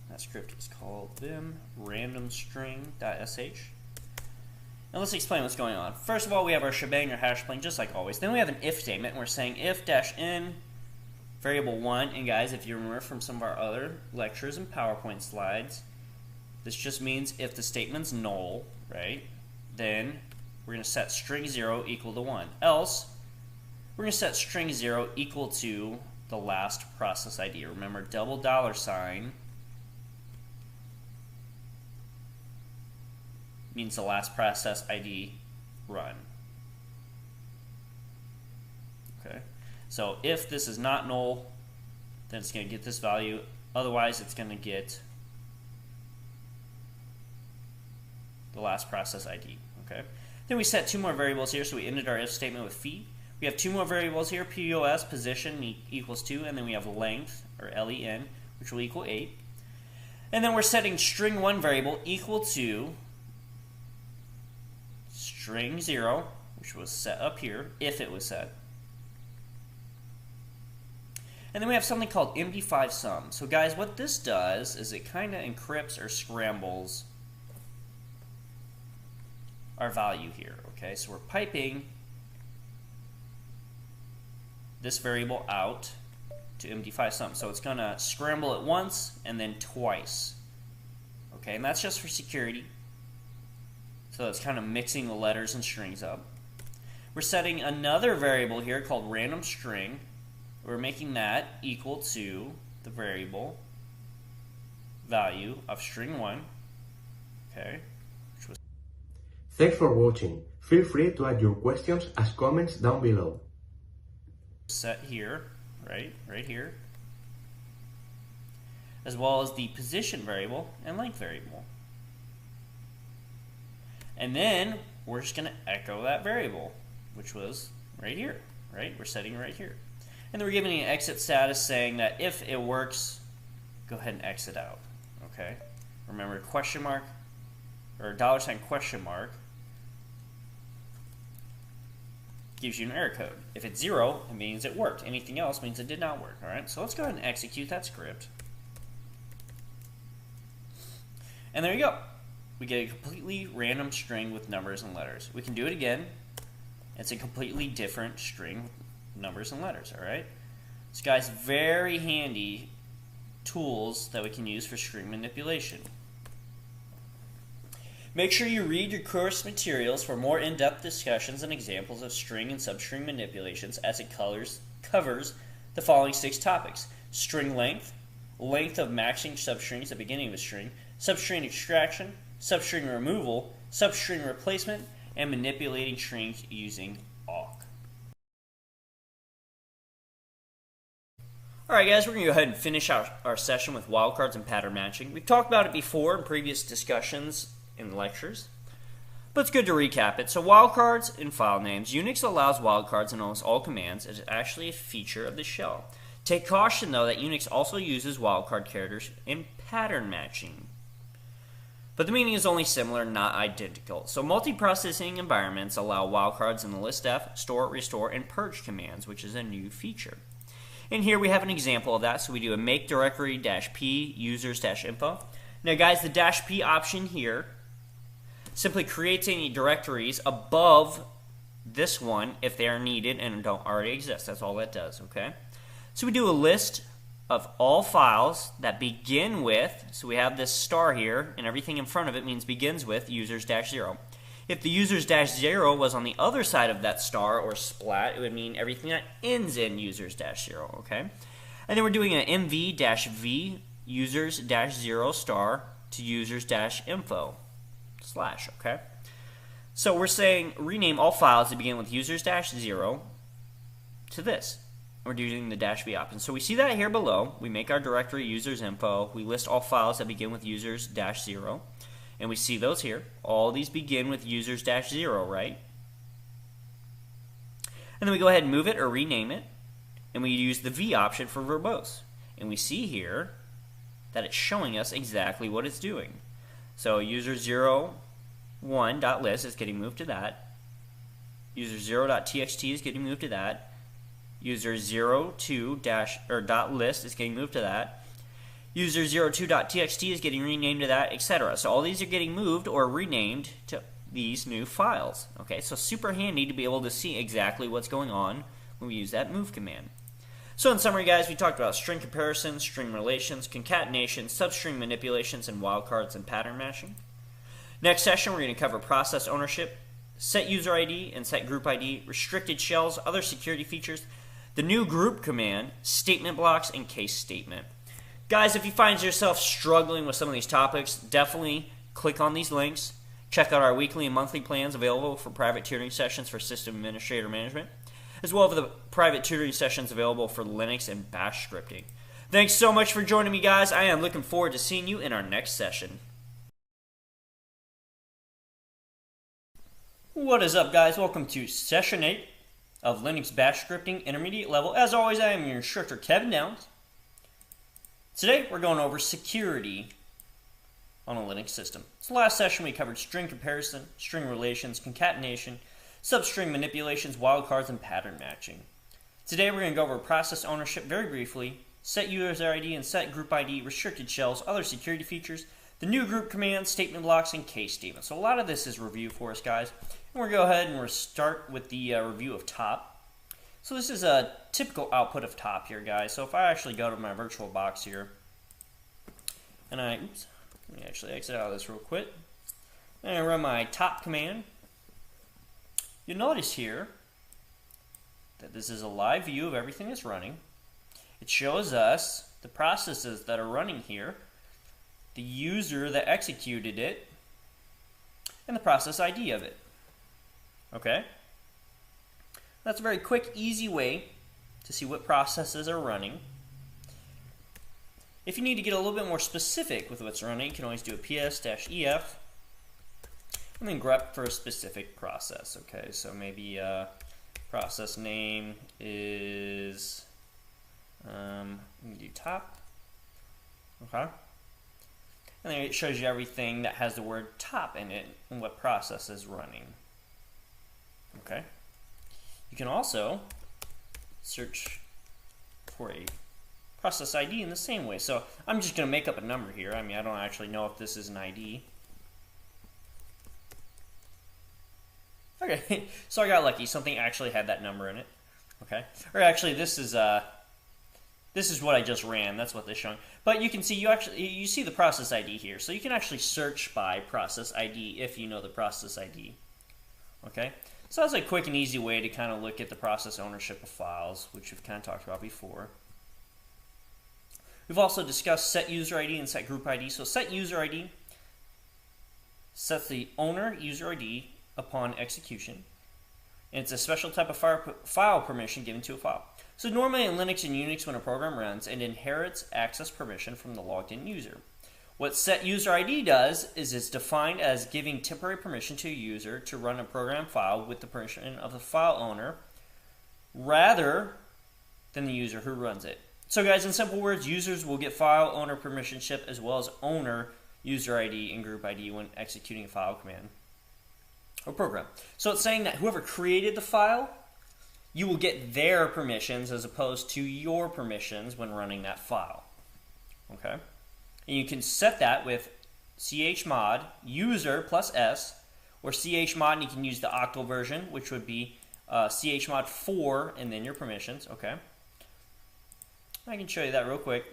S2: That script is called vim randomstring.sh. Now let's explain what's going on. First of all, we have our shebang or hash plane, just like always. Then we have an if statement, and we're saying if-n variable 1. And guys, if you remember from some of our other lectures and PowerPoint slides, this just means if the statement's null, right, then we're going to set string 0 equal to 1. Else, we're going to set string 0 equal to the last process ID. Remember, double $sign means the last process ID run. Okay, so if this is not null, then it's going to get this value. Otherwise, it's going to get the last process ID. Okay. Then we set 2 more variables here, so we ended our if statement with feet. We have 2 more variables here, POS, position equals 2, and then we have length, or LEN, which will equal 8. And then we're setting string 1 variable equal to string 0, which was set up here, if it was set. And then we have something called MD5 sum. So guys, what this does is it kind of encrypts or scrambles our value here. Okay, so we're piping this variable out to MD5 sum. So it's going to scramble it once and then twice. Okay, and that's just for security. So it's kind of mixing the letters and strings up. We're setting another variable here called random string. We're making that equal to the variable value of string 1. Okay.
S3: Thanks for watching. Feel free to add your questions as comments down below.
S2: Set here, right here, as well as the position variable and length variable. And then we're just going to echo that variable, which was right here, right? We're setting it right here. And then we're giving an exit status saying that if it works, go ahead and exit out, okay? Remember, question mark or $sign question mark gives you an error code. If it's 0, it means it worked. Anything else means it did not work. All right, so let's go ahead and execute that script. And there you go. We get a completely random string with numbers and letters. We can do it again. It's a completely different string with numbers and letters. All right. So guys, very handy tools that we can use for string manipulation. Make sure you read your course materials for more in-depth discussions and examples of string and substring manipulations as it covers the following 6 topics: string length, length of matching substrings at the beginning of a string, substring extraction, substring removal, substring replacement, and manipulating strings using awk. Alright guys, we're going to go ahead and finish our session with wildcards and pattern matching. We've talked about it before in previous discussions in lectures, but it's good to recap it. So wildcards in file names. Unix allows wildcards in almost all commands. It is actually a feature of the shell. Take caution though that Unix also uses wildcard characters in pattern matching. But the meaning is only similar, not identical. So multiprocessing environments allow wildcards in the listf, store, restore, and purge commands, which is a new feature. And here we have an example of that. So we do a make directory -p users-info. Now guys, the -p option here simply creates any directories above this one if they are needed and don't already exist. That's all that does, okay? So we do a list of all files that begin with, so we have this star here, and everything in front of it means begins with users-0. If the users-0 was on the other side of that star or splat, it would mean everything that ends in users-0, okay? And then we're doing an mv-v users-0 star to users-info /, okay? So we're saying rename all files that begin with users-0 to this. We're using the -v option. So we see that here below. We make our directory users-info. We list all files that begin with users-0. And we see those here. All these begin with users-0, right? And then we go ahead and move it or rename it. And we use the V option for verbose. And we see here that it's showing us exactly what it's doing. So user01.list is getting moved to that. User0.txt is getting moved to that. User02.list is getting moved to that. User02.txt is getting renamed to that, etc. So all these are getting moved or renamed to these new files. Okay, so super handy to be able to see exactly what's going on when we use that move command. So in summary, guys, we talked about string comparison, string relations, concatenation, substring manipulations, and wildcards and pattern matching. Next session, we're going to cover process ownership, set user ID and set group ID, restricted shells, other security features, the new group command, statement blocks, and case statement. Guys, if you find yourself struggling with some of these topics, definitely click on these links. Check out our weekly and monthly plans available for private tutoring sessions for system administrator management, as well as the private tutoring sessions available for Linux and Bash scripting. Thanks so much for joining me, guys. I am looking forward to seeing you in our next session. What is up, guys? Welcome to Session 8 of Linux Bash Scripting Intermediate Level. As always, I am your instructor, Kevin Downs. Today, we're going over security on a Linux system. So last session, we covered string comparison, string relations, concatenation, substring manipulations, wildcards, and pattern matching. Today, we're going to go over process ownership very briefly, set user ID and set group ID, restricted shells, other security features, the new group command, statement blocks, and case statements. So a lot of this is review for us, guys. And we're going to go ahead and we'll start with the review of top. So this is a typical output of top here, guys. So if I actually go to my virtual box here, and let me actually exit out of this real quick, and I run my top command, you'll notice here that this is a live view of everything that's running. It shows us the processes that are running here, the user that executed it, and the process ID of it. Okay? That's a very quick, easy way to see what processes are running. If you need to get a little bit more specific with what's running, you can always do a ps-ef and then grep for a specific process. Okay, so maybe process name is you can do top. Okay, and then it shows you everything that has the word top in it and what process is running. Okay. You can also search for a process ID in the same way. So I'm just going to make up a number here. I mean, I don't actually know if this is an ID. Okay, so I got lucky. Something actually had that number in it. Okay, or actually, this is what I just ran. That's what they're showing. But you can see you see the process ID here. So you can actually search by process ID if you know the process ID. Okay. So that's a quick and easy way to kind of look at the process ownership of files, which we've kind of talked about before. We've also discussed set user ID and set group ID. So set user ID sets the owner user ID upon execution. And it's a special type of file permission given to a file. So normally in Linux and Unix, when a program runs, it inherits access permission from the logged in user. What set user ID does is it's defined as giving temporary permission to a user to run a program file with the permission of the file owner rather than the user who runs it. So guys, in simple words, users will get file owner permissionship as well as owner user ID and group ID when executing a file command or program. So it's saying that whoever created the file, you will get their permissions as opposed to your permissions when running that file. Okay? And you can set that with chmod user plus s, or chmod, and you can use the octal version, which would be chmod 4 and then your permissions. Okay, I can show you that real quick.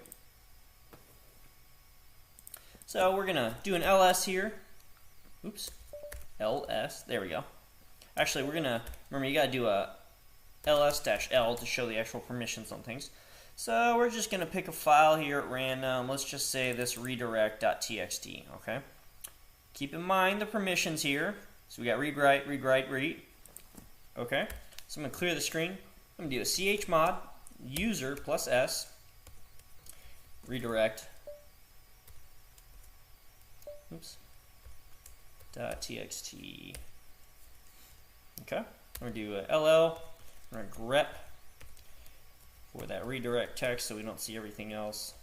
S2: So we're gonna do an ls here. Oops, ls. There we go. Actually, we're gonna remember you gotta do a ls-l to show the actual permissions on things. So we're just going to pick a file here at random. Let's just say this redirect.txt, okay? Keep in mind the permissions here. So we got read, write, read. Okay? So I'm going to clear the screen. I'm going to do a chmod user plus s redirect .txt. Okay? I'm going to do a ll. I'm going to grep for that redirect text so we don't see everything else.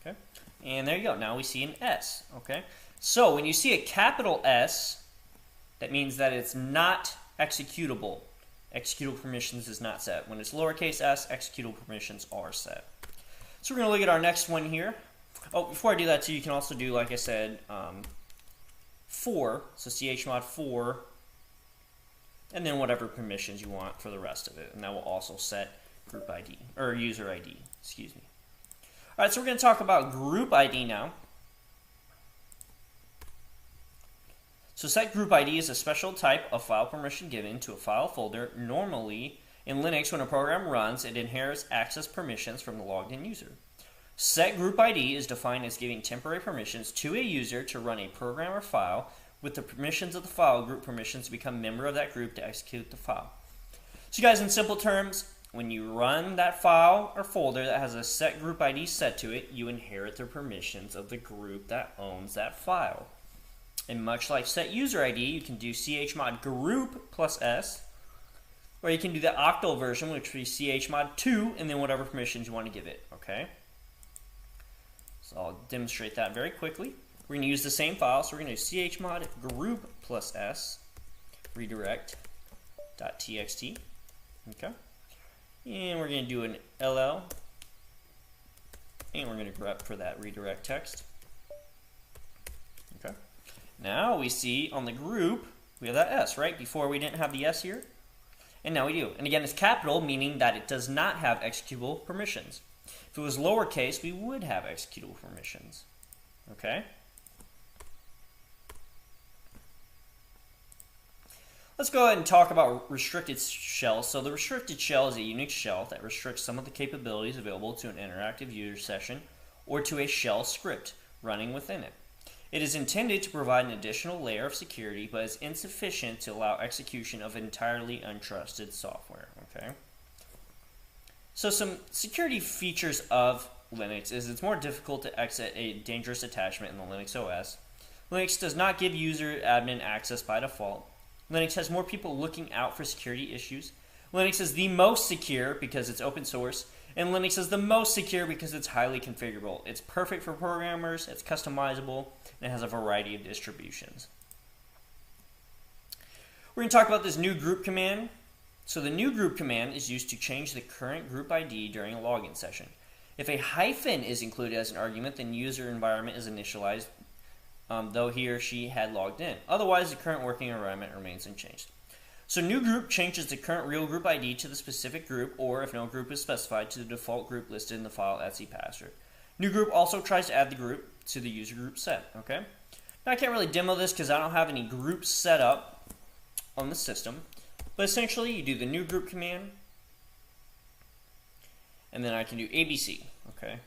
S2: Okay, and there you go. Now we see an S. Okay, so when you see a capital S, that means that it's not executable. Executable permissions is not set. When it's lowercase s, executable permissions are set. So we're going to look at our next one here. Oh, before I do that too, you can also do, like I said, 4. So chmod 4. And then whatever permissions you want for the rest of it. And that will also set group ID, or user ID, excuse me. All right, so we're going to talk about group ID now. So set group ID is a special type of file permission given to a file folder. Normally, in Linux, when a program runs, it inherits access permissions from the logged in user. Set group ID is defined as giving temporary permissions to a user to run a program or file with the permissions of the file group permissions to become a member of that group to execute the file. So you guys, in simple terms, when you run that file or folder that has a set group ID set to it, you inherit the permissions of the group that owns that file. And much like set user ID, you can do chmod group plus s, or you can do the octal version, which would be chmod 2, and then whatever permissions you want to give it. Okay? So I'll demonstrate that very quickly. We're going to use the same file, so we're going to do chmod group plus s redirect.txt. Okay. And we're going to do an ll, and we're going to grep for that redirect text. Okay. Now we see on the group, we have that s, right? Before we didn't have the s here. And now we do. And again, it's capital, meaning that it does not have executable permissions. If it was lowercase, we would have executable permissions. Okay? Let's go ahead and talk about restricted shells. So the restricted shell is a unique shell that restricts some of the capabilities available to an interactive user session or to a shell script running within it. It is intended to provide an additional layer of security, but is insufficient to allow execution of entirely untrusted software. Okay? So some security features of Linux is it's more difficult to exit a dangerous attachment in the Linux OS. Linux does not give user admin access by default. Linux has more people looking out for security issues. Linux is the most secure because it's open source, and Linux is the most secure because it's highly configurable. It's perfect for programmers, it's customizable, and it has a variety of distributions. We're going to talk about this new group command. So the new group command is used to change the current group ID during a login session. If a hyphen is included as an argument, then user environment is initialized, though he or she had logged in. Otherwise, the current working environment remains unchanged. So new group changes the current real group ID to the specific group, or if no group is specified, to the default group listed in the file etc password. New group also tries to add the group to the user group set. Okay. Now I can't really demo this because I don't have any groups set up on the system, but essentially you do the new group command, and then I can do ABC. Okay.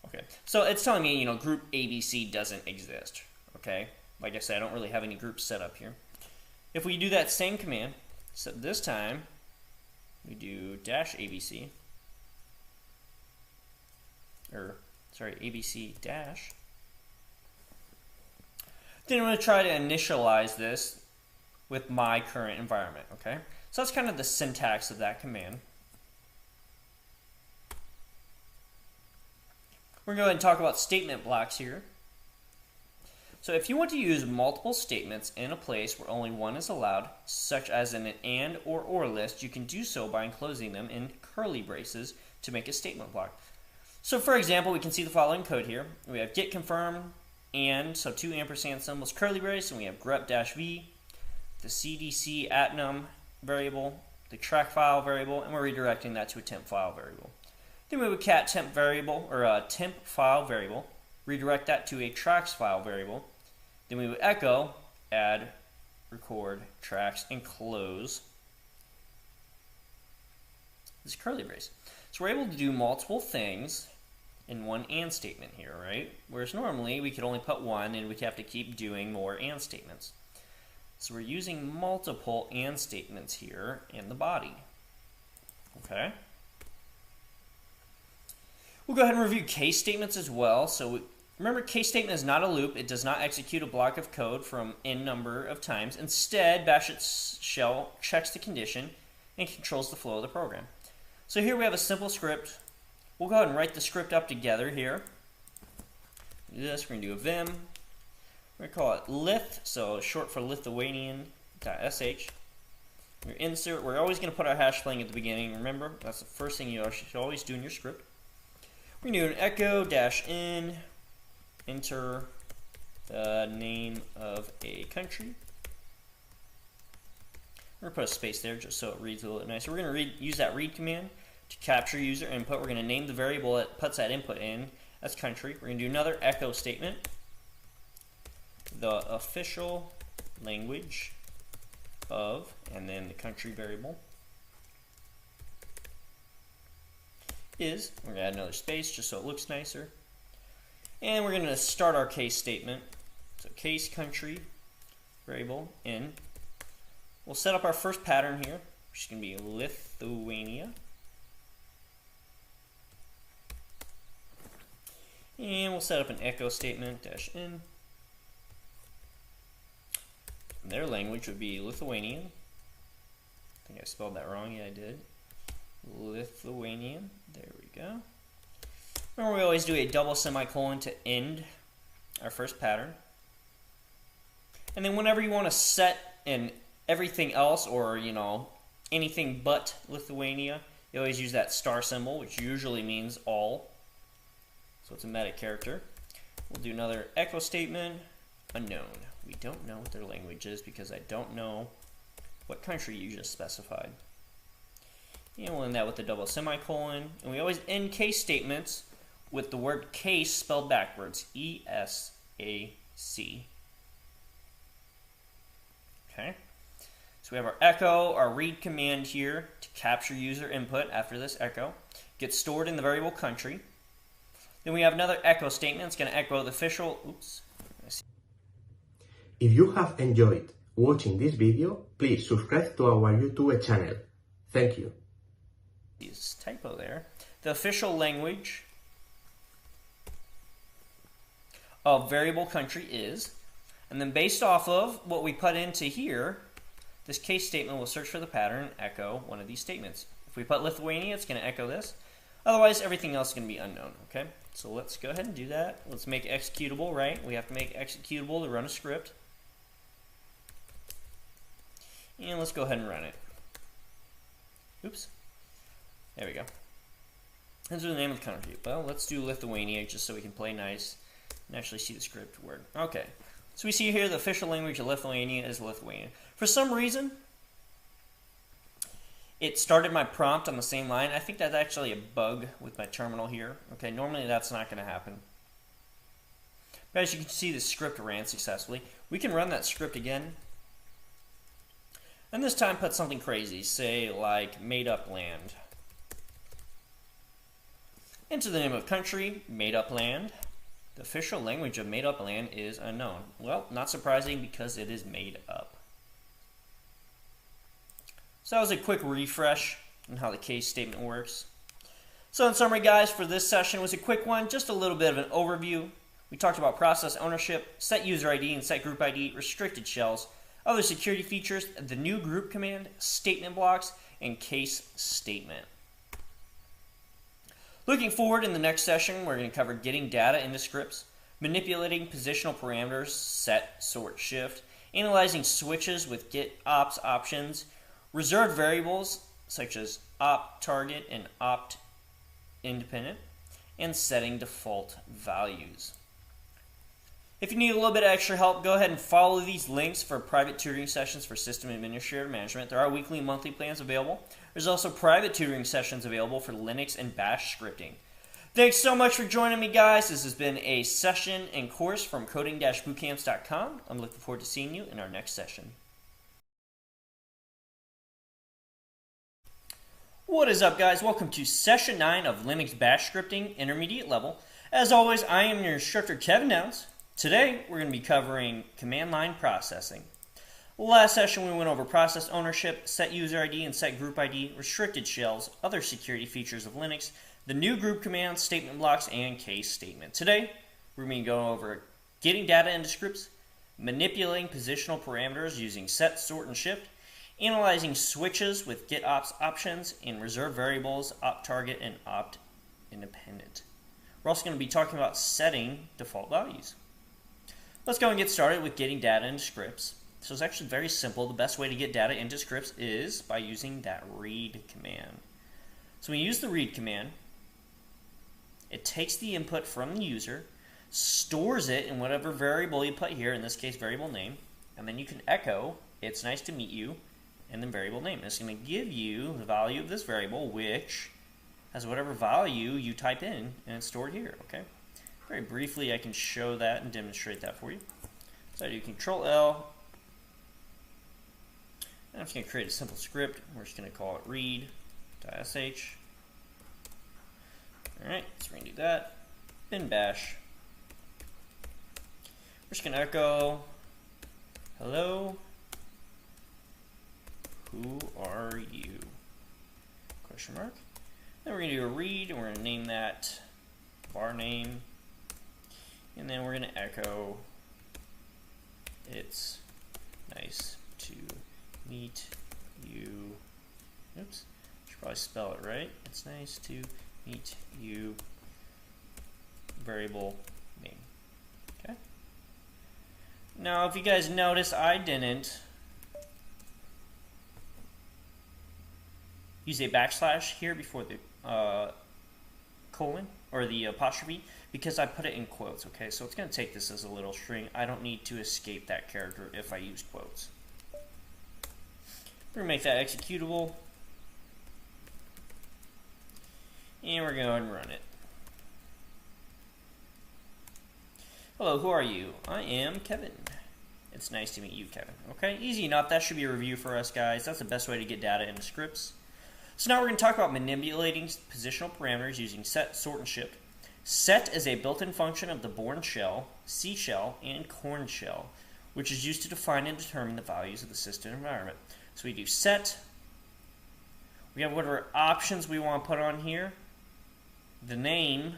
S2: Okay, so it's telling me, group ABC doesn't exist, okay? Like I said, I don't really have any groups set up here. If we do that same command, except this time, we do -ABC, ABC dash. Then I'm going to try to initialize this with my current environment, okay? So that's kind of the syntax of that command. We're going to go ahead and talk about statement blocks here. So if you want to use multiple statements in a place where only one is allowed, such as in an AND or list, you can do so by enclosing them in curly braces to make a statement block. So for example, we can see the following code here. We have get confirm and, so two ampersand symbols, curly brace, and we have grep-v, the cdc atnum variable, the track file variable, and we're redirecting that to a temp file variable. Then we have a cat temp variable, or a temp file variable, redirect that to a tracks file variable. Then we would echo, add, record, tracks, and close this curly brace. So we're able to do multiple things in one AND statement here, right? Whereas normally we could only put one and we'd have to keep doing more AND statements. So we're using multiple AND statements here in the body. Okay? We'll go ahead and review case statements as well. So remember, case statement is not a loop. It does not execute a block of code from n number of times. Instead, bash shell checks the condition and controls the flow of the program. So here we have a simple script. We'll go ahead and write the script up together here. Do this. We're going to do a vim. We're going to call it lith, so short for Lithuanian.sh. Your insert, we're always going to put our hash flag at the beginning. Remember, that's the first thing you should always do in your script. We're going to do an echo-n, enter the name of a country. We're going to put a space there just so it reads a little bit nicer. We're going to use that read command to capture user input. We're going to name the variable that puts that input in as country. We're going to do another echo statement. The official language of, and then the country variable is, we're going to add another space just so it looks nicer. And we're going to start our case statement. So case country variable in. We'll set up our first pattern here, which is going to be Lithuania. And we'll set up an echo statement -n. Their language would be Lithuanian. I think I spelled that wrong. Yeah, I did. Lithuanian. There we go. Remember, we always do a double semicolon to end our first pattern. And then whenever you want to set in everything else, or anything but Lithuania, you always use that star symbol, which usually means all. So it's a meta character. We'll do another echo statement, unknown. We don't know what their language is because I don't know what country you just specified. And we'll end that with a double semicolon. And we always end case statements with the word case spelled backwards. E-S-A-C. Okay. So we have our echo, our read command here to capture user input after this echo. Gets stored in the variable country. Then we have another echo statement. It's going to echo the official. Oops.
S3: If you have enjoyed watching this video, please subscribe to our YouTube channel. Thank you.
S2: This typo there. The official language of variable country is, and then based off of what we put into here, this case statement will search for the pattern and echo one of these statements. If we put Lithuania, it's going to echo this. Otherwise, everything else is going to be unknown, okay? So let's go ahead and do that. Let's make executable, right? We have to make executable to run a script. And let's go ahead and run it. Oops. There we go. Enter the name of the country. Well, let's do Lithuania just so we can play nice and actually see the script word. Okay. So we see here the official language of Lithuania is Lithuanian. For some reason, it started my prompt on the same line. I think that's actually a bug with my terminal here. Okay, normally that's not going to happen. But as you can see, the script ran successfully. We can run that script again. And this time put something crazy, say like made up land. Enter the name of country, made up land. The official language of made up land is unknown. Well, not surprising because it is made up. So that was a quick refresh on how the case statement works. So in summary, guys, for this session was a quick one, just a little bit of an overview. We talked about process ownership, set user ID and set group ID, restricted shells, other security features, the new group command, statement blocks, and case statement. Looking forward in the next session, we're going to cover getting data into scripts, manipulating positional parameters, set, sort, shift, analyzing switches with get ops options, reserved variables such as opt target and opt independent, and setting default values. If you need a little bit of extra help, go ahead and follow these links for private tutoring sessions for system administrator management. There are weekly and monthly plans available. There's also private tutoring sessions available for Linux and Bash scripting. Thanks so much for joining me, guys. This has been a session and course from coding-bootcamps.com. I'm looking forward to seeing you in our next session. What is up, guys? Welcome to session 9 of Linux Bash scripting intermediate level. As always, I am your instructor, Kevin Downs. Today, we're going to be covering command line processing. Last session, we went over process ownership, set user ID and set group ID, restricted shells, other security features of Linux, the new group commands, statement blocks, and case statement. Today, we're going to go over getting data into scripts, manipulating positional parameters using set, sort, and shift, analyzing switches with get ops options, and reserved variables, opt target, and opt independent. We're also going to be talking about setting default values. Let's go and get started with getting data into scripts. So it's actually very simple. The best way to get data into scripts is by using that read command. So when you use the read command, it takes the input from the user, stores it in whatever variable you put here, in this case variable name, and then you can echo, it's nice to meet you, and then variable name. And it's going to give you the value of this variable, which has whatever value you type in, and it's stored here, okay? Very briefly, I can show that and demonstrate that for you. So I do Control-L, and I'm just going to create a simple script. We're just going to call it read.sh. Alright, so we're going to do that. Bin bash. We're just going to echo, hello, who are you? Question mark. Then we're going to do a read, and we're going to name that var name. And then we're going to echo, it's nice to meet you. Oops, should probably spell it right. It's nice to meet you, variable name. Okay. Now, if you guys notice, I didn't use a backslash here before the colon or the apostrophe, because I put it in quotes, okay? So it's going to take this as a little string. I don't need to escape that character if I use quotes. We're going to make that executable. And we're going to run it. Hello, who are you? I am Kevin. It's nice to meet you, Kevin. Okay, easy enough. That should be a review for us, guys. That's the best way to get data into scripts. So now we're going to talk about manipulating positional parameters using set, sort, and shift. Set is a built-in function of the Bourne shell, C shell, and corn shell, which is used to define and determine the values of the system environment. So we do set. We have whatever options we want to put on here, the name,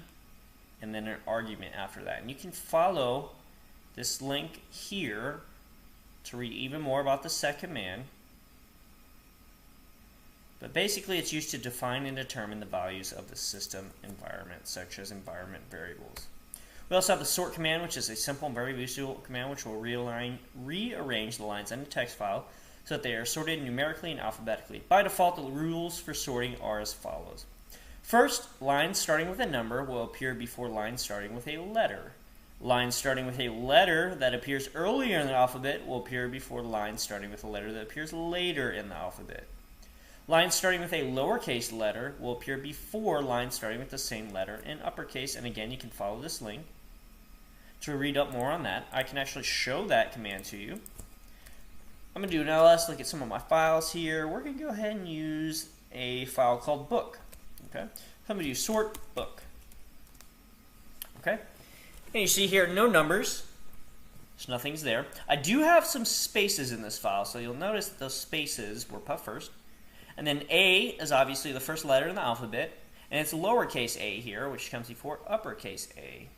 S2: and then an argument after that. And you can follow this link here to read even more about the set command. But basically it's used to define and determine the values of the system environment, such as environment variables. We also have the sort command, which is a simple and very useful command which will rearrange the lines in the text file so that they are sorted numerically and alphabetically. By default, the rules for sorting are as follows. First, lines starting with a number will appear before lines starting with a letter. Lines starting with a letter that appears earlier in the alphabet will appear before lines starting with a letter that appears later in the alphabet. Lines starting with a lowercase letter will appear before lines starting with the same letter in uppercase. And again, you can follow this link to read up more on that. I can actually show that command to you. I'm going to do now. Let's look at some of my files here. We're going to go ahead and use a file called book. Okay, so I'm going to do sort book. Okay, and you see here no numbers, so nothing's there. I do have some spaces in this file, so you'll notice that those spaces were put first. And then A is obviously the first letter in the alphabet, and it's lowercase a here, which comes before uppercase A.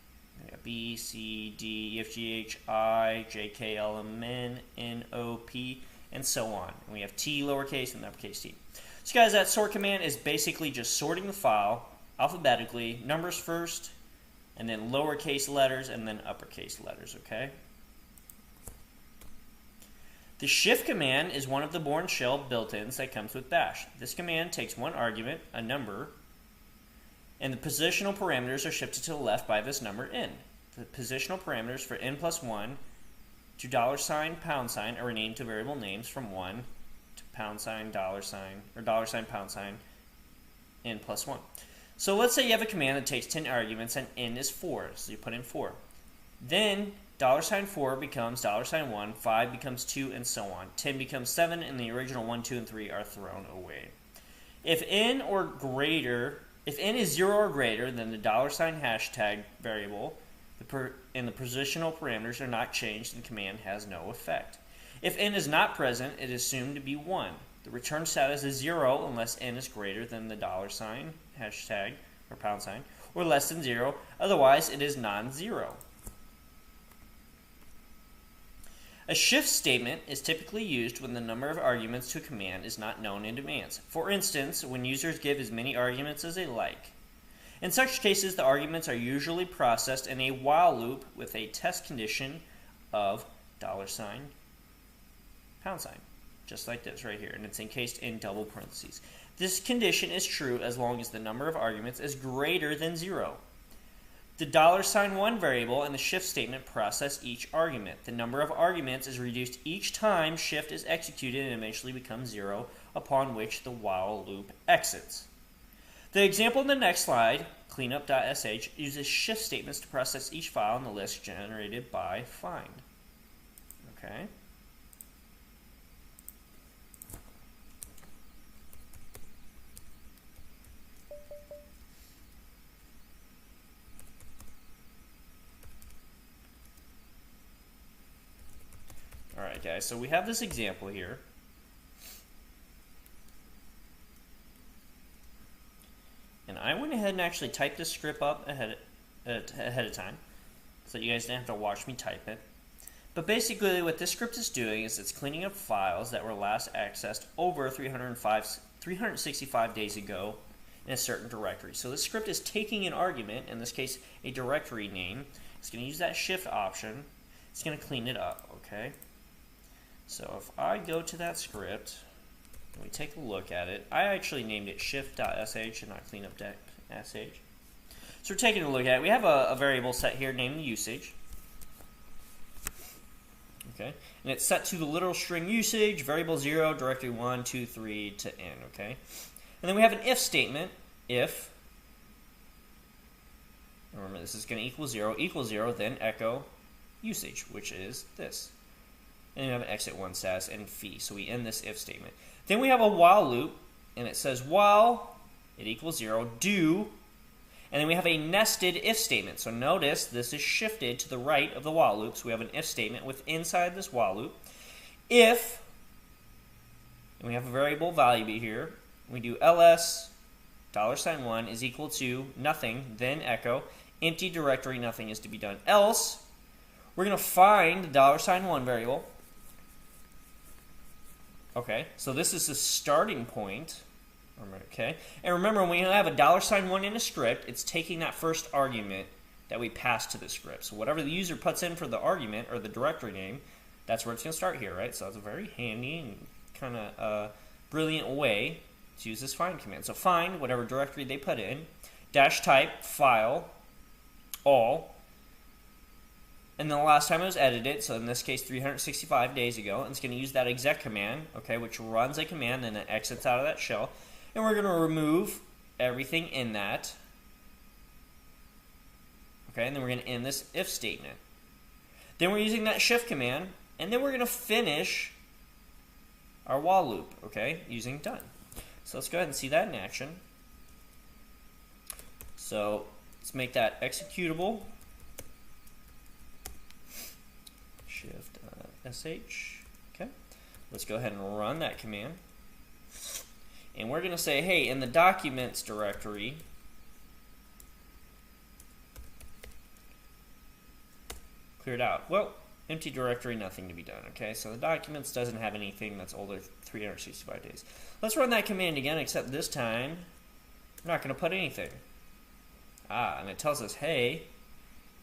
S2: We have B, C, D, E, F, G, H, I, J, K, L, M, N, N, O, P, and so on. And we have T lowercase and uppercase T. So guys, that sort command is basically just sorting the file alphabetically, numbers first, and then lowercase letters, and then uppercase letters, okay? The shift command is one of the Bourne shell built-ins that comes with bash. This command takes one argument, a number, and the positional parameters are shifted to the left by this number n. The positional parameters for n plus 1 to $, are renamed to variable names from 1 to $, or $, n plus 1. So let's say you have a command that takes 10 arguments and n is 4, so you put in 4. Then $4 becomes $1, 5 becomes 2, and so on. 10 becomes 7, and the original 1, 2, and 3 are thrown away. If n is 0 or greater than the $hashtag variable, and the positional parameters are not changed, the command has no effect. If n is not present, it is assumed to be 1. The return status is 0 unless n is greater than the $hashtag or $, or less than 0. Otherwise, it is non-zero. A shift statement is typically used when the number of arguments to a command is not known in advance. For instance, when users give as many arguments as they like. In such cases, the arguments are usually processed in a while loop with a test condition of $, just like this right here, and it's encased in double parentheses. This condition is true as long as the number of arguments is greater than 0. The $1 variable and the shift statement process each argument. The number of arguments is reduced each time shift is executed and eventually becomes 0, upon which the while loop exits. The example in the next slide, cleanup.sh, uses shift statements to process each file in the list generated by find. Okay. Alright guys, so we have this example here. And I went ahead and actually typed this script up ahead of time, so you guys didn't have to watch me type it. But basically what this script is doing is it's cleaning up files that were last accessed over 365 days ago in a certain directory. So this script is taking an argument, in this case a directory name. It's going to use that shift option. It's going to clean it up, okay? So if I go to that script and we take a look at it, I actually named it shift.sh and not cleanup.sh. So we're taking a look at it. We have a variable set here named usage. Okay, and it's set to the literal string usage, variable 0, directory 1, 2, 3 to n. Okay, and then we have an if statement. If, remember this is going to equal 0, then echo usage, which is this. And then we have an exit 1 status and phi. So we end this if statement. Then we have a while loop, and it says while it equals 0, do. And then we have a nested if statement. So notice this is shifted to the right of the while loop. So we have an if statement with inside this while loop. If, and we have a variable value here, we do ls $1 is equal to nothing, then echo, empty directory, nothing is to be done. Else, we're going to find the $1 variable. Okay, so this is the starting point. Okay, and remember when we have a $1 in a script, it's taking that first argument that we pass to the script. So whatever the user puts in for the argument or the directory name, that's where it's going to start here, right? So that's a very handy and kind of brilliant way to use this find command. So find whatever directory they put in, dash type, file, all, and then the last time it was edited, so in this case 365 days ago, and it's going to use that exec command, okay, which runs a command and then it exits out of that shell. And we're going to remove everything in that. Okay, and then we're going to end this if statement. Then we're using that shift command, and then we're going to finish our while loop, okay, using done. So let's go ahead and see that in action. So let's make that executable. Shift sh. Okay, let's go ahead and run that command. And we're going to say, hey, in the documents directory, cleared out. Well, empty directory, nothing to be done. Okay, so the documents doesn't have anything that's older 365 days. Let's run that command again, except this time we're not going to put anything. And it tells us, hey,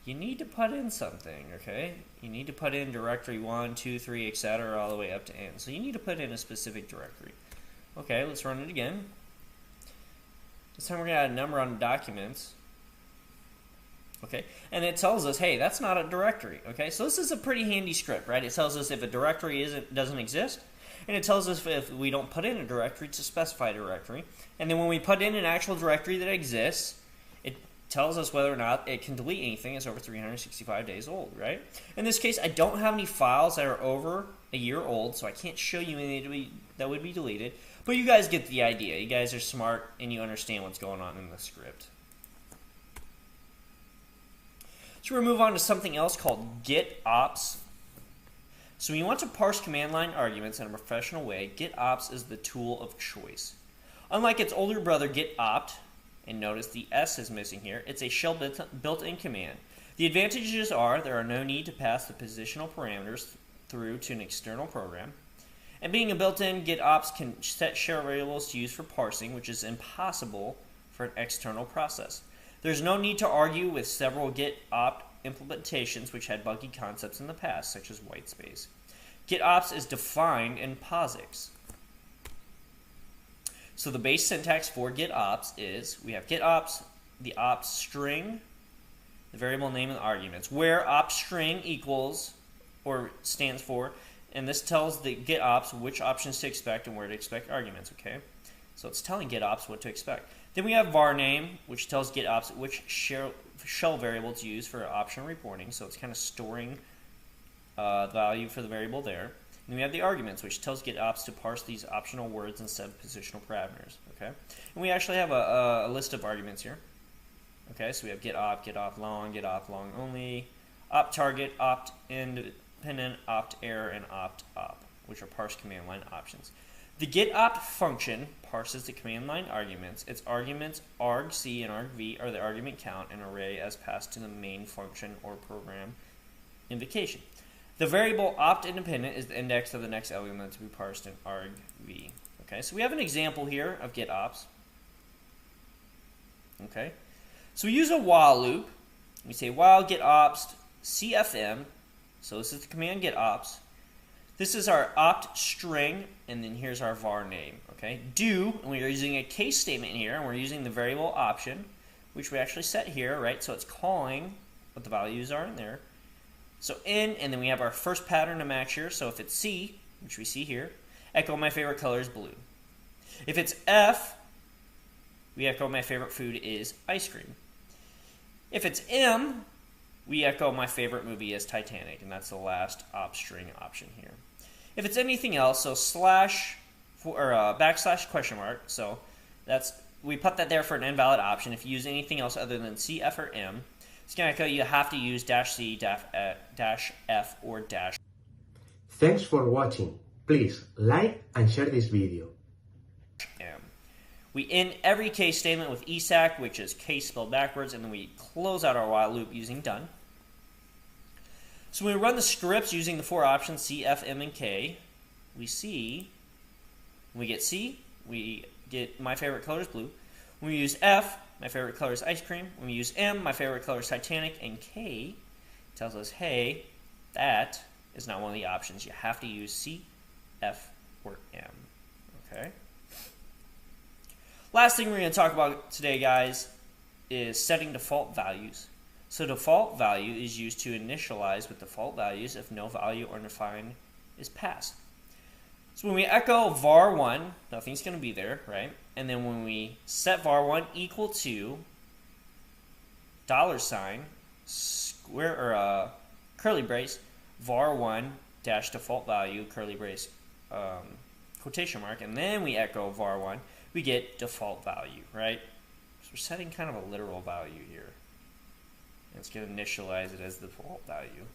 S2: you need to put in something, okay? You need to put in directory 1, 2, 3, etc. all the way up to n. So you need to put in a specific directory. Okay, let's run it again. This time we're going to add a number on documents. Okay, and it tells us, hey, that's not a directory. Okay, so this is a pretty handy script, right? It tells us if a directory doesn't exist, and it tells us if we don't put in a directory to specify a directory. And then when we put in an actual directory that exists, it tells us whether or not it can delete anything that's over 365 days old, right? In this case, I don't have any files that are over a year old, so I can't show you any that would be deleted. But you guys get the idea. You guys are smart and you understand what's going on in the script. So we're going to move on to something else called GetOps. So when you want to parse command line arguments in a professional way, GetOps is the tool of choice. Unlike its older brother GetOpt, and notice the S is missing here, it's a shell built-in command. The advantages are there are no need to pass the positional parameters through to an external program. And being a built-in, GetOps can set shell variables to use for parsing, which is impossible for an external process. There's no need to argue with several GetOpt implementations which had buggy concepts in the past, such as whitespace. GetOps is defined in POSIX. So the base syntax for GetOps is, we have GetOps, the ops string, the variable name and the arguments, where ops string equals, or stands for, and this tells the GetOps which options to expect and where to expect arguments, okay? So it's telling GetOps what to expect. Then we have var name, which tells GetOps which shell variable to use for option reporting, so it's kind of storing the value for the variable there. And we have the arguments, which tells GetOps to parse these optional words instead of positional parameters, okay? And we actually have a list of arguments here. Okay, so we have GetOpt, GetOpt long only, opt target, opt independent, opt error, and opt op, which are parse command line options. The GetOpt function parses the command line arguments. Its arguments argc and argv are the argument count and array as passed to the main function or program invocation. The variable opt independent is the index of the next element to be parsed in argv. Okay, so we have an example here of GetOps. Okay, so we use a while loop. We say while GetOps cfm. So this is the command GetOps. This is our opt string, and then here's our var name. Okay, do, and we are using a case statement here, and we're using the variable option, which we actually set here, right? So it's calling what the values are in there. So in, and then we have our first pattern to match here. So if it's C, which we see here, echo my favorite color is blue. If it's F, we echo my favorite food is ice cream. If it's M, we echo my favorite movie is Titanic, and that's the last op string option here. If it's anything else, so slash or backslash question mark, so we put that there for an invalid option. If you use anything else other than C, F, or M, it's going to echo you have to use -C, -F, or -.
S3: Thanks for watching. Please like and share this video.
S2: M. We end every case statement with ESAC, which is case spelled backwards, and then we close out our while loop using done. So when we run the scripts using the 4 options C, F, M, and K, we see, when we get C, we get my favorite color is blue. When we use F, my favorite color is ice cream. When we use M, my favorite color is Titanic. And K tells us, hey, that is not one of the options. You have to use C, F, or M. Okay. Last thing we're going to talk about today, guys, is setting default values. So default value is used to initialize with default values if no value or undefined is passed. So when we echo var1, nothing's going to be there, right? And then when we set var1 equal to $, square or curly brace, var1 dash default value, curly brace, quotation mark, and then we echo var1, we get default value, right? So we're setting kind of a literal value here. And it's going to initialize it as the default value.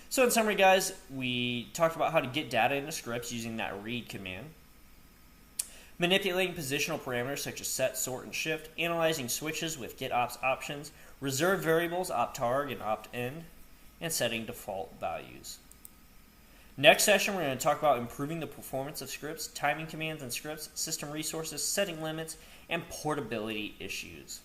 S2: So in summary, guys, we talked about how to get data into scripts using that read command. Manipulating positional parameters such as set, sort, and shift. Analyzing switches with get ops options. Reserved variables, opt-targ and opt-end. And setting default values. Next session, we're going to talk about improving the performance of scripts, timing commands and scripts, system resources, setting limits, and portability issues.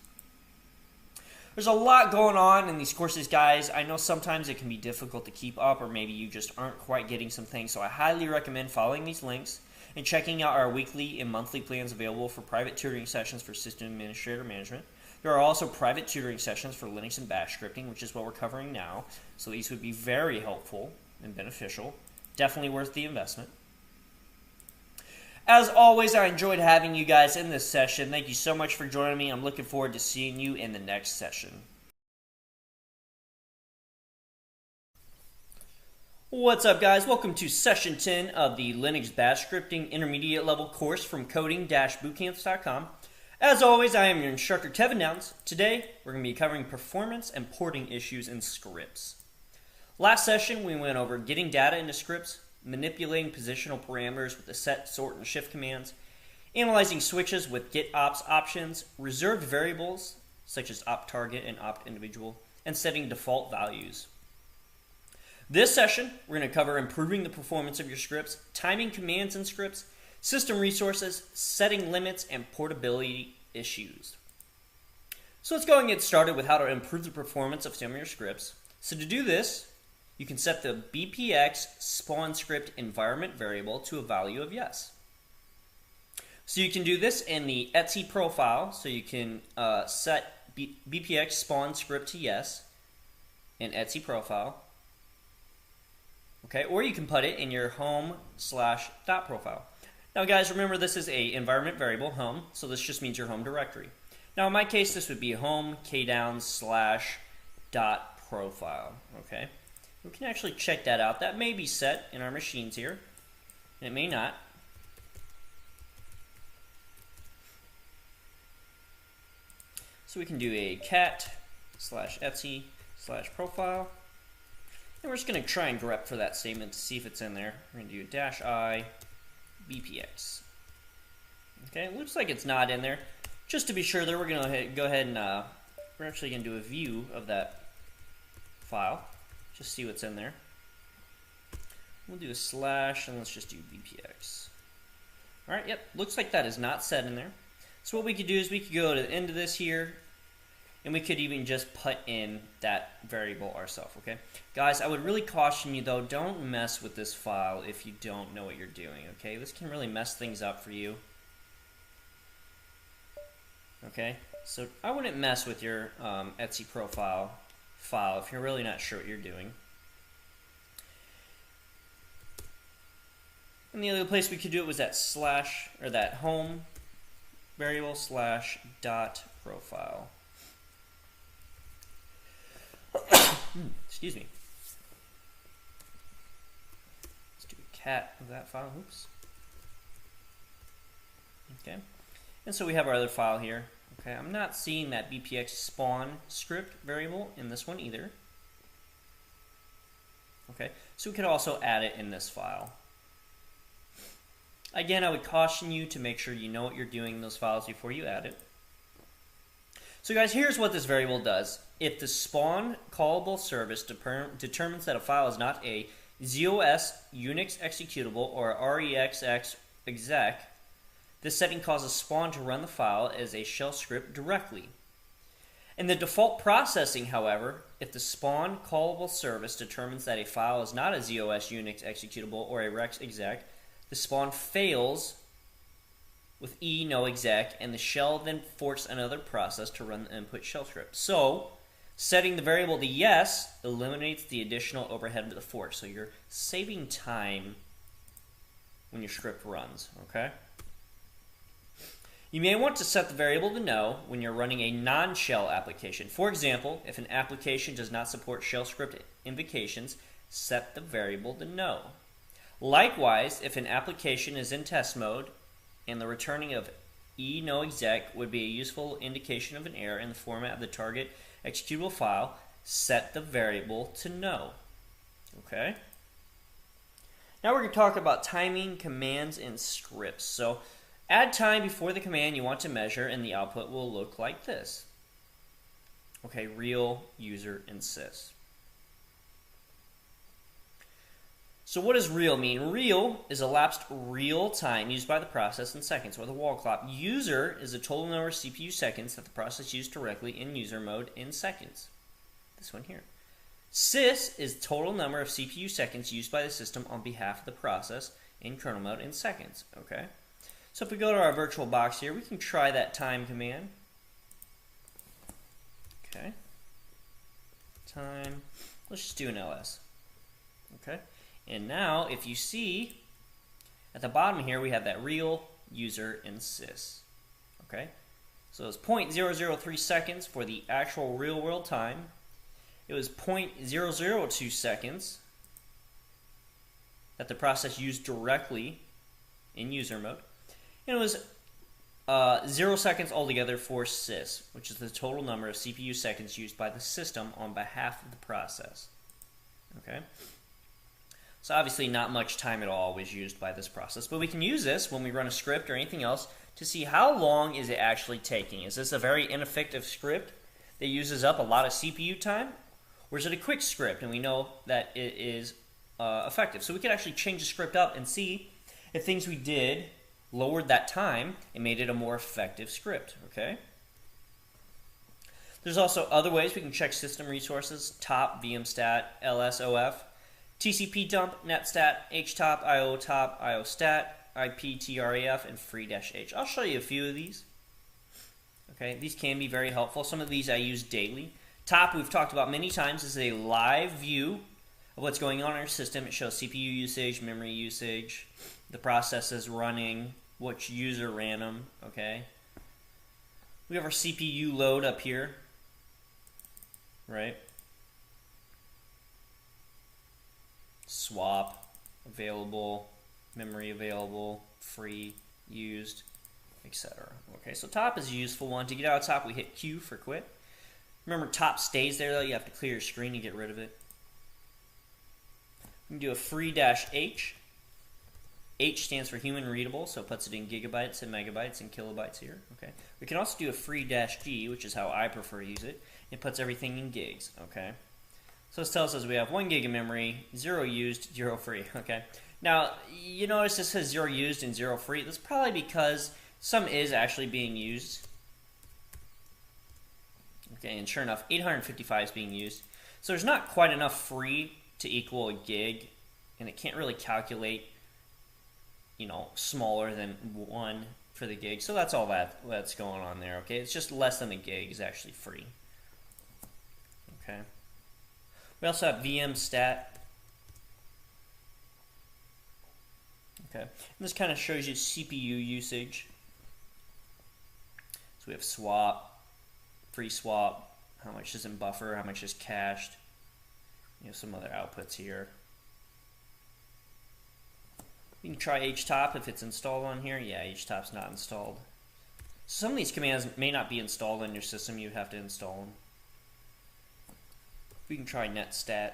S2: There's a lot going on in these courses, guys. I know sometimes it can be difficult to keep up, or maybe you just aren't quite getting some things, so I highly recommend following these links and checking out our weekly and monthly plans available for private tutoring sessions for system administrator management. There are also private tutoring sessions for Linux and Bash scripting, which is what we're covering now, so these would be very helpful and beneficial. Definitely worth the investment. As always, I enjoyed having you guys in this session. Thank you so much for joining me. I'm looking forward to seeing you in the next session. What's up, guys? Welcome to session 10 of the Linux Bash Scripting Intermediate Level course from coding-bootcamps.com. As always, I am your instructor, Kevin Downs. Today, we're going to be covering performance and porting issues in scripts. Last session, we went over getting data into scripts, manipulating positional parameters with the set, sort, and shift commands, analyzing switches with get ops options, reserved variables such as opt target and opt individual, and setting default values. This session, we're going to cover improving the performance of your scripts, timing commands in scripts, system resources, setting limits, and portability issues. So let's go and get started with how to improve the performance of some of your scripts. So to do this, you can set the bpx spawn script environment variable to a value of yes. So you can do this in the Etsy profile. So you can set bpx spawn script to yes in Etsy profile. Okay, or you can put it in your home/dot profile. Now guys, remember this is a environment variable, home, so this just means your home directory. Now in my case, this would be home kdown/dot profile, okay? We can actually check that out. That may be set in our machines here, and it may not. So we can do a cat/etsy/profile. And we're just going to try and grep for that statement to see if it's in there. We're going to do -i bpx. Okay, it looks like it's not in there. Just to be sure there, we're going to go ahead and we're actually going to do a view of that file. Just see what's in there. We'll do a slash and let's just do bpx. Alright, yep, looks like that is not set in there. So what we could do is we could go to the end of this here, and we could even just put in that variable ourselves, okay? Guys, I would really caution you though, don't mess with this file if you don't know what you're doing, okay? This can really mess things up for you. Okay, so I wouldn't mess with your Etsy profile file if you're really not sure what you're doing. And the other place we could do it was that slash, or that home variable slash dot profile. Excuse me. Let's do a cat of that file. Oops. Okay. And so we have our other file here. Okay, I'm not seeing that bpx spawn script variable in this one either. Okay, so we could also add it in this file. Again, I would caution you to make sure you know what you're doing in those files before you add it. So guys, here's what this variable does. If the spawn callable service determines that a file is not a ZOS Unix executable or REXX exec, this setting causes spawn to run the file as a shell script directly. In the default processing, however, if the spawn callable service determines that a file is not a ZOS Unix executable or a rex exec, the spawn fails with no exec, and the shell then forks another process to run the input shell script. So, setting the variable to yes eliminates the additional overhead of the fork. So you're saving time when your script runs, okay? You may want to set the variable to no when you're running a non-shell application. For example, if an application does not support shell script invocations, set the variable to no. Likewise, if an application is in test mode and the returning of no exec would be a useful indication of an error in the format of the target executable file, set the variable to no. Okay? Now we're going to talk about timing commands and scripts. So add time before the command you want to measure, and the output will look like this. Okay, real user insist. So what does real mean? Real is elapsed real time used by the process in seconds, or the wall clock. User is the total number of CPU seconds that the process used directly in user mode in seconds. This one here. Sys is total number of CPU seconds used by the system on behalf of the process in kernel mode in seconds. Okay. So if we go to our virtual box here, we can try that time command. Okay. Time. Let's just do an ls. Okay. And now, if you see, at the bottom here, we have that real user in sys. Okay? So it's 0.003 seconds for the actual real-world time. It was 0.002 seconds that the process used directly in user mode. And it was 0 seconds altogether for sys, which is the total number of CPU seconds used by the system on behalf of the process. Okay? So obviously not much time at all was used by this process, but we can use this when we run a script or anything else to see how long is it actually taking. Is this a very ineffective script that uses up a lot of CPU time, or is it a quick script and we know that it is effective? So we could actually change the script up and see if things we did lowered that time and made it a more effective script. Okay. There's also other ways we can check system resources: top, vmstat, lsof, TCP dump, netstat, htop, iotop, iostat, iptraf, and free-h. I'll show you a few of these. Okay, these can be very helpful. Some of these I use daily. Top, we've talked about many times, is a live view of what's going on in our system. It shows CPU usage, memory usage, the processes running, which user ran them. Okay, we have our CPU load up here, right? Swap, available, memory available, free, used, etc. Okay, so top is a useful one. To get out of top, we hit Q for quit. Remember, top stays there though. You have to clear your screen to get rid of it. We can do a free-h. H stands for human readable, so it puts it in gigabytes and megabytes and kilobytes here. Okay. We can also do a free-g, which is how I prefer to use it. It puts everything in gigs. Okay. So this tells us we have 1 gig of memory, 0 used, 0 free. Okay. Now, you notice this says 0 used and 0 free. That's probably because some is actually being used. Okay, and sure enough, 855 is being used. So there's not quite enough free to equal a gig, and it can't really calculate, smaller than 1 for the gig. So that's all that's going on there. Okay, it's just less than a gig is actually free. Okay. We also have vmstat. Okay, and this kind of shows you CPU usage. So we have swap, free swap, how much is in buffer, how much is cached. You have some other outputs here. You can try htop if it's installed on here. Yeah, htop's not installed. Some of these commands may not be installed on your system. You have to install them. We can try netstat.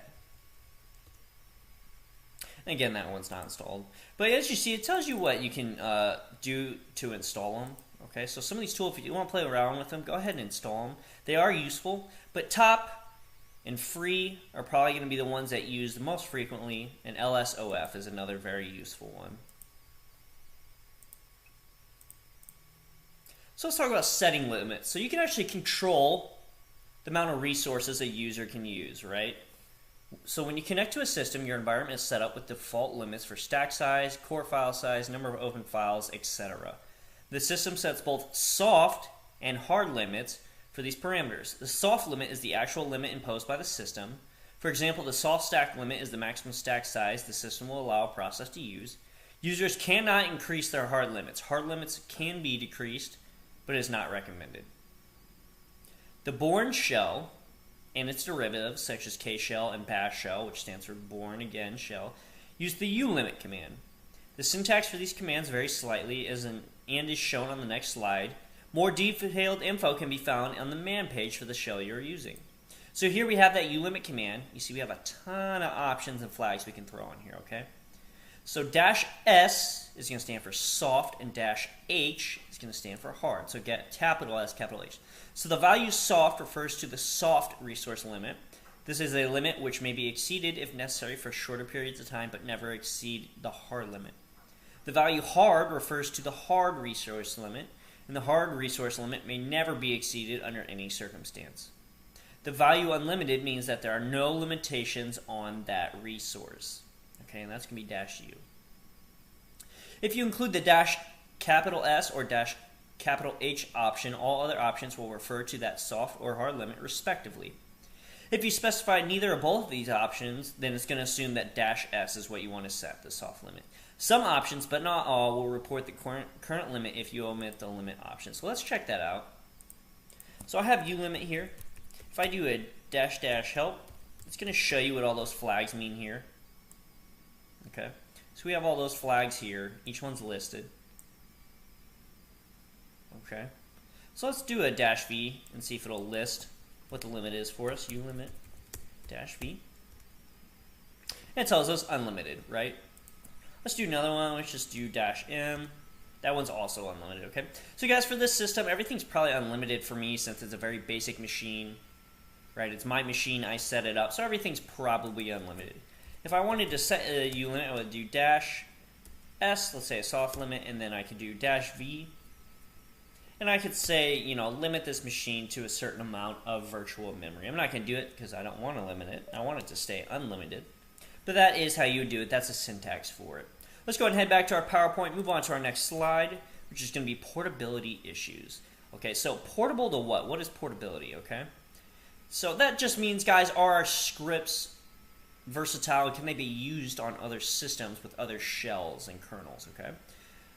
S2: And again, that one's not installed. But as you see, it tells you what you can do to install them. Okay, so some of these tools, if you want to play around with them, go ahead and install them. They are useful, but top and free are probably going to be the ones that you use the most frequently, and LSOF is another very useful one. So let's talk about setting limits. So you can actually control the amount of resources a user can use, right? So when you connect to a system, your environment is set up with default limits for stack size, core file size, number of open files, etc. The system sets both soft and hard limits for these parameters. The soft limit is the actual limit imposed by the system. For example, the soft stack limit is the maximum stack size the system will allow a process to use. Users cannot increase their hard limits. Hard limits can be decreased, but is not recommended. The Bourne shell and its derivatives, such as kshell and bash shell, which stands for Bourne again shell, use the ulimit command. The syntax for these commands varies slightly and is shown on the next slide. More detailed info can be found on the man page for the shell you're using. So here we have that ulimit command. You see we have a ton of options and flags we can throw on here, okay? So -S is going to stand for soft, and -H is going to stand for hard. So get capital S, capital H. So the value soft refers to the soft resource limit. This is a limit which may be exceeded if necessary for shorter periods of time, but never exceed the hard limit. The value hard refers to the hard resource limit, and the hard resource limit may never be exceeded under any circumstance. The value unlimited means that there are no limitations on that resource. Okay, and that's going to be -U. If you include the -S or -H option, all other options will refer to that soft or hard limit respectively. If you specify neither or both of these options, then it's going to assume that -S is what you want to set, the soft limit. Some options, but not all, will report the current limit if you omit the limit option. So let's check that out. So I have ulimit here. If I do a --help, it's going to show you what all those flags mean here. Okay, so we have all those flags here. Each one's listed. Okay, so let's do a -V and see if it'll list what the limit is for us. Ulimit -V. And it tells us unlimited, right? Let's do another one. Let's just do -M. That one's also unlimited, okay? So guys, for this system, everything's probably unlimited for me since it's a very basic machine, right? It's my machine, I set it up, so everything's probably unlimited. If I wanted to set a ulimit, I would do -S, let's say a soft limit, and then I could do -V. And I could say, you know, limit this machine to a certain amount of virtual memory. I'm not going to do it because I don't want to limit it. I want it to stay unlimited. But that is how you would do it. That's a syntax for it. Let's go ahead and head back to our PowerPoint, move on to our next slide, which is going to be portability issues. Okay, so portable to what? What is portability, okay? So that just means, guys, are our scripts versatile? Can they be used on other systems with other shells and kernels, okay?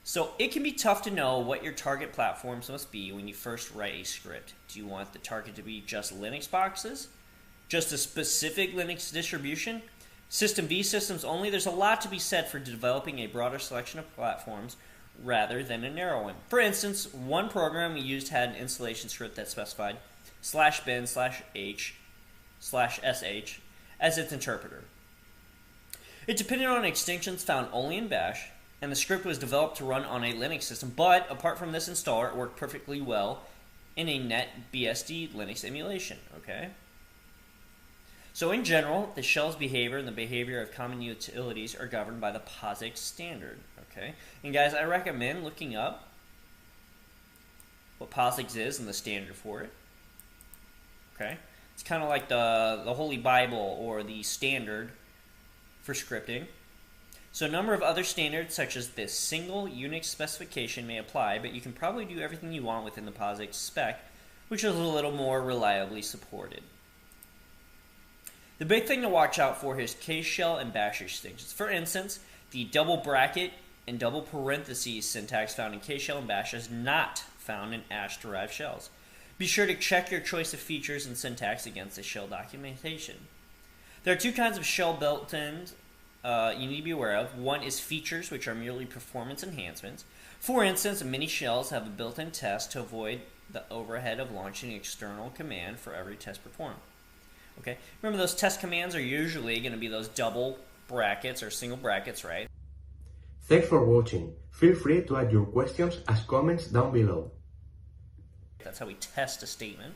S2: So it can be tough to know what your target platforms must be when you first write a script. Do you want the target to be just Linux boxes? Just a specific Linux distribution? System V systems only? There's a lot to be said for developing a broader selection of platforms rather than a narrow one. For instance, one program we used had an installation script that specified /bin/h/sh as its interpreter. It depended on extensions found only in Bash, and the script was developed to run on a Linux system, but apart from this installer, it worked perfectly well in a NetBSD Linux emulation, okay? So in general, the shell's behavior and the behavior of common utilities are governed by the POSIX standard, okay? And guys, I recommend looking up what POSIX is and the standard for it, okay? It's kind of like the Holy Bible or the standard for scripting. So a number of other standards, such as this single Unix specification, may apply, but you can probably do everything you want within the POSIX spec, which is a little more reliably supported. The big thing to watch out for is Kshell and Bash extensions. For instance, the double bracket and double parentheses syntax found in K-shell and bash is not found in Ash-derived shells. Be sure to check your choice of features and syntax against the shell documentation. There are two kinds of shell built-ins you need to be aware of. One is features, which are merely performance enhancements. For instance, many shells have a built-in test to avoid the overhead of launching an external command for every test performed. Okay, remember those test commands are usually going to be those double brackets or single brackets, right?
S3: Thanks for watching. Feel free to add your questions as comments down below.
S2: That's how we test a statement.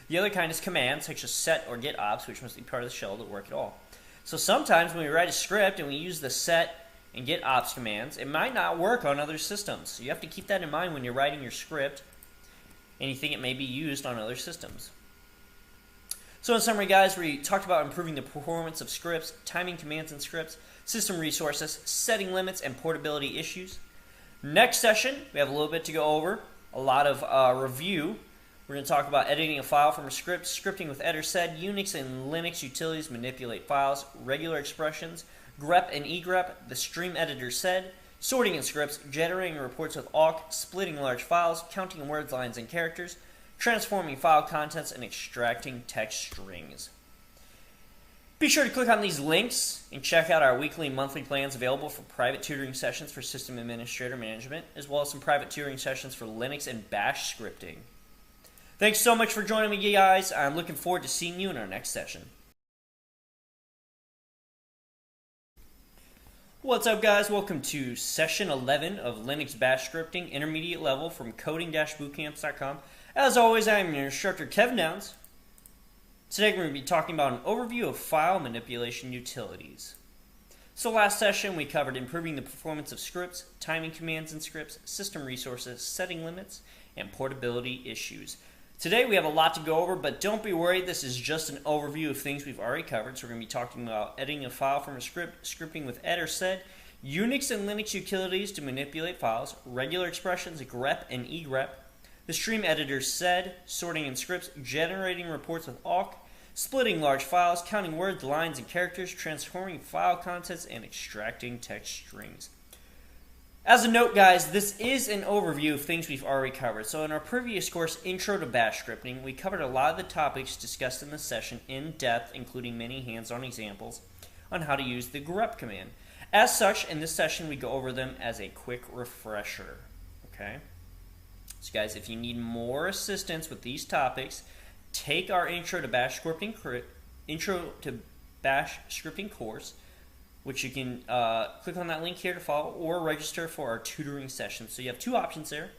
S2: The other kind is commands, such as set or get ops, which must be part of the shell to work at all. So sometimes when we write a script and we use the set and get ops commands, it might not work on other systems. So you have to keep that in mind when you're writing your script and you think it may be used on other systems. So in summary, guys, we talked about improving the performance of scripts, timing commands and scripts, system resources, setting limits, and portability issues. Next session, we have a little bit to go over. A lot of review. We're going to talk about editing a file from a script, scripting with ed or sed, Unix and Linux utilities manipulate files, regular expressions, grep and egrep, the stream editor sed, sorting in scripts, generating reports with awk, splitting large files, counting words, lines, and characters, transforming file contents, and extracting text strings. Be sure to click on these links and check out our weekly and monthly plans available for private tutoring sessions for system administrator management, as well as some private tutoring sessions for Linux and Bash scripting. Thanks so much for joining me, guys. I'm looking forward to seeing you in our next session. What's up, guys? Welcome to session 11 of Linux Bash scripting intermediate level from coding-bootcamps.com. As always, I am your instructor, Kevin Downs. Today we're going to be talking about an overview of file manipulation utilities. So last session we covered improving the performance of scripts, timing commands and scripts, system resources, setting limits, and portability issues. Today we have a lot to go over, but don't be worried, this is just an overview of things we've already covered. So we're going to be talking about editing a file from a script, scripting with ed or sed, Unix and Linux utilities to manipulate files, regular expressions, grep and egrep, the stream editor sed, sorting in scripts, generating reports with awk, splitting large files, counting words, lines, and characters, transforming file contents, and extracting text strings. As a note, guys, this is an overview of things we've already covered. So in our previous course, Intro to Bash Scripting, we covered a lot of the topics discussed in this session in depth, including many hands-on examples on how to use the grep command. As such, in this session, we go over them as a quick refresher. Okay? So guys, if you need more assistance with these topics, take our Intro to Bash Scripting course, which you can click on that link here to follow, or register for our tutoring session. So you have two options there.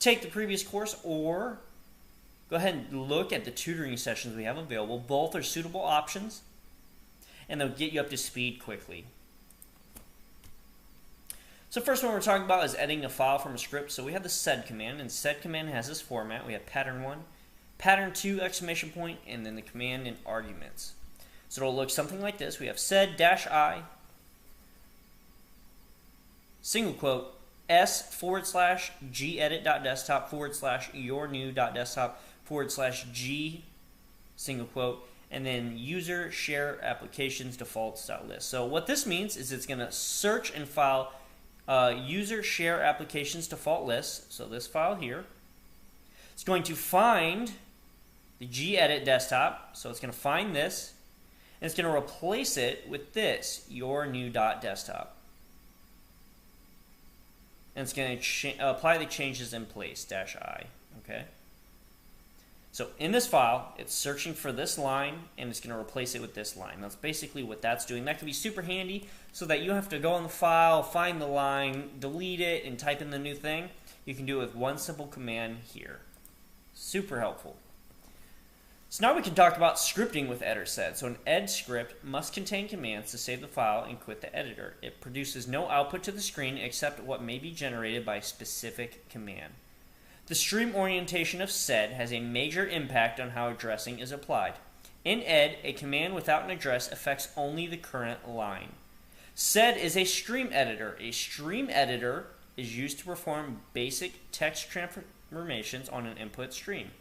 S2: Take the previous course, or go ahead and look at the tutoring sessions we have available. Both are suitable options, and they'll get you up to speed quickly. So first one we're talking about is editing a file from a script. So we have the sed command, and sed command has this format. We have pattern 1, pattern 2, exclamation point, and then the command and arguments. So it'll look something like this. We have sed-i, single quote, s/gedit.desktop/yournew.desktop/g, single quote, and then user share applications defaults.list. So what this means is it's going to search and file user share applications default list, so this file here. It's going to find the gedit desktop, so it's going to find this, and it's going to replace it with this, your new.desktop. And it's going to apply the changes in place, -i, okay? So in this file, it's searching for this line, and it's going to replace it with this line. That's basically what that's doing. That can be super handy so that you don't have to go in the file, find the line, delete it, and type in the new thing. You can do it with one simple command here. Super helpful. So now we can talk about scripting with ed or sed. So an ed script must contain commands to save the file and quit the editor. It produces no output to the screen except what may be generated by a specific command. The stream orientation of sed has a major impact on how addressing is applied. In ed, a command without an address affects only the current line. Sed is a stream editor. A stream editor is used to perform basic text transformations on an input stream,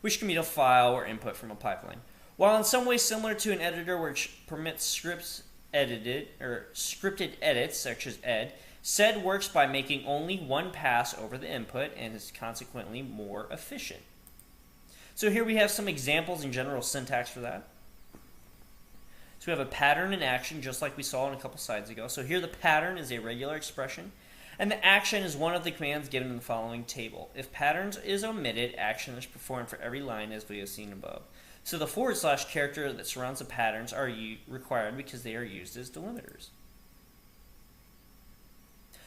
S2: which can be a file or input from a pipeline. While in some ways similar to an editor which permits scripts edited or scripted edits, such as ed, sed works by making only one pass over the input and is consequently more efficient. So here we have some examples and general syntax for that. So we have a pattern and action, just like we saw in a couple slides ago. So here the pattern is a regular expression, and the action is one of the commands given in the following table. If patterns is omitted, action is performed for every line as we have seen above. So the / character that surrounds the patterns are required because they are used as delimiters.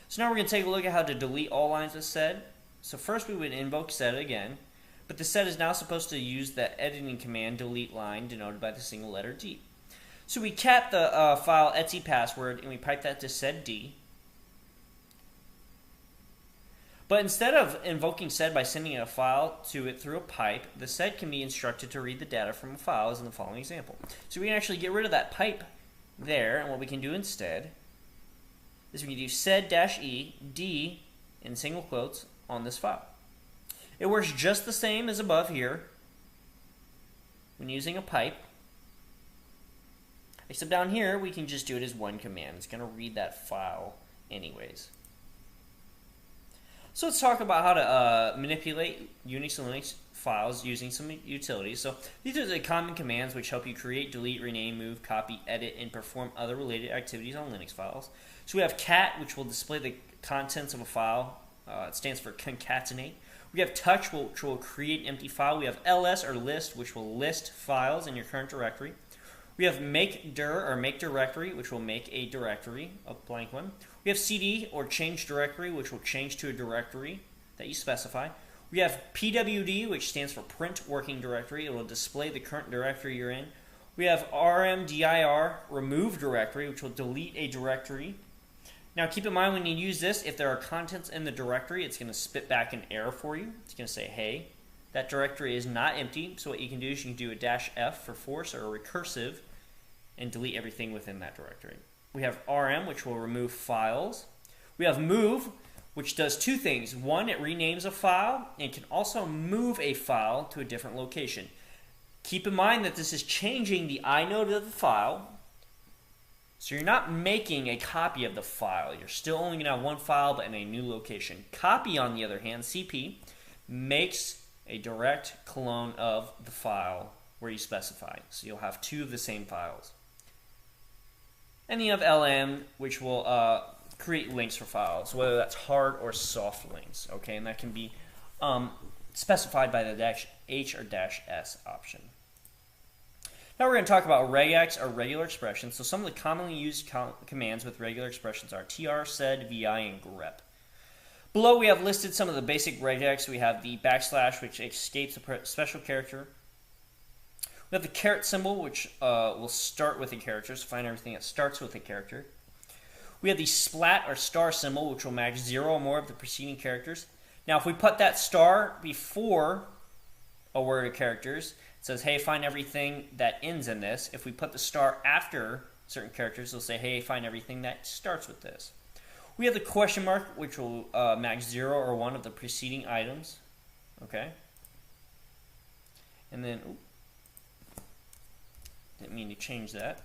S2: So now we're going to take a look at how to delete all lines with sed. So first we would invoke sed again, but the sed is now supposed to use the editing command delete line denoted by the single letter D. So we cat the file etc password and we pipe that to sed D. But instead of invoking sed by sending a file to it through a pipe, the sed can be instructed to read the data from a file as in the following example. So we can actually get rid of that pipe there, and what we can do instead is we can do sed-e d in single quotes on this file. It works just the same as above here when using a pipe, except down here we can just do it as one command. It's going to read that file anyways. So let's talk about how to manipulate Unix and Linux files using some utilities. So these are the common commands which help you create, delete, rename, move, copy, edit, and perform other related activities on Linux files. So we have cat, which will display the contents of a file. It stands for concatenate. We have touch, which will create an empty file. We have ls, or list, which will list files in your current directory. We have make dir, or make directory, which will make a directory, a blank one. We have cd, or change directory, which will change to a directory that you specify. We have pwd, which stands for print working directory. It will display the current directory you're in. We have rmdir, remove directory, which will delete a directory. Now keep in mind when you use this, if there are contents in the directory, it's going to spit back an error for you. It's going to say, hey, that directory is not empty. So what you can do is you can do a -f for force or a recursive and delete everything within that directory. We have rm, which will remove files. We have move, which does two things. One, it renames a file and can also move a file to a different location. Keep in mind that this is changing the inode of the file. So you're not making a copy of the file. You're still only going to have one file, but in a new location. Copy, on the other hand, CP, makes a direct clone of the file where you specify. So you'll have two of the same files. And you have LM, which will create links for files, whether that's hard or soft links. Okay, and that can be specified by the -h or -s option. Now we're going to talk about regex, or regular expressions. So some of the commonly used commands with regular expressions are tr, sed, vi, and grep. Below we have listed some of the basic regex. We have the \, which escapes a special character. We have the caret symbol, which will start with a character, so find everything that starts with a character. We have the splat or star symbol, which will match 0 or more of the preceding characters. Now if we put that star before a word of characters, it says, hey, find everything that ends in this. If we put the star after certain characters, it'll say, hey, find everything that starts with this. We have the question mark, which will match 0 or 1 of the preceding items. Okay. And then, didn't mean to change that.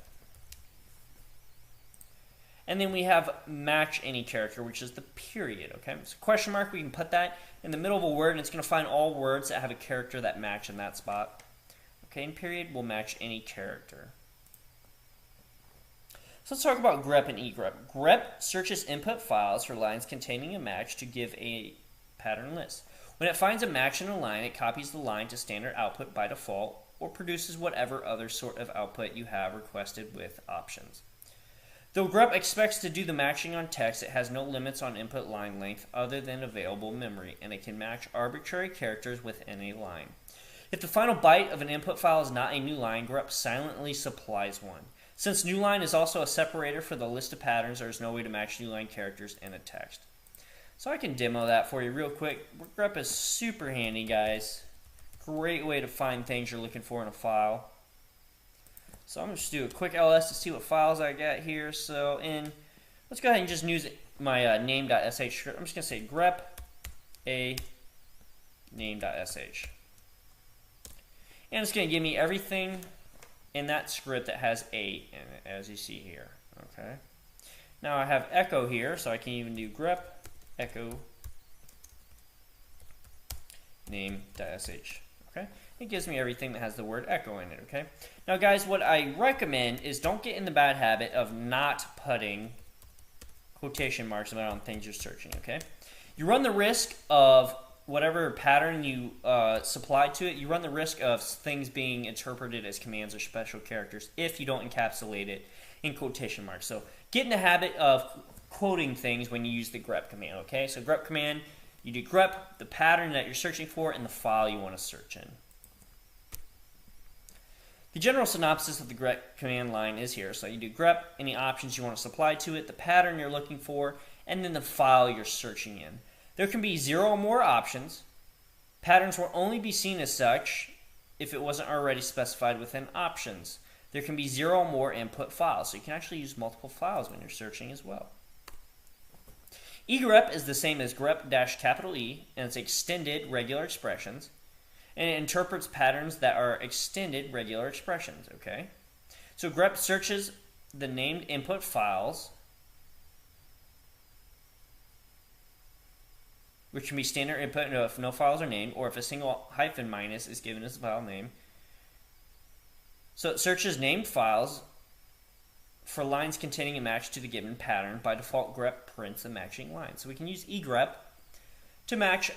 S2: And then we have match any character, which is the period. Okay, so question mark, we can put that in the middle of a word, and it's going to find all words that have a character that match in that spot. Okay, and period will match any character. So let's talk about grep and egrep. Grep searches input files for lines containing a match to give a pattern list. When it finds a match in a line, it copies the line to standard output by default, or produces whatever other sort of output you have requested with options. Though grep expects to do the matching on text, it has no limits on input line length other than available memory, and it can match arbitrary characters within a line. If the final byte of an input file is not a new line, grep silently supplies one. Since new line is also a separator for the list of patterns, there is no way to match new line characters in a text. So I can demo that for you real quick. Grep is super handy, guys. Great way to find things you're looking for in a file. So I'm going to just do a quick ls to see what files I got here. So let's go ahead and just use my name.sh script. I'm just going to say grep a name.sh. And it's going to give me everything in that script that has a in it, as you see here. Okay. Now I have echo here, so I can even do grep echo name.sh. Okay. It gives me everything that has the word echo in it. Okay. Now, guys, what I recommend is don't get in the bad habit of not putting quotation marks around things you're searching. Okay. You run the risk of whatever pattern you supply to it, you run the risk of things being interpreted as commands or special characters if you don't encapsulate it in quotation marks. So get in the habit of quoting things when you use the grep command, okay? So grep command, you do grep, the pattern that you're searching for, and the file you want to search in. The general synopsis of the grep command line is here. So you do grep, any options you want to supply to it, the pattern you're looking for, and then the file you're searching in. There can be 0 or more options. Patterns will only be seen as such if it wasn't already specified within options. There can be 0 or more input files, so you can actually use multiple files when you're searching as well. egrep is the same as grep-E, and it's extended regular expressions, and it interprets patterns that are extended regular expressions, okay? So grep searches the named input files, which can be standard input if no files are named, or if a single hyphen minus is given as the file name. So it searches named files for lines containing a match to the given pattern. By default, grep prints a matching line. So we can use egrep to match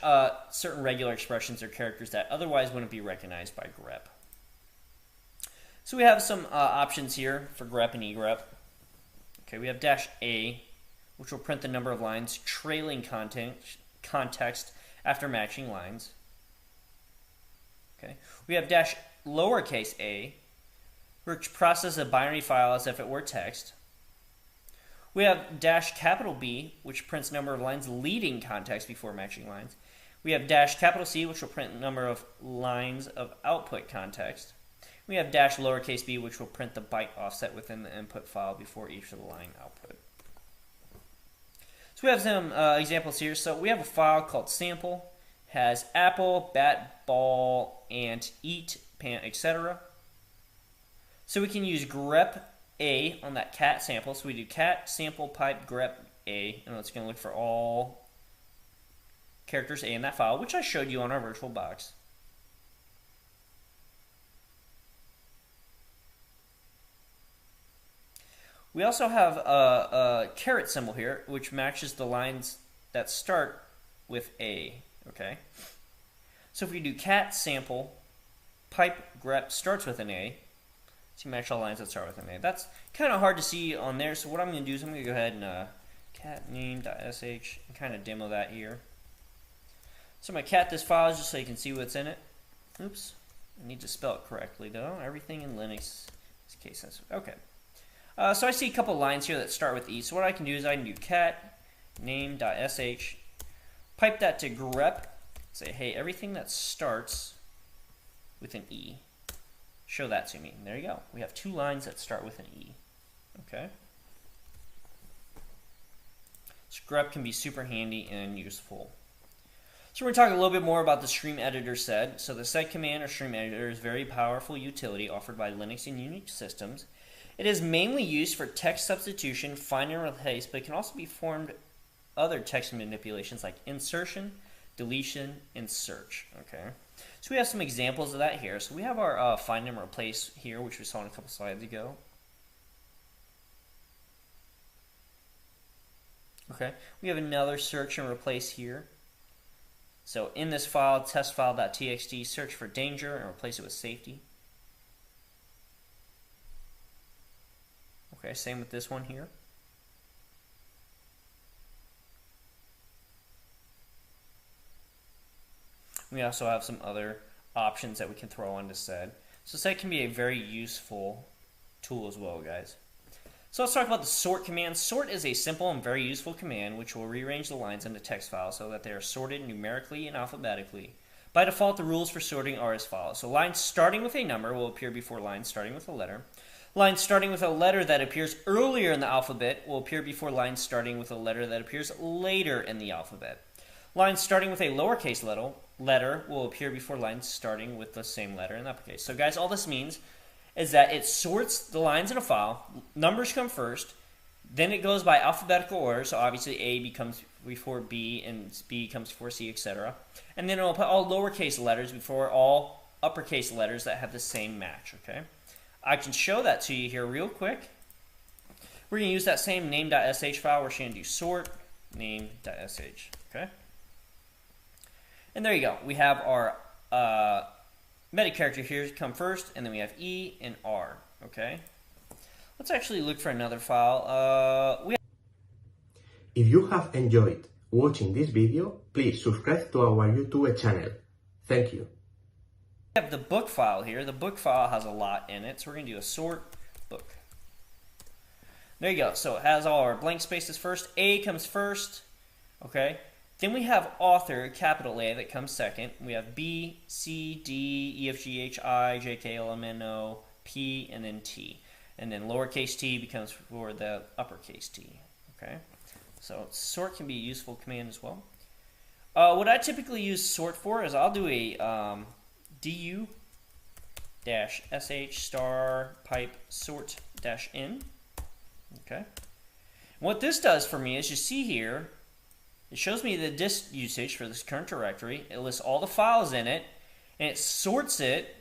S2: certain regular expressions or characters that otherwise wouldn't be recognized by grep. So we have some options here for grep and egrep. Okay, we have -A, which will print the number of lines trailing context after matching lines. Okay, we have -lowercase a, which processes a binary file as if it were text. We have -B, which prints number of lines leading context before matching lines. We have -C, which will print number of lines of output context. We have -lowercase b, which will print the byte offset within the input file before each of the line output. So we have some examples here. So we have a file called sample, has apple, bat, ball, ant, eat, pant, etc. So we can use grep A on that cat sample. So we do cat sample pipe grep A, and it's going to look for all characters A in that file, which I showed you on our virtual box. We also have a caret symbol here, which matches the lines that start with A. Okay. So if we do cat sample pipe grep starts with an A, so you match all lines that start with an A. That's kind of hard to see on there. So what I'm going to do is I'm going to go ahead and cat name.sh and kind of demo that here. So I'm going to cat this file just so you can see what's in it. Oops, I need to spell it correctly though. Everything in Linux is case sensitive. Okay. So I see a couple lines here that start with E. So what I can do is I can do cat name.sh, pipe that to grep, say, hey, everything that starts with an E, show that to me. And there you go. We have 2 lines that start with an E. Okay. So grep can be super handy and useful. So we're going to talk a little bit more about the stream editor sed. So the sed command or stream editor is a very powerful utility offered by Linux and Unix systems. It is mainly used for text substitution, find and replace, but it can also be formed other text manipulations like insertion, deletion, and search. Okay, so we have some examples of that here. So we have our find and replace here, which we saw in a couple slides ago. Okay, we have another search and replace here. So in this file, testfile.txt, search for danger and replace it with safety. Okay, same with this one here. We also have some other options that we can throw onto sed. So sed can be a very useful tool as well, guys. So let's talk about the sort command. Sort is a simple and very useful command which will rearrange the lines in the text file so that they are sorted numerically and alphabetically. By default, the rules for sorting are as follows. So lines starting with a number will appear before lines starting with a letter. Lines starting with a letter that appears earlier in the alphabet will appear before lines starting with a letter that appears later in the alphabet. Lines starting with a lowercase letter will appear before lines starting with the same letter in the uppercase. So guys, all this means is that it sorts the lines in a file. Numbers come first, Then it goes by alphabetical order, so obviously A becomes before B, and B comes before C, etc. And then it'll put all lowercase letters before all uppercase letters that have the same match, okay? I can show that to you here real quick. We're going to use that same name.sh file. We're going to do sort name.sh, okay? And there you go. We have our meta character here come first, and then we have E and R, okay? Let's actually look for another file.
S3: If you have enjoyed watching this video, please subscribe to our YouTube channel. Thank you.
S2: We have the book file here. The book file has a lot in it, so we're going to do a sort book. There you go. So it has all our blank spaces first. A comes first, okay? Then we have author, capital A, that comes second. We have B, C, D, E, F, G, H, I, J, K, L, M, N, O, P, and then T. And then lowercase t becomes for the uppercase t, okay? So sort can be a useful command as well. What I typically use sort for is I'll do a du -sh star pipe sort -n, okay? What this does for me is, you see here, it shows me the disk usage for this current directory. It lists all the files in it, and it sorts it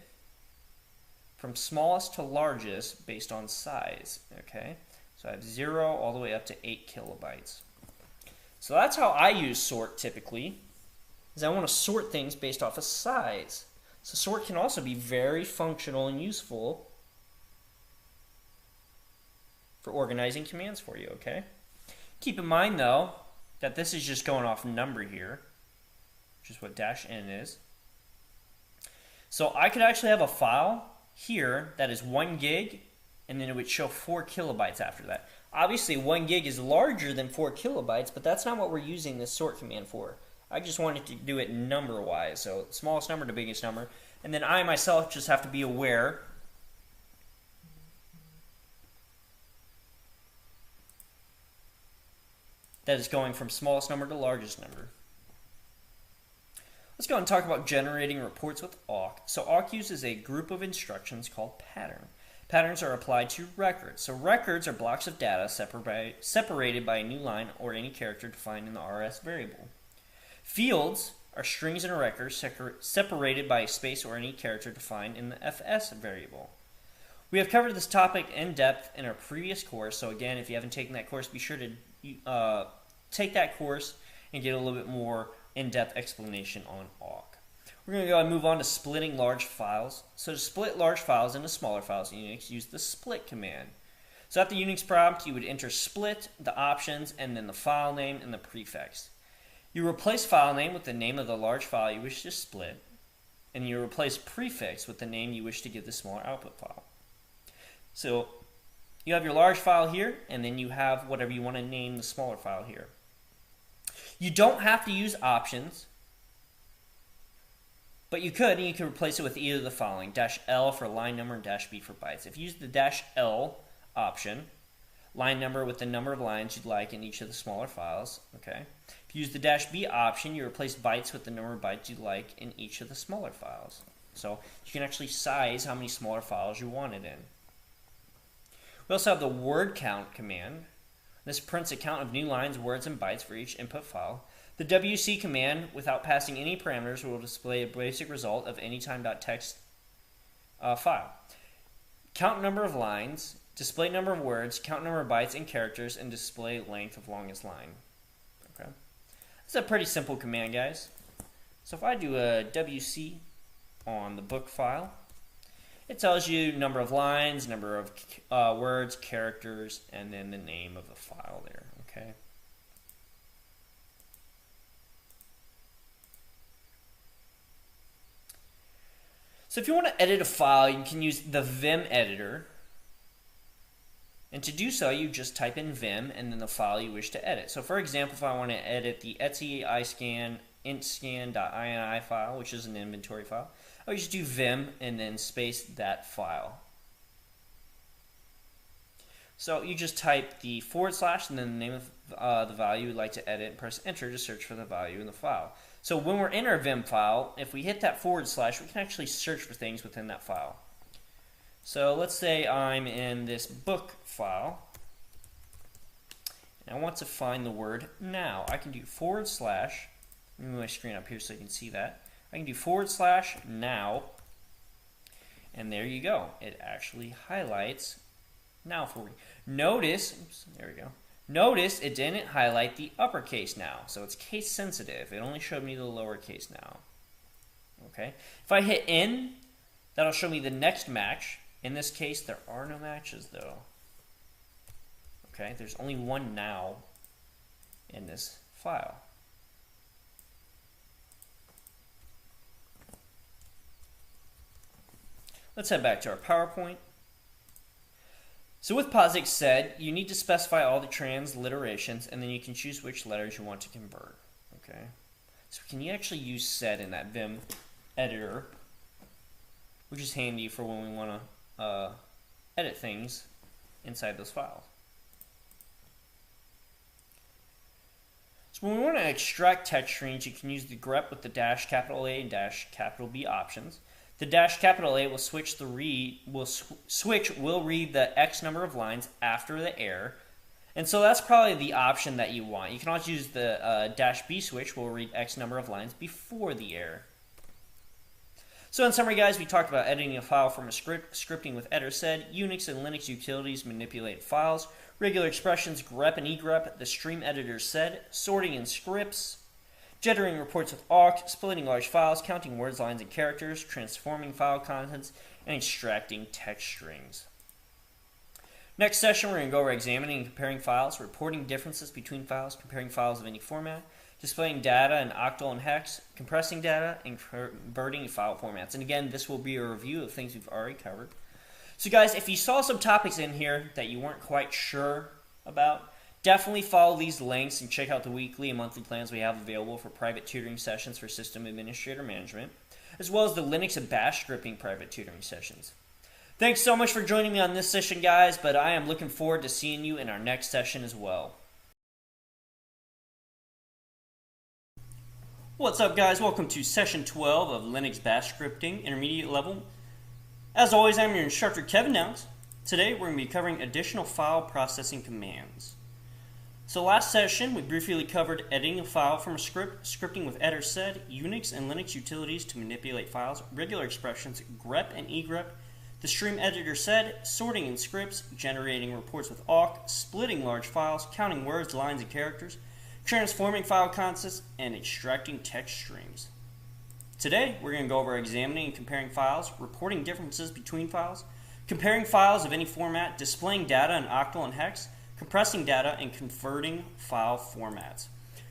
S2: from smallest to largest based on size, okay? So I have 0 all the way up to 8 kilobytes. So that's how I use sort typically, is I want to sort things based off of size. So sort can also be very functional and useful for organizing commands for you, okay? Keep in mind though, that this is just going off number here, which is what -n is. So I could actually have a file here that is 1 gig, and then it would show 4 kilobytes after that. Obviously 1 gig is larger than 4 kilobytes, but that's not what we're using this sort command for. I just wanted to do it number wise, so smallest number to biggest number, and then I myself just have to be aware that it's going from smallest number to largest number. Let's go and talk about generating reports with awk. So awk uses a group of instructions called pattern. Patterns are applied to records. So records are blocks of data separated by a new line or any character defined in the rs variable. Fields are strings in a record separated by a space or any character defined in the fs variable. We have covered this topic in depth in our previous course, so again, if you haven't taken that course, be sure to take that course and get a little bit more in-depth explanation on awk. We're going to go and move on to splitting large files. So to split large files into smaller files in Unix, use the split command. So at the Unix prompt, you would enter split, the options, and then the file name and the prefix. You replace file name with the name of the large file you wish to split, and you replace prefix with the name you wish to give the smaller output file. So you have your large file here, and then you have whatever you want to name the smaller file here. You don't have to use options, but you could, and you can replace it with either of the following: -L for line number and -B for bytes. If you use the -L option, line number with the number of lines you'd like in each of the smaller files, okay? If you use the -B option, you replace bytes with the number of bytes you'd like in each of the smaller files. So you can actually size how many smaller files you want it in. We also have the word count command. This prints a count of new lines, words, and bytes for each input file. The wc command, without passing any parameters, will display a basic result of anytime.txt file. Count number of lines, display number of words, count number of bytes and characters, and display length of longest line. Okay, it's a pretty simple command, guys. So if I do a wc on the book file, it tells you number of lines, number of words, characters, and then the name of the file there, okay? So if you want to edit a file, you can use the Vim editor. And to do so, you just type in Vim and then the file you wish to edit. So for example, if I want to edit the Etsy iscan intscan.ini file, which is an inventory file, I would just do vim and then space that file. So you just type the / and then the name of the value you'd like to edit and press enter to search for the value in the file. So when we're in our Vim file, if we hit that / we can actually search for things within that file. So let's say I'm in this book file. and I want to find the word now. I can do /, let me move my screen up here so you can see that. I can do / now, and there you go. It actually highlights now for me. Notice, oops, there we go. Notice it didn't highlight the uppercase now, so it's case sensitive. It only showed me the lowercase now. Okay. If I hit N, that'll show me the next match. In this case, there are no matches though. Okay, there's only one now in this file. Let's head back to our PowerPoint. So with POSIX said, you need to specify all the transliterations, and then you can choose which letters you want to convert. Okay, so can you actually use sed in that Vim editor, which is handy for when we want to edit things inside those files. So when we want to extract text strings, you can use the grep with the -A and -B options. The -A will switch the read will read the X number of lines after the error, and so that's probably the option that you want. You can also use the -B switch will read X number of lines before the error. So in summary, guys, we talked about editing a file from a script, scripting with edersed, Unix and Linux utilities manipulate files, regular expressions, grep and egrep, the stream editor sed, sorting in scripts, generating reports with awk, splitting large files, counting words, lines, and characters, transforming file contents, and extracting text strings. Next session, we're going to go over examining and comparing files, reporting differences between files, comparing files of any format, displaying data in octal and hex, compressing data, and converting file formats. And again, this will be a review of things we've already covered. So guys, if you saw some topics in here that you weren't quite sure about, definitely follow these links and check out the weekly and monthly plans we have available for private tutoring sessions for system administrator management, as well as the Linux and Bash scripting private tutoring sessions. Thanks so much for joining me on this session, guys, but I am looking forward to seeing you in our next session as well. What's up, guys? Welcome to session 12 of Linux Bash scripting intermediate level. As always, I'm your instructor, Kevin Downs. Today, we're going to be covering additional file processing commands. So last session, we briefly covered editing a file from a script, scripting with edersed, Unix and Linux utilities to manipulate files, regular expressions, grep and egrep, the stream editor sed, sorting in scripts, generating reports with awk, splitting large files, counting words, lines, and characters, transforming file contents, and extracting text strings. Today, we're going to go over examining and comparing files, reporting differences between files, comparing files of any format, displaying data in octal and hex, compressing data, and converting file formats.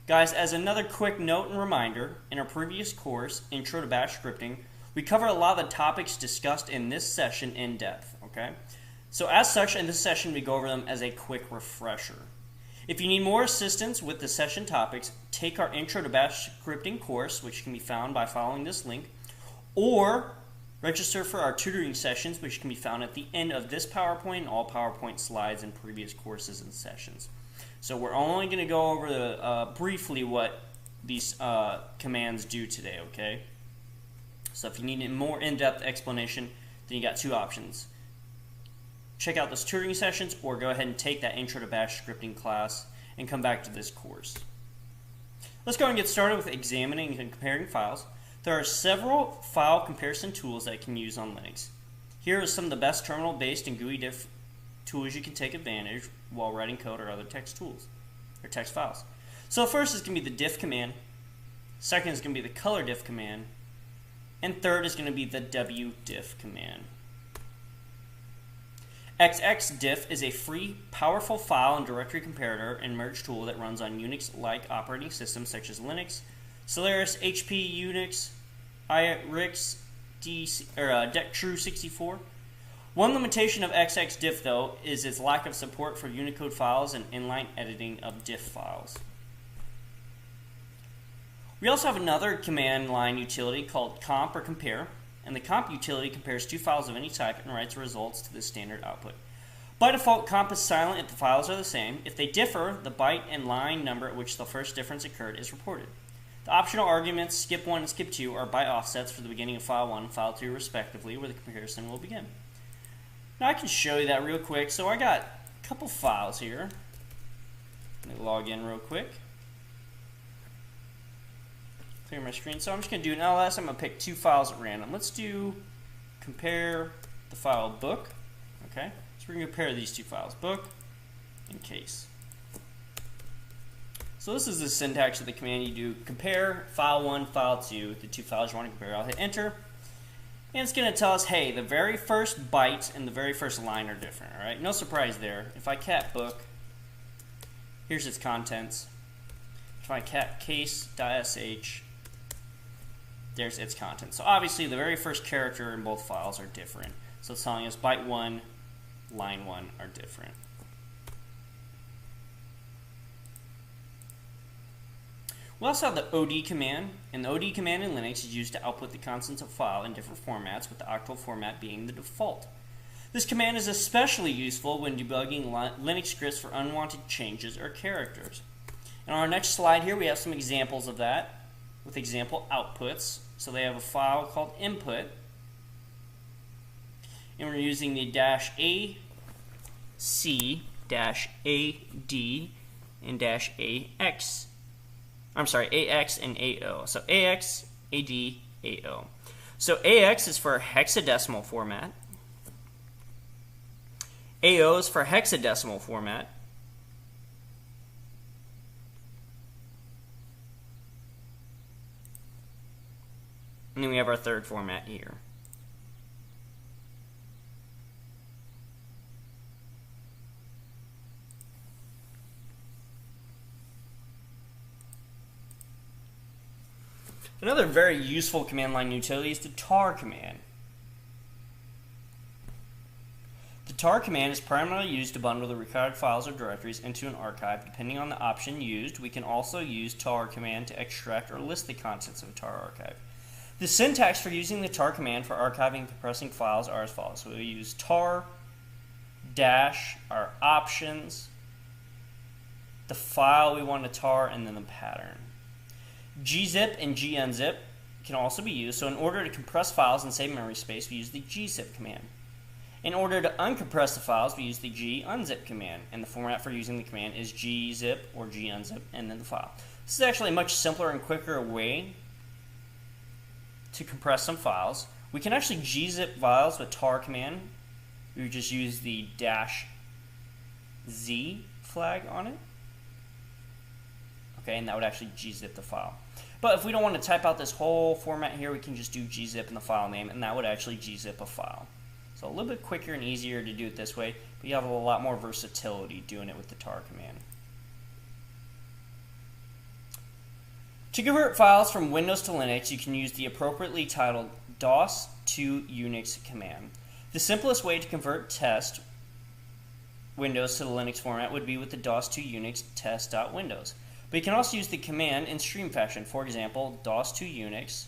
S2: Guys, as another quick note and reminder, in our previous course, Intro to Bash Scripting, we cover a lot of the topics discussed in this session in depth, okay? So as such, in this session, we go over them as a quick refresher. If you need more assistance with the session topics, take our Intro to Bash Scripting course, which can be found by following this link, or register for our tutoring sessions, which can be found at the end of this PowerPoint and all PowerPoint slides in previous courses and sessions. So we're only going to go over briefly what these commands do today, okay? So if you need a more in-depth explanation, then you got two options. Check out those tutoring sessions, or go ahead and take that Intro to Bash Scripting class and come back to this course. Let's go and get started with examining and comparing files. There are several file comparison tools that you can use on Linux. Here are some of the best terminal-based and GUI diff tools you can take advantage while writing code or other text tools or text files. So first is going to be the diff command, second is going to be the color diff command, and third is going to be the wdiff command. xxdiff is a free, powerful file and directory comparator and merge tool that runs on Unix-like operating systems such as Linux, Solaris, HP, Unix, iRix, DECTRU64. One limitation of xxdiff, though, is its lack of support for Unicode files and inline editing of diff files. We also have another command line utility called comp or compare, and the comp utility compares two files of any type and writes results to the standard output. By default, comp is silent if the files are the same. If they differ, the byte and line number at which the first difference occurred is reported. The optional arguments, skip 1 and skip 2, are byte offsets for the beginning of file 1 and file 2 respectively, where the comparison will begin. Now I can show you that real quick. So I got a couple files here. log in real quick. Clear my screen. So I'm just going to do an ls. I'm going to pick two files at random. Let's do compare the file book. Okay, so we're going to compare these two files, book and case. So this is the syntax of the command. You do compare file 1, file 2, the two files you want to compare. I'll hit enter. And it's going to tell us, hey, the very first byte and the very first line are different. All right, no surprise there. If I cat book, here's its contents. If I cat case.sh, there's its contents. So obviously the very first character in both files are different. So it's telling us byte 1, line 1 are different. We also have the OD command, and the OD command in Linux is used to output the contents of a file in different formats, with the octal format being the default. This command is especially useful when debugging Linux scripts for unwanted changes or characters. And on our next slide here, we have some examples of that with example outputs. So they have a file called input, and we're using the -AC, -AD, and -AX. I'm sorry, AX and AO. So AX, AD, AO. So AX is for hexadecimal format. AO is for hexadecimal format. And then we have our third format here. Another very useful command line utility is the tar command. The tar command is primarily used to bundle the required files or directories into an archive. Depending on the option used, we can also use tar command to extract or list the contents of a tar archive. The syntax for using the tar command for archiving and compressing files are as follows. So we use tar dash our options, the file we want to tar, and then the pattern. gzip and gunzip can also be used. So in order to compress files and save memory space, we use the gzip command. In order to uncompress the files, we use the gunzip command. And the format for using the command is gzip or gunzip and then the file. This is actually a much simpler and quicker way to compress some files. We can actually gzip files with tar command. We would just use the -z flag on it. Okay, and that would actually gzip the file. But if we don't want to type out this whole format here, we can just do gzip in the file name, and that would actually gzip a file. So a little bit quicker and easier to do it this way, but you have a lot more versatility doing it with the tar command. To convert files from Windows to Linux, you can use the appropriately titled DOS to Unix command. The simplest way to convert test Windows to the Linux format would be with the DOS to Unix test.windows. But you can also use the command in stream fashion. For example, DOS to Unix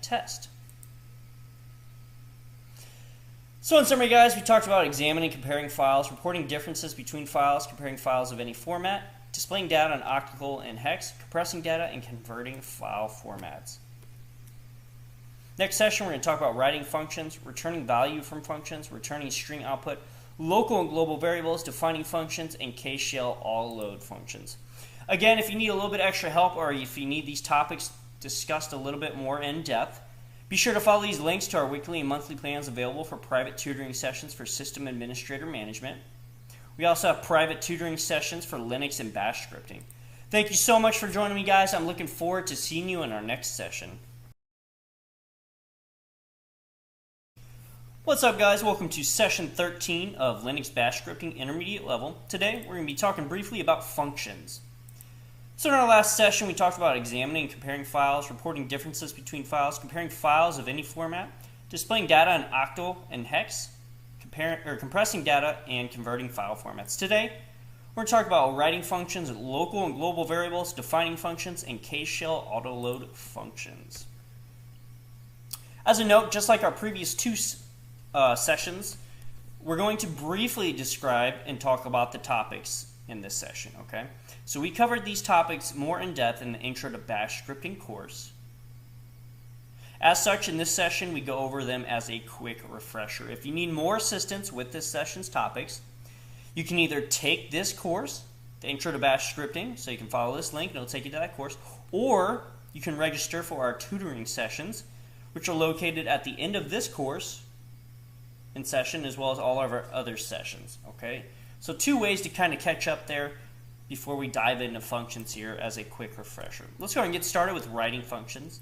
S2: >test. So in summary, guys, we talked about examining, comparing files, reporting differences between files, comparing files of any format, displaying data in octal and hex, compressing data, and converting file formats. Next session, we're going to talk about writing functions, returning value from functions, returning string output, local and global variables, defining functions, and case shell all load functions. Again, if you need a little bit extra help or if you need these topics discussed a little bit more in depth, be sure to follow these links to our weekly and monthly plans available for private tutoring sessions for system administrator management. We also have private tutoring sessions for Linux and Bash scripting. Thank you so much for joining me, guys. I'm looking forward to seeing you in our next session. What's up, guys? Welcome to session 13 of Linux Bash scripting intermediate level. Today, we're going to be talking briefly about functions. So in our last session, we talked about examining and comparing files, reporting differences between files, comparing files of any format, displaying data in octal and hex, compressing data, and converting file formats. Today, we're going to talk about writing functions, local and global variables, defining functions, and case shell autoload functions. As a note, just like our previous two sessions, we're going to briefly describe and talk about the topics in this session, okay? So we covered these topics more in depth in the Intro to Bash Scripting course. As such, in this session, we go over them as a quick refresher. If you need more assistance with this session's topics, you can either take this course the Intro to Bash Scripting, so you can follow this link and it'll take you to that course. Or you can register for our tutoring sessions, which are located at the end of this course in session as well as all of our other sessions. Okay, so 2 ways to kind of catch up there before we dive into functions here as a quick refresher. Let's go ahead and get started with writing functions.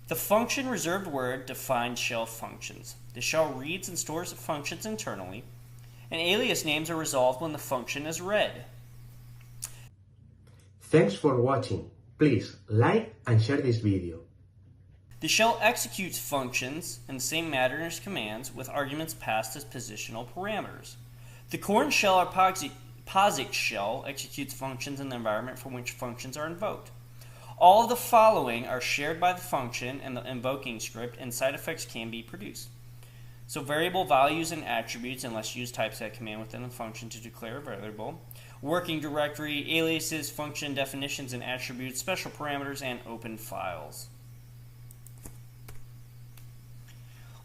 S2: The function reserved word defines shell functions. The shell reads and stores functions internally, and alias names are resolved when the function is read.
S3: Thanks for watching. Please like and share this video.
S2: The shell executes functions in the same manner as commands with arguments passed as positional parameters. The core and shell or POSIX shell executes functions in the environment from which functions are invoked. All of the following are shared by the function and the invoking script, and side effects can be produced. So variable values and attributes, unless use typeset command within the function to declare a variable. Working directory, aliases, function definitions and attributes, special parameters, and open files.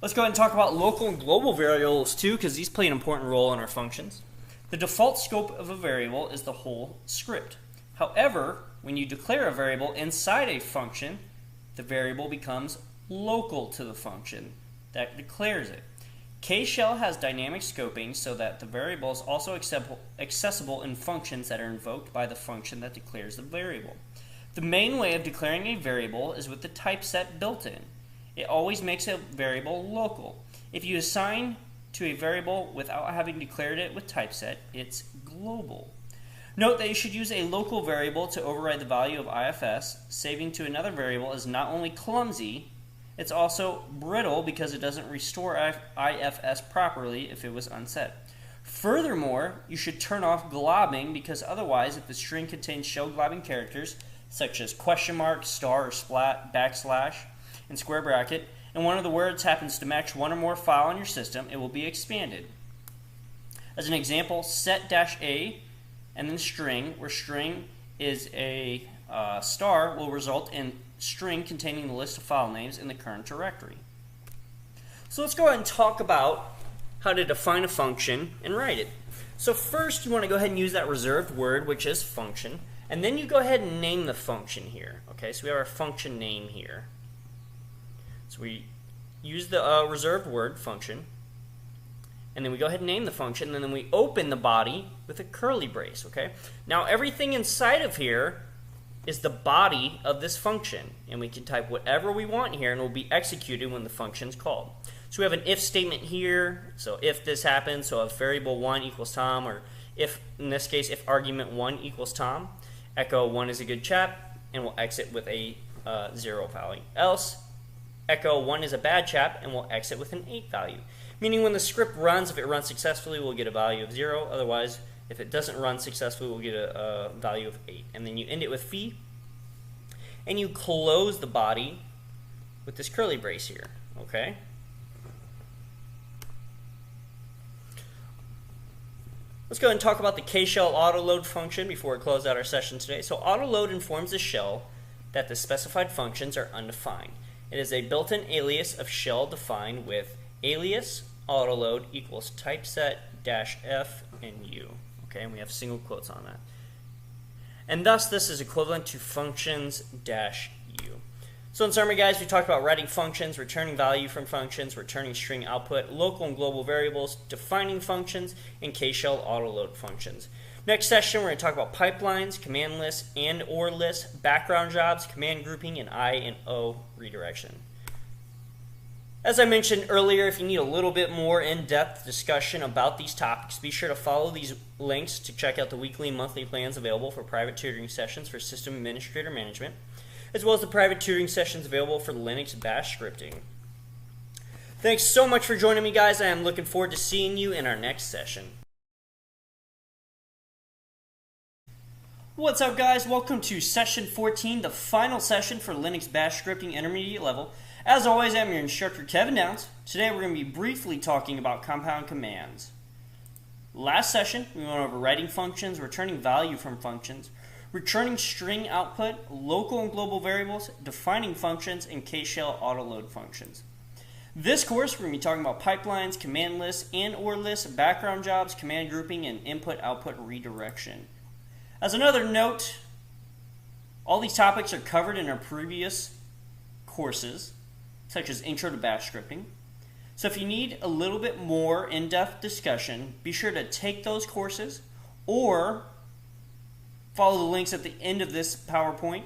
S2: Let's go ahead and talk about local and global variables too, because these play an important role in our functions. The default scope of a variable is the whole script. However, when you declare a variable inside a function, the variable becomes local to the function that declares it. K-shell has dynamic scoping so that the variable is also accessible in functions that are invoked by the function that declares the variable. The main way of declaring a variable is with the typeset built in. It always makes a variable local. If you assign to a variable without having declared it with typeset, it's global. Note that you should use a local variable to override the value of IFS. Saving to another variable is not only clumsy, it's also brittle because it doesn't restore IFS properly if it was unset. Furthermore, you should turn off globbing because otherwise, if the string contains shell globbing characters such as question mark, star, or splat, backslash, and square bracket, and one of the words happens to match one or more file on your system, it will be expanded. As an example, set-a and then string, where string is a star, will result in string containing the list of file names in the current directory. So let's go ahead and talk about how to define a function and write it. So first you want to go ahead and use that reserved word, which is function, and then you go ahead and name the function here. Okay, so we have our function name here. So we use the reserved word function, and then we go ahead and name the function, and then we open the body with a curly brace. Okay. Now everything inside of here is the body of this function, and we can type whatever we want here, and it will be executed when the function is called. So we have an if statement here. So if this happens, so if variable 1 equals Tom, or if in this case if argument 1 equals Tom, echo 1 is a good chap, and we'll exit with a 0 value. Else, echo 1 is a bad chap, and we'll exit with an 8 value. Meaning when the script runs, if it runs successfully, we'll get a value of 0. Otherwise, if it doesn't run successfully, we'll get a value of 8. And then you end it with phi, and you close the body with this curly brace here. Okay? Let's go ahead and talk about the K-shell autoload function before we close out our session today. So autoload informs the shell that the specified functions are undefined. It is a built-in alias of shell defined with alias autoload equals typeset -f and u. Okay, and we have single quotes on that. And thus this is equivalent to functions -u. So in summary, guys, we talked about writing functions, returning value from functions, returning string output, local and global variables, defining functions, and K-shell autoload functions. Next session, we're going to talk about pipelines, command lists, and or lists, background jobs, command grouping, and I and O redirection. As I mentioned earlier, if you need a little bit more in-depth discussion about these topics, be sure to follow these links to check out the weekly and monthly plans available for private tutoring sessions for system administrator management, as well as the private tutoring sessions available for Linux Bash scripting. Thanks so much for joining me, guys. I am looking forward to seeing you in our next session. What's up, guys? Welcome to session 14, the final session for Linux Bash scripting intermediate level. As always, I'm your instructor, Kevin Downs. Today we're going to be briefly talking about compound commands. Last session, we went over writing functions, returning value from functions, returning string output, local and global variables, defining functions, and K-shell autoload functions. This course, we're going to be talking about pipelines, command lists, and or lists, background jobs, command grouping, and input-output redirection. As another note, all these topics are covered in our previous courses, such as Intro to Bash Scripting. So if you need a little bit more in-depth discussion, be sure to take those courses or follow the links at the end of this PowerPoint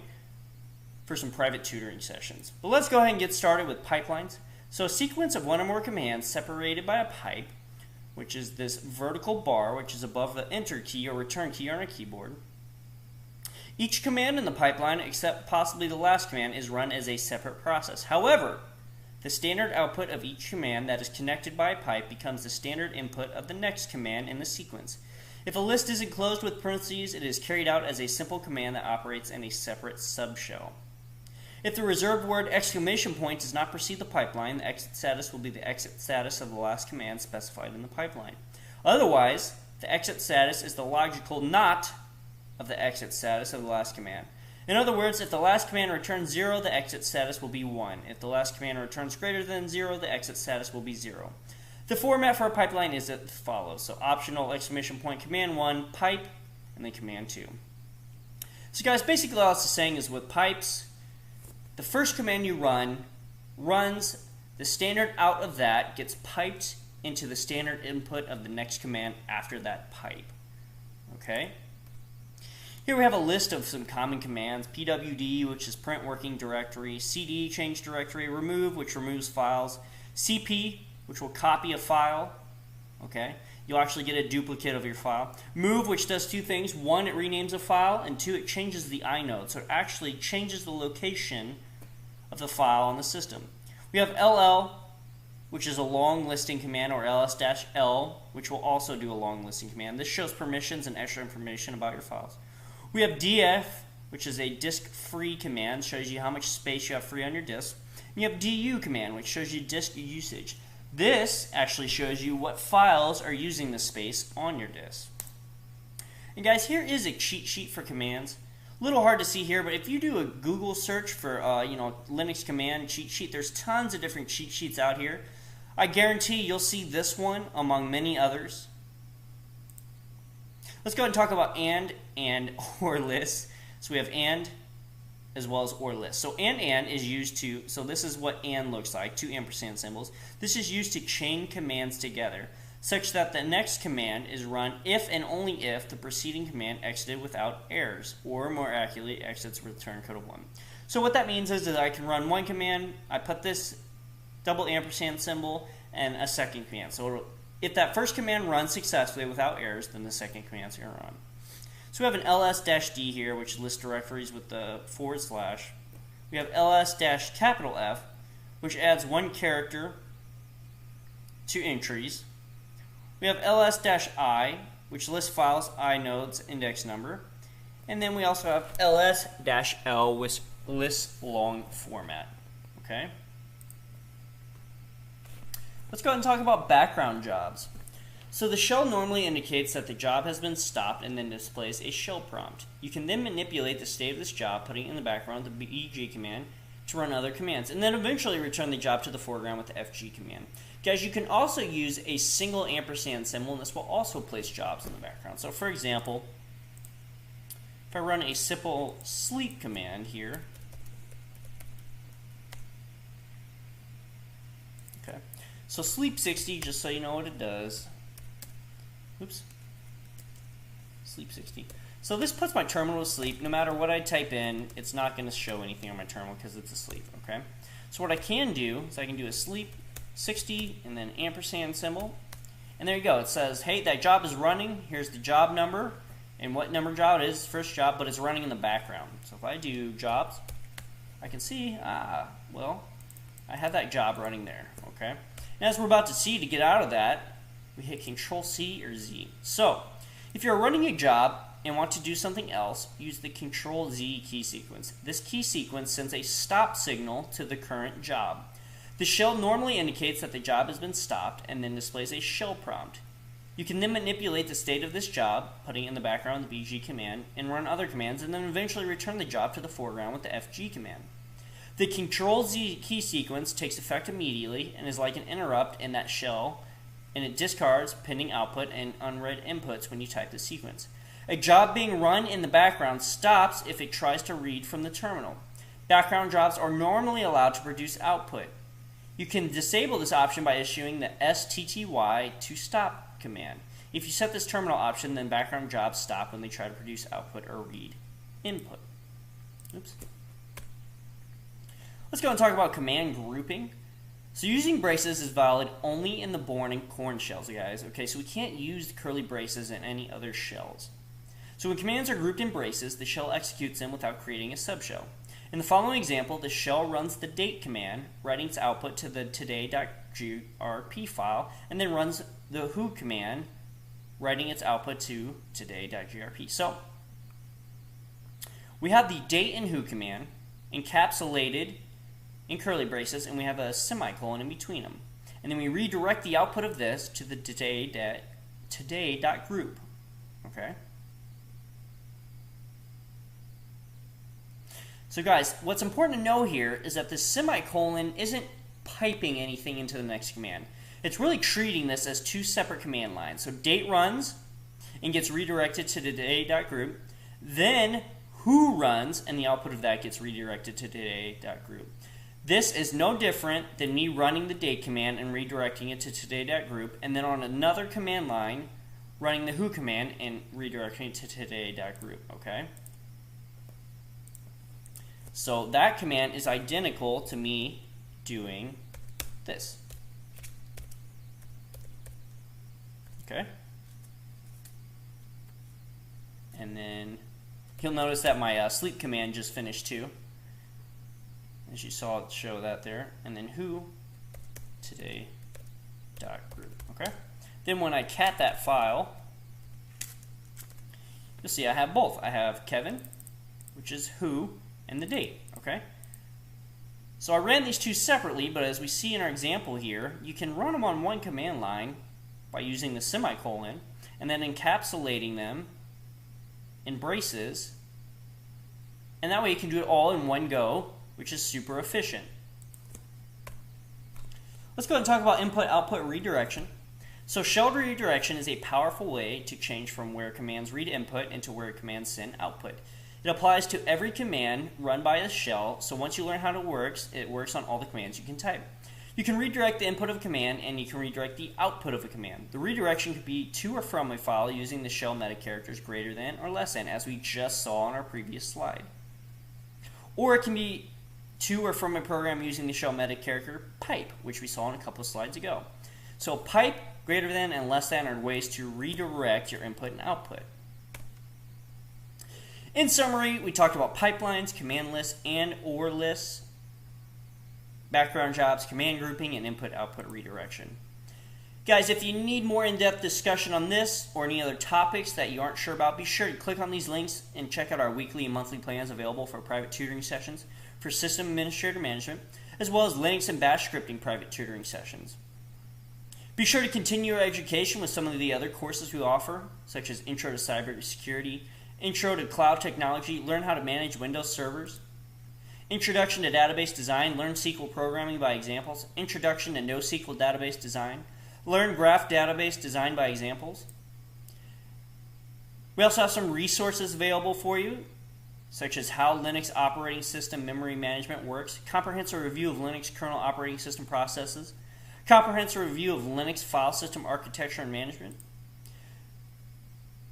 S2: for some private tutoring sessions. But let's go ahead and get started with pipelines. So a sequence of one or more commands separated by a pipe, which is this vertical bar, which is above the enter key or return key on our keyboard. Each command in the pipeline, except possibly the last command, is run as a separate process. However, the standard output of each command that is connected by a pipe becomes the standard input of the next command in the sequence. If a list is enclosed with parentheses, it is carried out as a simple command that operates in a separate subshell. If the reserved word exclamation point does not precede the pipeline, the exit status will be the exit status of the last command specified in the pipeline. Otherwise, the exit status is the logical not of the exit status of the last command. In other words, if the last command returns 0, the exit status will be 1. If the last command returns greater than 0, the exit status will be 0. The format for a pipeline is as follows. So optional exclamation point command 1, pipe, and then command 2. So guys, basically all it's saying is with pipes, the first command you run runs the standard out of that, gets piped into the standard input of the next command after that pipe. Okay? Here we have a list of some common commands. pwd, which is print working directory, cd, change directory, remove, which removes files, cp, which will copy a file. Okay? You'll actually get a duplicate of your file. Move, which does two things. One, it renames a file, and two, it changes the inode. So it actually changes the location of the file on the system. We have ll, which is a long listing command, or ls-l, which will also do a long listing command. This shows permissions and extra information about your files. We have df, which is a disk-free command, shows you how much space you have free on your disk. And you have du command, which shows you disk usage. This actually shows you what files are using the space on your disk. And guys, here is a cheat sheet for commands. A little hard to see here, but if you do a Google search for Linux command cheat sheet, there's tons of different cheat sheets out here. I guarantee you'll see this one among many others. Let's go ahead and talk about and or list. So we have and as well as or list. So and is used to, so this is what and looks like, two ampersand symbols. This is used to chain commands together, such that the next command is run if and only if the preceding command exited without errors, or more accurately, exits return code of 1. So what that means is that I can run one command, I put this double ampersand symbol, and a second command. So if that first command runs successfully without errors, then the second command is going to run. So we have an ls-d here, which lists directories with the /. We have ls-F, which adds one character to entries. We have ls-I, which lists files, inodes, index number. And then we also have ls-L, which lists long format. Okay? Let's go ahead and talk about background jobs. So the shell normally indicates that the job has been stopped and then displays a shell prompt. You can then manipulate the state of this job, putting it in the background with the bg command to run other commands, and then eventually return the job to the foreground with the fg command. Guys, you can also use a single ampersand symbol, and this will also place jobs in the background. So for example, if I run a simple sleep command here, okay, so sleep 60, just so you know what it does. Oops. Sleep 60. So this puts my terminal to sleep. No matter what I type in, it's not going to show anything on my terminal because it's asleep. Okay. So what I can do is I can do a sleep 60 and then ampersand symbol, and there you go. It says, hey, that job is running. Here's the job number and what number job it is, first job, but it's running in the background. So if I do jobs, I can see, well, I have that job running there. Okay. And as we're about to see, to get out of that, we hit Control-C or Z. So, if you're running a job and want to do something else, use the Control-Z key sequence. This key sequence sends a stop signal to the current job. The shell normally indicates that the job has been stopped and then displays a shell prompt. You can then manipulate the state of this job, putting it in the background with the bg command, and run other commands, and then eventually return the job to the foreground with the fg command. The Control-Z key sequence takes effect immediately and is like an interrupt in that shell, and it discards pending output and unread inputs when you type the sequence. A job being run in the background stops if it tries to read from the terminal. Background jobs are normally allowed to produce output. You can disable this option by issuing the STTY to stop command. If you set this terminal option, then background jobs stop when they try to produce output or read input. Oops. Let's go and talk about command grouping. So using braces is valid only in the bourne and corn shells, guys. Okay, so we can't use the curly braces in any other shells. So when commands are grouped in braces, the shell executes them without creating a subshell. In the following example, the shell runs the date command, writing its output to the today.grp file, and then runs the who command, writing its output to today.grp. So we have the date and who command encapsulated in curly braces, and we have a semicolon in between them. And then we redirect the output of this to the today.group. Okay? So guys, what's important to know here is that this semicolon isn't piping anything into the next command. It's really treating this as two separate command lines. So date runs and gets redirected to today.group. Then who runs, and the output of that gets redirected to today.group. This is no different than me running the date command and redirecting it to today.group, and then on another command line, running the who command and redirecting it to today.group, okay? So that command is identical to me doing this. Okay? And then you'll notice that my sleep command just finished too. As you saw it show that there. And then who today.group. Okay? Then when I cat that file, you'll see I have both. I have Kevin, which is who, and the date. Okay? So I ran these two separately, but as we see in our example here, you can run them on one command line by using the semicolon and then encapsulating them in braces, and that way you can do it all in one go, which is super efficient. Let's go ahead and talk about input-output redirection. So shell redirection is a powerful way to change from where commands read input into where commands send output. It applies to every command run by a shell, so once you learn how it works on all the commands you can type. You can redirect the input of a command, and you can redirect the output of a command. The redirection could be to or from a file using the shell meta characters greater than or less than, as we just saw on our previous slide. Or it can be to or from a program using the shell meta character pipe, which we saw in a couple of slides ago. So pipe, greater than, and less than are ways to redirect your input and output. In summary, we talked about pipelines, command lists, and or lists, background jobs, command grouping, and input-output redirection. Guys, if you need more in-depth discussion on this or any other topics that you aren't sure about, be sure to click on these links and check out our weekly and monthly plans available for private tutoring sessions for system administrator management, as well as Linux and Bash scripting private tutoring sessions. Be sure to continue your education with some of the other courses we offer, such as Intro to Cybersecurity, Intro to Cloud Technology, learn how to manage Windows servers, Introduction to Database Design, learn SQL programming by examples, Introduction to NoSQL Database Design, learn Graph Database Design by examples. We also have some resources available for you, such as how Linux operating system memory management works, comprehensive review of Linux kernel operating system processes, comprehensive review of Linux file system architecture and management,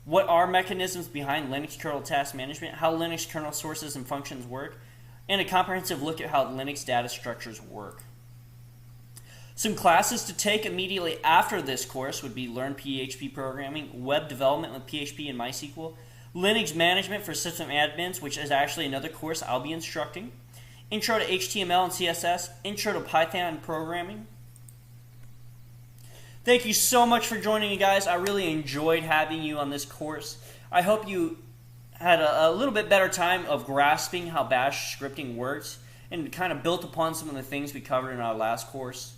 S2: what are mechanisms behind Linux kernel task management, how Linux kernel sources and functions work, and a comprehensive look at how Linux data structures work. Some classes to take immediately after this course would be Learn PHP Programming, Web Development with PHP and MySQL, Linux Management for System Admins, which is actually another course I'll be instructing, Intro to HTML and CSS, Intro to Python and Programming. Thank you so much for joining me, guys. I really enjoyed having you on this course. I hope you had a little bit better time of grasping how Bash scripting works and kind of built upon some of the things we covered in our last course.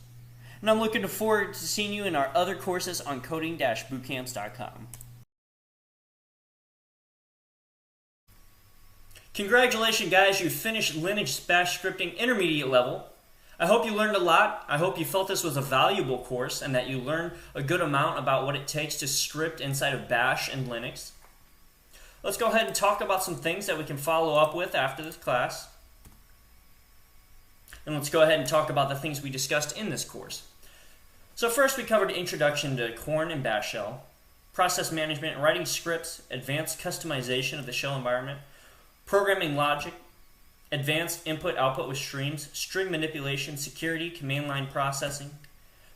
S2: And I'm looking forward to seeing you in our other courses on coding-bootcamps.com. Congratulations, guys. You finished Linux Bash scripting intermediate level. I hope you learned a lot. I hope you felt this was a valuable course and that you learned a good amount about what it takes to script inside of Bash and Linux. let's go ahead and talk about some things that we can follow up with after this class. And let's go ahead and talk about the things we discussed in this course. So first we covered introduction to Corn and Bash shell, process management, writing scripts, advanced customization of the shell environment, programming logic, advanced input-output with streams, string manipulation, security, command line processing,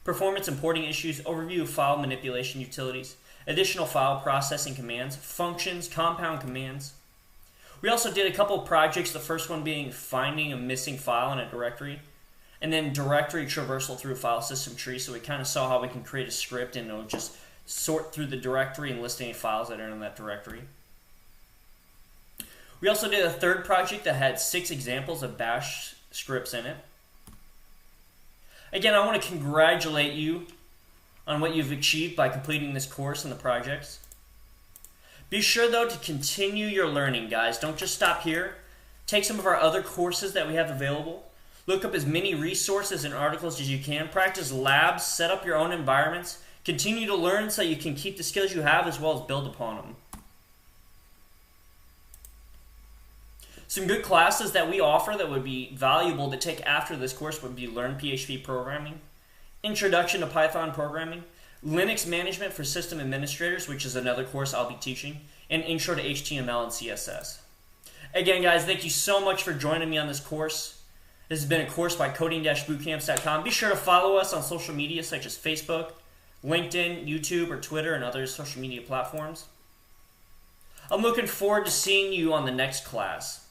S2: performance and porting issues, overview of file manipulation utilities, additional file processing commands, functions, compound commands. We also did a couple of projects, the first one being finding a missing file in a directory, and then directory traversal through a file system tree. So we kind of saw how we can create a script and it'll just sort through the directory and list any files that are in that directory. We also did a third project that had 6 examples of bash scripts in it. Again, I want to congratulate you on what you've achieved by completing this course and the projects. Be sure, though, to continue your learning, guys. Don't just stop here. Take some of our other courses that we have available. Look up as many resources and articles as you can. Practice labs. Set up your own environments. Continue to learn so you can keep the skills you have as well as build upon them. Some good classes that we offer that would be valuable to take after this course would be Learn PHP Programming, Introduction to Python Programming, Linux Management for System Administrators, which is another course I'll be teaching, and Intro to HTML and CSS. Again, guys, thank you so much for joining me on this course. This has been a course by coding-bootcamps.com. Be sure to follow us on social media such as Facebook, LinkedIn, YouTube, or Twitter, and other social media platforms. I'm looking forward to seeing you on the next class.